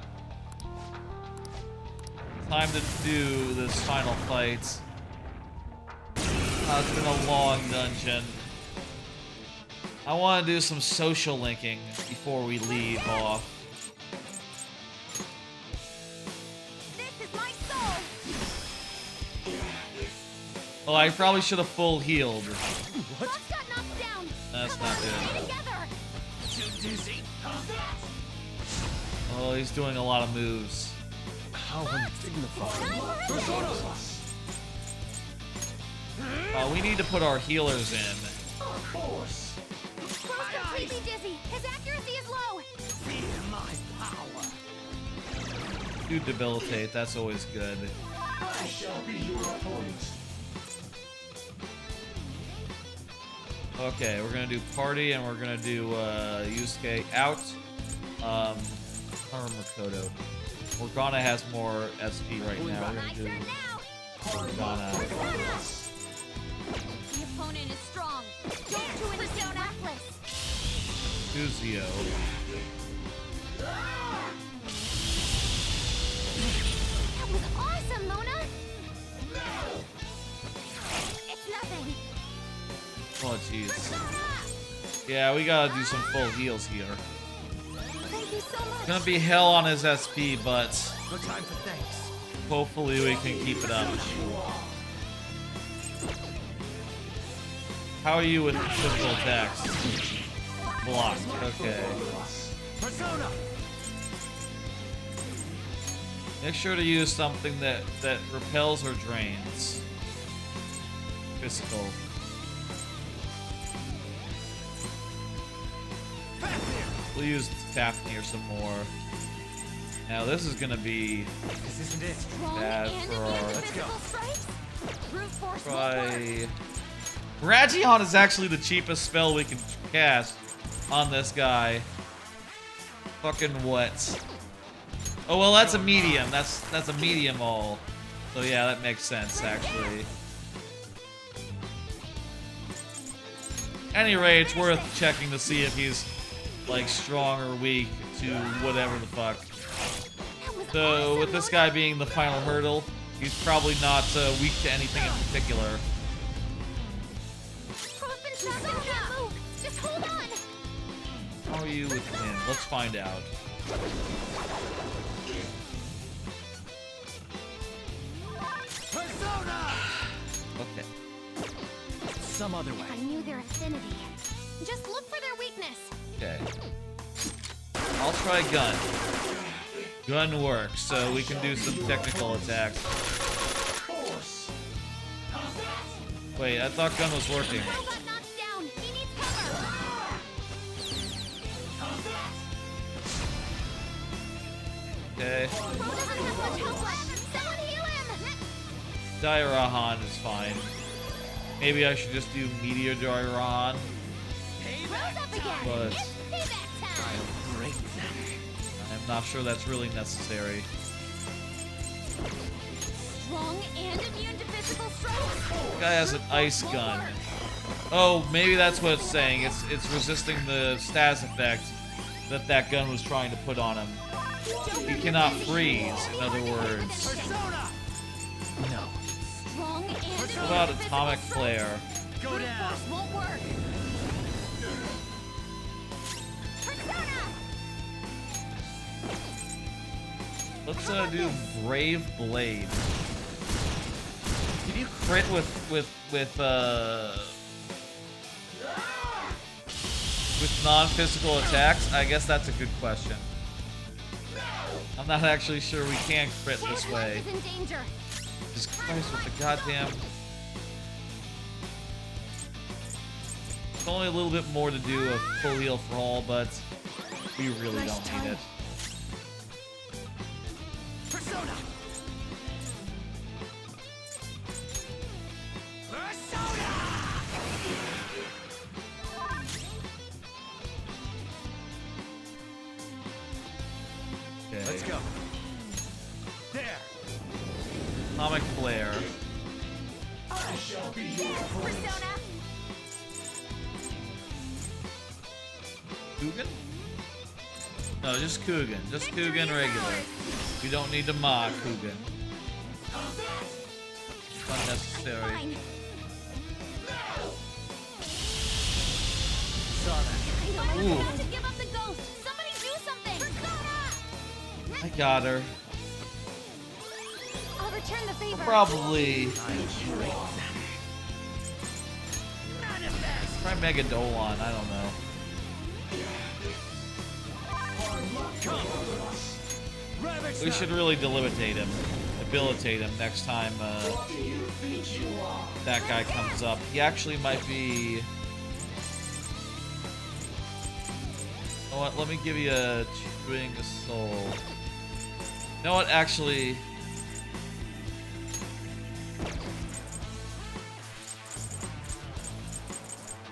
[SPEAKER 1] Time to do this final fight. It's been a long dungeon. I want to do some social linking before we leave off.
[SPEAKER 13] This is my soul!
[SPEAKER 1] Oh, I probably should have full healed.
[SPEAKER 13] What? Got knocked down.
[SPEAKER 1] That's not good.
[SPEAKER 13] Together.
[SPEAKER 7] Too dizzy.
[SPEAKER 1] Oh, he's doing a lot of moves.
[SPEAKER 8] How undignified.
[SPEAKER 7] Persona!
[SPEAKER 1] We need to put our healers in.
[SPEAKER 7] Force.
[SPEAKER 13] Completely dizzy. His accuracy is low.
[SPEAKER 7] Feel my power.
[SPEAKER 1] Do debilitate, that's always good.
[SPEAKER 7] I shall be your opponent.
[SPEAKER 1] Okay, we're gonna do party and we're gonna do Yusuke out. Makoto. Morgana has more SP right now. We're gonna do Morgana.
[SPEAKER 13] The opponent is strong. Don't do anything reckless.
[SPEAKER 1] Tuzio.
[SPEAKER 13] That was awesome, Mona. It's nothing.
[SPEAKER 1] Oh, jeez. Yeah, we gotta do some full heals here.
[SPEAKER 13] Thank you so much.
[SPEAKER 1] It's gonna be hell on his SP, but
[SPEAKER 7] No time for thanks.
[SPEAKER 1] hopefully we can keep it up. How are you with physical attacks? Blocked. Okay.
[SPEAKER 7] Persona.
[SPEAKER 1] Make sure to use something that repels or drains. Physical. We'll use Fafnir some more. Now this is gonna be
[SPEAKER 7] This isn't it.
[SPEAKER 1] bad for our.
[SPEAKER 7] Let's go.
[SPEAKER 1] Try. Bragion is actually the cheapest spell we can cast on this guy. Fucking what? Oh well, that's a medium. That's a medium all. So yeah, that makes sense actually. Anyway, it's worth checking to see if he's like strong or weak to whatever the fuck. So with this guy being the final hurdle, he's probably not weak to anything in particular.
[SPEAKER 13] Just hold on.
[SPEAKER 1] How are you with him? Let's find out.
[SPEAKER 7] Persona.
[SPEAKER 1] Okay.
[SPEAKER 7] Some other way.
[SPEAKER 13] I knew their affinity. Just look for their weakness.
[SPEAKER 1] Okay. I'll try gun. Gun works, so we can do some technical attacks. Wait, I thought gun was working. Okay. Dairahan is fine. Maybe I should just do Meteor Dairahan. But I'm not sure that's really necessary.
[SPEAKER 13] Strong and immune to physical strokes.
[SPEAKER 1] The guy has an ice gun. Oh, maybe that's what it's saying. It's resisting the status effect that gun was trying to put on him. He cannot freeze, in other words.
[SPEAKER 7] No.
[SPEAKER 1] What about atomic flare?
[SPEAKER 7] Go down.
[SPEAKER 13] Won't work.
[SPEAKER 1] Let's do Brave Blade. Can you crit with non-physical attacks? I guess that's a good question. I'm not actually sure we can crit this way. Jesus Christ with the goddamn. It's only a little bit more to do a full heal for all, but we really don't need it.
[SPEAKER 7] Persona.
[SPEAKER 1] Okay.
[SPEAKER 7] Let's go. There.
[SPEAKER 1] Atomic Flare.
[SPEAKER 7] I shall be your Persona.
[SPEAKER 1] Coogan? No, just Coogan. Just Coogan regular. We don't need to mock Coogan. Unnecessary. Ooh. I got her.
[SPEAKER 10] I'll return the favor.
[SPEAKER 1] Probably. Try Mega Dolon. I don't know. We should really debilitate him next time that guy comes up. He actually might be... You know what? Let me give you a Chewing Soul. You know what? Actually...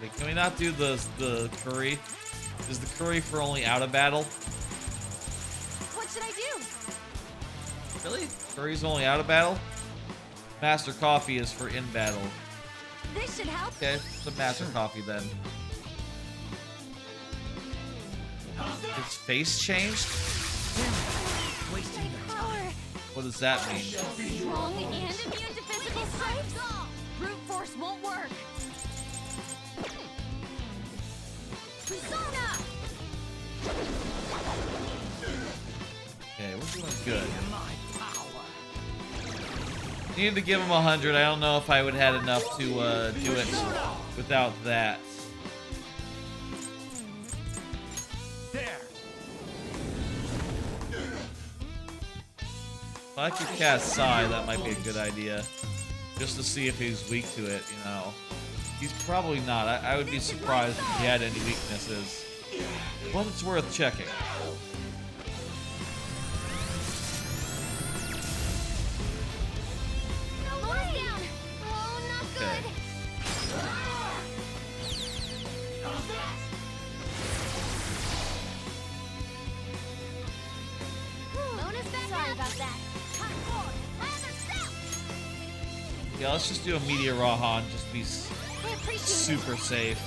[SPEAKER 1] Wait, can we not do the curry? Is the curry for only out of battle?
[SPEAKER 10] What should I do?
[SPEAKER 1] Really? Curry's only out of battle? Master Coffee is for in battle.
[SPEAKER 10] This should help.
[SPEAKER 1] Okay, it's a Master Coffee then. His face changed? What does that mean?
[SPEAKER 10] Strong and immune to physical stripes. Brute force won't work. Persona.
[SPEAKER 1] Okay, we're doing good. Needed to give him 100. I don't know if I would have had enough to do it without that.
[SPEAKER 7] There.
[SPEAKER 1] If I could cast Psy, that might be a good idea. Just to see if he's weak to it, you know. He's probably not. I would be surprised if he had any weaknesses. But it's worth checking. Okay.
[SPEAKER 10] Sorry about that.
[SPEAKER 1] Yeah, let's just do a Meteor Rahan, just be super safe.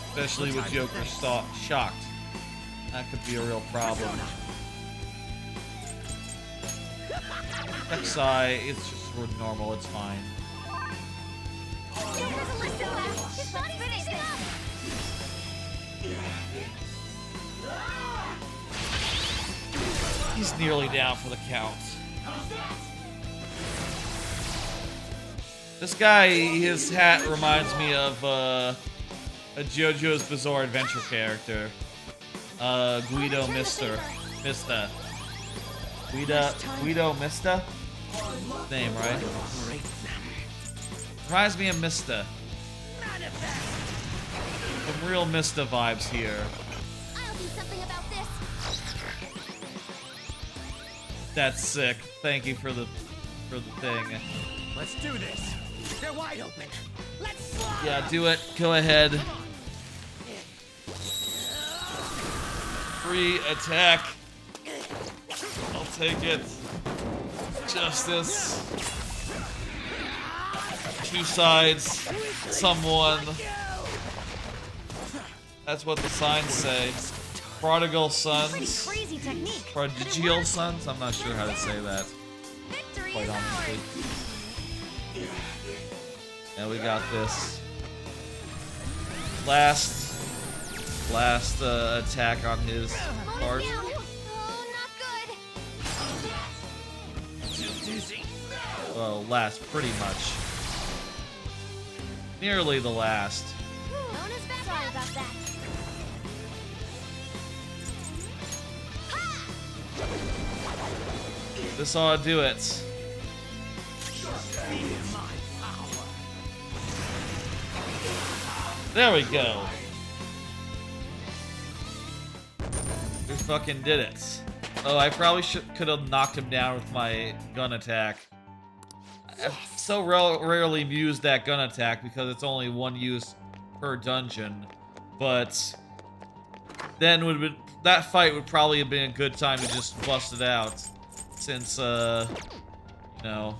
[SPEAKER 1] Especially with Joker shocked. That could be a real problem. Xi, it's just normal, it's fine. He's nearly down for the count. This guy, his hat reminds me of a JoJo's Bizarre Adventure character. Guido Mista. Guido Mista? Name, right? Reminds me of Mista. Some real Mista vibes here.
[SPEAKER 10] I'll do something about this.
[SPEAKER 1] That's sick. Thank you for the thing.
[SPEAKER 7] Let's do this. They're wide open. Let's slide.
[SPEAKER 1] Yeah, do it. Go ahead. Free attack. I'll take it. Justice. Two sides. Someone. That's what the signs say. Prodigal sons.
[SPEAKER 10] Crazy technique.
[SPEAKER 1] Prodigal sons? I'm not sure how to say that. Quite honestly. And we got this. Last attack on his part. Well, last, pretty much. Nearly the last.
[SPEAKER 10] Sorry about that.
[SPEAKER 1] This ought to do it. There we go. We fucking did it. Oh, I probably could have knocked him down with my gun attack. I've so rarely used that gun attack because it's only one use per dungeon. But then that fight would probably have been a good time to just bust it out. Since, you know,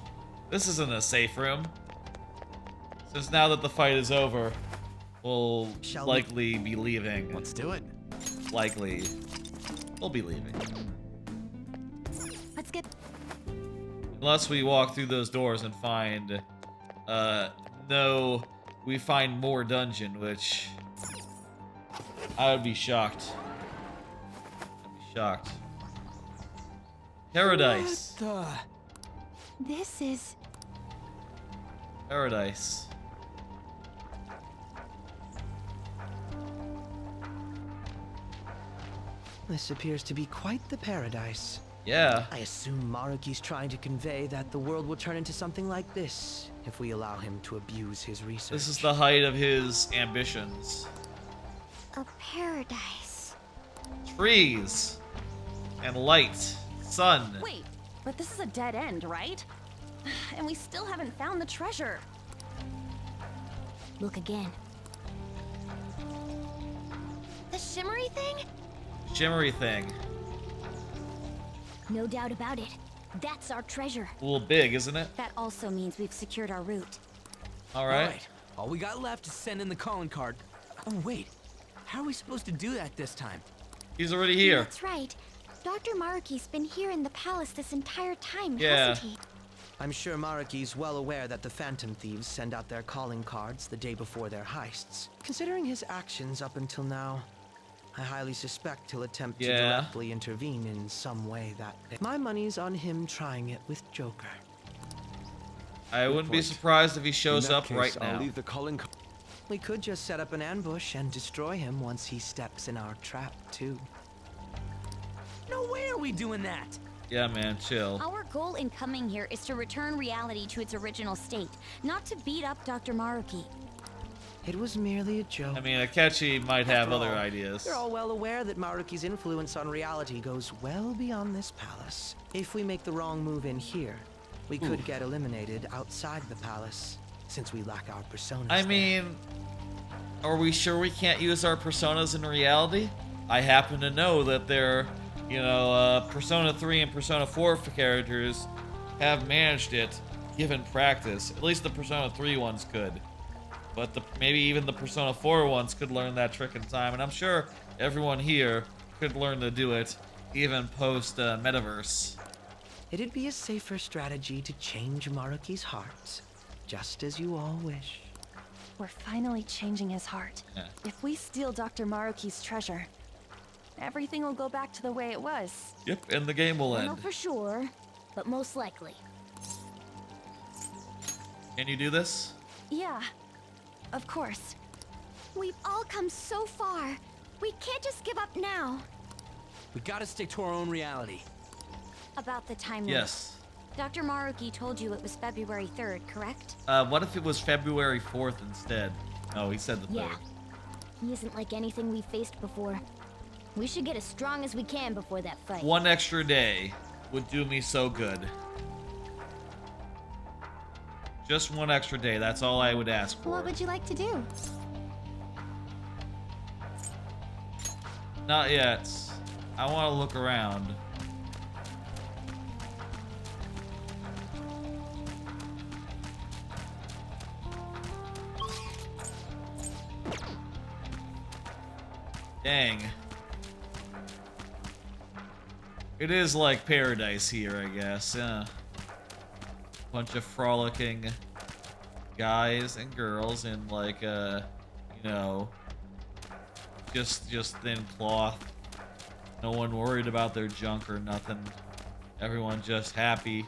[SPEAKER 1] this isn't a safe room. Since now that the fight is over, we'll likely be leaving.
[SPEAKER 4] Let's do it.
[SPEAKER 1] Likely. We'll be leaving.
[SPEAKER 3] Let's get...
[SPEAKER 1] Unless we walk through those doors and find, we find more dungeon, which I would be shocked. I'd be shocked. Paradise.
[SPEAKER 3] This is...
[SPEAKER 1] Paradise.
[SPEAKER 2] This appears to be quite the paradise.
[SPEAKER 1] Yeah.
[SPEAKER 2] I assume Maruki's trying to convey that the world will turn into something like this if we allow him to abuse his research.
[SPEAKER 1] This is the height of his ambitions.
[SPEAKER 13] A paradise.
[SPEAKER 1] Trees. And light. Sun.
[SPEAKER 9] Wait, but this is a dead end, right? And we still haven't found the treasure.
[SPEAKER 13] Look again. The shimmery thing?
[SPEAKER 1] Shimmery thing.
[SPEAKER 13] No doubt about it. That's our treasure.
[SPEAKER 1] A little big, isn't it?
[SPEAKER 13] That also means we've secured our route.
[SPEAKER 1] Alright.
[SPEAKER 6] All we got left is send in the calling card. Oh, wait. How are we supposed to do that this time?
[SPEAKER 1] He's already here.
[SPEAKER 13] That's right. Dr. Maruki's been here in the palace this entire time,
[SPEAKER 1] Yeah.
[SPEAKER 13] hasn't he?
[SPEAKER 2] I'm sure Maruki's well aware that the Phantom Thieves send out their calling cards the day before their heists. Considering his actions up until now, I highly suspect he'll attempt to directly intervene in some way that... My money's on him trying it with Joker.
[SPEAKER 1] I wouldn't be surprised if he shows up right now.
[SPEAKER 8] I'll leave the calling card.
[SPEAKER 2] We could just set up an ambush and destroy him once he steps in our trap, too.
[SPEAKER 6] No way are we doing that!
[SPEAKER 1] Yeah, man, chill.
[SPEAKER 13] Our goal in coming here is to return reality to its original state, not to beat up Dr. Maruki.
[SPEAKER 2] It was merely a joke.
[SPEAKER 1] I mean, Akechi might have
[SPEAKER 2] After
[SPEAKER 1] other
[SPEAKER 2] all,
[SPEAKER 1] ideas.
[SPEAKER 2] You're all well aware that Maruki's influence on reality goes well beyond this palace. If we make the wrong move in here, we could get eliminated outside the palace, since we lack our personas.
[SPEAKER 1] I mean, are we sure we can't use our personas in reality? I happen to know that they're, you know, Persona 3 and Persona 4 characters have managed it, given practice. At least the Persona 3 ones could. But maybe even the Persona 4 ones could learn that trick in time, and I'm sure everyone here could learn to do it, even post-Metaverse.
[SPEAKER 2] It'd be a safer strategy to change Maruki's heart, just as you all wish.
[SPEAKER 9] We're finally changing his heart.
[SPEAKER 1] Yeah.
[SPEAKER 9] If we steal Dr. Maruki's treasure, everything will go back to the way it was.
[SPEAKER 1] Yep, and the game will
[SPEAKER 13] I don't
[SPEAKER 1] end.
[SPEAKER 13] know for sure, but most likely.
[SPEAKER 1] Can you do this?
[SPEAKER 9] Yeah, of course.
[SPEAKER 13] We've all come so far. We can't just give up now.
[SPEAKER 6] We gotta stick to our own reality.
[SPEAKER 13] About the timeline.
[SPEAKER 1] Yes.
[SPEAKER 13] Dr. Maruki told you it was February 3rd, correct?
[SPEAKER 1] What if it was February 4th instead? Oh, he said the 3rd.
[SPEAKER 13] Yeah. He isn't like anything we've faced before. We should get as strong as we can before that fight.
[SPEAKER 1] One extra day would do me so good. Just one extra day, that's all I would ask for.
[SPEAKER 3] What would you like to do?
[SPEAKER 1] Not yet. I want to look around. Dang. It is like paradise here, I guess. Bunch of frolicking guys and girls in like you know, just thin cloth. No one worried about their junk or nothing. Everyone just happy.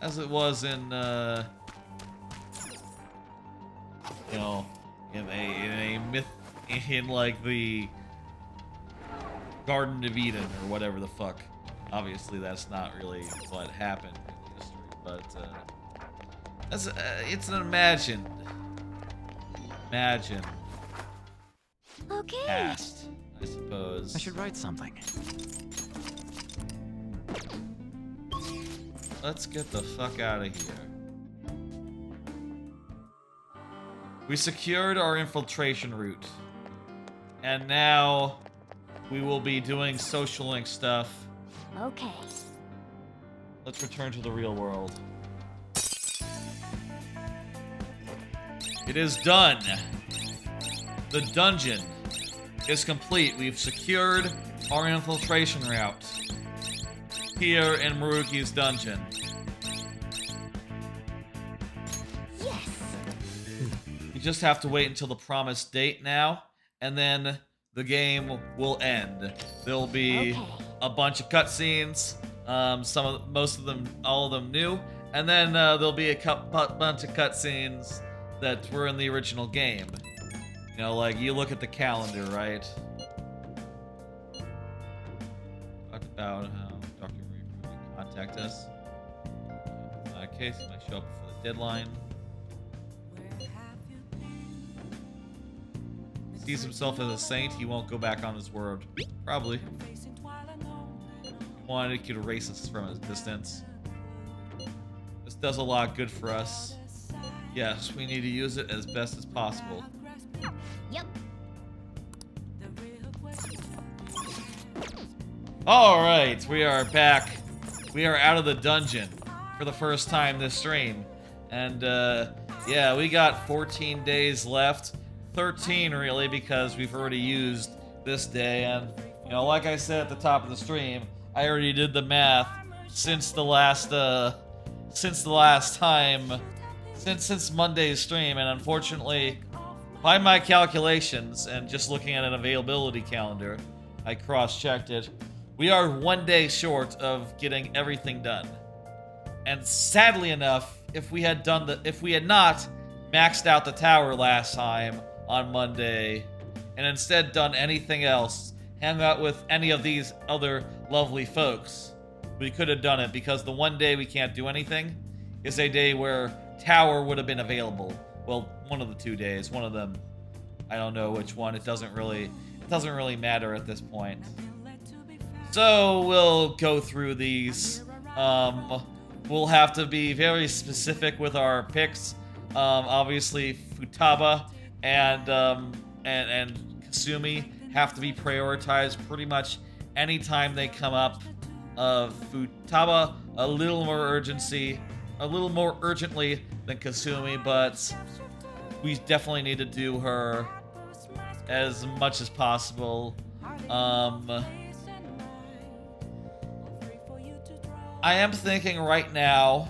[SPEAKER 1] As it was in you know, in a myth, in like the Garden of Eden or whatever the fuck. Obviously, that's not really what happened in history, but it's an imagined Imagine.
[SPEAKER 13] Okay.
[SPEAKER 1] Past, I suppose.
[SPEAKER 14] I should write something.
[SPEAKER 1] Let's get the fuck out of here. We secured our infiltration route. And now we will be doing social link stuff.
[SPEAKER 13] Okay.
[SPEAKER 1] Let's return to the real world. It is done. The dungeon is complete. We've secured our infiltration route here in Maruki's dungeon.
[SPEAKER 13] Yes.
[SPEAKER 1] We just have to wait until the promised date now, and then the will end. There'll be a bunch of cutscenes, most of them, all of them new, and then there'll be a bunch of cutscenes that were in the original game. You know, like, you look at the calendar, right? Talked about how Dr. Marie can contact us. In that case, he might show up for the deadline. Sees himself as a saint, he won't go back on his word. Probably. Wanted he could erase us from a distance. This does a lot of good for us. Yes, we need to use it as best as possible.
[SPEAKER 13] Yep.
[SPEAKER 1] Alright, we are back. We are out of the dungeon for the first time this stream. And, yeah, we got 14 days left. 13, really, because we've already used this day. And, you know, like I said at the top of the stream, I already did the math since Monday's stream, and unfortunately, by my calculations, and just looking at an availability calendar, I cross-checked it, we are 1 day short of getting everything done. And sadly enough, if we had not maxed out the tower last time on Monday, and instead done anything else, hang out with any of these other lovely folks, we could have done it, because the 1 day we can't do anything is a day where tower would have been available. Well, one of the 2 days. One of them, I don't know which one. It doesn't really matter at this point. So we'll go through these. We'll have to be very specific with our picks. Obviously, Futaba and Kasumi have to be prioritized pretty much anytime they come up. Futaba a little more urgently than Kasumi, but we definitely need to do her as much as possible. I am thinking right now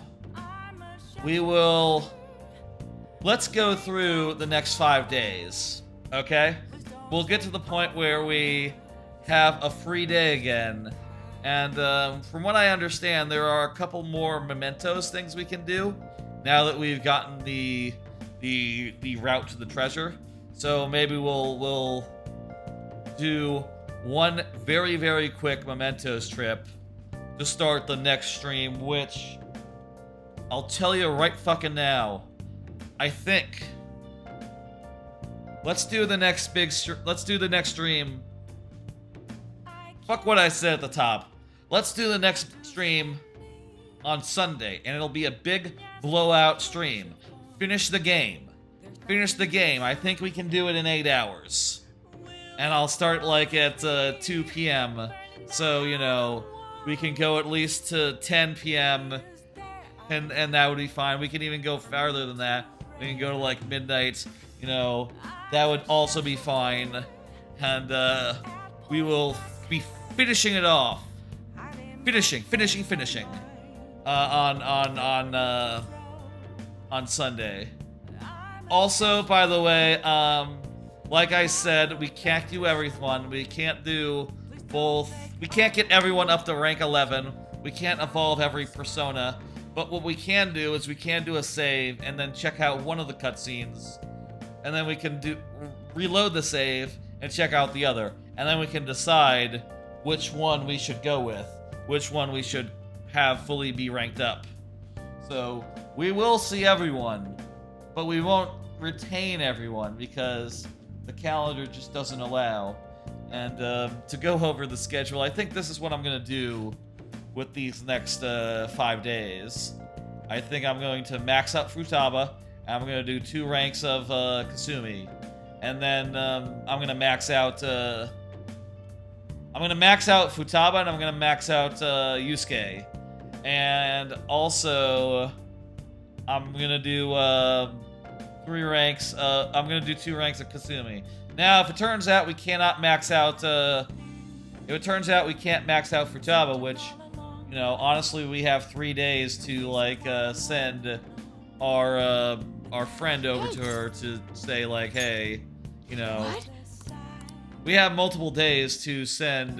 [SPEAKER 1] let's go through the next 5 days, okay? We'll get to the point where we have a free day again. And from what I understand, there are a couple more mementos things we can do now that we've gotten the route to the treasure. So maybe we'll do one very, very quick mementos trip to start the next stream, which I'll tell you right fucking now. I think let's do the next stream. Fuck what I said at the top. Let's do the next stream on Sunday, and it'll be a big blowout stream. Finish the game. I think we can do it in 8 hours. And I'll start like at 2 p.m. So, you know, we can go at least to 10 p.m. And that would be fine. We can even go farther than that. We can go to like midnight. You know, that would also be fine. And we will be finishing it off. Finishing. On Sunday. Also, by the way, like I said, we can't do everyone. We can't do both. We can't get everyone up to rank 11. We can't evolve every persona. But what we can do is we can do a save and then check out one of the cutscenes. And then we can reload the save and check out the other. And then we can decide which one we should go with. Which one we should have fully be ranked up. So, we will see everyone. But we won't retain everyone because the calendar just doesn't allow. And to go over the schedule, I think this is what I'm gonna do with these next 5 days. I think I'm going to max up Futaba. I'm gonna do 2 ranks of Kasumi, and then I'm gonna max out. Futaba, and I'm gonna max out Yusuke, and also I'm gonna do 3 ranks. I'm gonna do 2 ranks of Kasumi. Now, if it turns out we cannot max out, if it turns out we can't max out Futaba, which, you know, honestly, we have 3 days to like send our friend over to her to say like, hey, you know, we have multiple days to send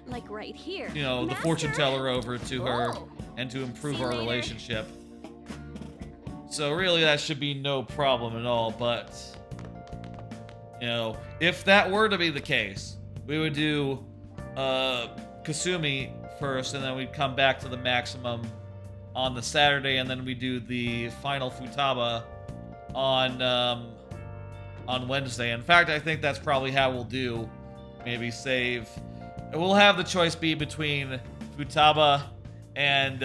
[SPEAKER 9] like right here.
[SPEAKER 1] You know, the fortune teller over to her and to improve our relationship. So really, that should be no problem at all. But you know, if that were to be the case, we would do Kasumi first, and then we'd come back to the maximum on the Saturday, and then we do the final Futaba on Wednesday. In fact, I think that's probably how we'll do. Maybe save. We'll have the choice be between Futaba and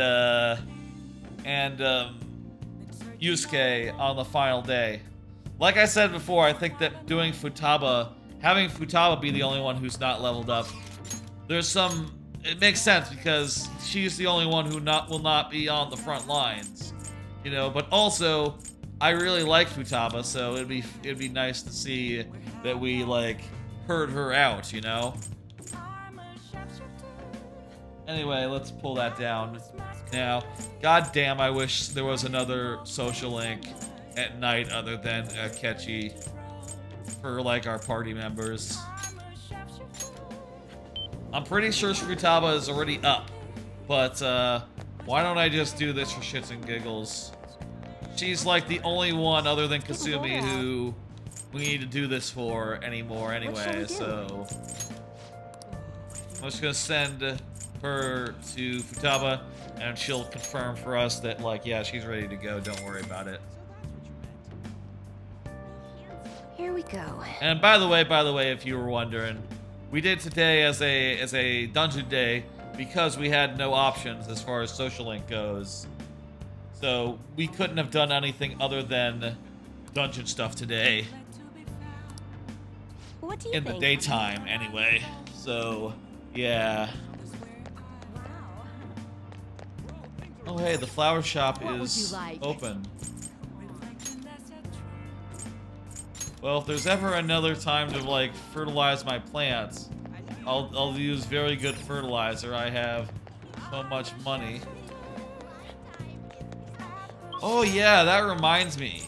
[SPEAKER 1] Yusuke on the final day. Like I said before, I think that doing Futaba, having Futaba be the only one who's not leveled up, it makes sense because she's the only one who will not be on the front lines, you know. But also, I really like Futaba, so it'd be nice to see that we like heard her out, you know. Anyway, let's pull that down now. God damn, I wish there was another social link at night other than Akechi for like our party members. I'm pretty sure Futaba is already up, but why don't I just do this for shits and giggles? She's like the only one other than Kasumi who we need to do this for anymore anyway, so I'm just gonna send her to Futaba and she'll confirm for us that like, yeah, she's ready to go, don't worry about it.
[SPEAKER 10] Here we go.
[SPEAKER 1] And by the way, if you were wondering, we did today as a dungeon day because we had no options as far as social link goes. So we couldn't have done anything other than dungeon stuff today.
[SPEAKER 9] What do you
[SPEAKER 1] think? In the daytime, anyway. So, yeah. Oh, hey, the flower shop is open. Well, if there's ever another time to, like, fertilize my plants, I'll use very good fertilizer. I have so much money. Oh, yeah, that reminds me.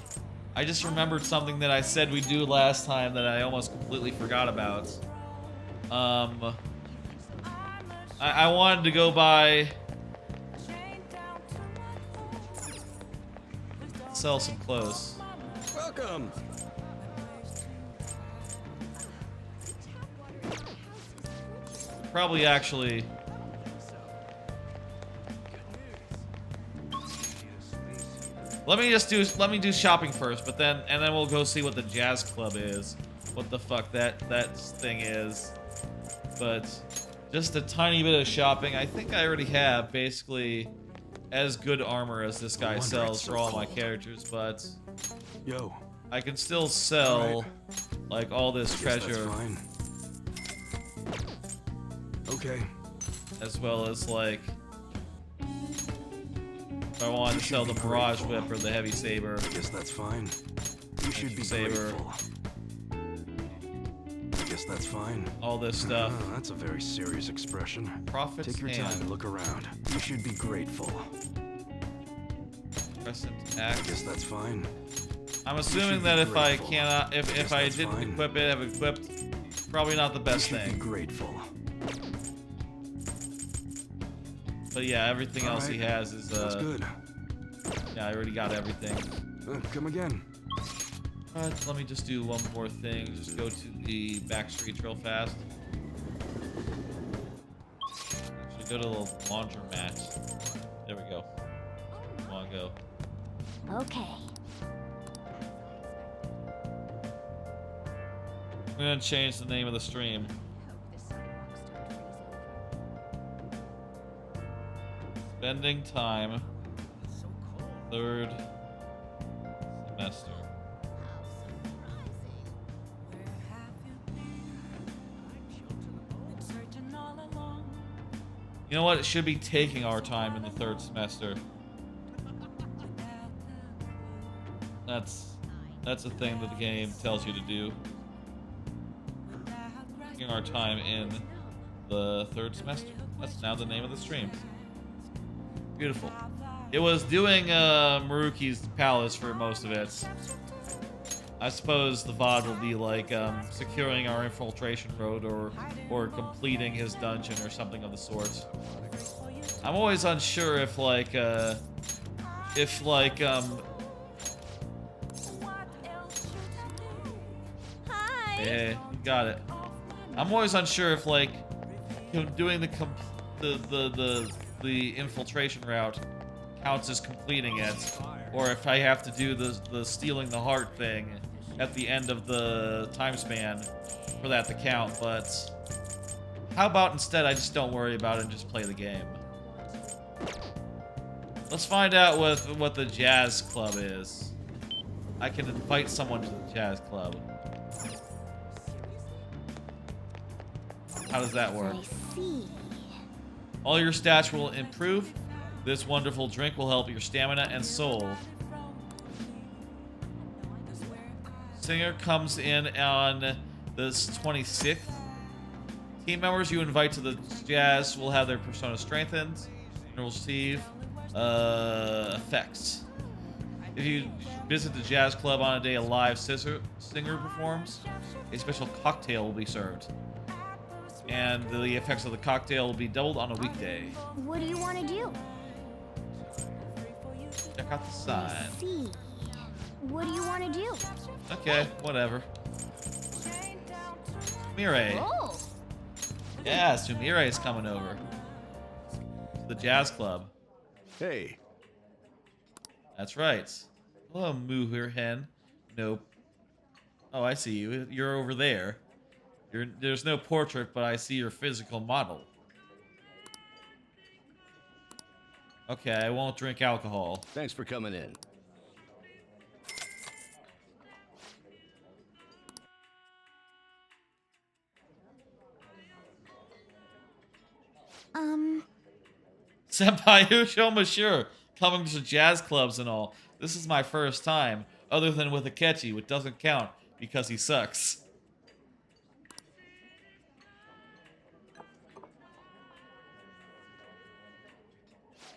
[SPEAKER 1] I just remembered something that I said we'd do last time that I almost completely forgot about. I wanted to go buy... sell some clothes.
[SPEAKER 7] Welcome.
[SPEAKER 1] Probably actually... Let me do shopping first, but then we'll go see what the jazz club is. What the fuck that thing is. But just a tiny bit of shopping. I think I already have basically as good armor as this guy sells for all my characters, but I can still sell like all this treasure.
[SPEAKER 8] Okay.
[SPEAKER 1] As well as like if I want to sell the barrage whip or the heavy saber.
[SPEAKER 8] I guess that's fine. You should be grateful. I guess that's fine.
[SPEAKER 1] All this stuff.
[SPEAKER 8] That's a very serious expression.
[SPEAKER 1] Profits.
[SPEAKER 8] Take your time and look around. You should be grateful.
[SPEAKER 1] Crescent axe.
[SPEAKER 8] I guess that's fine.
[SPEAKER 1] I'm assuming that if I cannot, if I didn't equip it, have equipped, probably not the best thing.
[SPEAKER 8] Be grateful.
[SPEAKER 1] But yeah, everything else he has is
[SPEAKER 8] That's good.
[SPEAKER 1] Yeah, I already got everything.
[SPEAKER 8] Come again.
[SPEAKER 1] Let me just do one more thing. Just go to the back streets real fast. Actually, go to the laundromat. There we go. Come on, go.
[SPEAKER 13] Okay.
[SPEAKER 1] I'm gonna change the name of the stream. Spending time. Third semester. You know what? It should be taking our time in the third semester. That's a thing that the game tells you to do. Taking our time in the third semester. That's now the name of the stream. Beautiful. It was doing Maruki's Palace for most of it. I suppose the VOD will be like securing our infiltration road or completing his dungeon or something of the sort. I'm always unsure if yeah, you got it. I'm always unsure if doing the infiltration route counts as completing it, or if I have to do the stealing the heart thing at the end of the time span for that to count. But how about instead I just don't worry about it and just play the game? Let's find out what the jazz club is. I can invite someone to the jazz club. How does that work?
[SPEAKER 13] I see.
[SPEAKER 1] All your stats will improve. This wonderful drink will help your stamina and soul. Singer comes in on the 26th. Team members you invite to the jazz will have their persona strengthened and will receive effects. If you visit the jazz club on a day a live singer performs, a special cocktail will be served. And the effects of the cocktail will be doubled on a weekday.
[SPEAKER 13] What do you want to do?
[SPEAKER 1] Check out the sign.
[SPEAKER 13] See. What do you want to do?
[SPEAKER 1] Okay, whatever. Sumire.
[SPEAKER 13] Oh.
[SPEAKER 1] Yeah, Sumire is coming over to the jazz club.
[SPEAKER 4] Hey.
[SPEAKER 1] That's right. Hello, Muhir Hen. Nope. Oh, I see you. You're over there. There's no portrait, but I see your physical model. Okay, I won't drink alcohol.
[SPEAKER 7] Thanks for coming in.
[SPEAKER 1] Senpai Usho Mashur, coming to jazz clubs and all. This is my first time, other than with Akechi, which doesn't count because he sucks.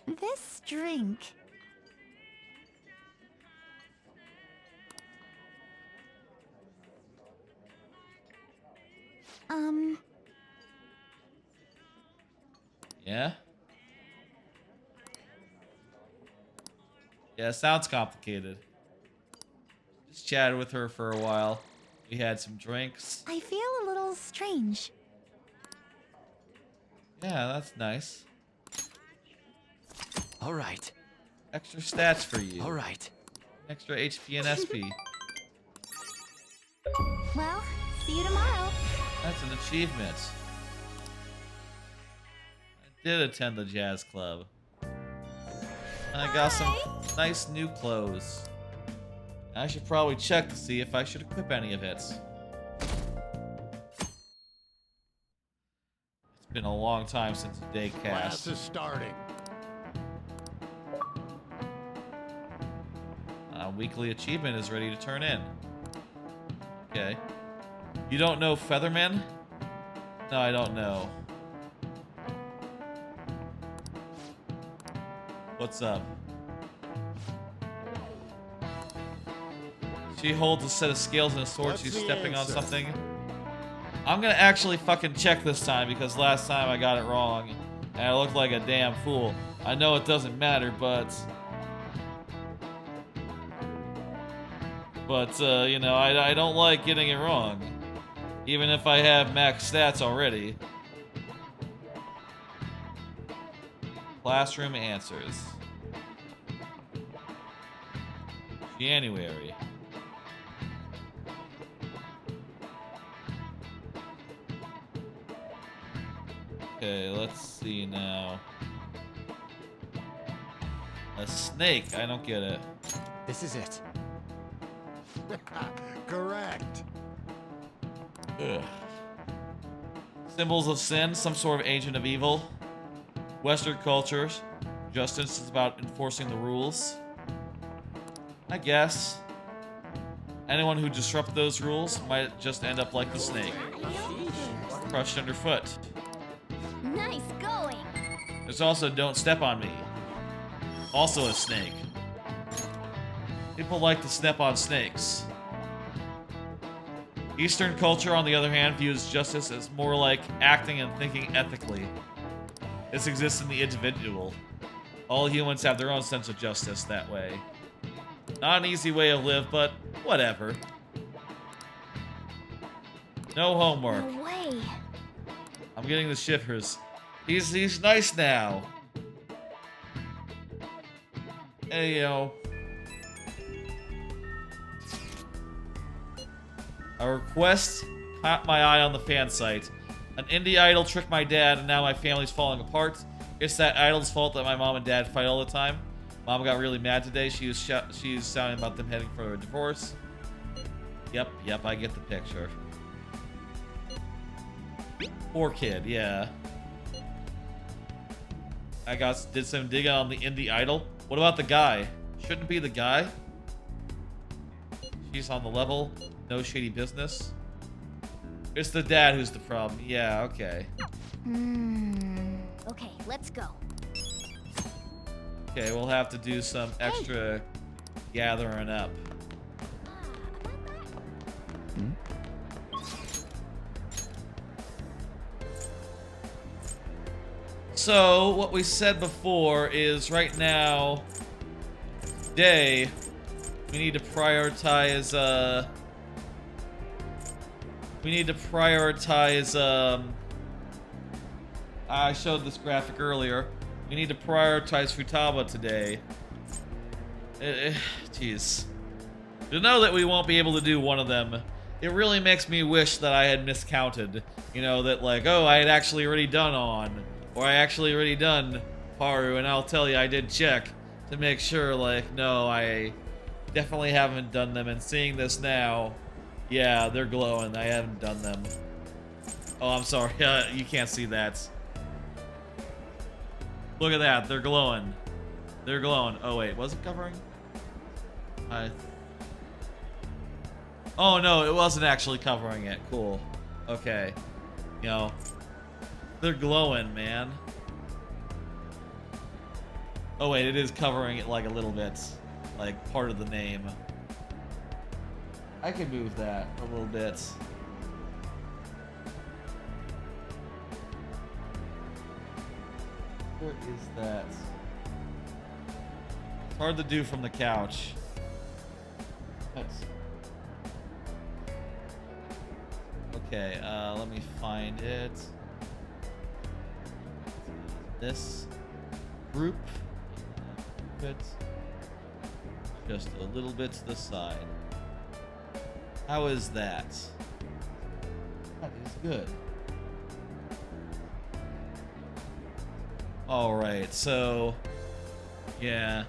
[SPEAKER 3] This drink.
[SPEAKER 1] Yeah? Yeah, sounds complicated. Just chatted with her for a while. We had some drinks.
[SPEAKER 3] I feel a little strange.
[SPEAKER 1] Yeah, that's nice.
[SPEAKER 6] All right.
[SPEAKER 1] Extra stats for you.
[SPEAKER 6] All right.
[SPEAKER 1] Extra HP and SP.
[SPEAKER 3] Well, see you tomorrow.
[SPEAKER 1] That's an achievement. I did attend the jazz club. And I got some nice new clothes. I should probably check to see if I should equip any of it. It's been a long time since a day cast.
[SPEAKER 11] Class is starting.
[SPEAKER 1] Weekly achievement is ready to turn in. Okay. You don't know Featherman? No, I don't know. What's up? She holds a set of scales and a sword.
[SPEAKER 11] What's
[SPEAKER 1] She's
[SPEAKER 11] the
[SPEAKER 1] stepping on
[SPEAKER 11] answer?
[SPEAKER 1] something. I'm gonna actually fucking check this time because last time I got it wrong and I looked like a damn fool. I know it doesn't matter, but you know, I don't like getting it wrong, even if I have max stats already. Classroom answers. January. Okay, let's see now. A snake? I don't get it.
[SPEAKER 7] This is it.
[SPEAKER 4] Correct.
[SPEAKER 1] Ugh. Symbols of sin, some sort of agent of evil. Western cultures. Justice is about enforcing the rules. I guess. Anyone who disrupts those rules might just end up like the snake. Crushed underfoot.
[SPEAKER 13] Nice going.
[SPEAKER 1] There's also Don't Step on Me. Also a snake. People like to step on snakes. Eastern culture, on the other hand, views justice as more like acting and thinking ethically. This exists in the individual. All humans have their own sense of justice that way. Not an easy way to live, but whatever. No homework.
[SPEAKER 13] No way.
[SPEAKER 1] I'm getting the shivers. He's nice now. Hey, yo. A request caught my eye on the fan site. An indie idol tricked my dad, and now my family's falling apart. It's that idol's fault that my mom and dad fight all the time. Mom got really mad today. She's shouting about them heading for a divorce. Yep, I get the picture. Poor kid, yeah. I did some digging on the indie idol. What about the guy? Shouldn't it be the guy? She's on the level. No shady business. It's the dad who's the problem. Yeah, okay.
[SPEAKER 13] Okay, let's go.
[SPEAKER 1] Okay, we'll have to do some extra gathering up. So, what we said before is right now, today, we need to prioritize, I showed this graphic earlier. We need to prioritize Futaba today. Jeez. To know that we won't be able to do one of them, it really makes me wish that I had miscounted. You know, that like, oh, I had actually already done On, or I actually already done Haru, and I'll tell you I did check to make sure, like, no, I definitely haven't done them, and seeing this now, yeah, they're glowing. I haven't done them. Oh, I'm sorry, you can't see that. Look at that, they're glowing. They're glowing. Oh wait, was it covering? Oh no, it wasn't actually covering it. Cool. Okay. You know, they're glowing, man. Oh wait, it is covering it like a little bit. Like part of the name. I can move that a little bit. Where is that? It's hard to do from the couch. Okay, let me find it. This group. Put just a little bit to the side. How is that? That is good. Alright, so yeah. In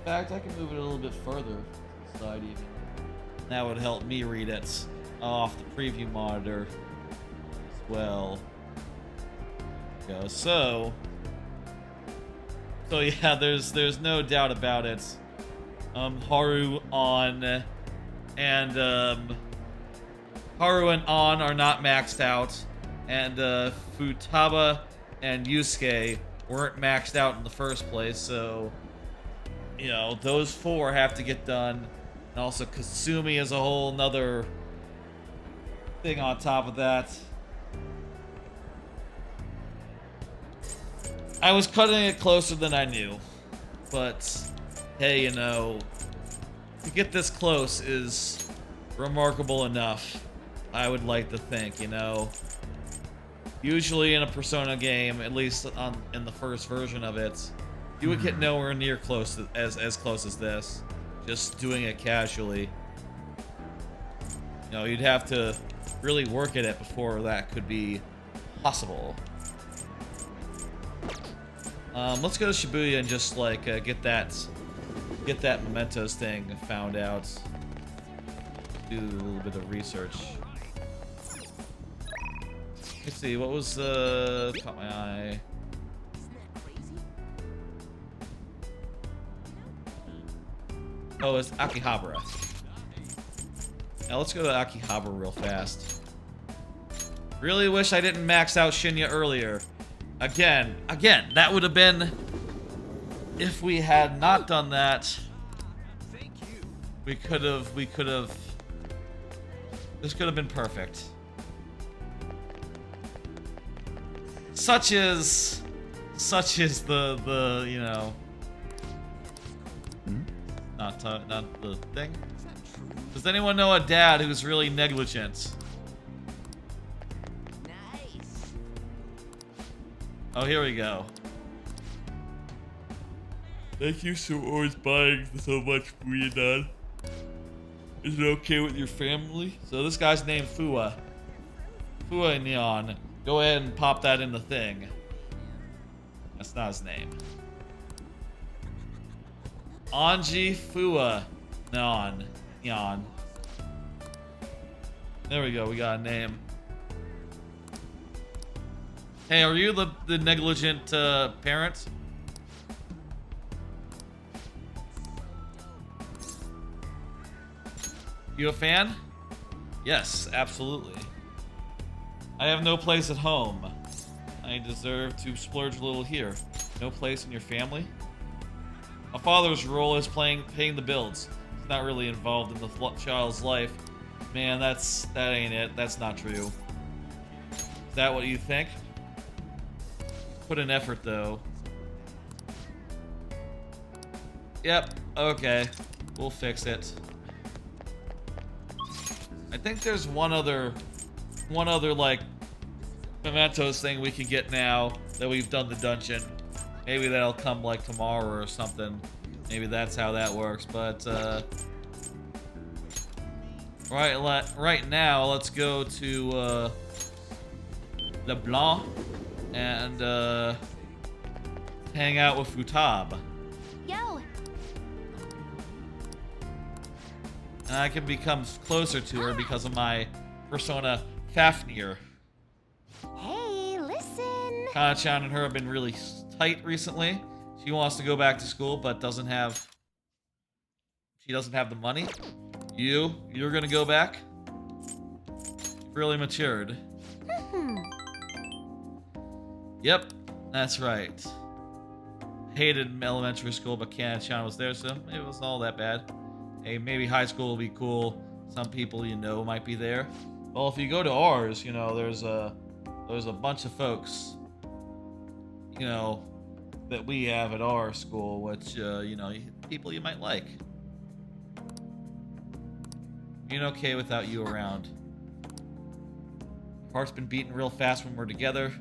[SPEAKER 1] fact, I can move it a little bit further to the side even. That would help me read it off the preview monitor as well. There we go. So yeah, there's no doubt about it. Haru and On are not maxed out, and Futaba and Yusuke weren't maxed out in the first place, so you know, those four have to get done. And also Kasumi is a whole nother thing on top of that. I was cutting it closer than I knew, but hey, you know, to get this close is remarkable enough, I would like to think, you know. Usually in a Persona game, at least in the first version of it, you would get nowhere near close as close as this. just doing it casually. You know, you'd have to really work at it before that could be possible. Let's go to Shibuya and just like get that mementos thing found out. Do a little bit of research. Let's see, what was caught my eye? Oh, it's Akihabara. Now let's go to Akihabara real fast. Really wish I didn't max out Shinya earlier. Again, that would have been... If we had not done that, we could have... This could have been perfect. Such is the you know... Not the thing. Does anyone know a dad who's really negligent?
[SPEAKER 7] Nice.
[SPEAKER 1] Oh, here we go. Thank you for always buying so much for you, Dad. Is it okay with your family? So this guy's named Fua. Fua Neon. Go ahead and pop that in the thing. That's not his name. Anji Fua Neon. There we go, we got a name. Hey, are you the negligent parent? You a fan? Yes, absolutely. I have no place at home. I deserve to splurge a little here. No place in your family? A father's role is paying the bills. He's not really involved in the child's life. Man, that ain't it. That's not true. Is that what you think? Put in effort, though. Yep, okay. We'll fix it. I think there's one other like mementos thing we can get now that we've done the dungeon. Maybe that'll come like tomorrow or something. Maybe that's how that works. But right now, let's go to LeBlanc and hang out with Futab.
[SPEAKER 13] Yo!
[SPEAKER 1] And I can become closer to her because of my persona Fafnir.
[SPEAKER 13] Hey, listen!
[SPEAKER 1] Kana-chan and her have been really tight recently. She wants to go back to school, but she doesn't have the money. You're gonna go back? You've really matured. Yep, that's right. Hated elementary school, but Kana-chan was there, so it wasn't all that bad. Hey, maybe high school will be cool. Some people you know might be there. Well, if you go to ours, you know, there's a bunch of folks, you know, that we have at our school, which, you know, people you might like. Being okay without you around. Heart's been beating real fast when we're together.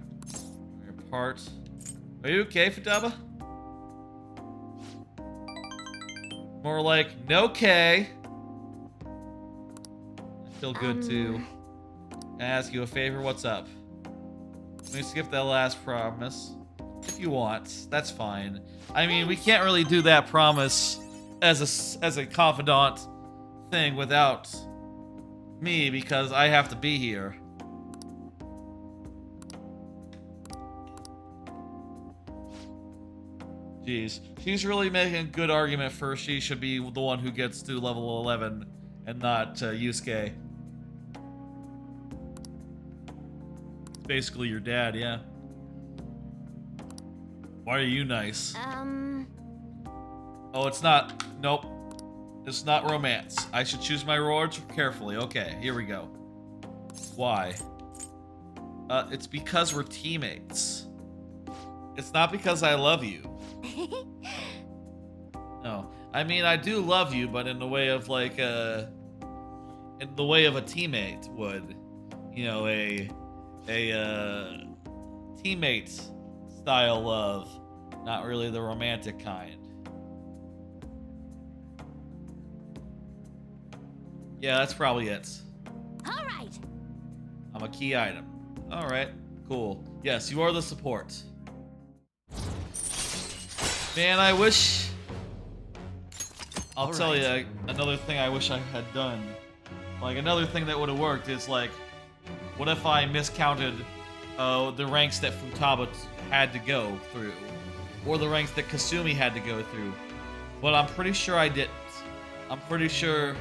[SPEAKER 1] We're apart. Are you okay, Futaba? More like, no-K. I feel good too. Can I ask you a favor? What's up? Let me skip that last promise. If you want, that's fine. I mean, we can't really do that promise as a confidant thing without me because I have to be here. Jeez. She's really making a good argument for she should be the one who gets to level 11 and not Yusuke. It's basically your dad, yeah. Why are you nice? Oh, it's not. Nope. It's not romance. I should choose my words carefully. Okay, here we go. Why? It's because we're teammates. It's not because I love you. No. I mean, I do love you, but in the way of like in the way of a teammate would. You know, a teammate style love, not really the romantic kind. Yeah, that's probably it.
[SPEAKER 13] All right.
[SPEAKER 1] I'm a key item. All right, cool. Yes, you are the support. Man, I wish... I'll tell you, another thing I wish I had done. Like, another thing that would have worked is, like, what if I miscounted the ranks that Futaba had to go through? Or the ranks that Kasumi had to go through. But I'm pretty sure I didn't. I'm pretty sure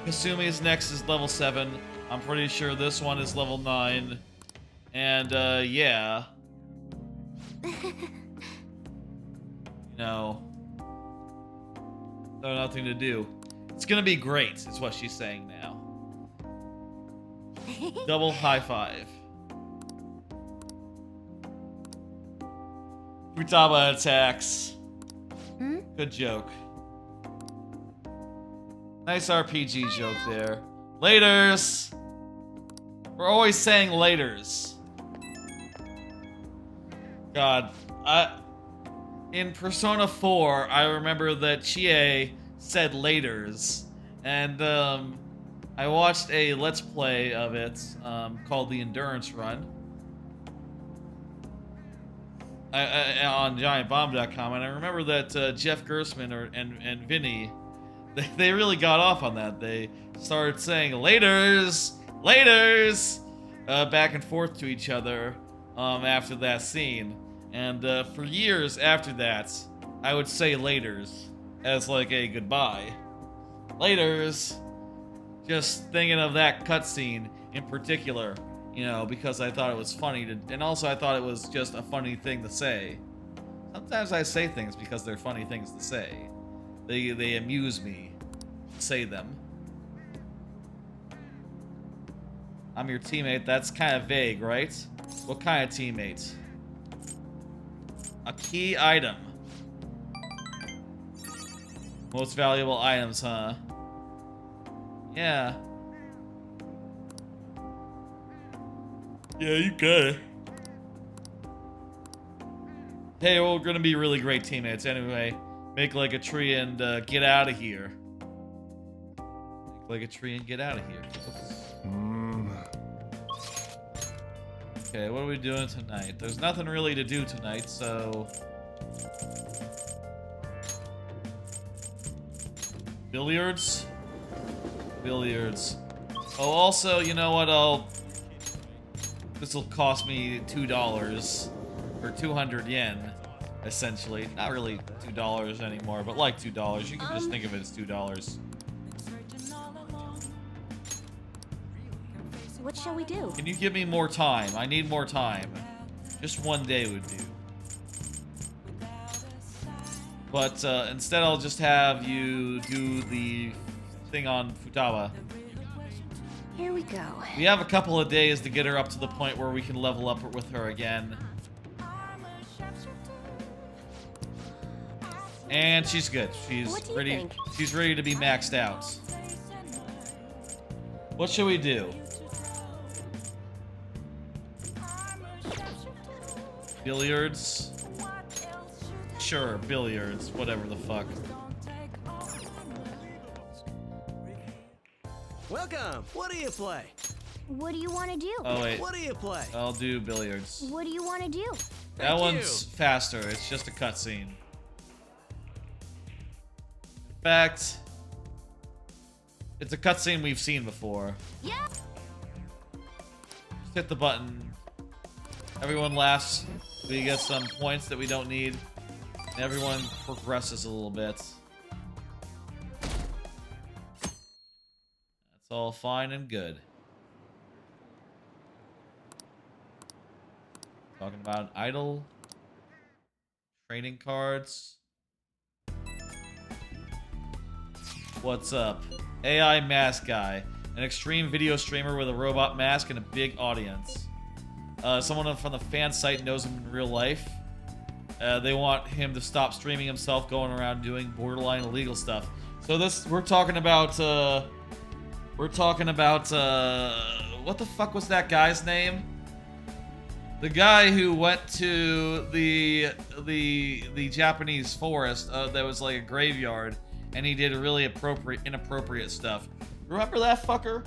[SPEAKER 1] Kasumi's next is level 7. I'm pretty sure this one is level 9. And, yeah. No. So nothing to do. It's gonna be great, is what she's saying now. Double high five. Futaba attacks. Good joke. Nice RPG joke there. Laters! We're always saying laters. God, in Persona 4, I remember that Chie said laters, and I watched a Let's Play of it called the Endurance Run on GiantBomb.com, and I remember that Jeff Gersman and Vinny, they really got off on that. They started saying laters, laters, back and forth to each other after that scene. And for years after that, I would say laters as like a goodbye. Laters. Just thinking of that cutscene in particular, you know, because I thought it was funny to, and also I thought it was just a funny thing to say. Sometimes I say things because they're funny things to say. They amuse me to say them. I'm your teammate. That's kind of vague, right? What kind of teammate? A key item. Most valuable items, huh? Yeah. Yeah, you could. Hey, we're gonna be really great teammates anyway. Make like a tree and get out of here. Make like a tree and get out of here. Okay, what are we doing tonight? There's nothing really to do tonight, so... Billiards? Billiards. Oh, also, you know what, this'll cost me $2, or 200 yen, essentially. Not really $2 anymore, but like $2. You can just think of it as $2.
[SPEAKER 9] What shall we do?
[SPEAKER 1] Can you give me more time? I need more time. Just one day would do. But instead I'll just have you do the thing on Futaba.
[SPEAKER 9] Here we go.
[SPEAKER 1] We have a couple of days to get her up to the point where we can level up with her again. And she's good. She's ready.
[SPEAKER 9] Think?
[SPEAKER 1] She's ready to be maxed out. What should we do? Billiards? Sure, billiards. Whatever the fuck.
[SPEAKER 6] Welcome! What do you play?
[SPEAKER 13] What do you want to do?
[SPEAKER 1] Oh, wait.
[SPEAKER 6] What do you play?
[SPEAKER 1] I'll do billiards.
[SPEAKER 13] What do you want to do?
[SPEAKER 1] That one's faster. It's just a cutscene. In fact, it's a cutscene we've seen before.
[SPEAKER 13] Yeah.
[SPEAKER 1] Just hit the button. Everyone laughs. We get some points that we don't need. And everyone progresses a little bit. That's all fine and good. Talking about an idol. Training cards. What's up? AI mask guy. An extreme video streamer with a robot mask and a big audience. Someone from the fan site knows him in real life. They want him to stop streaming himself going around doing borderline illegal stuff. So this, we're talking about, what the fuck was that guy's name? The guy who went to the Japanese forest that was like a graveyard and he did really inappropriate stuff. Remember that fucker?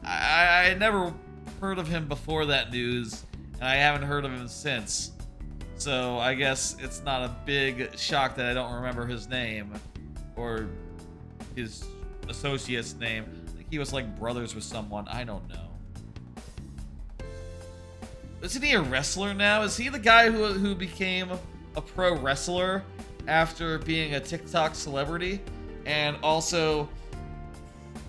[SPEAKER 1] I had never heard of him before that news, and I haven't heard of him since. So I guess it's not a big shock that I don't remember his name or his associate's name. I think he was like brothers with someone. I don't know. Isn't he a wrestler now? Is he the guy who became a pro wrestler after being a TikTok celebrity? And also,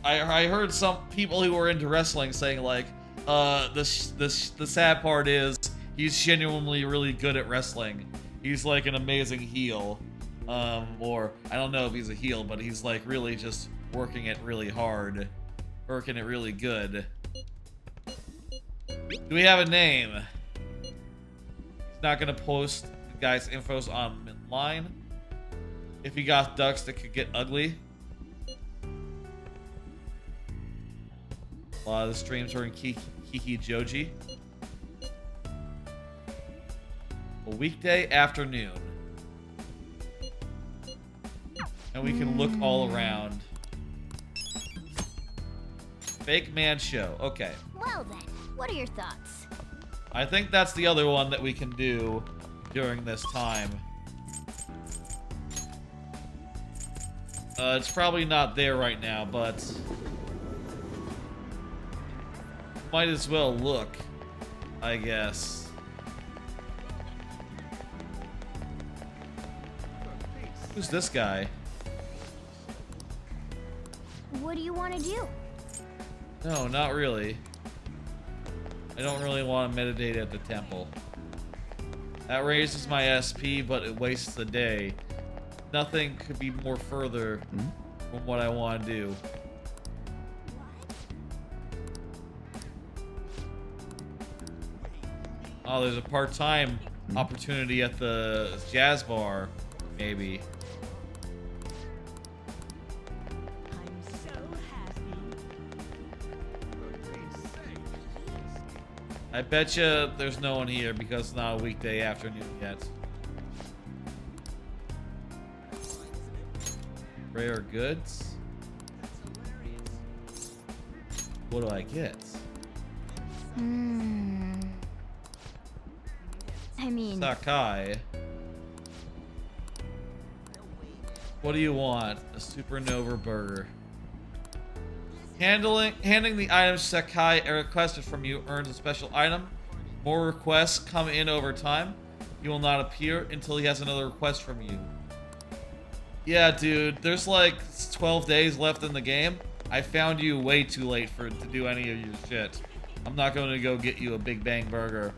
[SPEAKER 1] I heard some people who were into wrestling saying like, the sad part is he's genuinely really good at wrestling. He's like an amazing heel. Or I don't know if he's a heel, but he's like really just working it really hard. Working it really good. Do we have a name? He's not gonna post the guy's infos online. If he got ducks that could get ugly. A lot of the streams were in Kiki Joji. A weekday afternoon. And we can look all around. Fake man show. Okay.
[SPEAKER 13] Well then, what are your thoughts?
[SPEAKER 1] I think that's the other one that we can do during this time. It's probably not there right now, but might as well look, I guess. Who's this guy?
[SPEAKER 13] What do you want to do?
[SPEAKER 1] No, not really. I don't really want to meditate at the temple. That raises my SP, but it wastes the day. Nothing could be more further from what I want to do. Oh, there's a part-time opportunity at the jazz bar, maybe. I bet you there's no one here because it's not a weekday afternoon yet. Rare goods. What do I get?
[SPEAKER 13] I mean...
[SPEAKER 1] Sakai. What do you want? A supernova burger. Handing the items Sakai requested from you earns a special item. More requests come in over time. He will not appear until he has another request from you. Yeah, dude, there's like 12 days left in the game. I found you way too late to do any of your shit. I'm not going to go get you a Big Bang Burger.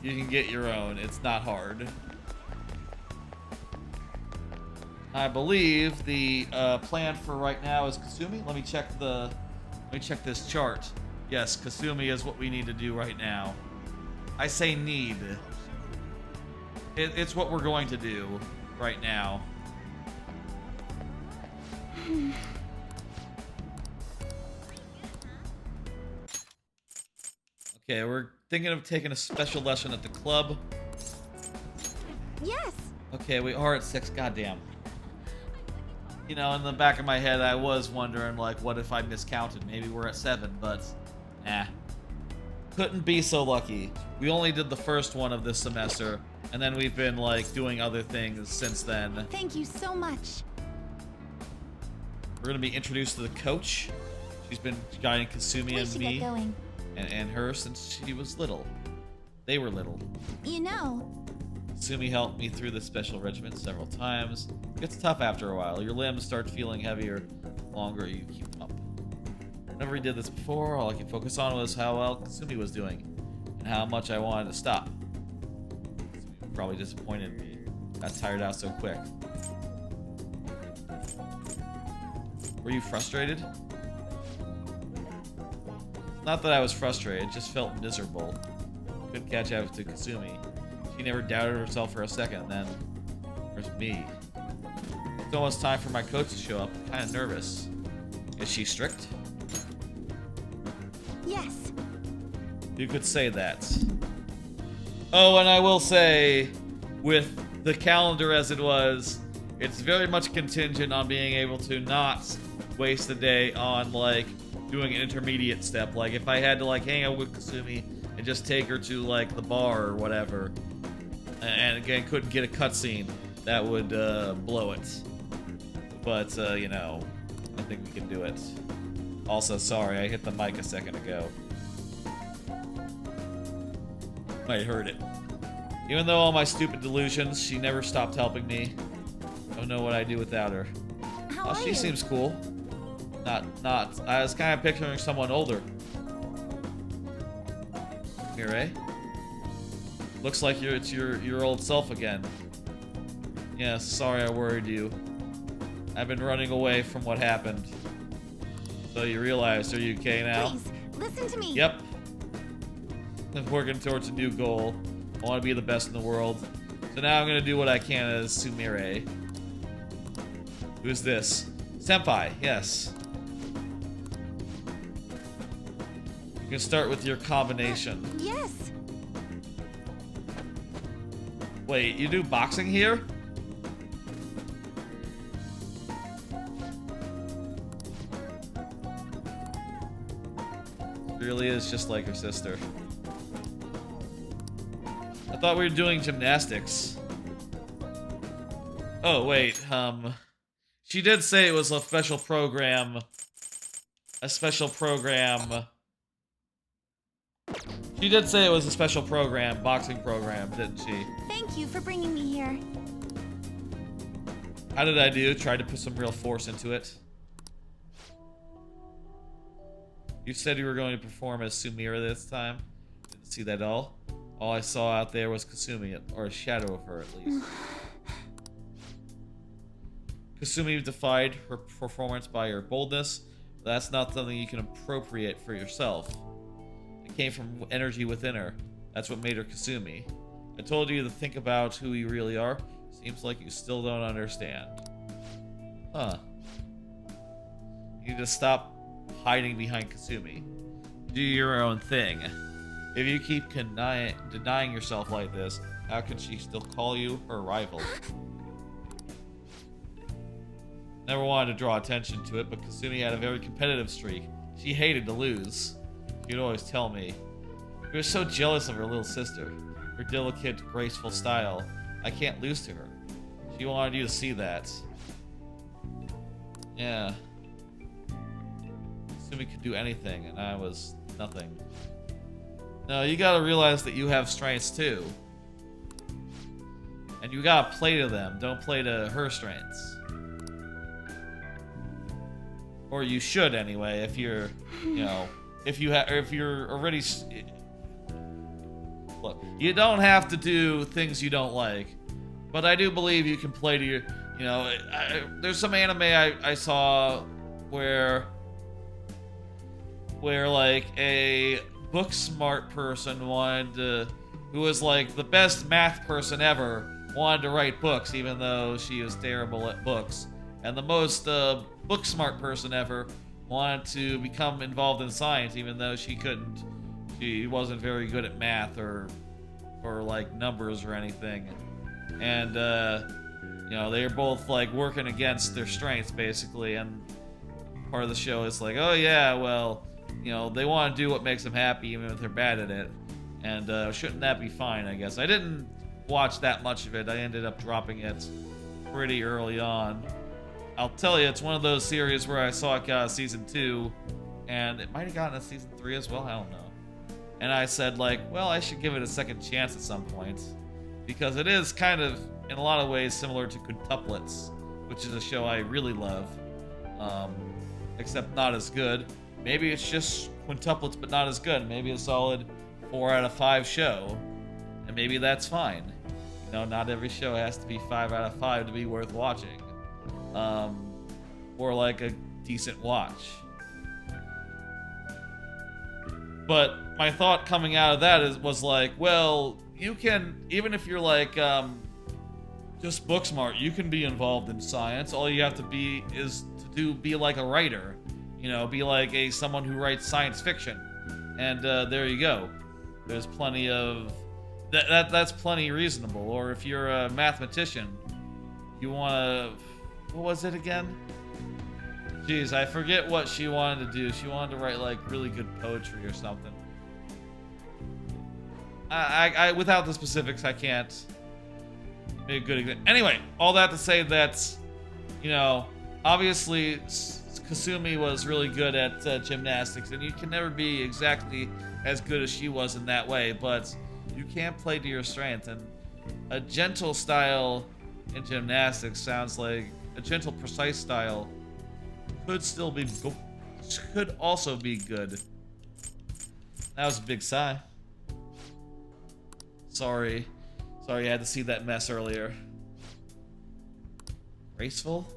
[SPEAKER 1] You can get your own. It's not hard. I believe the plan for right now is Kasumi. Let me check this chart. Yes, Kasumi is what we need to do right now. I say need. It's what we're going to do right now. Okay, we're thinking of taking a special lesson at the club.
[SPEAKER 13] Yes.
[SPEAKER 1] Okay, we are at 6. Goddamn. You know, in the back of my head, I was wondering, like, what if I miscounted? Maybe we're at 7, but nah. Couldn't be so lucky. We only did the first one of this semester, and then we've been, like, doing other things since then.
[SPEAKER 3] Thank you so much.
[SPEAKER 1] We're gonna be introduced to the coach. She's been guiding Kasumi and me and her since she was little. They were little.
[SPEAKER 3] You know,
[SPEAKER 1] Kasumi helped me through the special regimen several times. It gets tough after a while. Your limbs start feeling heavier the longer you keep up. Whenever we did this before, all I could focus on was how well Kasumi was doing and how much I wanted to stop. Kasumi probably disappointed me. Got tired out so quick. Were you frustrated? Not that I was frustrated, just felt miserable. Couldn't catch up to Kasumi. She never doubted herself for a second, then there's me. It's almost time for my coach to show up. I'm kind of nervous. Is she strict?
[SPEAKER 3] yes.
[SPEAKER 1] You could say that. Oh, and I will say, with the calendar as it was, it's very much contingent on being able to not waste the day on, like, doing an intermediate step. Like, if I had to, like, hang out with Kasumi and just take her to, like, the bar or whatever, and again, couldn't get a cutscene, that would blow it. But, you know, I think we can do it. Also, sorry, I hit the mic a second ago. I heard it. Even though all my stupid delusions, she never stopped helping me. Don't know what I'd do without her.
[SPEAKER 13] How are
[SPEAKER 1] She
[SPEAKER 13] you?
[SPEAKER 1] seems cool. Not. I was kind of picturing someone older. Here, eh? Looks like it's your old self again. Yeah, sorry I worried you. I've been running away from what happened. So you realize, are you okay now?
[SPEAKER 13] Please, listen to me.
[SPEAKER 1] Yep. I'm working towards a new goal. I want to be the best in the world. So now I'm going to do what I can as Sumire. Who's this? Senpai, yes. You can start with your combination.
[SPEAKER 13] Yes.
[SPEAKER 1] Wait, you do boxing here? She really is just like her sister. I thought we were doing gymnastics. Oh, wait, she did say it was a special program. A special program. She did say it was a special program, boxing program, didn't she?
[SPEAKER 13] Thank you for bringing me here.
[SPEAKER 1] How did I do? Tried to put some real force into it. You said you were going to perform as Sumire this time. Didn't see that at all. All I saw out there was Kasumi, or a shadow of her at least. Kasumi defied her performance by her boldness, but that's not something you can appropriate for yourself. It came from energy within her. That's what made her Kasumi. I told you to think about who you really are. Seems like you still don't understand. Huh. You need to stop hiding behind Kasumi. Do your own thing. If you keep denying yourself like this, how can she still call you her rival? Never wanted to draw attention to it, but Kasumi had a very competitive streak. She hated to lose. She'd always tell me. She was so jealous of her little sister. Her delicate, graceful style. I can't lose to her. She wanted you to see that. Yeah. Kasumi could do anything, and I was nothing. No, you gotta realize that you have strengths too. And you gotta play to them, don't play to her strengths. Or you should anyway, if you're, you know, if you're already... Look, you don't have to do things you don't like. But I do believe you can play to your, you know, there's some anime I saw where like a book smart person wanted to, who was like the best math person ever, wanted to write books even though she was terrible at books. And the most book smart person ever wanted to become involved in science even though she couldn't. She wasn't very good at math or like numbers or anything. And you know, they're both like working against their strengths basically, and part of the show is like, oh yeah, well, you know, they want to do what makes them happy even if they're bad at it. And shouldn't that be fine, I guess. I didn't watch that much of it. I ended up dropping it pretty early on. I'll tell you, it's one of those series where I saw it got a season 2, and it might have gotten a season 3 as well, I don't know. And I said, like, well, I should give it a second chance at some point. Because it is kind of, in a lot of ways, similar to Quintuplets, which is a show I really love. Except not as good. Maybe it's just Quintuplets, but not as good. Maybe a solid 4 out of 5 show. And maybe that's fine. You know, not every show has to be 5 out of 5 to be worth watching. Or like a decent watch. But my thought coming out of that was like, well, you can, even if you're like just book smart, you can be involved in science. All you have to be is to be like a writer, you know, be like someone who writes science fiction, and there you go. There's plenty of that's plenty reasonable. Or if you're a mathematician, You wanna... What was it again? Jeez, I forget what she wanted to do. She wanted to write, like, really good poetry or something. I without the specifics, I can't make a good example. Anyway, all that to say that, you know, obviously Kasumi was really good at gymnastics, and you can never be exactly as good as she was in that way, but you can play to your strength, and a gentle style in gymnastics sounds like a gentle, precise style could also be good. That was a big sigh. Sorry I had to see that mess earlier. Graceful?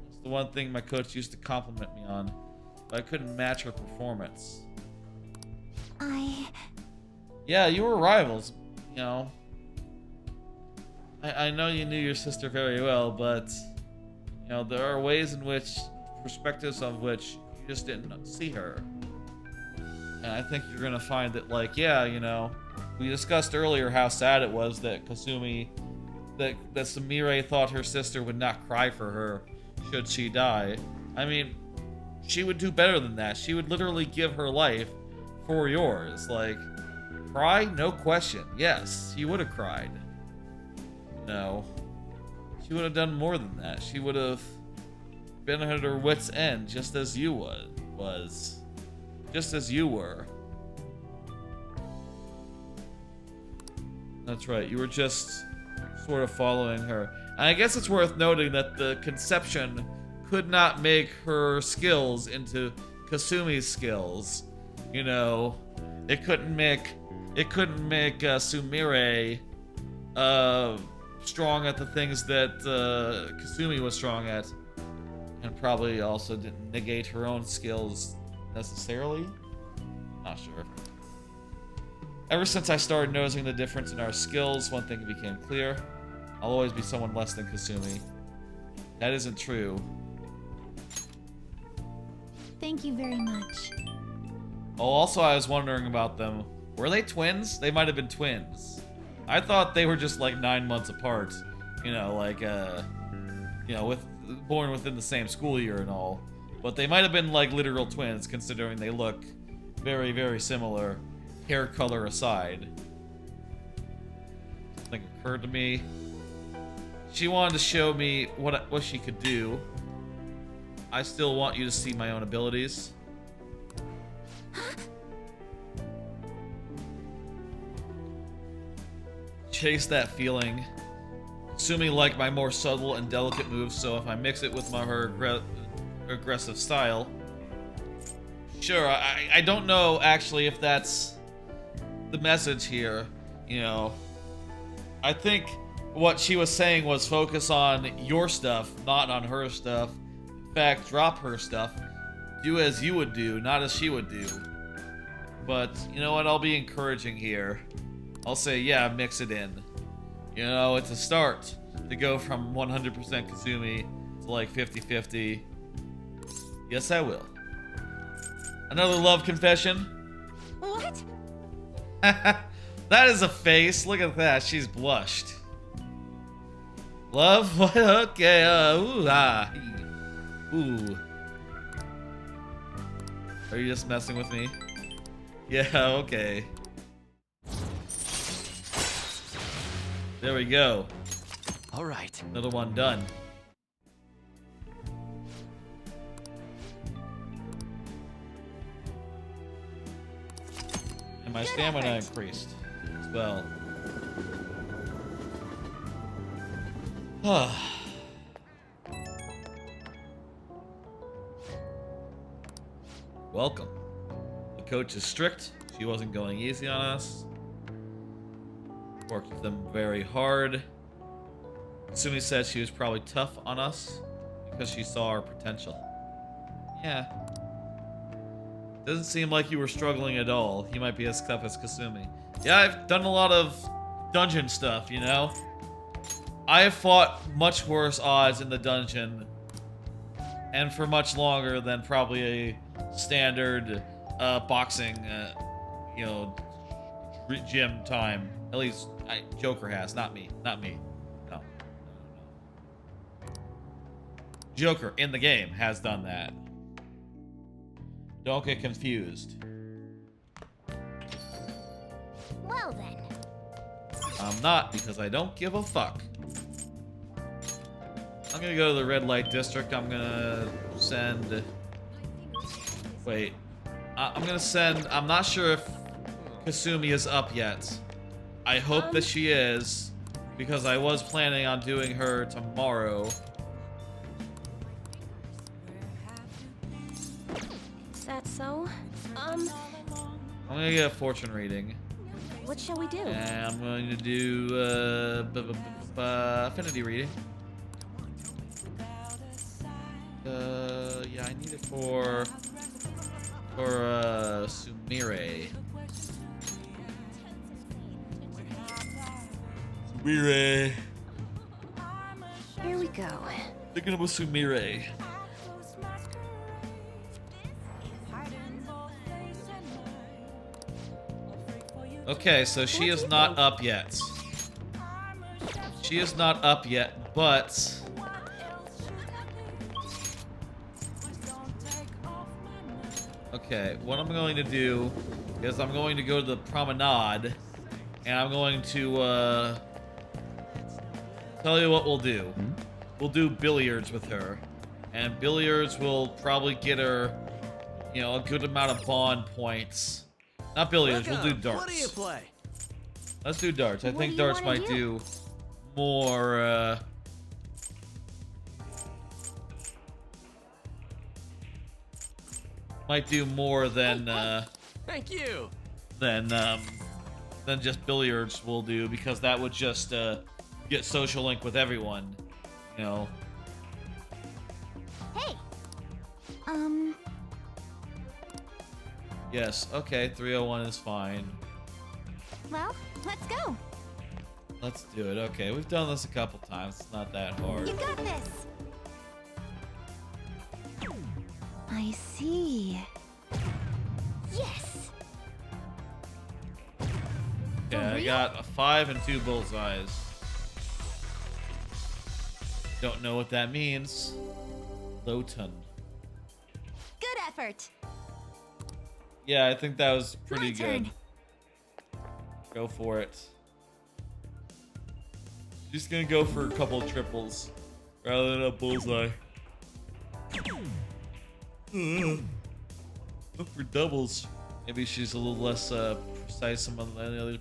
[SPEAKER 1] That's the one thing my coach used to compliment me on, but I couldn't match her performance. Yeah, you were rivals, you know. I know you knew your sister very well, but, you know, there are ways in which, perspectives of which, you just didn't see her. And I think you're gonna find that, like, yeah, you know, we discussed earlier how sad it was that Kasumi, that Sumire thought her sister would not cry for her should she die. I mean, she would do better than that. She would literally give her life for yours. Like, cry? No question. Yes, she would have cried. No. She would have done more than that. She would have been at her wit's end, just as you was. Just as you were. That's right, you were just sort of following her. And I guess it's worth noting that the conception could not make her skills into Kasumi's skills. You know, it couldn't make Sumire strong at the things that Kasumi was strong at, and probably also didn't negate her own skills necessarily. Not sure. Ever since I started noticing the difference in our skills, one thing became clear. I'll always be someone less than Kasumi. That isn't true.
[SPEAKER 3] Thank you very much.
[SPEAKER 1] Oh, also I was wondering about them. Were they twins? They might have been twins. I thought they were just like 9 months apart. You know, like, you know, born within the same school year and all. But they might have been like literal twins, considering they look very, very similar, hair color aside. Something occurred to me. She wanted to show me what she could do. I still want you to see my own abilities. Chase that feeling. Assuming like my more subtle and delicate moves, so if I mix it with her aggressive style. Sure, I don't know actually if that's the message here, you know. I think what she was saying was focus on your stuff, not on her stuff. In fact, drop her stuff. Do as you would do, not as she would do. But, you know what, I'll be encouraging here. I'll say, yeah, mix it in. You know, it's a start to go from 100% Kasumi to like 50-50. Yes, I will. Another love confession.
[SPEAKER 3] What?
[SPEAKER 1] That is a face. Look at that. She's blushed. Love? What? Okay. Ooh, ah. Ooh. Are you just messing with me? Yeah, okay. There we go.
[SPEAKER 6] All right.
[SPEAKER 1] Another one done. And my stamina increased as well. Welcome. The coach is strict. She wasn't going easy on us. Worked with them very hard. Sumi said she was probably tough on us because she saw our potential. Yeah. Doesn't seem like you were struggling at all. You might be as tough as Kasumi. Yeah, I've done a lot of dungeon stuff, you know? I have fought much worse odds in the dungeon and for much longer than probably a standard boxing, you know, gym time. At least Joker has, not me. Not me. No. Joker in the game has done that. Don't get confused.
[SPEAKER 13] Well then.
[SPEAKER 1] I'm not, because I don't give a fuck. I'm gonna go to the red light district. I'm gonna send... Wait. I'm gonna send... I'm not sure if Kasumi is up yet. I hope that she is, because I was planning on doing her tomorrow.
[SPEAKER 9] Is that so?
[SPEAKER 1] I'm gonna get a fortune reading.
[SPEAKER 9] What shall we do?
[SPEAKER 1] And I'm going to do affinity reading. Yeah, I need it for Sumire. Sumire.
[SPEAKER 9] Here we go.
[SPEAKER 1] Thinking about Sumire. Okay, so she is not up yet. She is not up yet, but... Okay, what I'm going to do is I'm going to go to the promenade, and I'm going to, tell you what we'll do. We'll do billiards with her, and billiards will probably get her, you know, a good amount of bond points. Not billiards, we'll do darts.
[SPEAKER 6] What do you play?
[SPEAKER 1] Let's do darts. I
[SPEAKER 9] What
[SPEAKER 1] think
[SPEAKER 9] do you
[SPEAKER 1] darts
[SPEAKER 9] wanna
[SPEAKER 1] might
[SPEAKER 9] do?
[SPEAKER 1] do more, might do more than,
[SPEAKER 6] Thank you.
[SPEAKER 1] than just billiards will do, because that would just, get social link with everyone, you know.
[SPEAKER 13] Hey,
[SPEAKER 1] Yes, okay, 301 is fine.
[SPEAKER 13] well, let's go.
[SPEAKER 1] Let's do it. Okay, we've done this a couple times. It's not that hard.
[SPEAKER 13] You got this.
[SPEAKER 9] I see.
[SPEAKER 13] Yes.
[SPEAKER 1] Okay, I got a 5 and 2 bullseyes. Don't know what that means. Lowton.
[SPEAKER 13] Good effort.
[SPEAKER 1] Yeah, I think that was pretty
[SPEAKER 13] My turn.
[SPEAKER 1] good. Go for it. Just gonna go for a couple of triples rather than a bullseye. Look for doubles. Maybe she's a little less precise than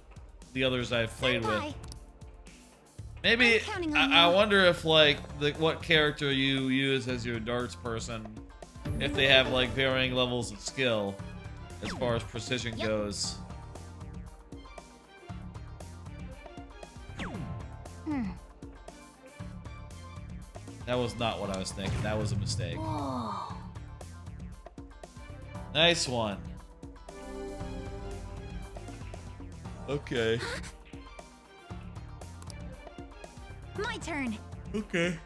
[SPEAKER 1] the others I've played with.
[SPEAKER 13] Senpai.
[SPEAKER 1] Maybe
[SPEAKER 13] I'm counting on
[SPEAKER 1] I
[SPEAKER 13] you.
[SPEAKER 1] wonder if like what character you use as your darts person, if they have like varying levels of skill as far as precision
[SPEAKER 13] Yep.
[SPEAKER 1] goes. That was not what I was thinking. That was a mistake.
[SPEAKER 9] Whoa.
[SPEAKER 1] Nice one. Okay.
[SPEAKER 3] My turn.
[SPEAKER 1] Okay.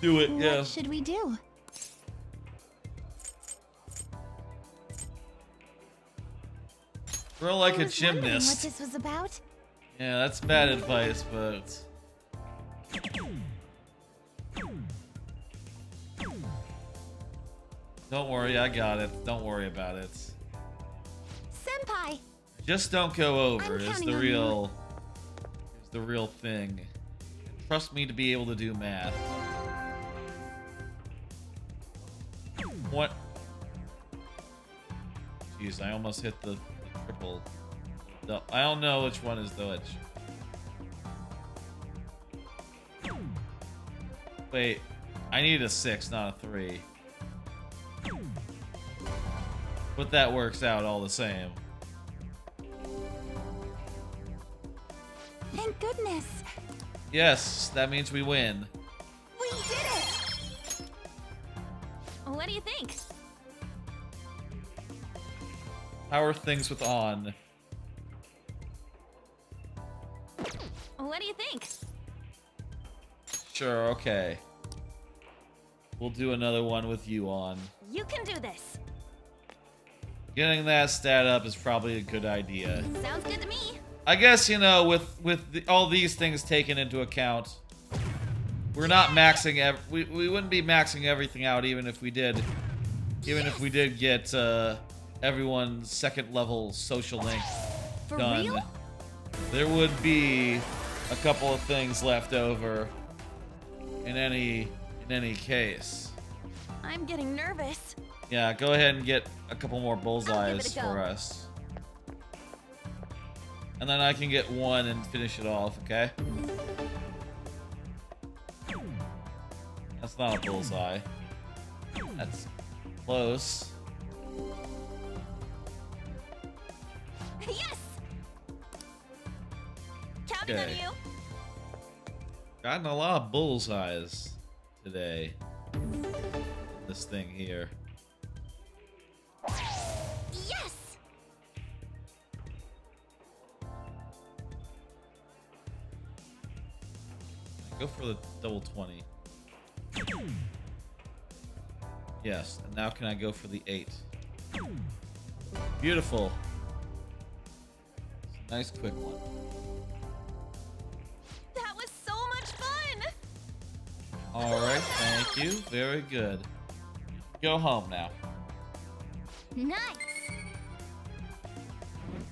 [SPEAKER 1] Do it, yeah.
[SPEAKER 3] What should we do?
[SPEAKER 1] Throw like
[SPEAKER 3] I
[SPEAKER 1] a
[SPEAKER 3] was wondering what
[SPEAKER 1] gymnast.
[SPEAKER 3] this was about.
[SPEAKER 1] Yeah, that's bad advice, but... Don't worry, I got it. Don't worry about it.
[SPEAKER 3] Senpai.
[SPEAKER 1] Just don't go over
[SPEAKER 3] I'm
[SPEAKER 1] is
[SPEAKER 3] counting
[SPEAKER 1] the
[SPEAKER 3] on
[SPEAKER 1] real thing. Trust me to be able to do math. What? Jeez, I almost hit the triple. I don't know which one is the which. Wait, I need a 6, not a 3. But that works out all the same.
[SPEAKER 3] Thank goodness.
[SPEAKER 1] Yes, that means we win.
[SPEAKER 3] We did it.
[SPEAKER 9] What do you think?
[SPEAKER 1] How are things with on?
[SPEAKER 9] What do you think?
[SPEAKER 1] Sure, okay. We'll do another one with you on.
[SPEAKER 9] You can do this.
[SPEAKER 1] Getting that stat up is probably a good idea.
[SPEAKER 9] Sounds good to me.
[SPEAKER 1] I guess, you know, with all these things taken into account, we're not maxing we wouldn't be maxing everything out even if we did get everyone's second level social link done.
[SPEAKER 13] real?
[SPEAKER 1] There would be a couple of things left over in any case.
[SPEAKER 9] I'm getting nervous.
[SPEAKER 1] Yeah, go ahead and get a couple more
[SPEAKER 9] I'll give
[SPEAKER 1] bullseyes
[SPEAKER 9] it a go.
[SPEAKER 1] for us. And then I can get one and finish it off, okay? That's not a bullseye. That's close.
[SPEAKER 9] Yes! Counting on
[SPEAKER 1] Okay.
[SPEAKER 9] you.
[SPEAKER 1] Gotten a lot of bullseyes today. This thing here.
[SPEAKER 9] Yes!
[SPEAKER 1] Go for the double 20. Yes, and now can I go for the 8? Beautiful. Nice quick one.
[SPEAKER 9] That was so much fun!
[SPEAKER 1] Alright, thank you. Very good. Go home now.
[SPEAKER 13] Nice.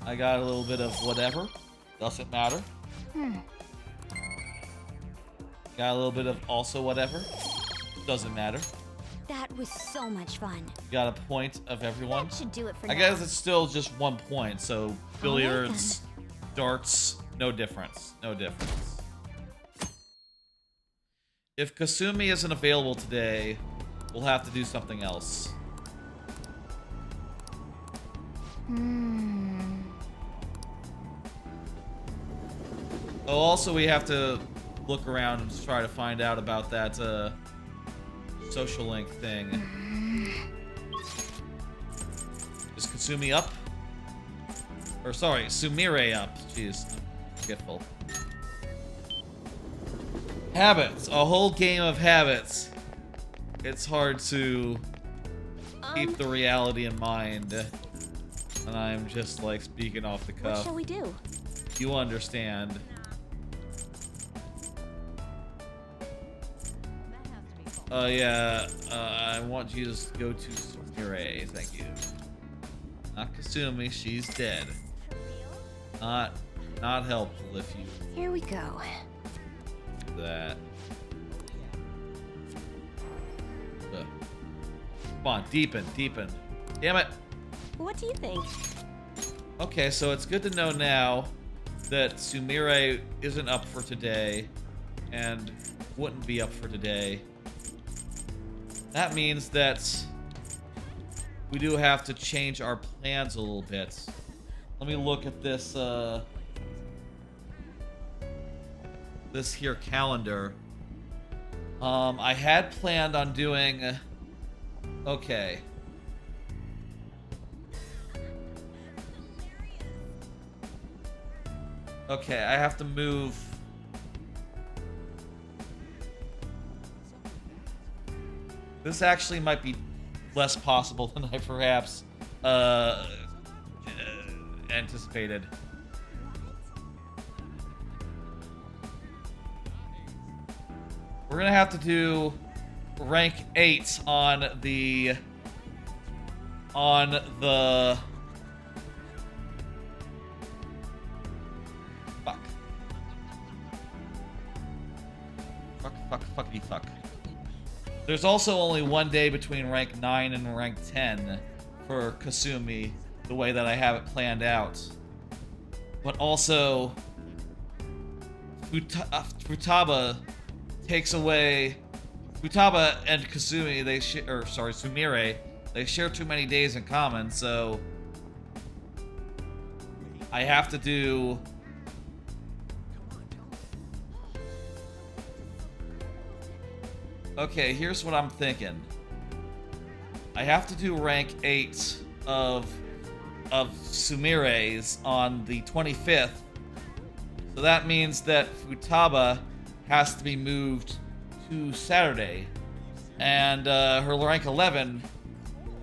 [SPEAKER 1] I got a little bit of whatever. Doesn't matter. Got a little bit of also whatever. Doesn't matter.
[SPEAKER 13] That was so much fun.
[SPEAKER 1] Got a point of everyone.
[SPEAKER 13] That should do it for
[SPEAKER 1] I
[SPEAKER 13] now.
[SPEAKER 1] guess it's still just 1 point, so billiards, darts, no difference. No difference. If Kasumi isn't available today, we'll have to do something else. Oh, also we have to look around and try to find out about that social link thing. Is Kasumi up? Or sorry, Sumire up. Jeez, forgetful. Habits, a whole game of habits. It's hard to keep the reality in mind. And I'm just like speaking off the cuff.
[SPEAKER 9] What shall we do?
[SPEAKER 1] You understand. Yeah, I want you to go to Sumire, thank you. Not Kasumi, she's dead. Not helpful if you
[SPEAKER 10] Here we go.
[SPEAKER 1] do that. Come on, deepen. Damn it!
[SPEAKER 10] What do you think?
[SPEAKER 1] Okay, so it's good to know now that Sumire isn't up for today and wouldn't be up for today. That means that we do have to change our plans a little bit. Let me look at this this here calendar. I had planned on doing okay. Okay, I have to move. This actually might be less possible than I perhaps anticipated. We're gonna have to do rank 8 on the fuck. There's also only 1 day between rank 9 and rank 10 for Kasumi, the way that I have it planned out. But also, Futaba takes away... Futaba and Kasumi, Sumire, they share too many days in common, so... I have to do... Okay, here's what I'm thinking. I have to do rank 8 of Sumire's on the 25th. So that means that Futaba has to be moved to Saturday. And her rank 11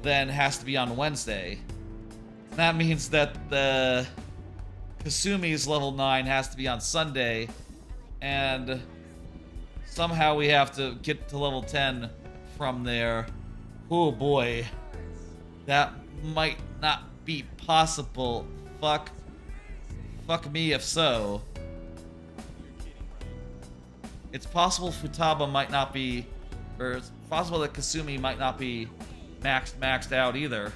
[SPEAKER 1] then has to be on Wednesday. That means that the Kasumi's level 9 has to be on Sunday. And Somehow we have to get to level 10 from there. Oh boy. That might not be possible. Fuck me if so. It's possible Futaba might not be, or it's possible that Kasumi might not be maxed out either.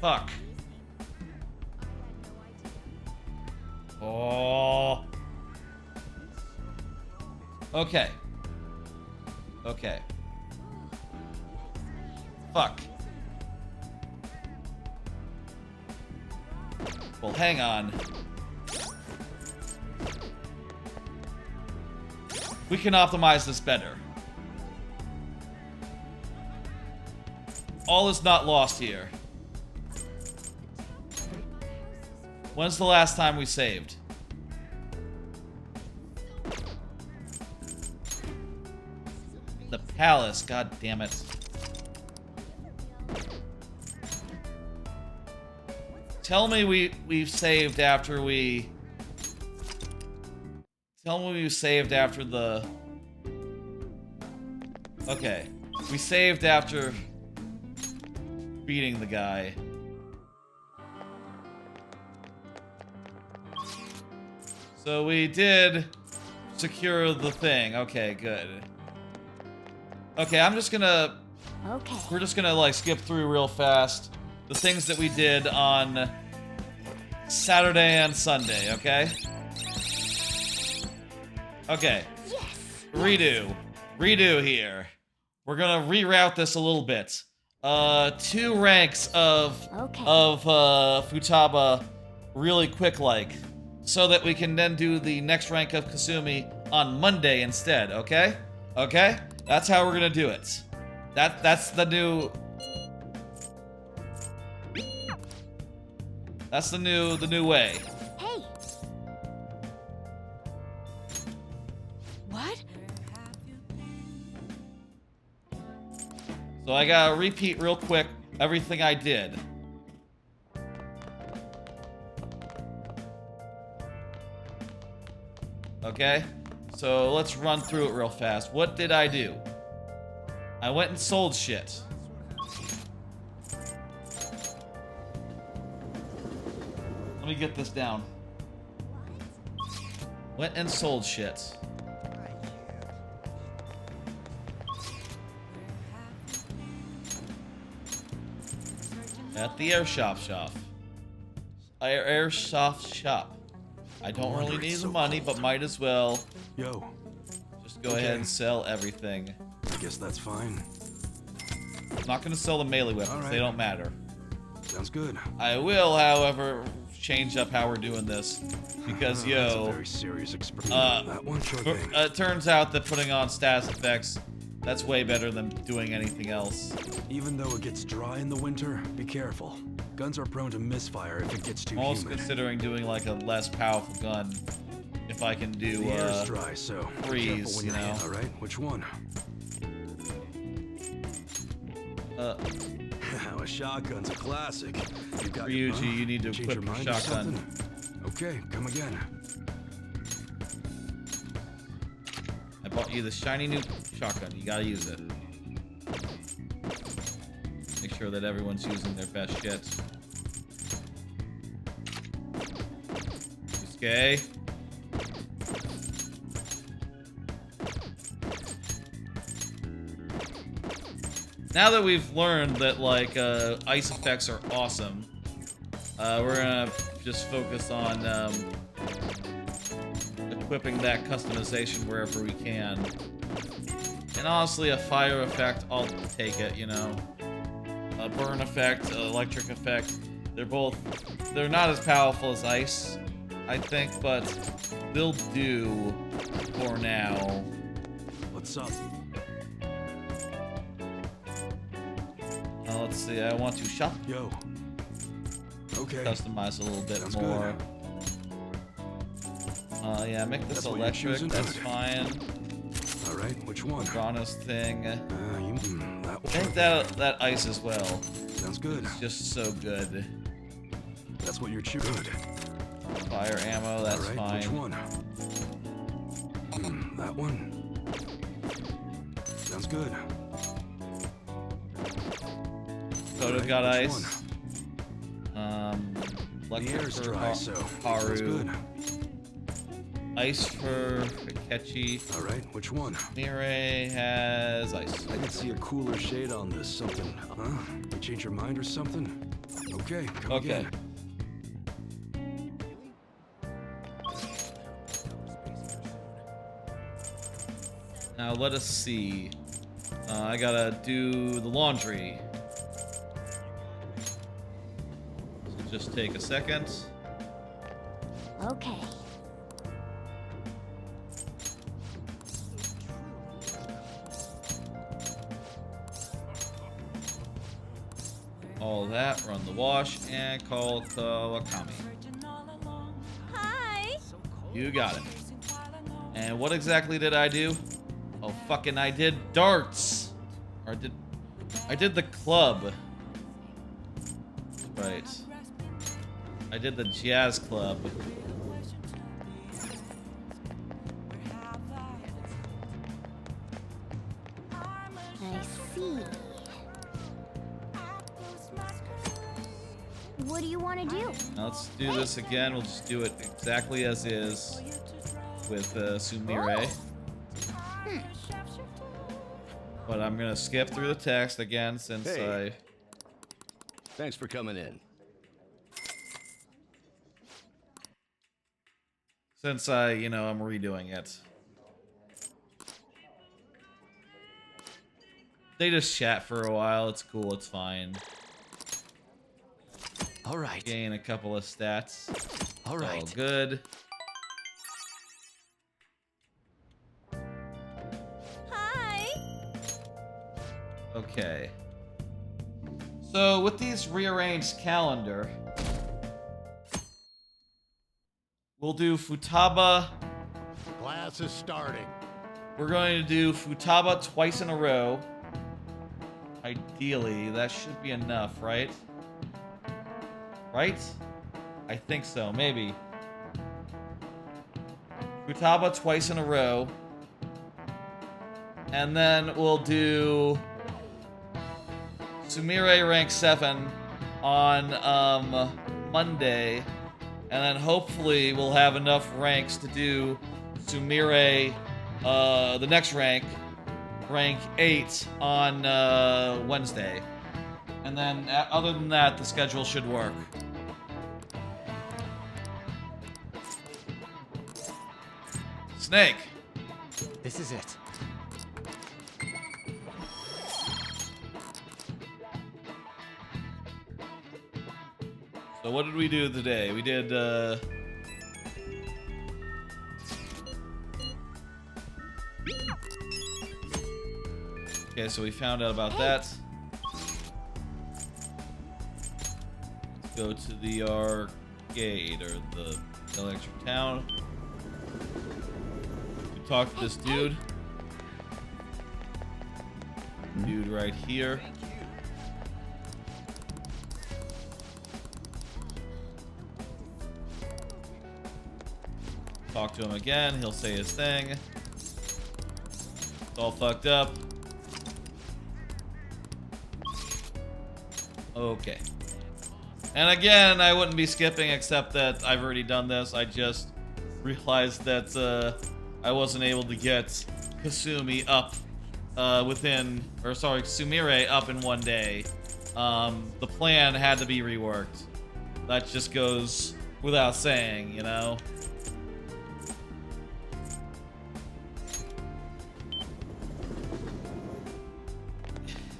[SPEAKER 1] Fuck. Oh. Okay. Okay. Fuck. Well, hang on. We can optimize this better. All is not lost here. When's the last time we saved? The palace, god damn it. Tell me we've saved after we... Tell me we saved after the... Okay. We saved after beating the guy. So we did secure the thing. Okay, good. Okay, I'm just gonna...
[SPEAKER 13] Okay.
[SPEAKER 1] We're just gonna, like, skip through real fast the things that we did on Saturday and Sunday, okay? Okay.
[SPEAKER 13] Yes.
[SPEAKER 1] Redo here. We're gonna reroute this a little bit. 2 ranks of Futaba really quick like, so that we can then do the next rank of Kasumi on Monday instead, okay? Okay? That's how we're gonna do it. That's the new... That's the new way.
[SPEAKER 13] Hey. What?
[SPEAKER 1] So I gotta repeat real quick everything I did. Okay? So let's run through it real fast. What did I do? I went and sold shit. Let me get this down. Went and sold shit. At the airsoft shop. Airsoft shop. I don't really need the money, but might as well.
[SPEAKER 8] Yo.
[SPEAKER 1] Just go ahead and sell everything.
[SPEAKER 8] I guess that's fine.
[SPEAKER 1] I'm not gonna sell the melee weapons.
[SPEAKER 8] Right.
[SPEAKER 1] They don't matter.
[SPEAKER 8] Sounds good.
[SPEAKER 1] I will, however, change up how we're doing this because
[SPEAKER 8] That's a very serious experiment. That one sure thing.
[SPEAKER 1] It turns out that putting on status effects, that's way better than doing anything else.
[SPEAKER 8] Even though it gets dry in the winter, be careful. Guns are prone to misfire if it gets too
[SPEAKER 1] I'm also
[SPEAKER 8] humid.
[SPEAKER 1] considering doing like a less powerful gun if I can do
[SPEAKER 8] The air's dry, so be careful
[SPEAKER 1] freeze,
[SPEAKER 8] when
[SPEAKER 1] you
[SPEAKER 8] you're
[SPEAKER 1] know.
[SPEAKER 8] in. All right, which one? A shotgun's a classic. You got
[SPEAKER 1] Ryuji, you need to
[SPEAKER 8] change
[SPEAKER 1] equip
[SPEAKER 8] your
[SPEAKER 1] your
[SPEAKER 8] mind or
[SPEAKER 1] shotgun.
[SPEAKER 8] something? Okay, come again.
[SPEAKER 1] I bought you the shiny new shotgun. You gotta use it. Make sure that everyone's using their best shit. Okay. Now that we've learned that, like, ice effects are awesome, we're gonna just focus on equipping that customization wherever we can. And honestly, a fire effect, I'll take it, you know. A burn effect, electric effect, they're not as powerful as ice, I think, but they'll do for now.
[SPEAKER 8] What's up?
[SPEAKER 1] Let's see, I want to shop.
[SPEAKER 8] Yo. Okay.
[SPEAKER 1] Customize a little bit
[SPEAKER 8] Sounds
[SPEAKER 1] more. Yeah, make this
[SPEAKER 8] That's what you're
[SPEAKER 1] electric,
[SPEAKER 8] choosing?
[SPEAKER 1] that's
[SPEAKER 8] Okay.
[SPEAKER 1] fine.
[SPEAKER 8] Alright, which one?
[SPEAKER 1] Bonus thing.
[SPEAKER 8] That
[SPEAKER 1] I think that ice as well.
[SPEAKER 8] Sounds good.
[SPEAKER 1] It's just so good.
[SPEAKER 8] That's what you're choosing. Good.
[SPEAKER 1] Fire ammo, that's
[SPEAKER 8] All right,
[SPEAKER 1] fine.
[SPEAKER 8] which one?
[SPEAKER 6] That one. Sounds good.
[SPEAKER 1] Soda got ice.
[SPEAKER 6] The
[SPEAKER 1] Electric
[SPEAKER 6] air's
[SPEAKER 1] for
[SPEAKER 6] dry, so that's
[SPEAKER 1] Haru.
[SPEAKER 6] good.
[SPEAKER 1] Ice for Akechi.
[SPEAKER 6] All right, which one?
[SPEAKER 1] Mirai has ice.
[SPEAKER 6] I can see a cooler shade on this. Something. Huh? You change your mind or something? Okay, come
[SPEAKER 1] Okay.
[SPEAKER 6] again.
[SPEAKER 1] Now let us see. I gotta do the laundry. So just take a second.
[SPEAKER 13] Okay.
[SPEAKER 1] All that, run the wash, and call Kawakami.
[SPEAKER 13] Hi.
[SPEAKER 1] You got it. And what exactly did I do? Oh, fucking I did darts. Or I did the club. Right. I did the jazz club.
[SPEAKER 13] I see. What do you want to do?
[SPEAKER 1] Now let's do this again. We'll just do it exactly as is with Sumire. But I'm gonna skip through the text again since
[SPEAKER 4] Hey. Thanks for coming in.
[SPEAKER 1] I'm redoing it. They just chat for a while. It's cool. It's fine.
[SPEAKER 5] All right.
[SPEAKER 1] Gain a couple of stats.
[SPEAKER 5] All right.
[SPEAKER 1] All good.
[SPEAKER 13] Hi.
[SPEAKER 1] Okay. So with these rearranged calendar, we'll do Futaba.
[SPEAKER 4] Class is starting.
[SPEAKER 1] We're going to do Futaba twice in a row. Ideally, that should be enough, right? Right? I think so, maybe. Futaba twice in a row. And then we'll do Sumire rank 7 on Monday. And then hopefully we'll have enough ranks to do Sumire, the next rank 8 on Wednesday. And then other than that, the schedule should work. Snake.
[SPEAKER 5] This is it.
[SPEAKER 1] So what did we do today? We did, Okay, so we found out about that. Let's go to the arcade, or the electric town. We talked to this dude. Dude right here. Talk to him again, he'll say his thing. It's all fucked up. Okay. And again, I wouldn't be skipping except that I've already done this. I just realized that I wasn't able to get Kasumi up Sumire up in one day. The plan had to be reworked. That just goes without saying, you know?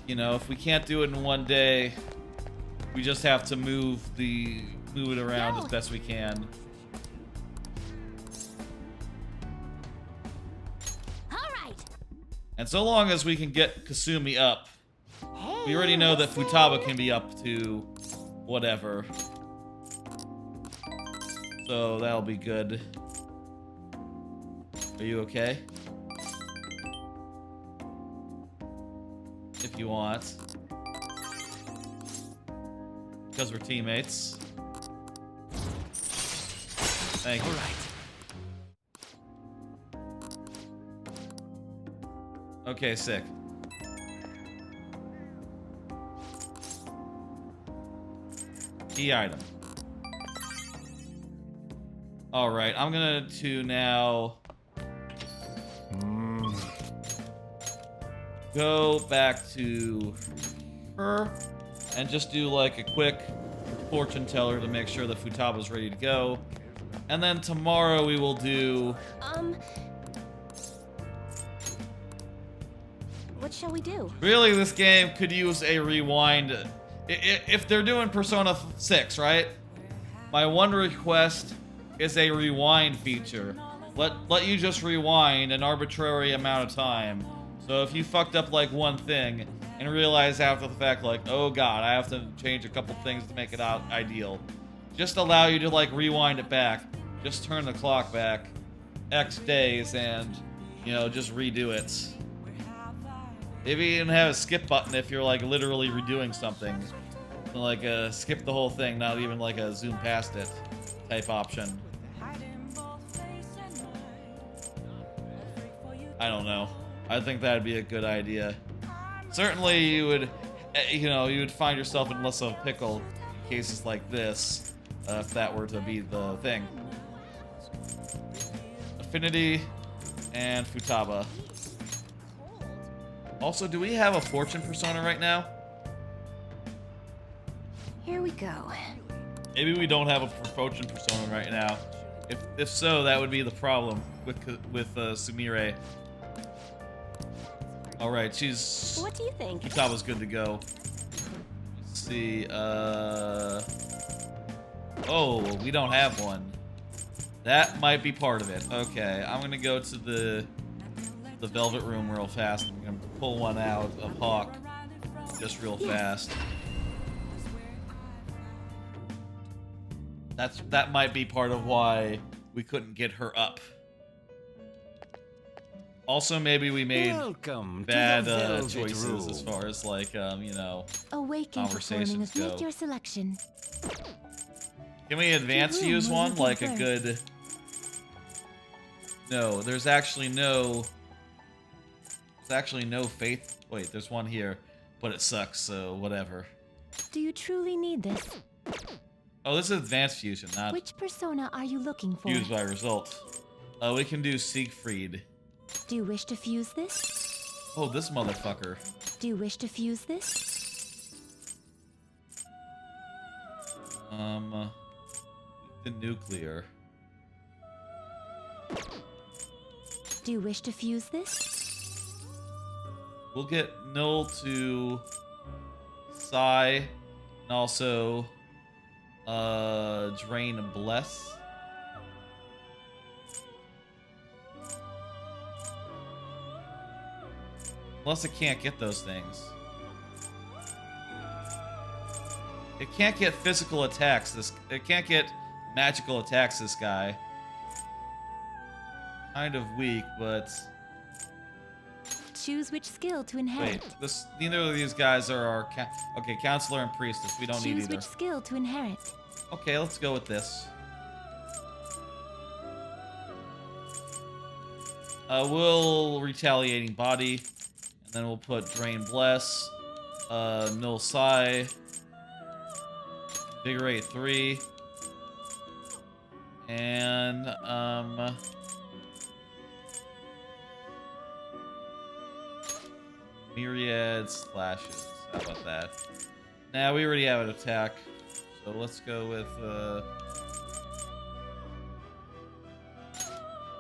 [SPEAKER 1] You know, if we can't do it in one day, we just have to move it around as best we can.
[SPEAKER 13] All right.
[SPEAKER 1] And so long as we can get Kasumi up, we already know that Futaba can be up to whatever. So that'll be good. Are you okay? If you want. Because we're teammates. Thank you. Okay, sick. Key item. Alright, I'm gonna to now go back to her and just do like a quick fortune teller to make sure that Futaba's ready to go. And then tomorrow we will do...
[SPEAKER 9] What shall we do?
[SPEAKER 1] Really, this game could use a rewind. If they're doing Persona 6, right? My one request is a rewind feature. Let you just rewind an arbitrary amount of time. So if you fucked up like one thing and realize after the fact like, oh god, I have to change a couple things to make it out ideal. Just allow you to like rewind it back. Just turn the clock back X days and, you know, just redo it. Maybe you even have a skip button if you're like literally redoing something. Like skip the whole thing, not even like a zoom past it type option. I don't know. I think that'd be a good idea. Certainly you would, you know, you would find yourself in less of a pickle in cases like this, if that were to be the thing. Affinity and Futaba. Also, do we have a fortune persona right now?
[SPEAKER 10] Here we go.
[SPEAKER 1] Maybe we don't have a fortune persona right now. If so, that would be the problem with Sumire. All right, she's.
[SPEAKER 9] What do you think?
[SPEAKER 1] Futaba's good to go. Let's see. Oh, we don't have one. That might be part of it. Okay, I'm gonna go to the Velvet Room real fast. I'm gonna pull one out of Hawk just real fast. That might be part of why we couldn't get her up. Also, maybe we made bad choices as far as like you know,
[SPEAKER 3] Awaken performing
[SPEAKER 1] conversations go.
[SPEAKER 3] make your selection.
[SPEAKER 1] Can we advance use one like a good? No, there's actually no. There's actually no faith. Wait, there's one here, but it sucks. So whatever.
[SPEAKER 3] Do you truly need this?
[SPEAKER 1] Oh, this is advanced fusion, not
[SPEAKER 3] Which persona are you looking for?
[SPEAKER 1] fused by result. We can do Siegfried.
[SPEAKER 3] Do you wish to fuse this?
[SPEAKER 1] Oh, this motherfucker.
[SPEAKER 3] Do you wish to fuse this?
[SPEAKER 1] The nuclear.
[SPEAKER 3] Do you wish to fuse this?
[SPEAKER 1] We'll get Null to Psy, and also Drain and Bless. Unless it can't get those things. It can't get physical attacks. It can't get magical attacks. This guy. Kind of weak, but
[SPEAKER 3] Choose which skill to inherit.
[SPEAKER 1] wait. Neither of these guys are our okay. Counselor and Priestess. We don't need
[SPEAKER 3] Choose
[SPEAKER 1] either.
[SPEAKER 3] which skill to inherit.
[SPEAKER 1] Okay, let's go with this. We'll Retaliating Body, and then we'll put Drain Bless, Null Psi, Vigorate 3, and Myriad Slashes. How about that? Nah, we already have an attack. So let's go with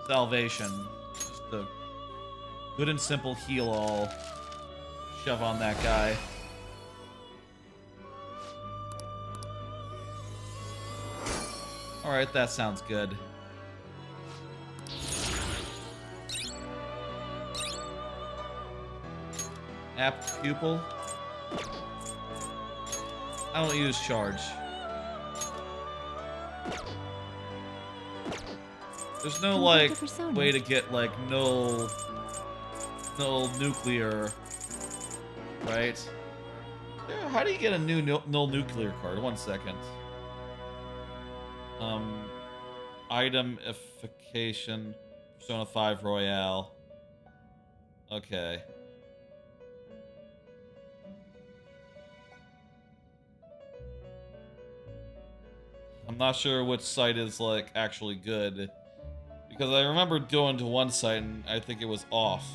[SPEAKER 1] Salvation. Just a good and simple heal all. Shove on that guy. Alright, that sounds good. Apt Pupil. I don't use charge. There's no like way to get like null nuclear, right? How do you get a new null nuclear card? 1 second. Itemification, Persona 5 Royale. Okay. not sure which site is, like, actually good. Because I remember going to one site and I think it was off.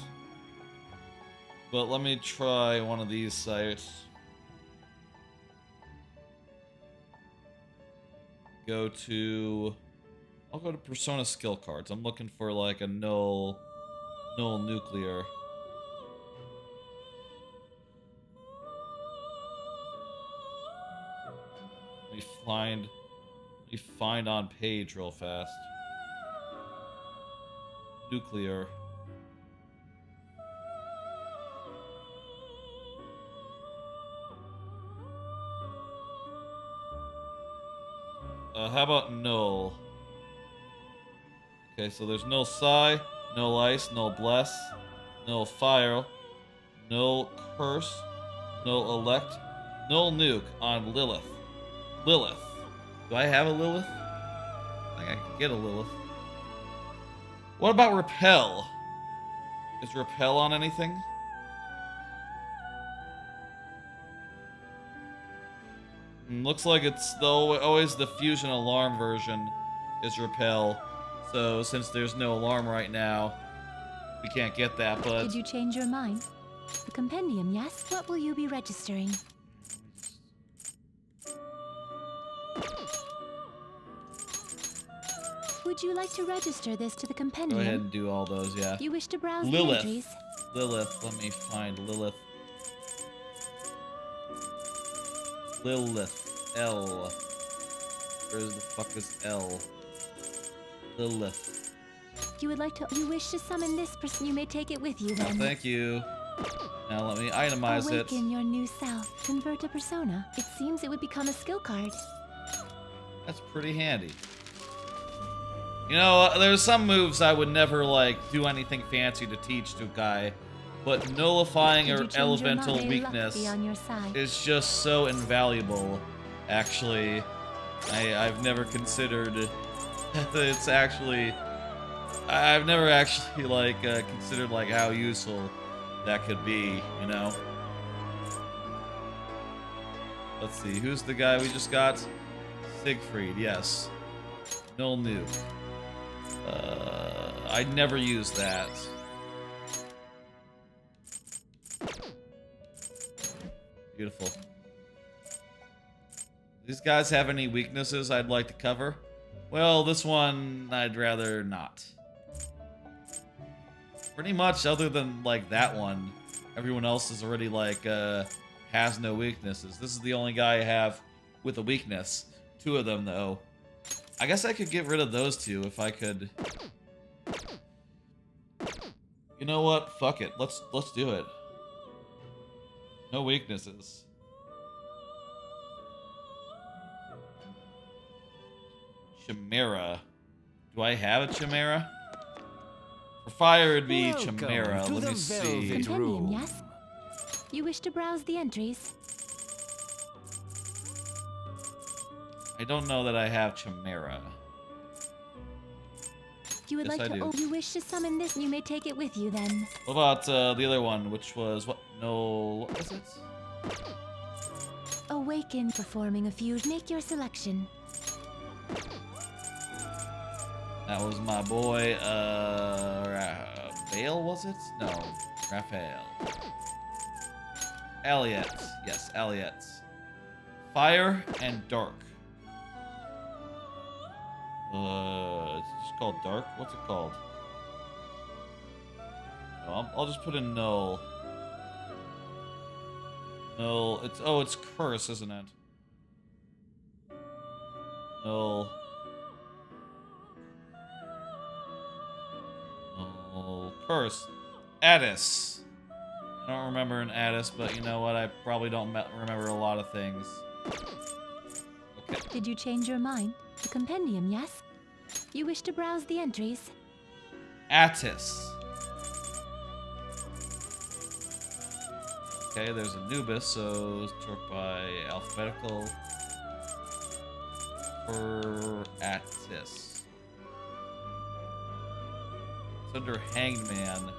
[SPEAKER 1] But let me try one of these sites. I'll go to Persona skill cards. I'm looking for like a null nuclear. Let me find on page real fast. Nuclear. How about null? Okay, so there's null psi, null ice, null bless, null fire, null curse, null elect, null nuke on Lilith. Lilith. Do I have a Lilith? I think I can get a Lilith. What about repel? Is repel on anything? Looks like it's always the fusion alarm version is repel. So since there's no alarm right now, we can't get that, but...
[SPEAKER 3] Did you change your mind? The compendium, yes? What will you be registering? Would you like to register this to the compendium?
[SPEAKER 1] Go ahead and do all those, yeah.
[SPEAKER 3] You wish to browse
[SPEAKER 1] Lilith.
[SPEAKER 3] the entries?
[SPEAKER 1] Lilith, let me find Lilith. Lilith. L. Where the fuck is L? Lilith.
[SPEAKER 3] You wish to summon this person, you may take it with you then.
[SPEAKER 1] Thank you. Now let me itemize it.
[SPEAKER 3] Awaken your new self. Convert a persona. It seems it would become a skill card.
[SPEAKER 1] That's pretty handy. You know, there's some moves I would never, like, do anything fancy to teach to a guy. But nullifying or elemental weakness is just so invaluable, actually. I've never considered... it's actually... I've never actually, like, considered, like, how useful that could be, you know? Let's see, who's the guy we just got? Siegfried, yes. Null nuke. I'd never use that. Beautiful. These guys have any weaknesses I'd like to cover? Well, this one I'd rather not. Pretty much, other than like that one, everyone else is already like has no weaknesses. This is the only guy I have with a weakness. Two of them though. I guess I could get rid of those two if I could. You know what? Fuck it. Let's do it. No weaknesses. Chimera. Do I have a Chimera? For fire, it'd be Chimera. Let me see.
[SPEAKER 3] Compendium, yes? You wish to browse the entries?
[SPEAKER 1] I don't know that I have Chimera.
[SPEAKER 3] You would
[SPEAKER 1] Yes,
[SPEAKER 3] like
[SPEAKER 1] I
[SPEAKER 3] to.
[SPEAKER 1] do.
[SPEAKER 3] Oh, you wish to summon this, and you may take it with you then.
[SPEAKER 1] What about the other one, which was what? No, what was it?
[SPEAKER 3] Awaken, performing a fusion. Make your selection.
[SPEAKER 1] That was my boy, Bale, was it? No, Raphael. Elliot. Yes, Elliot. Fire and dark. It's just called dark? What's it called? No, I'll just put in null. Null. It's curse, isn't it? Null. Null. Curse. Addis. I don't remember an Addis, but you know what? I probably don't remember a lot of things. Okay.
[SPEAKER 3] Did you change your mind? The compendium, yes? You wish to browse the entries?
[SPEAKER 1] Attis. Okay, there's Anubis, so sort by alphabetical. For Attis. It's under Hanged Man.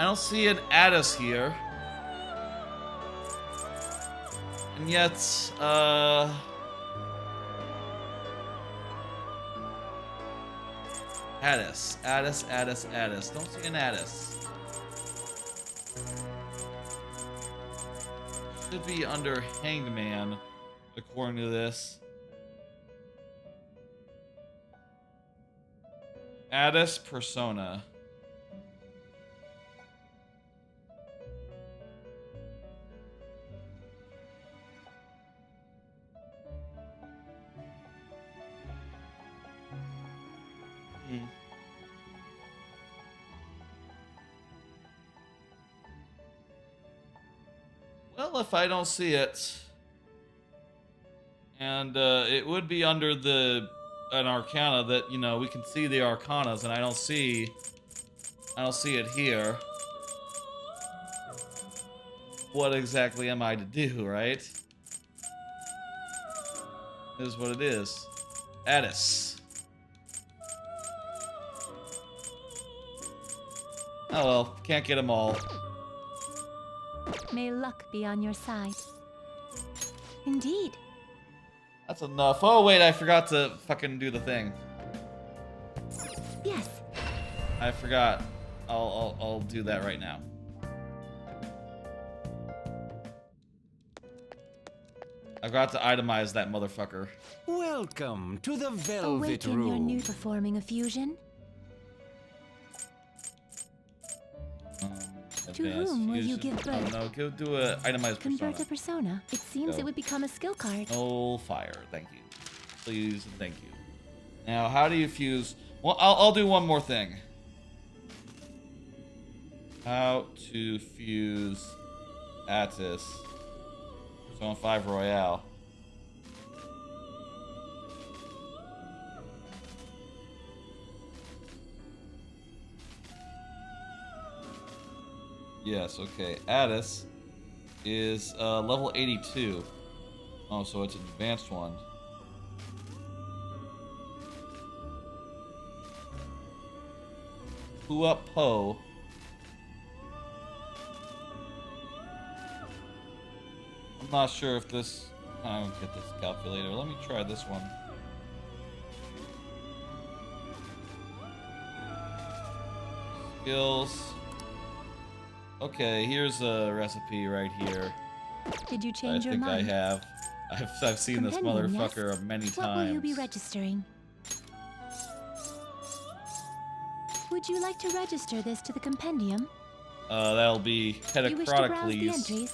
[SPEAKER 1] I don't see an Addis here. And yet, Addis. Don't see an Addis. Should be under Hanged Man, according to this. Addis Persona. Well, if I don't see it, and it would be under an Arcana that, you know, we can see the Arcanas, and I don't see it here. What exactly am I to do, right? It is what it is. Addis. Oh well, can't get them all.
[SPEAKER 3] May luck be on your side. Indeed.
[SPEAKER 1] That's enough. Oh wait, I forgot to fucking do the thing.
[SPEAKER 3] Yes.
[SPEAKER 1] I forgot. I'll do that right now. I forgot to itemize that motherfucker.
[SPEAKER 6] Welcome to the Velvet
[SPEAKER 3] Awaken your
[SPEAKER 6] Room.
[SPEAKER 3] new performing a fusion. To whom will you give birth?
[SPEAKER 1] Oh no, go do a itemized
[SPEAKER 3] Convert
[SPEAKER 1] persona.
[SPEAKER 3] a persona. It seems
[SPEAKER 1] Go.
[SPEAKER 3] it would become a skill card.
[SPEAKER 1] Oh, fire. Thank you. Please and thank you. Now, how do you fuse? Well, I'll do one more thing. How to fuse Attis. Persona 5 Royale. Yes, okay. Addis is level 82. Oh, so it's an advanced one. Hua Po. I'm not sure if this... I don't get this calculator. Let me try this one. Skills. Okay, here's a recipe right here.
[SPEAKER 3] Did you change your mind?
[SPEAKER 1] I think I have. I've seen this
[SPEAKER 3] Compendium,
[SPEAKER 1] motherfucker
[SPEAKER 3] yes?
[SPEAKER 1] many
[SPEAKER 3] What
[SPEAKER 1] times.
[SPEAKER 3] will you be registering? Would you like to register this to the compendium?
[SPEAKER 1] That'll be
[SPEAKER 3] You wish to browse the
[SPEAKER 1] Pedicrodocles.
[SPEAKER 3] entries?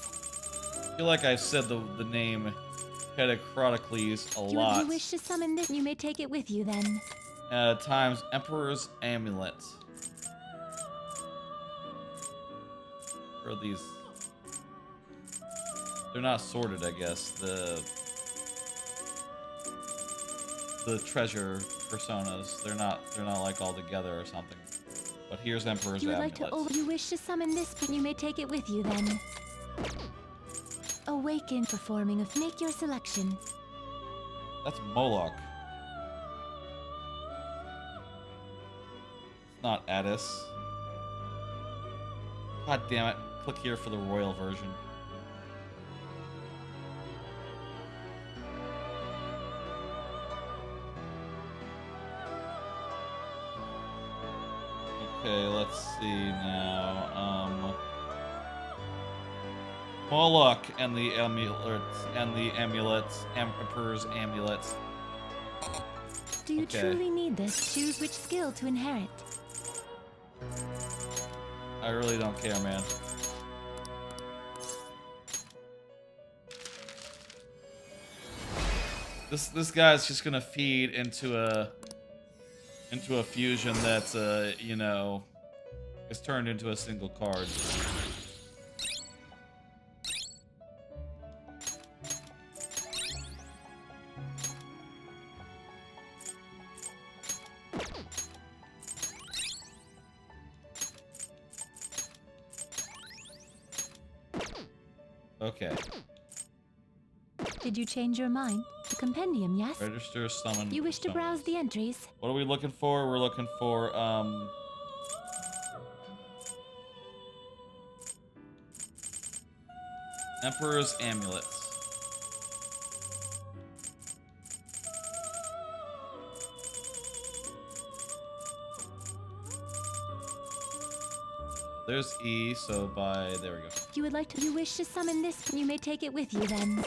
[SPEAKER 1] I feel like I've said the name Pedicrodocles a
[SPEAKER 3] If
[SPEAKER 1] lot.
[SPEAKER 3] you wish to summon this, you may take it with you then.
[SPEAKER 1] Times Emperor's Amulet. Or these... They're not sorted, I guess. The treasure personas. They're not like all together or something. But here's Emperor's
[SPEAKER 3] You would
[SPEAKER 1] Amulet.
[SPEAKER 3] like to you wish to summon this, but you may take it with you then. Awaken performing of make your selection.
[SPEAKER 1] That's Moloch. It's not Addis. God damn it. Click here for the royal version. Okay, let's see now. Moloch and the amulets, Emperor's amulets.
[SPEAKER 3] Do you
[SPEAKER 1] Okay.
[SPEAKER 3] truly need this? Choose which skill to inherit.
[SPEAKER 1] I really don't care, man. This guy's just gonna feed into a fusion that's you know, is turned into a single card. Okay.
[SPEAKER 3] Did you change your mind? The compendium, yes?
[SPEAKER 1] Register, summon.
[SPEAKER 3] You wish to
[SPEAKER 1] summon.
[SPEAKER 3] browse the entries?
[SPEAKER 1] What are we looking for? We're looking for Emperor's Amulet. There's E, so there we go.
[SPEAKER 3] If you would like to, you wish to summon this, you may take it with you then.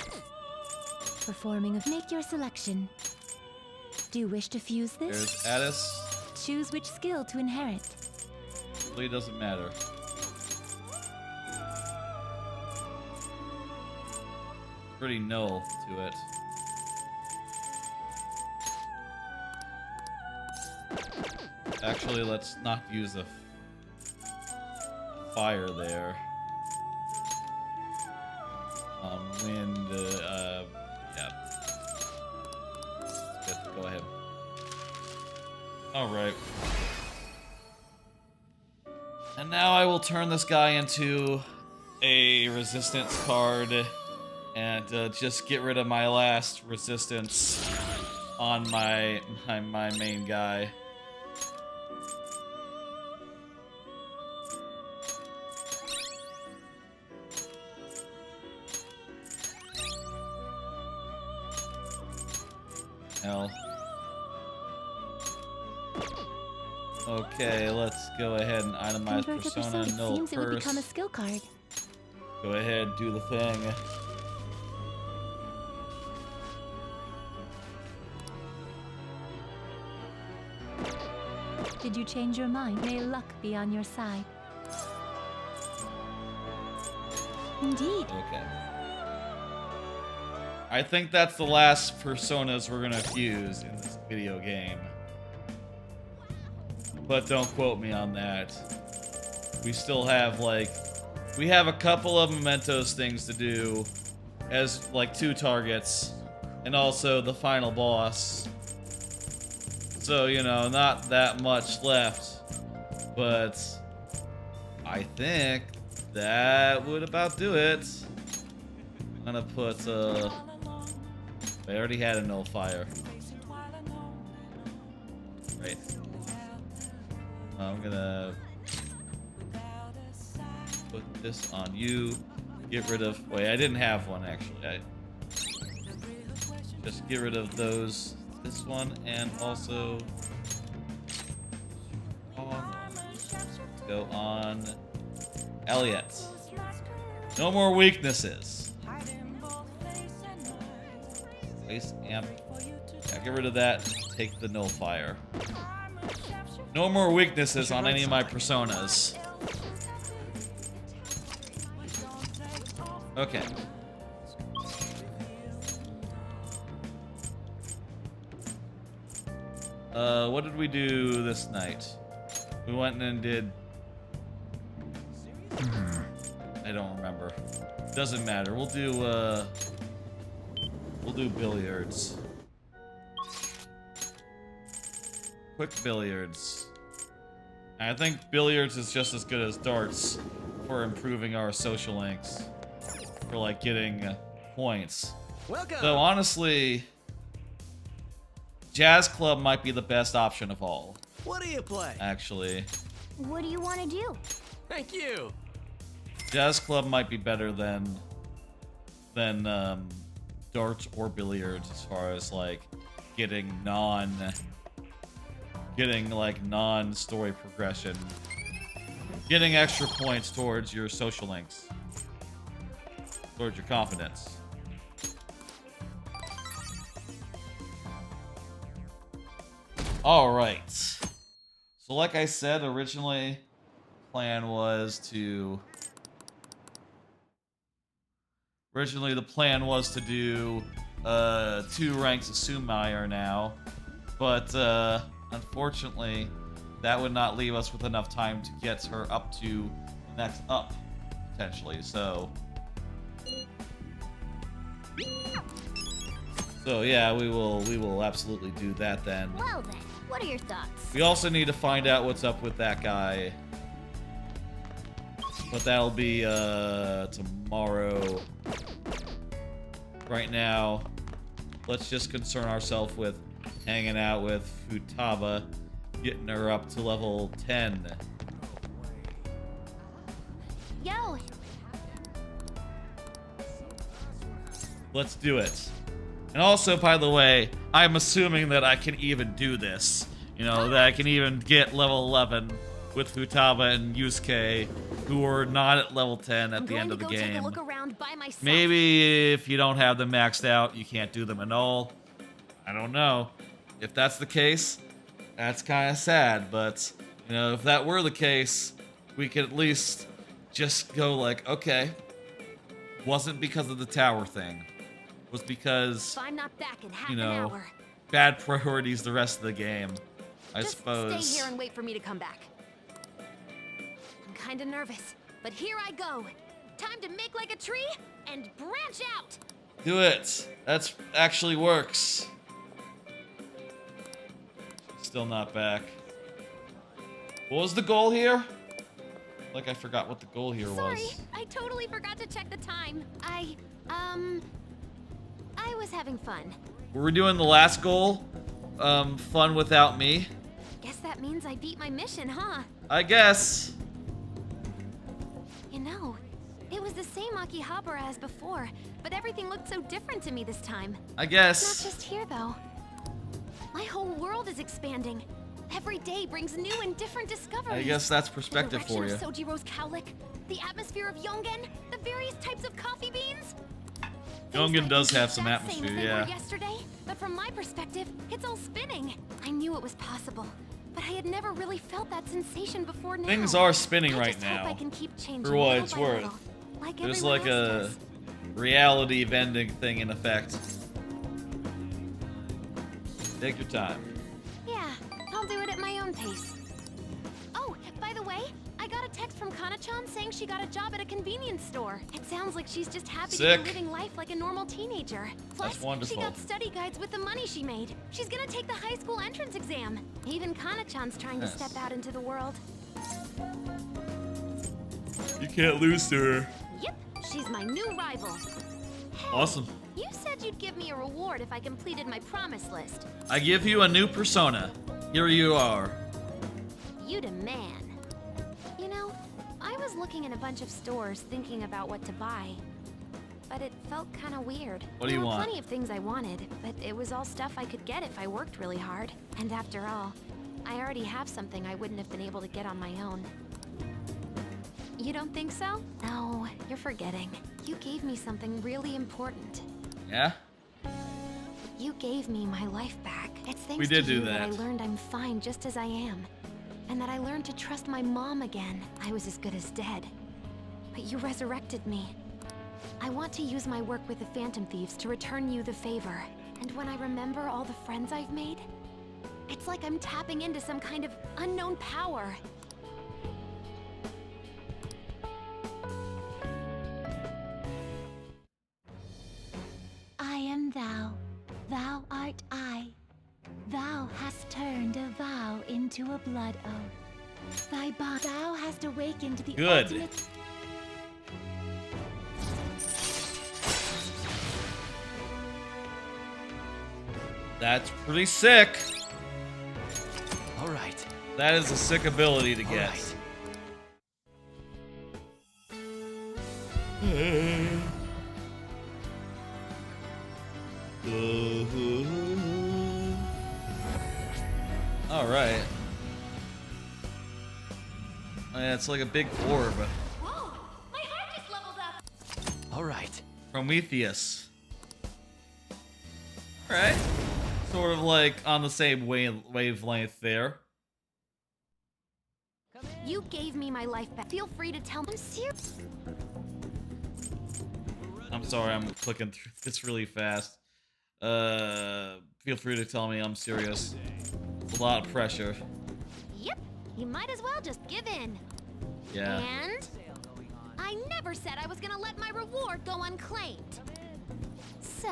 [SPEAKER 3] Make your selection. Do you wish to fuse this?
[SPEAKER 1] There's Addis.
[SPEAKER 3] Choose which skill to inherit.
[SPEAKER 1] Really doesn't matter. Pretty null to it. Actually, let's not use a fire there. Wind, yeah. Good, go ahead. Alright. And now I will turn this guy into a resistance card and just get rid of my last resistance on my main guy. Hell. Okay, let's go ahead and itemize persona null
[SPEAKER 3] seems it would
[SPEAKER 1] first.
[SPEAKER 3] become a skill card.
[SPEAKER 1] Go ahead, do the thing.
[SPEAKER 3] Did you change your mind? May luck be on your side. Indeed.
[SPEAKER 1] Okay. I think that's the last personas we're gonna fuse in this video game. But don't quote me on that. We still have, like... We have a couple of mementos things to do as, like, 2 targets. And also the final boss. So, you know, not that much left. But... I think that would about do it. I'm gonna put, I already had a nullifier. Right. I'm gonna put this on you. Get rid of... Wait, I didn't have one, actually. Just get rid of those. This one, and also... Go on... Elliot. No more weaknesses. Base amp. Yeah, get rid of that. Take the nullifier. No more weaknesses on any of my personas. Okay. What did we do this night? We went and did... I don't remember. Doesn't matter. We'll do billiards. Quick billiards. I think billiards is just as good as darts for improving our social links. For, like, getting points.
[SPEAKER 7] Welcome.
[SPEAKER 1] Though, honestly, Jazz Club might be the best option of all.
[SPEAKER 7] What do you play?
[SPEAKER 1] Actually.
[SPEAKER 13] What do you want to do?
[SPEAKER 7] Thank you.
[SPEAKER 1] Jazz Club might be better than darts or billiards as far as, like, getting non-story progression. Getting extra points towards your social links. Towards your confidence. Alright. So like I said, originally, the plan was to do 2 ranks of Sumire now, but unfortunately, that would not leave us with enough time to get her up to the next up, potentially. So yeah, we will absolutely do that then.
[SPEAKER 13] Well then, what are your thoughts?
[SPEAKER 1] We also need to find out what's up with that guy. But that'll be tomorrow. Right now, let's just concern ourselves with hanging out with Futaba, getting her up to level 10.
[SPEAKER 13] Yo!
[SPEAKER 1] Let's do it. And also, by the way, I'm assuming that I can even do this. You know, that I can even get level 11 with Futaba and Yusuke, who are not at level 10 at the end of the game. Maybe if you don't have them maxed out, you can't do them at all. I don't know. If that's the case, that's kind of sad, but, you know, if that were the case, we could at least just go like, okay, wasn't because of the tower thing. It was because,
[SPEAKER 10] If I'm not back in half
[SPEAKER 1] you
[SPEAKER 10] an
[SPEAKER 1] know,
[SPEAKER 10] hour,
[SPEAKER 1] bad priorities the rest of the game, I
[SPEAKER 10] just
[SPEAKER 1] suppose.
[SPEAKER 10] stay here and wait for me to come back. I'm kinda nervous, but here I go. Time to make like a tree and branch out.
[SPEAKER 1] Do it. That's actually works. Still not back. What was the goal here? Like I forgot what the goal here
[SPEAKER 10] Sorry,
[SPEAKER 1] was.
[SPEAKER 10] I totally forgot to check the time. I was having fun.
[SPEAKER 1] Were we doing the last goal? Fun without me?
[SPEAKER 10] Guess that means I beat my mission, huh?
[SPEAKER 1] I guess.
[SPEAKER 10] You know, it was the same Akihabara as before, but everything looked so different to me this time.
[SPEAKER 1] I guess.
[SPEAKER 10] It's not just here, though. My whole world is expanding. Every day brings new and different discoveries.
[SPEAKER 1] I guess that's perspective for you.
[SPEAKER 10] The direction of Sojiro's cowlick, the atmosphere of Yongen, the various types of coffee beans.
[SPEAKER 1] Yongen does have some
[SPEAKER 10] Same
[SPEAKER 1] atmosphere,
[SPEAKER 10] as they
[SPEAKER 1] yeah.
[SPEAKER 10] were yesterday, but from my perspective, it's all spinning. I knew it was possible, but I had never really felt that sensation before now.
[SPEAKER 1] Things are spinning
[SPEAKER 10] I
[SPEAKER 1] right
[SPEAKER 10] just hope
[SPEAKER 1] now.
[SPEAKER 10] I can keep changing
[SPEAKER 1] For what
[SPEAKER 10] little
[SPEAKER 1] it's
[SPEAKER 10] by
[SPEAKER 1] worth.
[SPEAKER 10] little, like
[SPEAKER 1] There's
[SPEAKER 10] everyone
[SPEAKER 1] like
[SPEAKER 10] else
[SPEAKER 1] a
[SPEAKER 10] does.
[SPEAKER 1] reality bending thing in effect. Take your time.
[SPEAKER 10] Yeah, I'll do it at my own pace. Oh, by the way, I got a text from Kana-chan saying she got a job at a convenience store. It sounds like she's just happy to
[SPEAKER 1] Sick.
[SPEAKER 10] be living life like a normal teenager. Plus,
[SPEAKER 1] That's wonderful.
[SPEAKER 10] she got study guides with the money she made. She's gonna take the high school entrance exam. Even Kana-chan's trying
[SPEAKER 1] Yes.
[SPEAKER 10] to step out into the world.
[SPEAKER 1] You can't lose to her.
[SPEAKER 10] Yep, she's my new rival.
[SPEAKER 1] Awesome.
[SPEAKER 10] You said you'd give me a reward if I completed my promise list.
[SPEAKER 1] I give you a new persona. Here you are.
[SPEAKER 10] You the man. You know, I was looking in a bunch of stores thinking about what to buy. But it felt kind of weird.
[SPEAKER 1] What do you
[SPEAKER 10] There were
[SPEAKER 1] want?
[SPEAKER 10] plenty of things I wanted, but it was all stuff I could get if I worked really hard. And after all, I already have something I wouldn't have been able to get on my own. You don't think so? No, you're forgetting. You gave me something really important.
[SPEAKER 1] Yeah?
[SPEAKER 10] You gave me my life back. It's thanks
[SPEAKER 1] We did
[SPEAKER 10] to you
[SPEAKER 1] do
[SPEAKER 10] that I
[SPEAKER 1] that.
[SPEAKER 10] learned I'm fine just as I am. And that I learned to trust my mom again. I was as good as dead. But you resurrected me. I want to use my work with the Phantom Thieves to return you the favor. And when I remember all the friends I've made, it's like I'm tapping into some kind of unknown power.
[SPEAKER 3] I am thou, thou art I. Thou hast turned a vow into a blood oath. Thy bond, thou hast awakened the
[SPEAKER 1] Good.
[SPEAKER 3] ultimate.
[SPEAKER 1] That's pretty sick.
[SPEAKER 6] All right.
[SPEAKER 1] That is a sick ability to
[SPEAKER 6] All
[SPEAKER 1] get.
[SPEAKER 6] right.
[SPEAKER 1] All right. Oh, yeah, it's like a big orb.
[SPEAKER 10] Whoa! My heart just leveled up!
[SPEAKER 6] All right.
[SPEAKER 1] Prometheus. Alright. Sort of like on the same wavelength there.
[SPEAKER 10] You gave me my life back. Feel free to tell me. I'm serious.
[SPEAKER 1] I'm sorry, I'm clicking through this really fast. Feel free to tell me I'm serious. It's a lot of pressure.
[SPEAKER 10] Yep, you might as well just give in.
[SPEAKER 1] Yeah.
[SPEAKER 10] And I never said I was gonna let my reward go unclaimed. So,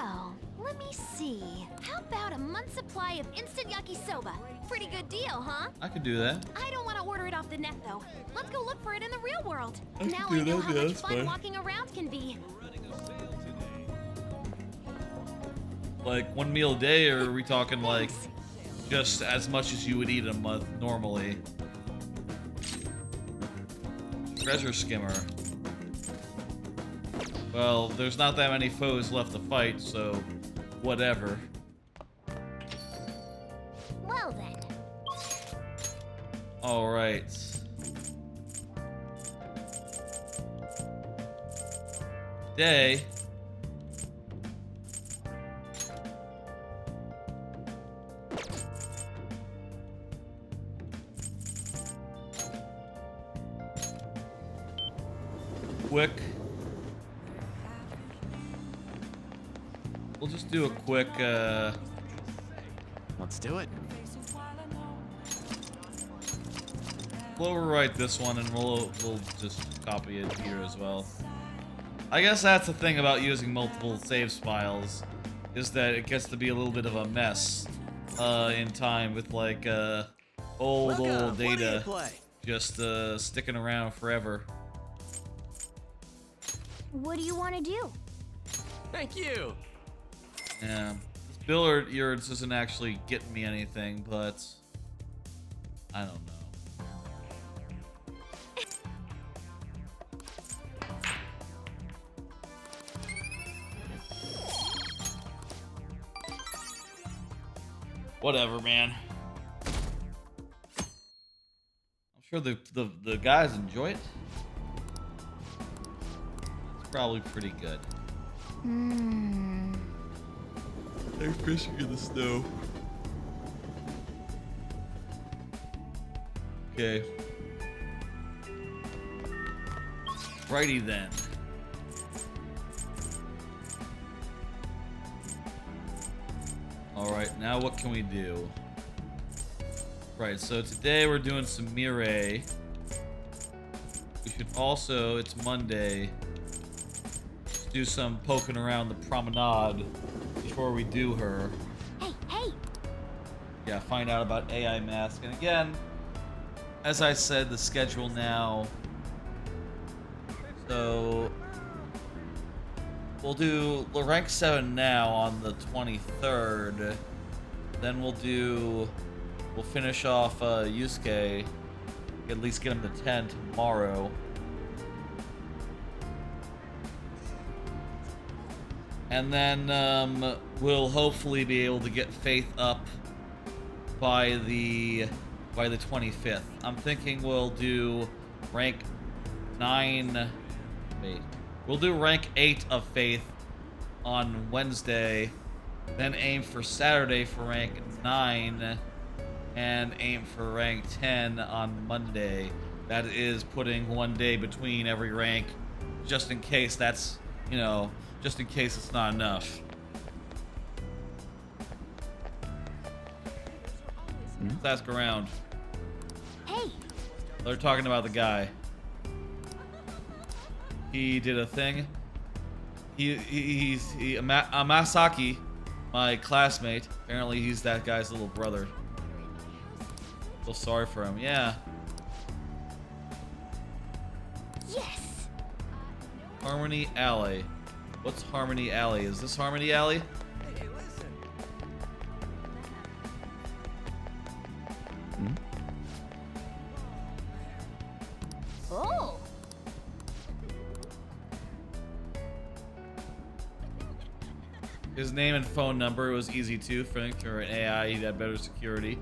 [SPEAKER 10] let me see. How about a month's supply of instant yakisoba? Pretty good deal, huh?
[SPEAKER 1] I could do that.
[SPEAKER 10] I don't want to order it off the net, though. Let's go look for it in the real world.
[SPEAKER 1] I can
[SPEAKER 10] Now
[SPEAKER 1] do
[SPEAKER 10] I know
[SPEAKER 1] that,
[SPEAKER 10] how
[SPEAKER 1] yeah,
[SPEAKER 10] much
[SPEAKER 1] that's
[SPEAKER 10] fun
[SPEAKER 1] fine.
[SPEAKER 10] walking around can be.
[SPEAKER 1] Like 1 meal a day, or are we talking like just as much as you would eat a month normally? Treasure skimmer. Well, there's not that many foes left to fight, so whatever.
[SPEAKER 13] Well then.
[SPEAKER 1] All right. Today, Wick. We'll just do a quick,
[SPEAKER 2] Let's do it.
[SPEAKER 1] we'll overwrite this one and we'll just copy it here as well. I guess that's the thing about using multiple saves files, is that it gets to be a little bit of a mess in time with like old data just sticking around forever.
[SPEAKER 13] What do you want to do?
[SPEAKER 6] Thank you.
[SPEAKER 1] Yeah, this billiards isn't actually getting me anything, but I don't know. Whatever, man. I'm sure the guys enjoy it. It's probably pretty good. They're fishing in the snow. Okay. Righty then. Alright, now what can we do? Right, so today we're doing some Mireille. We should also, it's Monday, do some poking around the promenade before we do her.
[SPEAKER 13] Hey, hey!
[SPEAKER 1] Yeah, find out about AI Mask. And again, as I said, the schedule now. So we'll do rank 7 now on the 23rd. Then we'll finish off Yusuke. At least get him to 10 tomorrow. And then we'll hopefully be able to get Faith up by the 25th. I'm thinking we'll do rank 9. Wait. We'll do rank 8 of Faith on Wednesday, then aim for Saturday for rank 9, and aim for rank 10 on Monday. That is putting one day between every rank, just in case that's, just in case it's not enough. Let's ask around.
[SPEAKER 13] Hey!
[SPEAKER 1] They're talking about the guy. He did a thing. He's Masaki, my classmate. Apparently he's that guy's little brother. Feel sorry for him. Yeah.
[SPEAKER 13] Yes!
[SPEAKER 1] Harmony Alley. What's Harmony Alley? Is this Harmony Alley?
[SPEAKER 6] Hey, listen.
[SPEAKER 13] Oh!
[SPEAKER 1] His name and phone number was easy too. Frank, or an AI, he'd have better security.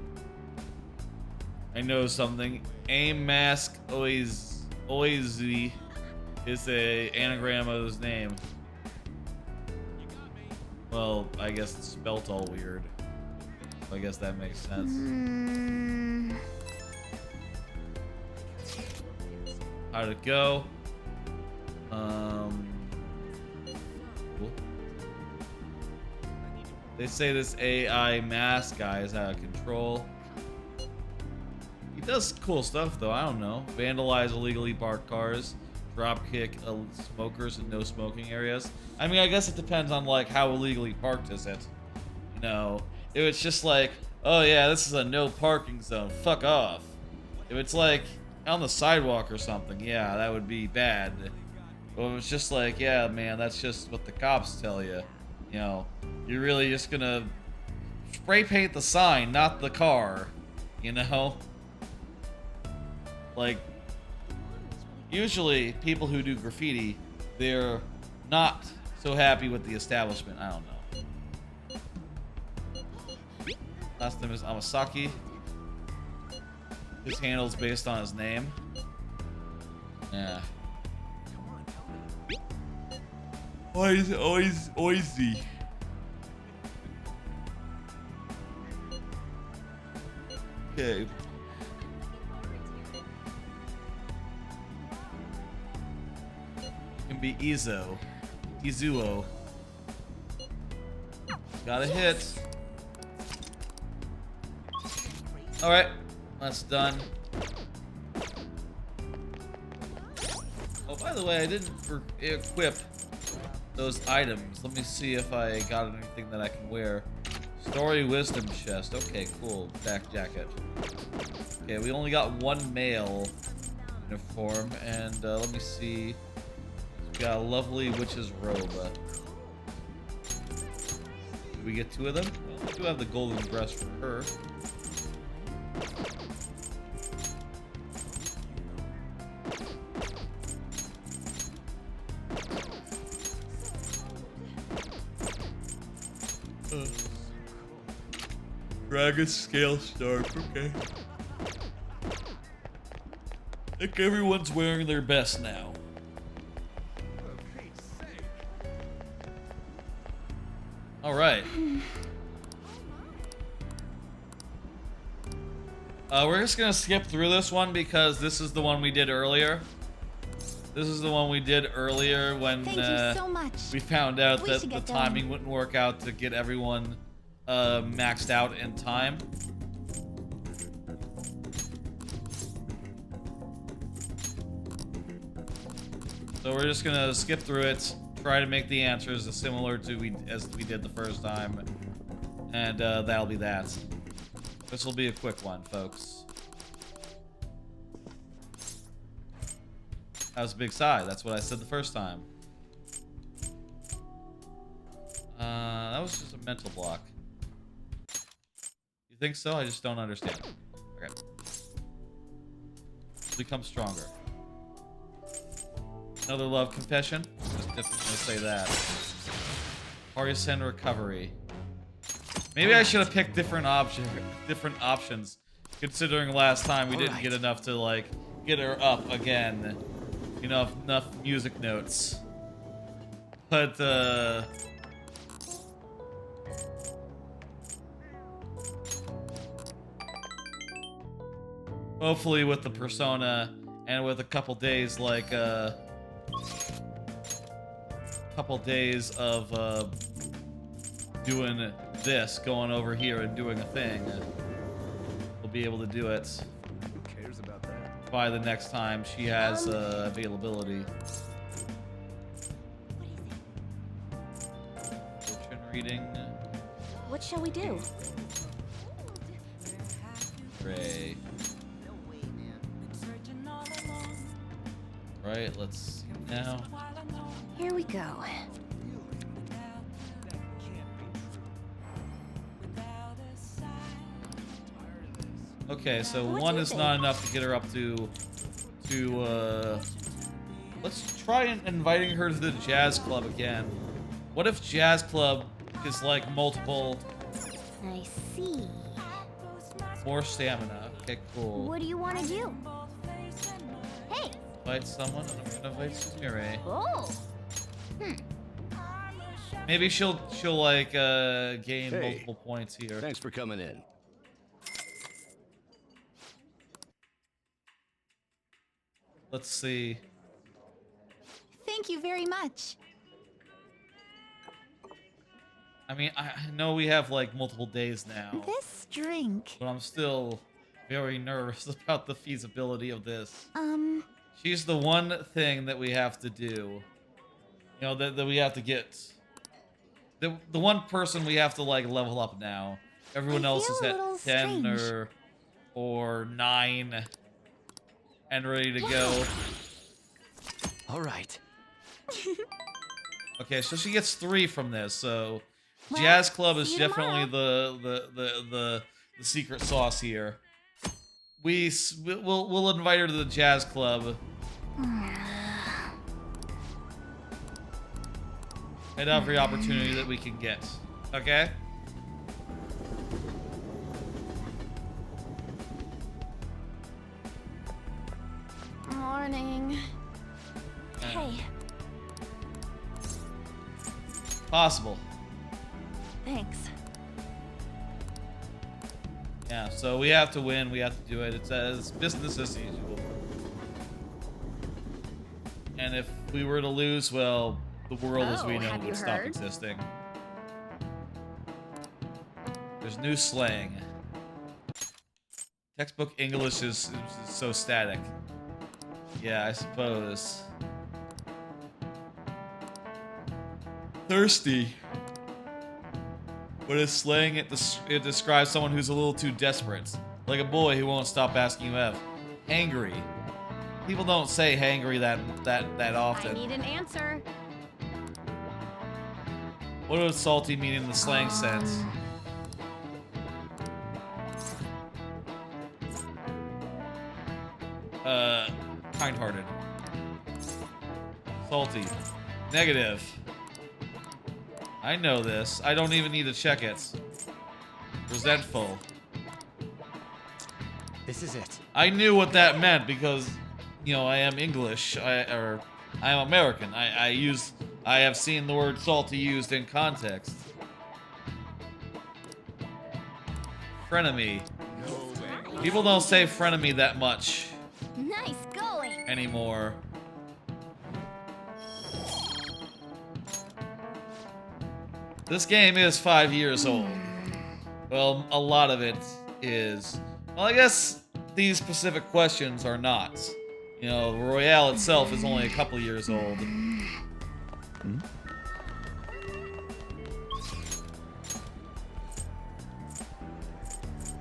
[SPEAKER 1] I know something. AIM Mask always is a anagram of his name. Well, I guess it's spelt all weird. I guess that makes sense. How'd it go? Cool. They say this AI mask guy is out of control. He does cool stuff though, I don't know. Vandalize illegally parked cars, dropkick smokers in no smoking areas. I mean, I guess it depends on like how illegally parked is it. If it's just like, oh yeah, this is a no parking zone, fuck off. If it's like on the sidewalk or something, yeah, that would be bad. But if it's just like, yeah, man, that's just what the cops tell you. You're really just gonna spray paint the sign, not the car. Like, usually people who do graffiti, they're not so happy with the establishment. I don't know. Last name is Amasaki. His handle's based on his name. Yeah. Always Oizy. Okay. Can be Izuo. Got a hit. Alright, that's done. Oh, by the way, I didn't equip those items. Let me see if I got anything that I can wear. Story Wisdom Chest. Okay, cool. Back jacket. Okay, we only got one male uniform, and let me see. We got a lovely witch's robe. Did we get two of them? Well, we do have the golden dress for her. Dragon scale stark, okay. I think everyone's wearing their best now. Alright. We're just gonna skip through this one because this is the one we did earlier. This is the one we did earlier when
[SPEAKER 3] Thank you so much.
[SPEAKER 1] we found out
[SPEAKER 3] We
[SPEAKER 1] that
[SPEAKER 3] should
[SPEAKER 1] the
[SPEAKER 3] get
[SPEAKER 1] timing
[SPEAKER 3] going.
[SPEAKER 1] wouldn't work out to get everyone maxed out in time. So we're just gonna skip through it, try to make the answers as similar to as we did the first time, and that'll be that. This will be a quick one, folks. That was a big sigh. That's what I said the first time. That was just a mental block. You think so? I just don't understand. Okay. Become stronger. Another love confession. Just definitely say that. Partisan recovery. Maybe I should have picked different options, considering last time we didn't get enough to like get her up again. You know, enough music notes. But hopefully with the persona and with a couple days like of doing this, going over here and doing a thing, we'll be able to do it.
[SPEAKER 4] Who cares about that?
[SPEAKER 1] By the next time she has availability. Fortune reading.
[SPEAKER 9] What shall we do?
[SPEAKER 1] Ray. Right, let's see now.
[SPEAKER 9] Here we go.
[SPEAKER 1] Okay, so one is not enough to get her up to let's try inviting her to the jazz club again. What if jazz club is like multiple?
[SPEAKER 13] I see.
[SPEAKER 1] More stamina. Okay, cool.
[SPEAKER 13] What do you want to do? Hey!
[SPEAKER 1] Invite someone, and I'm gonna invite Sumire.
[SPEAKER 13] Oh!
[SPEAKER 1] Maybe she'll like gain
[SPEAKER 4] Hey,
[SPEAKER 1] multiple points here.
[SPEAKER 4] Thanks for coming in.
[SPEAKER 1] Let's see.
[SPEAKER 3] Thank you very much.
[SPEAKER 1] I mean, I know we have like multiple days now,
[SPEAKER 3] This drink.
[SPEAKER 1] but I'm still very nervous about the feasibility of this.
[SPEAKER 3] She's
[SPEAKER 1] the one thing that we have to do. You know, that we have to get. The one person we have to like level up now. Everyone else is at 10 or 9 and ready to go.
[SPEAKER 6] All right.
[SPEAKER 1] Okay, so she gets 3 from this. So Jazz Club is definitely the secret sauce here. We'll invite her to the Jazz Club. at every opportunity that we can get. Okay?
[SPEAKER 9] Morning. Hey.
[SPEAKER 1] Possible.
[SPEAKER 9] Thanks.
[SPEAKER 1] Yeah, so we have to win. We have to do it. It says business as usual. And if we were to lose, well, the world as we know would stop existing. There's new slang. Textbook English is so static. Yeah, I suppose. Thirsty. What is slang? It describes someone who's a little too desperate. Like a boy who won't stop asking you F. Hangry. People don't say hangry that often.
[SPEAKER 9] I need an answer.
[SPEAKER 1] What does salty mean in the slang sense? Kind-hearted. Salty. Negative. I know this. I don't even need to check it. Resentful.
[SPEAKER 7] This is it.
[SPEAKER 1] I knew what that meant because, you know, I am English. I am American. I have seen the word salty used in context. Frenemy. People don't say frenemy that much.
[SPEAKER 13] Nice going.
[SPEAKER 1] Anymore. This game is 5 years old. Well, a lot of it is. Well, I guess these specific questions are not. You know, Royale itself is only a couple years old.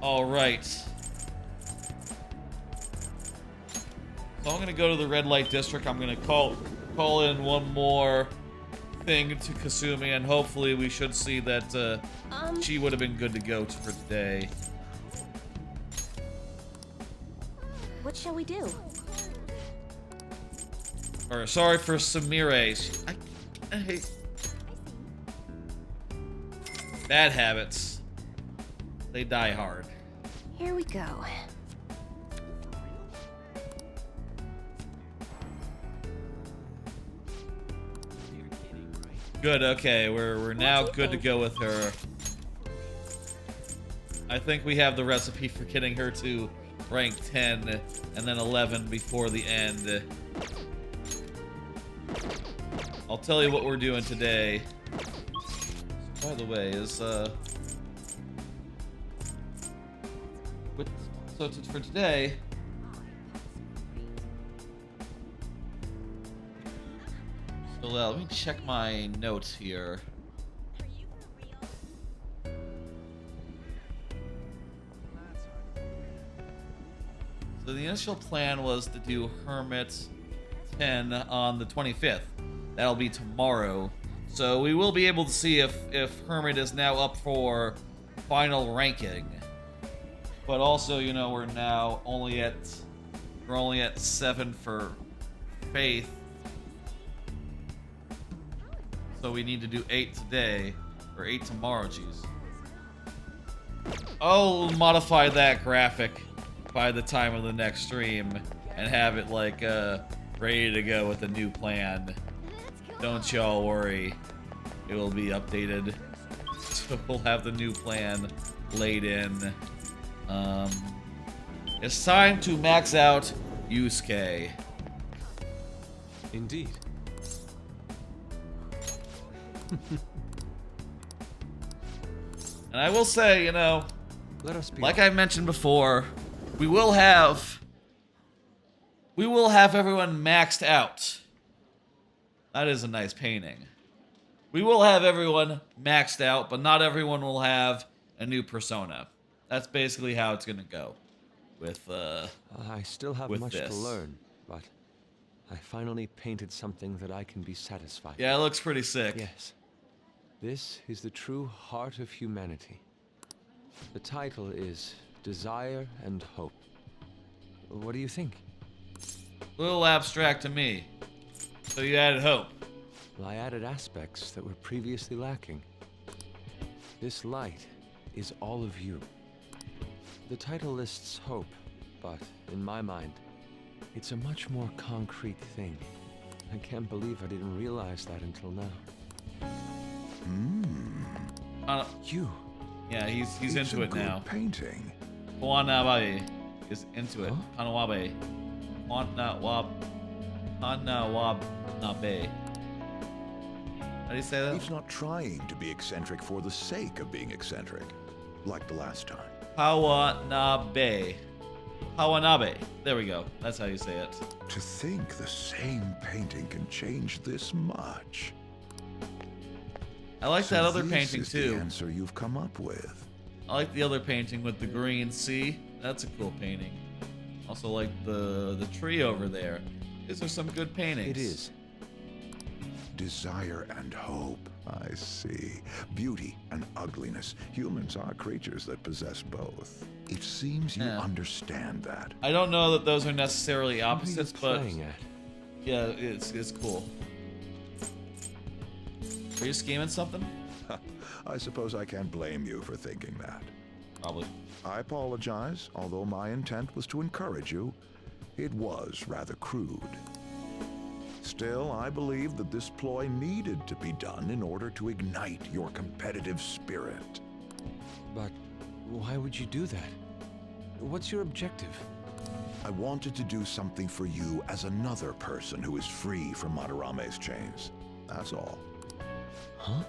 [SPEAKER 1] All right. So I'm gonna go to the red light district. I'm gonna call in one more thing to Kasumi, and hopefully we should see that she would have been good to go for today.
[SPEAKER 9] What shall we do?
[SPEAKER 1] Or sorry for Sumire. I hate bad habits. They die hard.
[SPEAKER 9] Here we go.
[SPEAKER 1] Good, okay, we're now good to go with her. I think we have the recipe for getting her to rank 10 and then 11 before the end. I'll tell you what we're doing today. By the way, for today, so let me check my notes here. So the initial plan was to do Hermit 10 on the 25th. That'll be tomorrow. So we will be able to see if Hermit is now up for final ranking. But also, you know, we're only at 7 for Faith. So we need to do 8 today, or 8 tomorrow, jeez. I'll modify that graphic by the time of the next stream and have it like ready to go with a new plan. Don't y'all worry, it will be updated. So we'll have the new plan laid in. It's time to max out Yusuke.
[SPEAKER 8] Indeed.
[SPEAKER 1] And I will say, you know, like I mentioned before, we will have everyone maxed out. That is a nice painting. We will have everyone maxed out, but not everyone will have a new persona. That's basically how it's gonna go. With
[SPEAKER 8] I still have much to learn, but I finally painted something that I can be satisfied.
[SPEAKER 1] Yeah, it looks pretty sick.
[SPEAKER 8] Yes. This is the true heart of humanity. The title is Desire and Hope. What do you think?
[SPEAKER 1] A little abstract to me. So you added hope.
[SPEAKER 8] well, I added aspects that were previously lacking. This light is all of you. The title lists hope, but in my mind, it's a much more concrete thing. I can't believe I didn't realize that until now. You.
[SPEAKER 1] Yeah, he's
[SPEAKER 14] It's
[SPEAKER 1] into
[SPEAKER 14] a
[SPEAKER 1] it
[SPEAKER 14] good
[SPEAKER 1] now.
[SPEAKER 14] painting.
[SPEAKER 1] Wanabe is into it. Hanawabe. Hanawabe. How do you say that?
[SPEAKER 14] He's not trying to be eccentric for the sake of being eccentric, like the last time.
[SPEAKER 1] Hawanabe. Hawanabe. There we go. That's how you say it.
[SPEAKER 14] To think the same painting can change this much.
[SPEAKER 1] I like
[SPEAKER 14] So
[SPEAKER 1] that other
[SPEAKER 14] this
[SPEAKER 1] painting
[SPEAKER 14] is
[SPEAKER 1] too.
[SPEAKER 14] the answer you've come up with.
[SPEAKER 1] I like the other painting with the green sea. That's a cool painting. Also like the tree over there. These are some good paintings.
[SPEAKER 14] It is. Desire and hope. I see. Beauty and ugliness. Humans are creatures that possess both. It seems you understand that.
[SPEAKER 1] I don't know that those are necessarily opposites, but
[SPEAKER 8] playing at?
[SPEAKER 1] yeah, it's cool. Are you scheming something?
[SPEAKER 14] I suppose I can't blame you for thinking that.
[SPEAKER 1] Probably.
[SPEAKER 14] I apologize, although my intent was to encourage you. It was rather crude. Still, I believe that this ploy needed to be done in order to ignite your competitive spirit.
[SPEAKER 8] But why would you do that? What's your objective?
[SPEAKER 14] I wanted to do something for you as another person who is free from Madarame's chains. That's all.
[SPEAKER 8] Huh?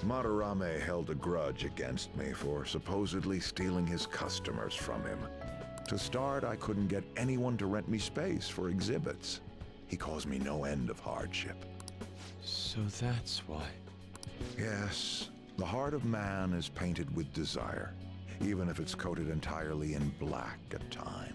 [SPEAKER 14] Madarame held a grudge against me for supposedly stealing his customers from him. To start, I couldn't get anyone to rent me space for exhibits. He caused me no end of hardship.
[SPEAKER 8] So that's why.
[SPEAKER 14] Yes, the heart of man is painted with desire, even if it's coated entirely in black at time.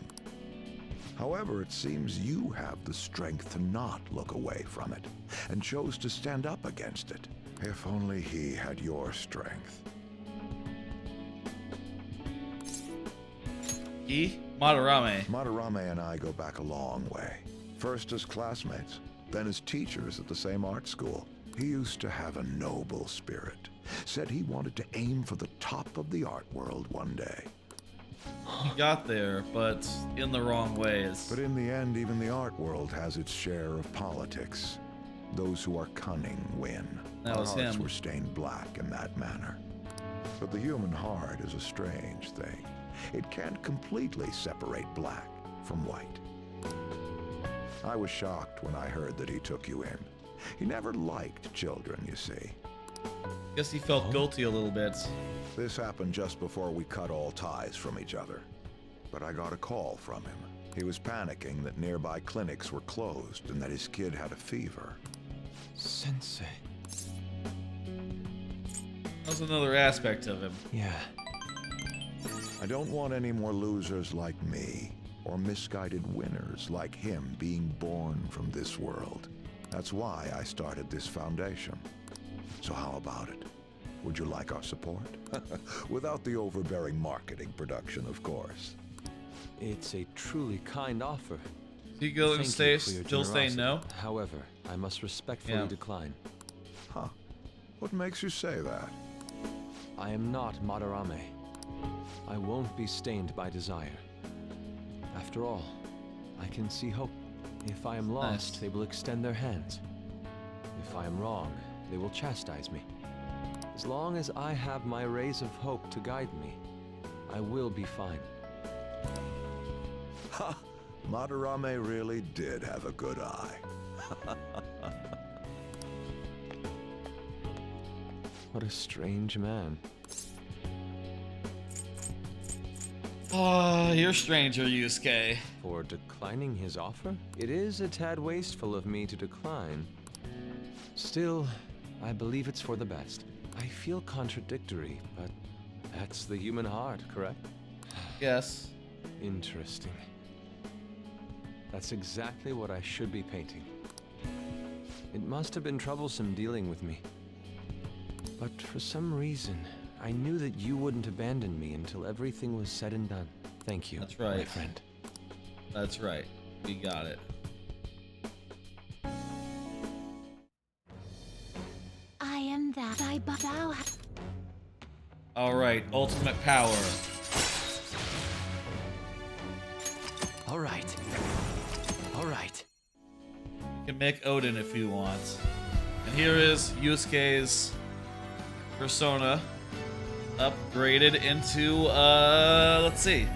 [SPEAKER 14] However, it seems you have the strength to not look away from it, and chose to stand up against it. If only he had your strength.
[SPEAKER 1] Madarame.
[SPEAKER 14] Madarame and I go back a long way. First as classmates, then as teachers at the same art school. He used to have a noble spirit. Said he wanted to aim for the top of the art world one day.
[SPEAKER 1] He got there, but in the wrong ways.
[SPEAKER 14] But in the end, even the art world has its share of politics. Those who are cunning win.
[SPEAKER 1] That
[SPEAKER 14] Our
[SPEAKER 1] was
[SPEAKER 14] hearts
[SPEAKER 1] him.
[SPEAKER 14] were stained black in that manner. But the human heart is a strange thing. It can't completely separate black from white. I was shocked when I heard that he took you in. He never liked children, you see.
[SPEAKER 1] Guess he felt guilty a little bit.
[SPEAKER 14] This happened just before we cut all ties from each other. But I got a call from him. He was panicking that nearby clinics were closed and that his kid had a fever.
[SPEAKER 8] Sensei.
[SPEAKER 1] That's another aspect of him.
[SPEAKER 8] Yeah.
[SPEAKER 14] I don't want any more losers like me, or misguided winners like him being born from this world. That's why I started this foundation. So how about it? Would you like our support? Without the overbearing marketing production, of course.
[SPEAKER 8] It's a truly kind offer.
[SPEAKER 1] He go and
[SPEAKER 8] Thank
[SPEAKER 1] stay,
[SPEAKER 8] you for your
[SPEAKER 1] still saying no?
[SPEAKER 8] generosity. However, I must respectfully decline.
[SPEAKER 14] Huh. What makes you say that?
[SPEAKER 8] I am not Madarame. I won't be stained by desire. After all, I can see hope. If I am lost, they will extend their hands. If I am wrong, they will chastise me. As long as I have my rays of hope to guide me, I will be fine.
[SPEAKER 14] Ha! Madarame really did have a good eye.
[SPEAKER 8] What a strange man.
[SPEAKER 1] You're stranger, Yusuke.
[SPEAKER 8] For declining his offer? It is a tad wasteful of me to decline. Still, I believe it's for the best. I feel contradictory, but that's the human heart, correct?
[SPEAKER 1] Yes.
[SPEAKER 8] Interesting. That's exactly what I should be painting. It must have been troublesome dealing with me. But for some reason, I knew that you wouldn't abandon me until everything was said and done. Thank you,
[SPEAKER 1] That's right.
[SPEAKER 8] my friend.
[SPEAKER 1] That's right. We got it.
[SPEAKER 10] bow.
[SPEAKER 1] Alright, ultimate power.
[SPEAKER 6] Alright. Alright.
[SPEAKER 1] You can make Odin if you want. And here is Yusuke's persona upgraded into, let's see.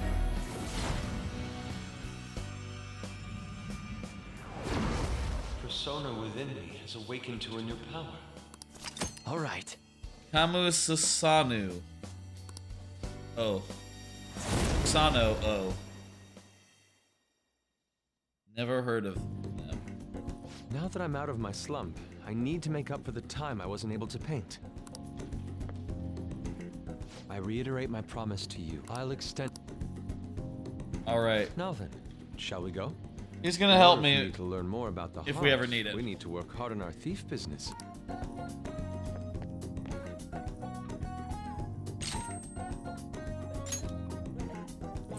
[SPEAKER 8] Persona within me has awakened to a new power.
[SPEAKER 6] Alright.
[SPEAKER 1] Kamu Sasanu. Oh. Sano Oh. Never heard of them.
[SPEAKER 8] Now that I'm out of my slump, I need to make up for the time I wasn't able to paint. I reiterate my promise to you. I'll extend...
[SPEAKER 1] Alright.
[SPEAKER 8] Now then, shall we go?
[SPEAKER 1] He's gonna help
[SPEAKER 8] For
[SPEAKER 1] me
[SPEAKER 8] to learn more about the
[SPEAKER 1] if
[SPEAKER 8] heart,
[SPEAKER 1] we ever need it.
[SPEAKER 8] We need to work hard on our thief business.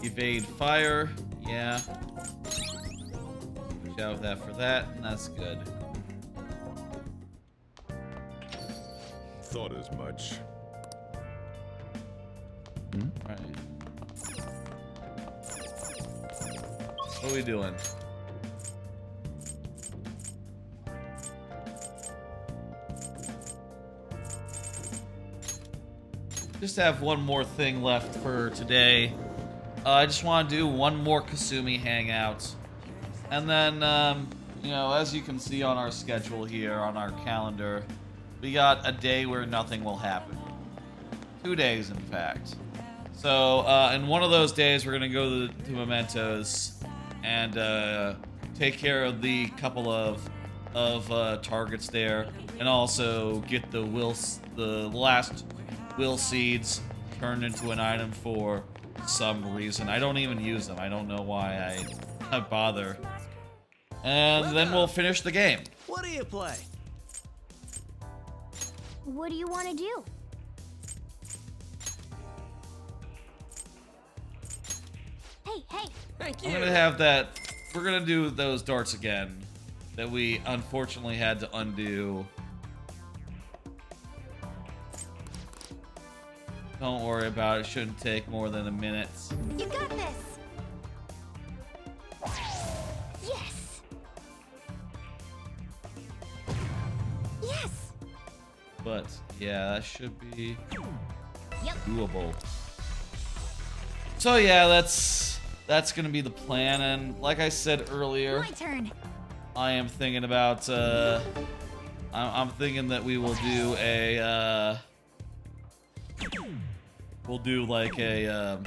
[SPEAKER 1] Evade fire. Yeah. Watch out with that for that, and that's good.
[SPEAKER 14] Thought as much.
[SPEAKER 1] Right. What are we doing? Just have one more thing left for today. I just want to do one more Kasumi hangout. And then, you know, as you can see on our schedule here, on our calendar, we got a day where nothing will happen. 2 days, in fact. So, in one of those days, we're going to go to Mementos and take care of the couple of targets there, and also get the last will seeds turned into an item for some reason. I don't even use them. I don't know why I bother. And then we'll finish the game.
[SPEAKER 2] What do you play?
[SPEAKER 13] What do you want to do? Hey!
[SPEAKER 6] Thank you!
[SPEAKER 1] I'm gonna have that. We're gonna do those darts again that we unfortunately had to undo. Don't worry about it. Shouldn't take more than a minute.
[SPEAKER 13] You got this! Yes! Yes!
[SPEAKER 1] But yeah, that should be doable. So yeah, that's gonna be the plan. And like I said earlier,
[SPEAKER 3] My turn.
[SPEAKER 1] I am thinking about. I'm thinking that we will do a. We'll do like a.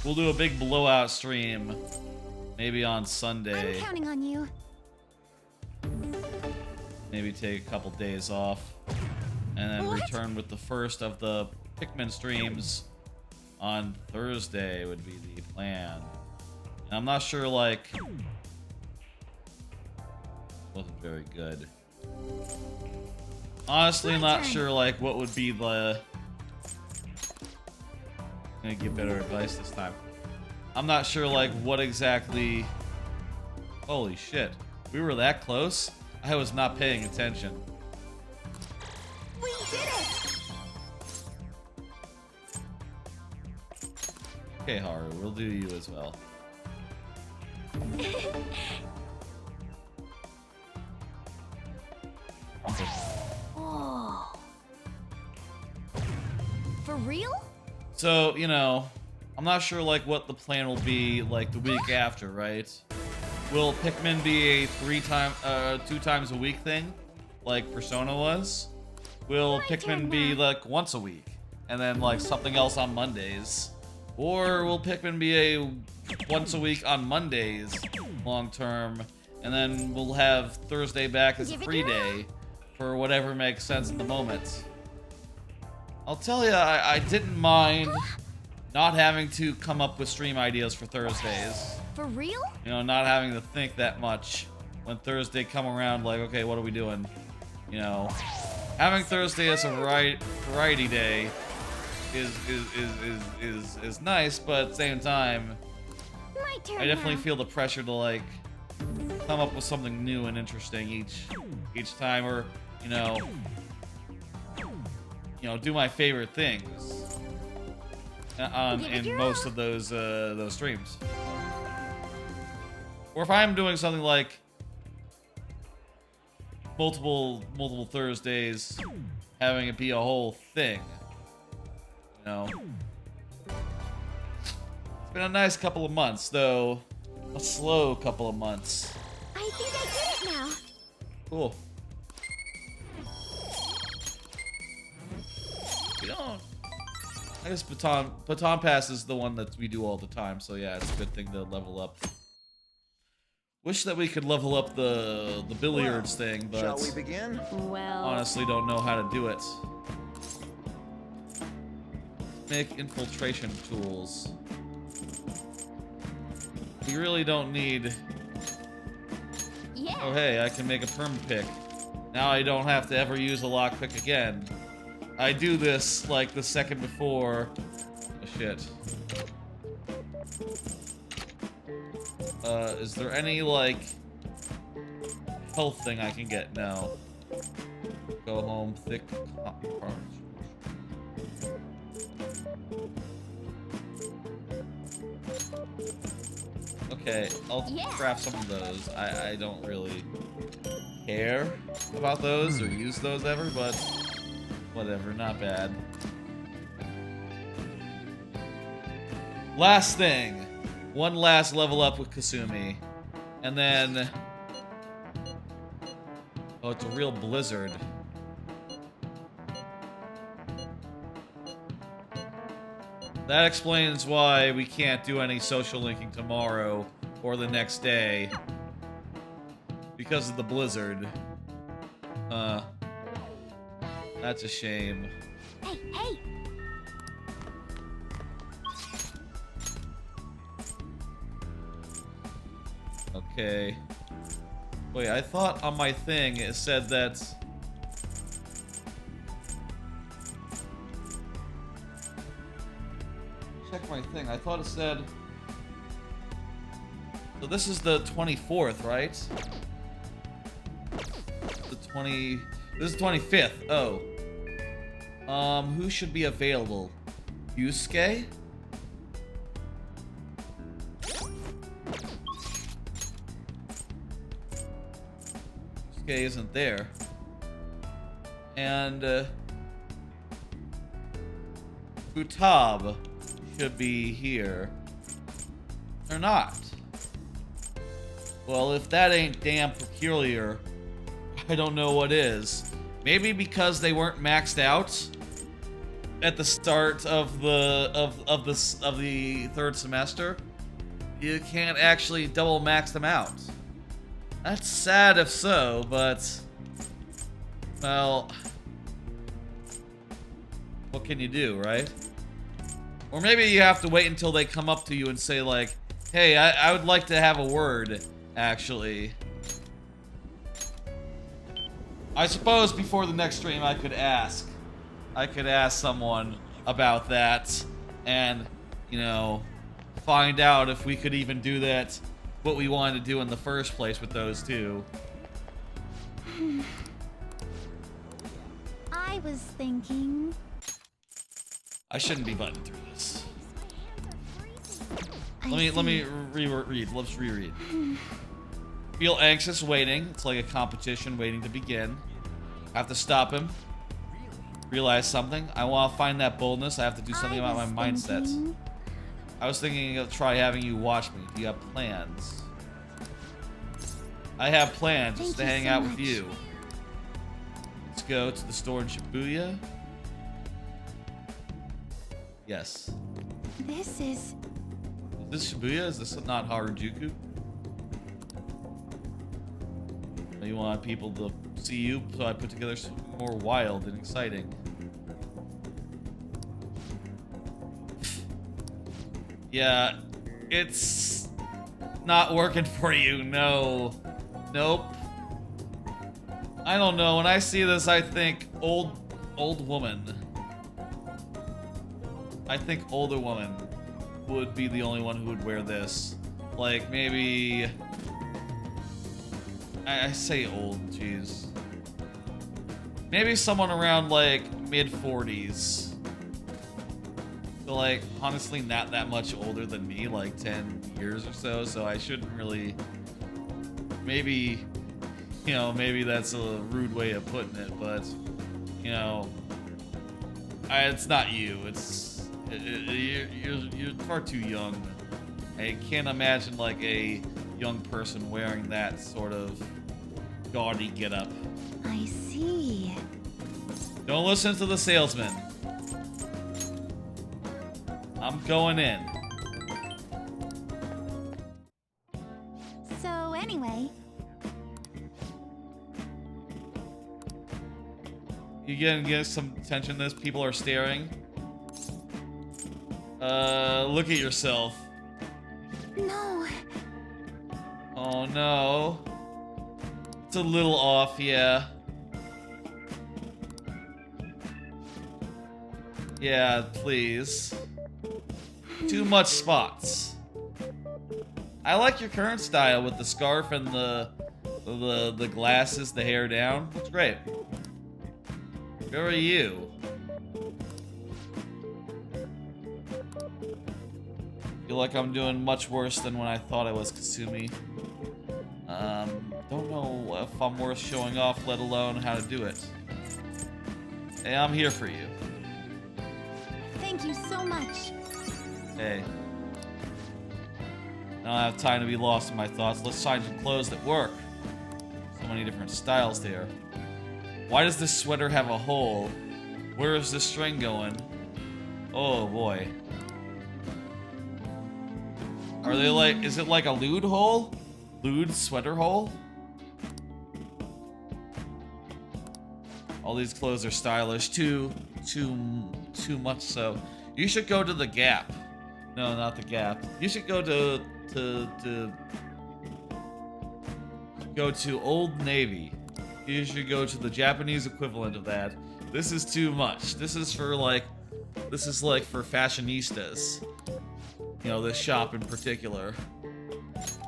[SPEAKER 1] We'll do a big blowout stream, maybe on Sunday.
[SPEAKER 3] I'm counting on you.
[SPEAKER 1] Maybe take a couple days off, and then return with the first of the Pikmin streams on Thursday would be the plan. And I'm not sure, like, wasn't very good. Honestly, not sure, like, what would be the. I'm gonna give better advice this time. I'm not sure, like, what exactly. Holy shit, we were that close. I was not paying attention.
[SPEAKER 3] We did it!
[SPEAKER 1] Okay, Haru, we'll do you as well.
[SPEAKER 13] Whoa. For real?
[SPEAKER 1] So, you know, I'm not sure, like, what the plan will be, like, the week after, right? Will Pikmin be a 2 times a week thing, like Persona was? Will Pikmin be, like, once a week, and then, like, something else on Mondays? Or will Pikmin be a once a week on Mondays, long term, and then we'll have Thursday back as a free day for whatever makes sense in the moment? I'll tell you, I didn't mind not having to come up with stream ideas for Thursdays.
[SPEAKER 13] For real?
[SPEAKER 1] You know, not having to think that much when Thursday come around, like, okay, what are we doing? You know, having Thursday as a variety day is nice, but at the same time,
[SPEAKER 13] My turn
[SPEAKER 1] I definitely
[SPEAKER 13] now.
[SPEAKER 1] feel the pressure to, like, come up with something new and interesting each time, or do my favorite things in most of those streams. Or if I'm doing something like multiple Thursdays, having it be a whole thing, It's been a nice couple of months, though. A slow couple of months.
[SPEAKER 13] I think I get it now.
[SPEAKER 1] Cool. We don't. I guess Baton Pass is the one that we do all the time, so yeah, it's a good thing to level up. Wish that we could level up the billiards thing, but
[SPEAKER 7] shall we begin?
[SPEAKER 9] Well,
[SPEAKER 1] honestly don't know how to do it. Make infiltration tools. We really don't need...
[SPEAKER 13] Yeah.
[SPEAKER 1] Oh hey, I can make a perm pick. Now I don't have to ever use a lockpick again. I do this like the second before. Oh shit. Is there any like health thing I can get? No. Go home, thick parts. Okay, I'll craft some of those. I don't really care about those or use those ever, but whatever, not bad. Last thing. One last level up with Kasumi. And then... Oh, it's a real blizzard. That explains why we can't do any social linking tomorrow or the next day. Because of the blizzard. That's a shame.
[SPEAKER 13] Hey, hey!
[SPEAKER 1] Okay. Wait, I thought on my thing it said that... Check my thing. I thought it said... So this is the 24th, right? This is 25th. Oh. Who should be available? Yusuke? Yusuke isn't there. And, Futab should be here. They're not. Well, if that ain't damn peculiar, I don't know what is. Maybe because they weren't maxed out at the start of the third semester, you can't actually double max them out. That's sad if so, but well, what can you do, right? Or maybe you have to wait until they come up to you and say like, hey, I would like to have a word, actually. I suppose before the next stream I could ask someone about that and, you know, find out if we could even do that, what we wanted to do in the first place with those two.
[SPEAKER 3] I was thinking...
[SPEAKER 1] I shouldn't be butting through this. Let me reread. Let's reread. Feel anxious waiting. It's like a competition waiting to begin. I have to stop him. Realize something. I want to find that boldness. I have to do something about my mindset. I was thinking of try having you watch me. Do you have plans? I have plans just to hang out with you. Let's go to the store in Shibuya. Yes.
[SPEAKER 3] This is...
[SPEAKER 1] Is this Shibuya? Is this not Harajuku? You want people to see you, so I put together something more wild and exciting. Yeah, it's not working for you, no. Nope. I don't know, when I see this, I think old woman. I think older woman would be the only one who would wear this. Like, maybe... I say old, jeez. Maybe someone around like mid-40s. So like honestly not that much older than me, like 10 years or so, so I shouldn't really, maybe, you know, maybe that's a rude way of putting it, but you know, it's not you. You're far too young. I can't imagine like a young person wearing that sort of gaudy getup.
[SPEAKER 13] I see.
[SPEAKER 1] Don't listen to the salesman. I'm going in.
[SPEAKER 3] So anyway,
[SPEAKER 1] You get some attention to this? People are staring. Look at yourself.
[SPEAKER 3] no.
[SPEAKER 1] Oh no. It's a little off, yeah. Yeah, please. Too much spots. I like your current style with the scarf and the glasses, the hair down. Looks great. Who are you? Feel like I'm doing much worse than when I thought I was Kasumi. Don't know if I'm worth showing off, let alone how to do it. Hey, I'm here for you.
[SPEAKER 3] Thank you so much.
[SPEAKER 1] Hey. I don't have time to be lost in my thoughts. Let's find some clothes that work. So many different styles there. Why does this sweater have a hole? Where is this string going? Oh boy. Are they like, is it like a lewd hole? Lewd sweater hole? All these clothes are stylish, too much so. You should go to the Gap. No, not the Gap. You should go to Old Navy. You should go to the Japanese equivalent of that. This is too much. This is like for fashionistas. You know, this shop in particular.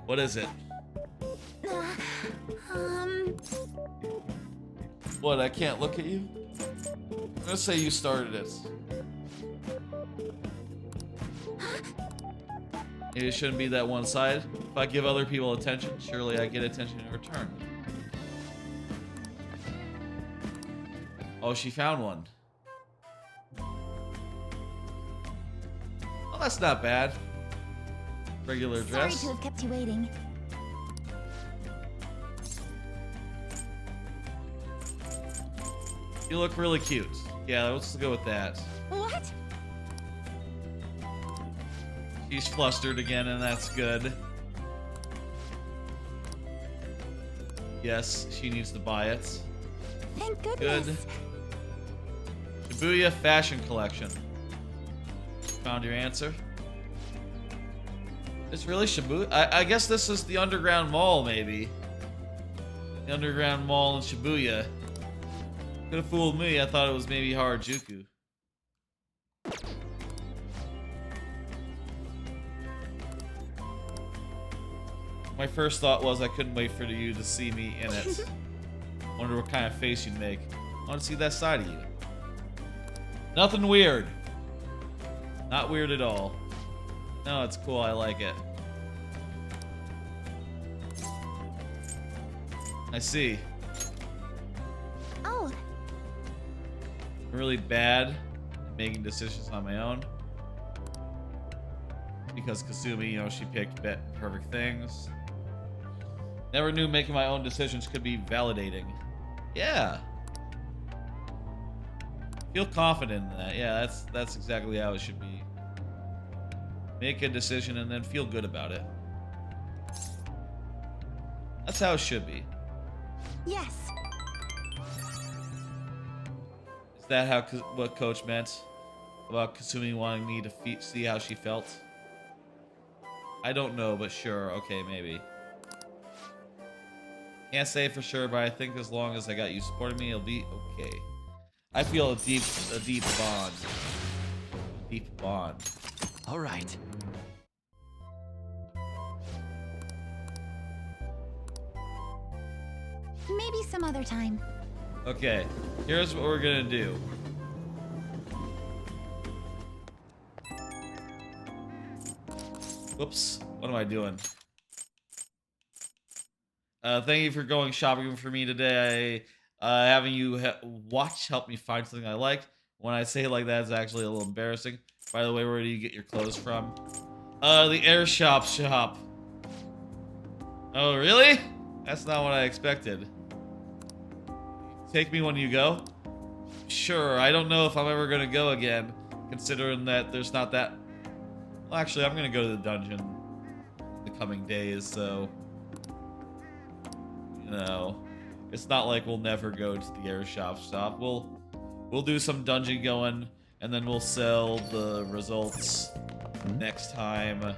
[SPEAKER 1] What is it? What, I can't look at you? I'm gonna say you started it. Maybe it shouldn't be that one-sided. If I give other people attention, surely I get attention in return. Oh, she found one. Well, that's not bad. Regular dress.
[SPEAKER 3] Sorry to have kept you waiting.
[SPEAKER 1] You look really cute. Yeah, let's go with that.
[SPEAKER 3] What?
[SPEAKER 1] She's flustered again, and that's good. Yes, she needs to buy it.
[SPEAKER 3] Thank goodness.
[SPEAKER 1] Good. Shibuya Fashion Collection. Found your answer? It's really Shibuya? I guess this is the underground mall, maybe. The underground mall in Shibuya. Could have fooled me. I thought it was maybe Harajuku. My first thought was I couldn't wait for you to see me in it. Wonder what kind of face you'd make. I want to see that side of you. Nothing weird. Not weird at all. No, it's cool. I like it. I see.
[SPEAKER 3] Oh.
[SPEAKER 1] I'm really bad at making decisions on my own. Because Kasumi, you know, she picked perfect things. Never knew making my own decisions could be validating. Yeah. Feel confident in that. Yeah, that's exactly how it should be. Make a decision and then feel good about it. That's how it should be.
[SPEAKER 3] Yes.
[SPEAKER 1] Is that how what Coach meant about Kasumi wanting me to see how she felt? I don't know, but sure. Okay, maybe. Can't say for sure, but I think as long as I got you supporting me, it'll be okay. I feel a deep bond. Deep bond.
[SPEAKER 5] All right.
[SPEAKER 3] Maybe some other time.
[SPEAKER 1] Okay, here's what we're gonna do. Whoops, what am I doing? Thank you for going shopping for me today. Having you watch helped me find something I liked. When I say it like that, it's actually a little embarrassing. By the way, where do you get your clothes from? The air shop. Oh, really? That's not what I expected. Take me when you go? Sure, I don't know if I'm ever gonna go again, considering that there's not that... Well, actually, I'm gonna go to the dungeon in the coming days, so... You know, it's not like we'll never go to the air shop. We'll do some dungeon going, and then we'll sell the results next time.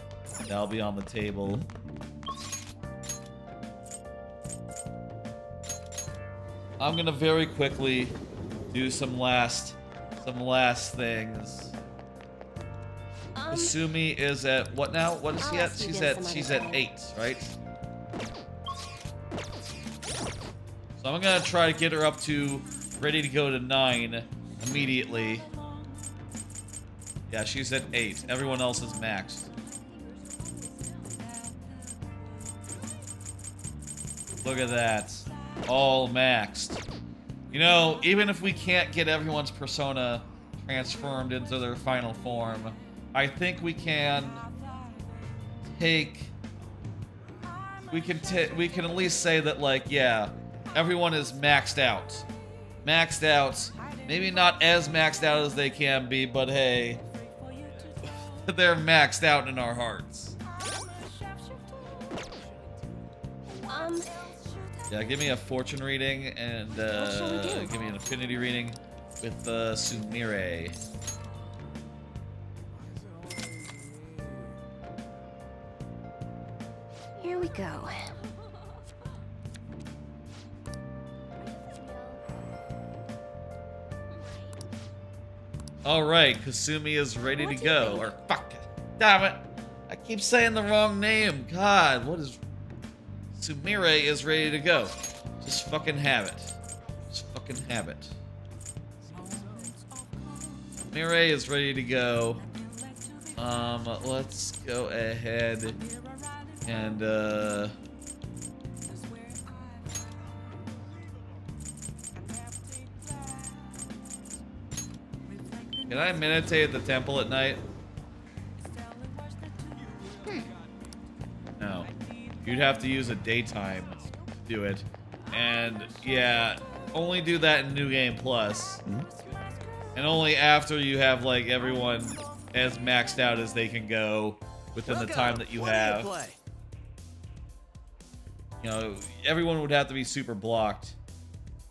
[SPEAKER 1] That'll be on the table. I'm gonna very quickly do some last things. Kasumi is at what now? What is she at? She's at 8, right? So I'm gonna try to get her up to ready to go to 9 immediately. Yeah, she's at 8. Everyone else is maxed. Look at that. All maxed. You know, even if we can't get everyone's persona transformed into their final form, I think we can take... We can at least say that, like, yeah, everyone is maxed out. Maxed out. Maybe not as maxed out as they can be, but hey, they're maxed out in our hearts. Yeah, give me a fortune reading and give me an affinity reading with Sumire.
[SPEAKER 13] Here we go.
[SPEAKER 1] Alright, Kasumi is ready to go. Or fuck. Damn it. I keep saying the wrong name. God, what is... Sumire is ready to go. Just fucking have it. Just fucking have it. Sumire is ready to go. Let's go ahead and can I meditate at the temple at night? No. You'd have to use a daytime to do it. And yeah, only do that in New Game Plus. And only after you have like everyone as maxed out as they can go within the time that you have. You know, everyone would have to be super blocked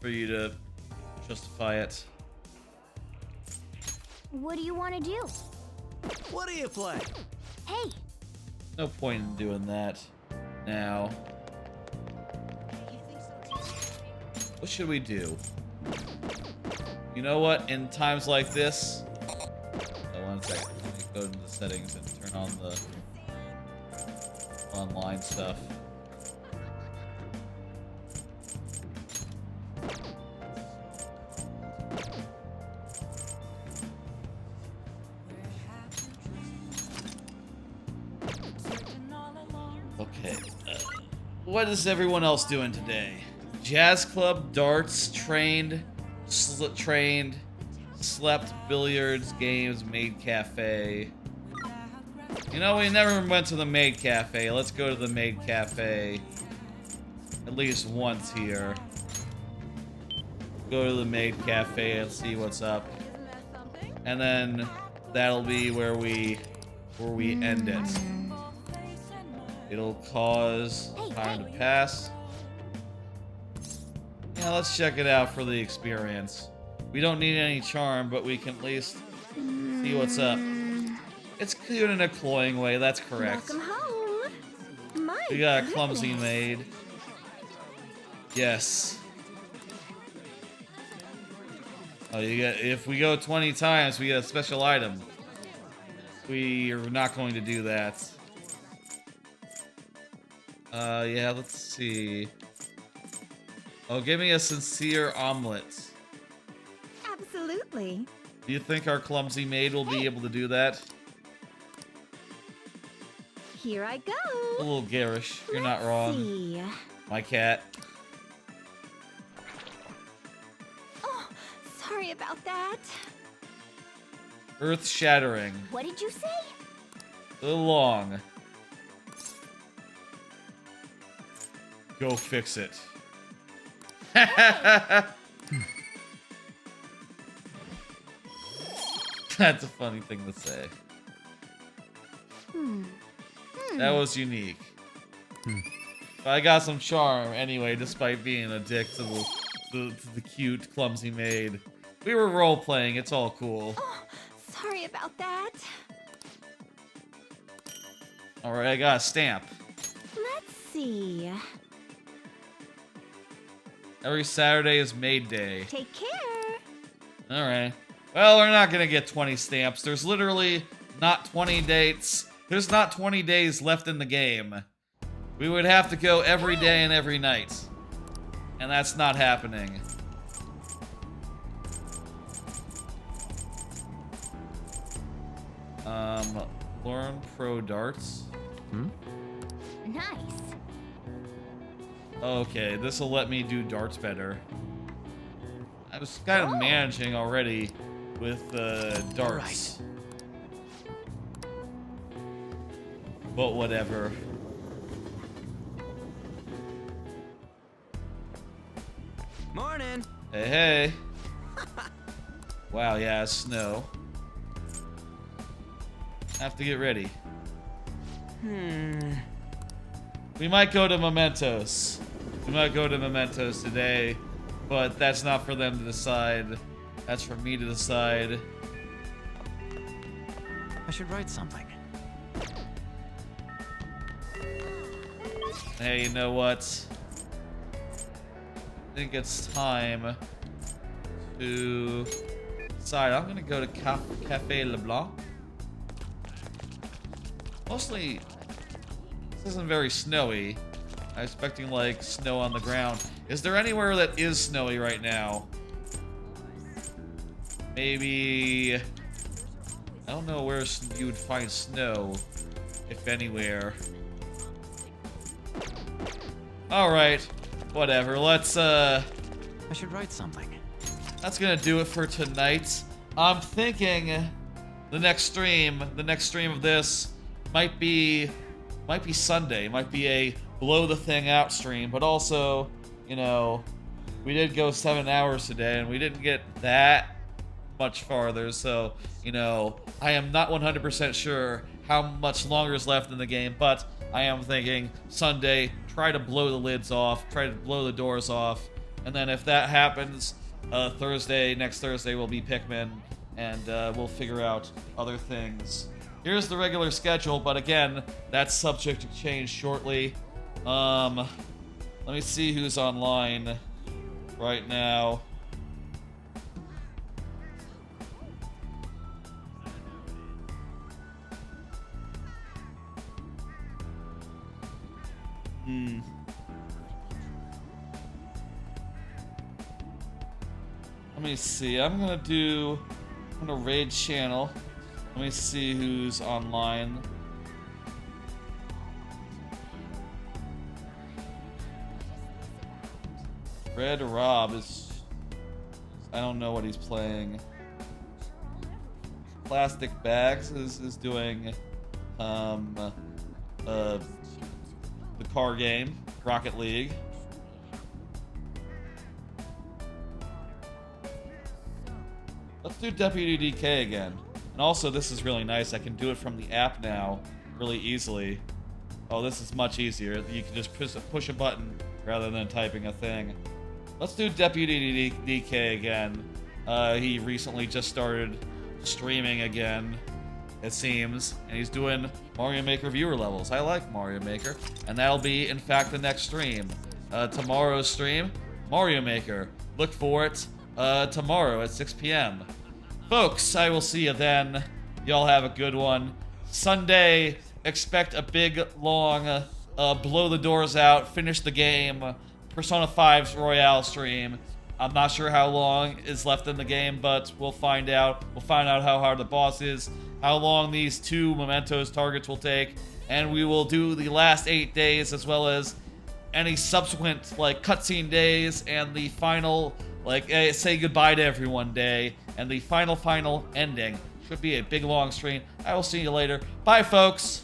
[SPEAKER 1] for you to justify it.
[SPEAKER 13] What do you want to do?
[SPEAKER 7] What do you play?
[SPEAKER 13] Hey!
[SPEAKER 1] No point in doing that now. What should we do? You know what? In times like this... Oh, one second. Let me go into the settings and turn on the online stuff. Okay. What is everyone else doing today? Jazz club, darts, trained, slept, billiards, games, maid cafe. You know, we never went to the maid cafe. Let's go to the maid cafe at least once here. Go to the maid cafe and see what's up. And then that'll be where we end it. It'll cause time to pass. Yeah, let's check it out for the experience. We don't need any charm, but we can at least see what's up. It's cute in a cloying way, that's correct.
[SPEAKER 13] Welcome home. My
[SPEAKER 1] We got a clumsy
[SPEAKER 13] goodness.
[SPEAKER 1] maid. Yes. Oh, you get, if we go 20 times, we get a special item. We are not going to do that. Yeah, let's see. Oh, give me a sincere omelet.
[SPEAKER 3] Absolutely.
[SPEAKER 1] Do you think our clumsy maid will be able to do that?
[SPEAKER 3] Here I go.
[SPEAKER 1] A little garish. You're not wrong.
[SPEAKER 3] See.
[SPEAKER 1] My cat.
[SPEAKER 3] Oh, sorry about that.
[SPEAKER 1] Earth-shattering.
[SPEAKER 13] What did you say?
[SPEAKER 1] A little long. Go fix it. That's a funny thing to say. That was unique. But I got some charm anyway, despite being a dick to the cute, clumsy maid. We were role-playing, it's all cool.
[SPEAKER 3] Oh, sorry about that.
[SPEAKER 1] Alright, I got a stamp.
[SPEAKER 3] Let's see.
[SPEAKER 1] Every Saturday is Maid Day.
[SPEAKER 3] Take care.
[SPEAKER 1] Alright. Well, we're not gonna get 20 stamps. There's literally not 20 dates. There's not 20 days left in the game. We would have to go every day and every night. And that's not happening. Learn pro darts.
[SPEAKER 13] Nice.
[SPEAKER 1] Okay, this will let me do darts better. I was kind of managing already with darts. But whatever.
[SPEAKER 6] Morning.
[SPEAKER 1] Hey, hey. Wow, yeah, snow. Have to get ready. We might go to Mementos. We might go to Mementos today, but that's not for them to decide. That's for me to decide.
[SPEAKER 6] I should write something.
[SPEAKER 1] Hey, you know what? I think it's time to decide. I'm gonna go to Cafe LeBlanc. Mostly, this isn't very snowy. I'm expecting like snow on the ground. Is there anywhere that is snowy right now? Maybe, I don't know where you would find snow, if anywhere. Alright, whatever, let's
[SPEAKER 6] I should write something.
[SPEAKER 1] That's gonna do it for tonight. I'm thinking the next stream of this might be Sunday, might be a blow the thing out stream, but also, you know, we did go 7 hours today and we didn't get that much farther, so, you know, I am not 100% sure how much longer is left in the game, but I am thinking Sunday, try to blow the lids off, try to blow the doors off, and then if that happens, next Thursday will be Pikmin, and we'll figure out other things. Here's the regular schedule, but again, that's subject to change shortly. Let me see who's online right now. Let me see. I'm gonna raid channel. Let me see who's online. Red Rob is... I don't know what he's playing. Plastic Bags is doing the car game, Rocket League. Let's do Deputy DK again. And also, this is really nice. I can do it from the app now really easily. Oh, this is much easier. You can just push a button rather than typing a thing. Let's do Deputy DK again. He recently just started streaming again, it seems. And he's doing Mario Maker viewer levels. I like Mario Maker. And that'll be, in fact, the next stream. Tomorrow's stream, Mario Maker. Look for it tomorrow at 6 p.m. Folks, I will see you then. Y'all have a good one. Sunday, expect a big, long, blow the doors out, finish the game, Persona 5's Royale stream. I'm not sure how long is left in the game, but we'll find out. We'll find out how hard the boss is, how long these 2 Mementos targets will take, and we will do the last 8 days as well as any subsequent like cutscene days and the final like say goodbye to everyone day and the final ending. Should be a big long stream. I will see you later. Bye, folks.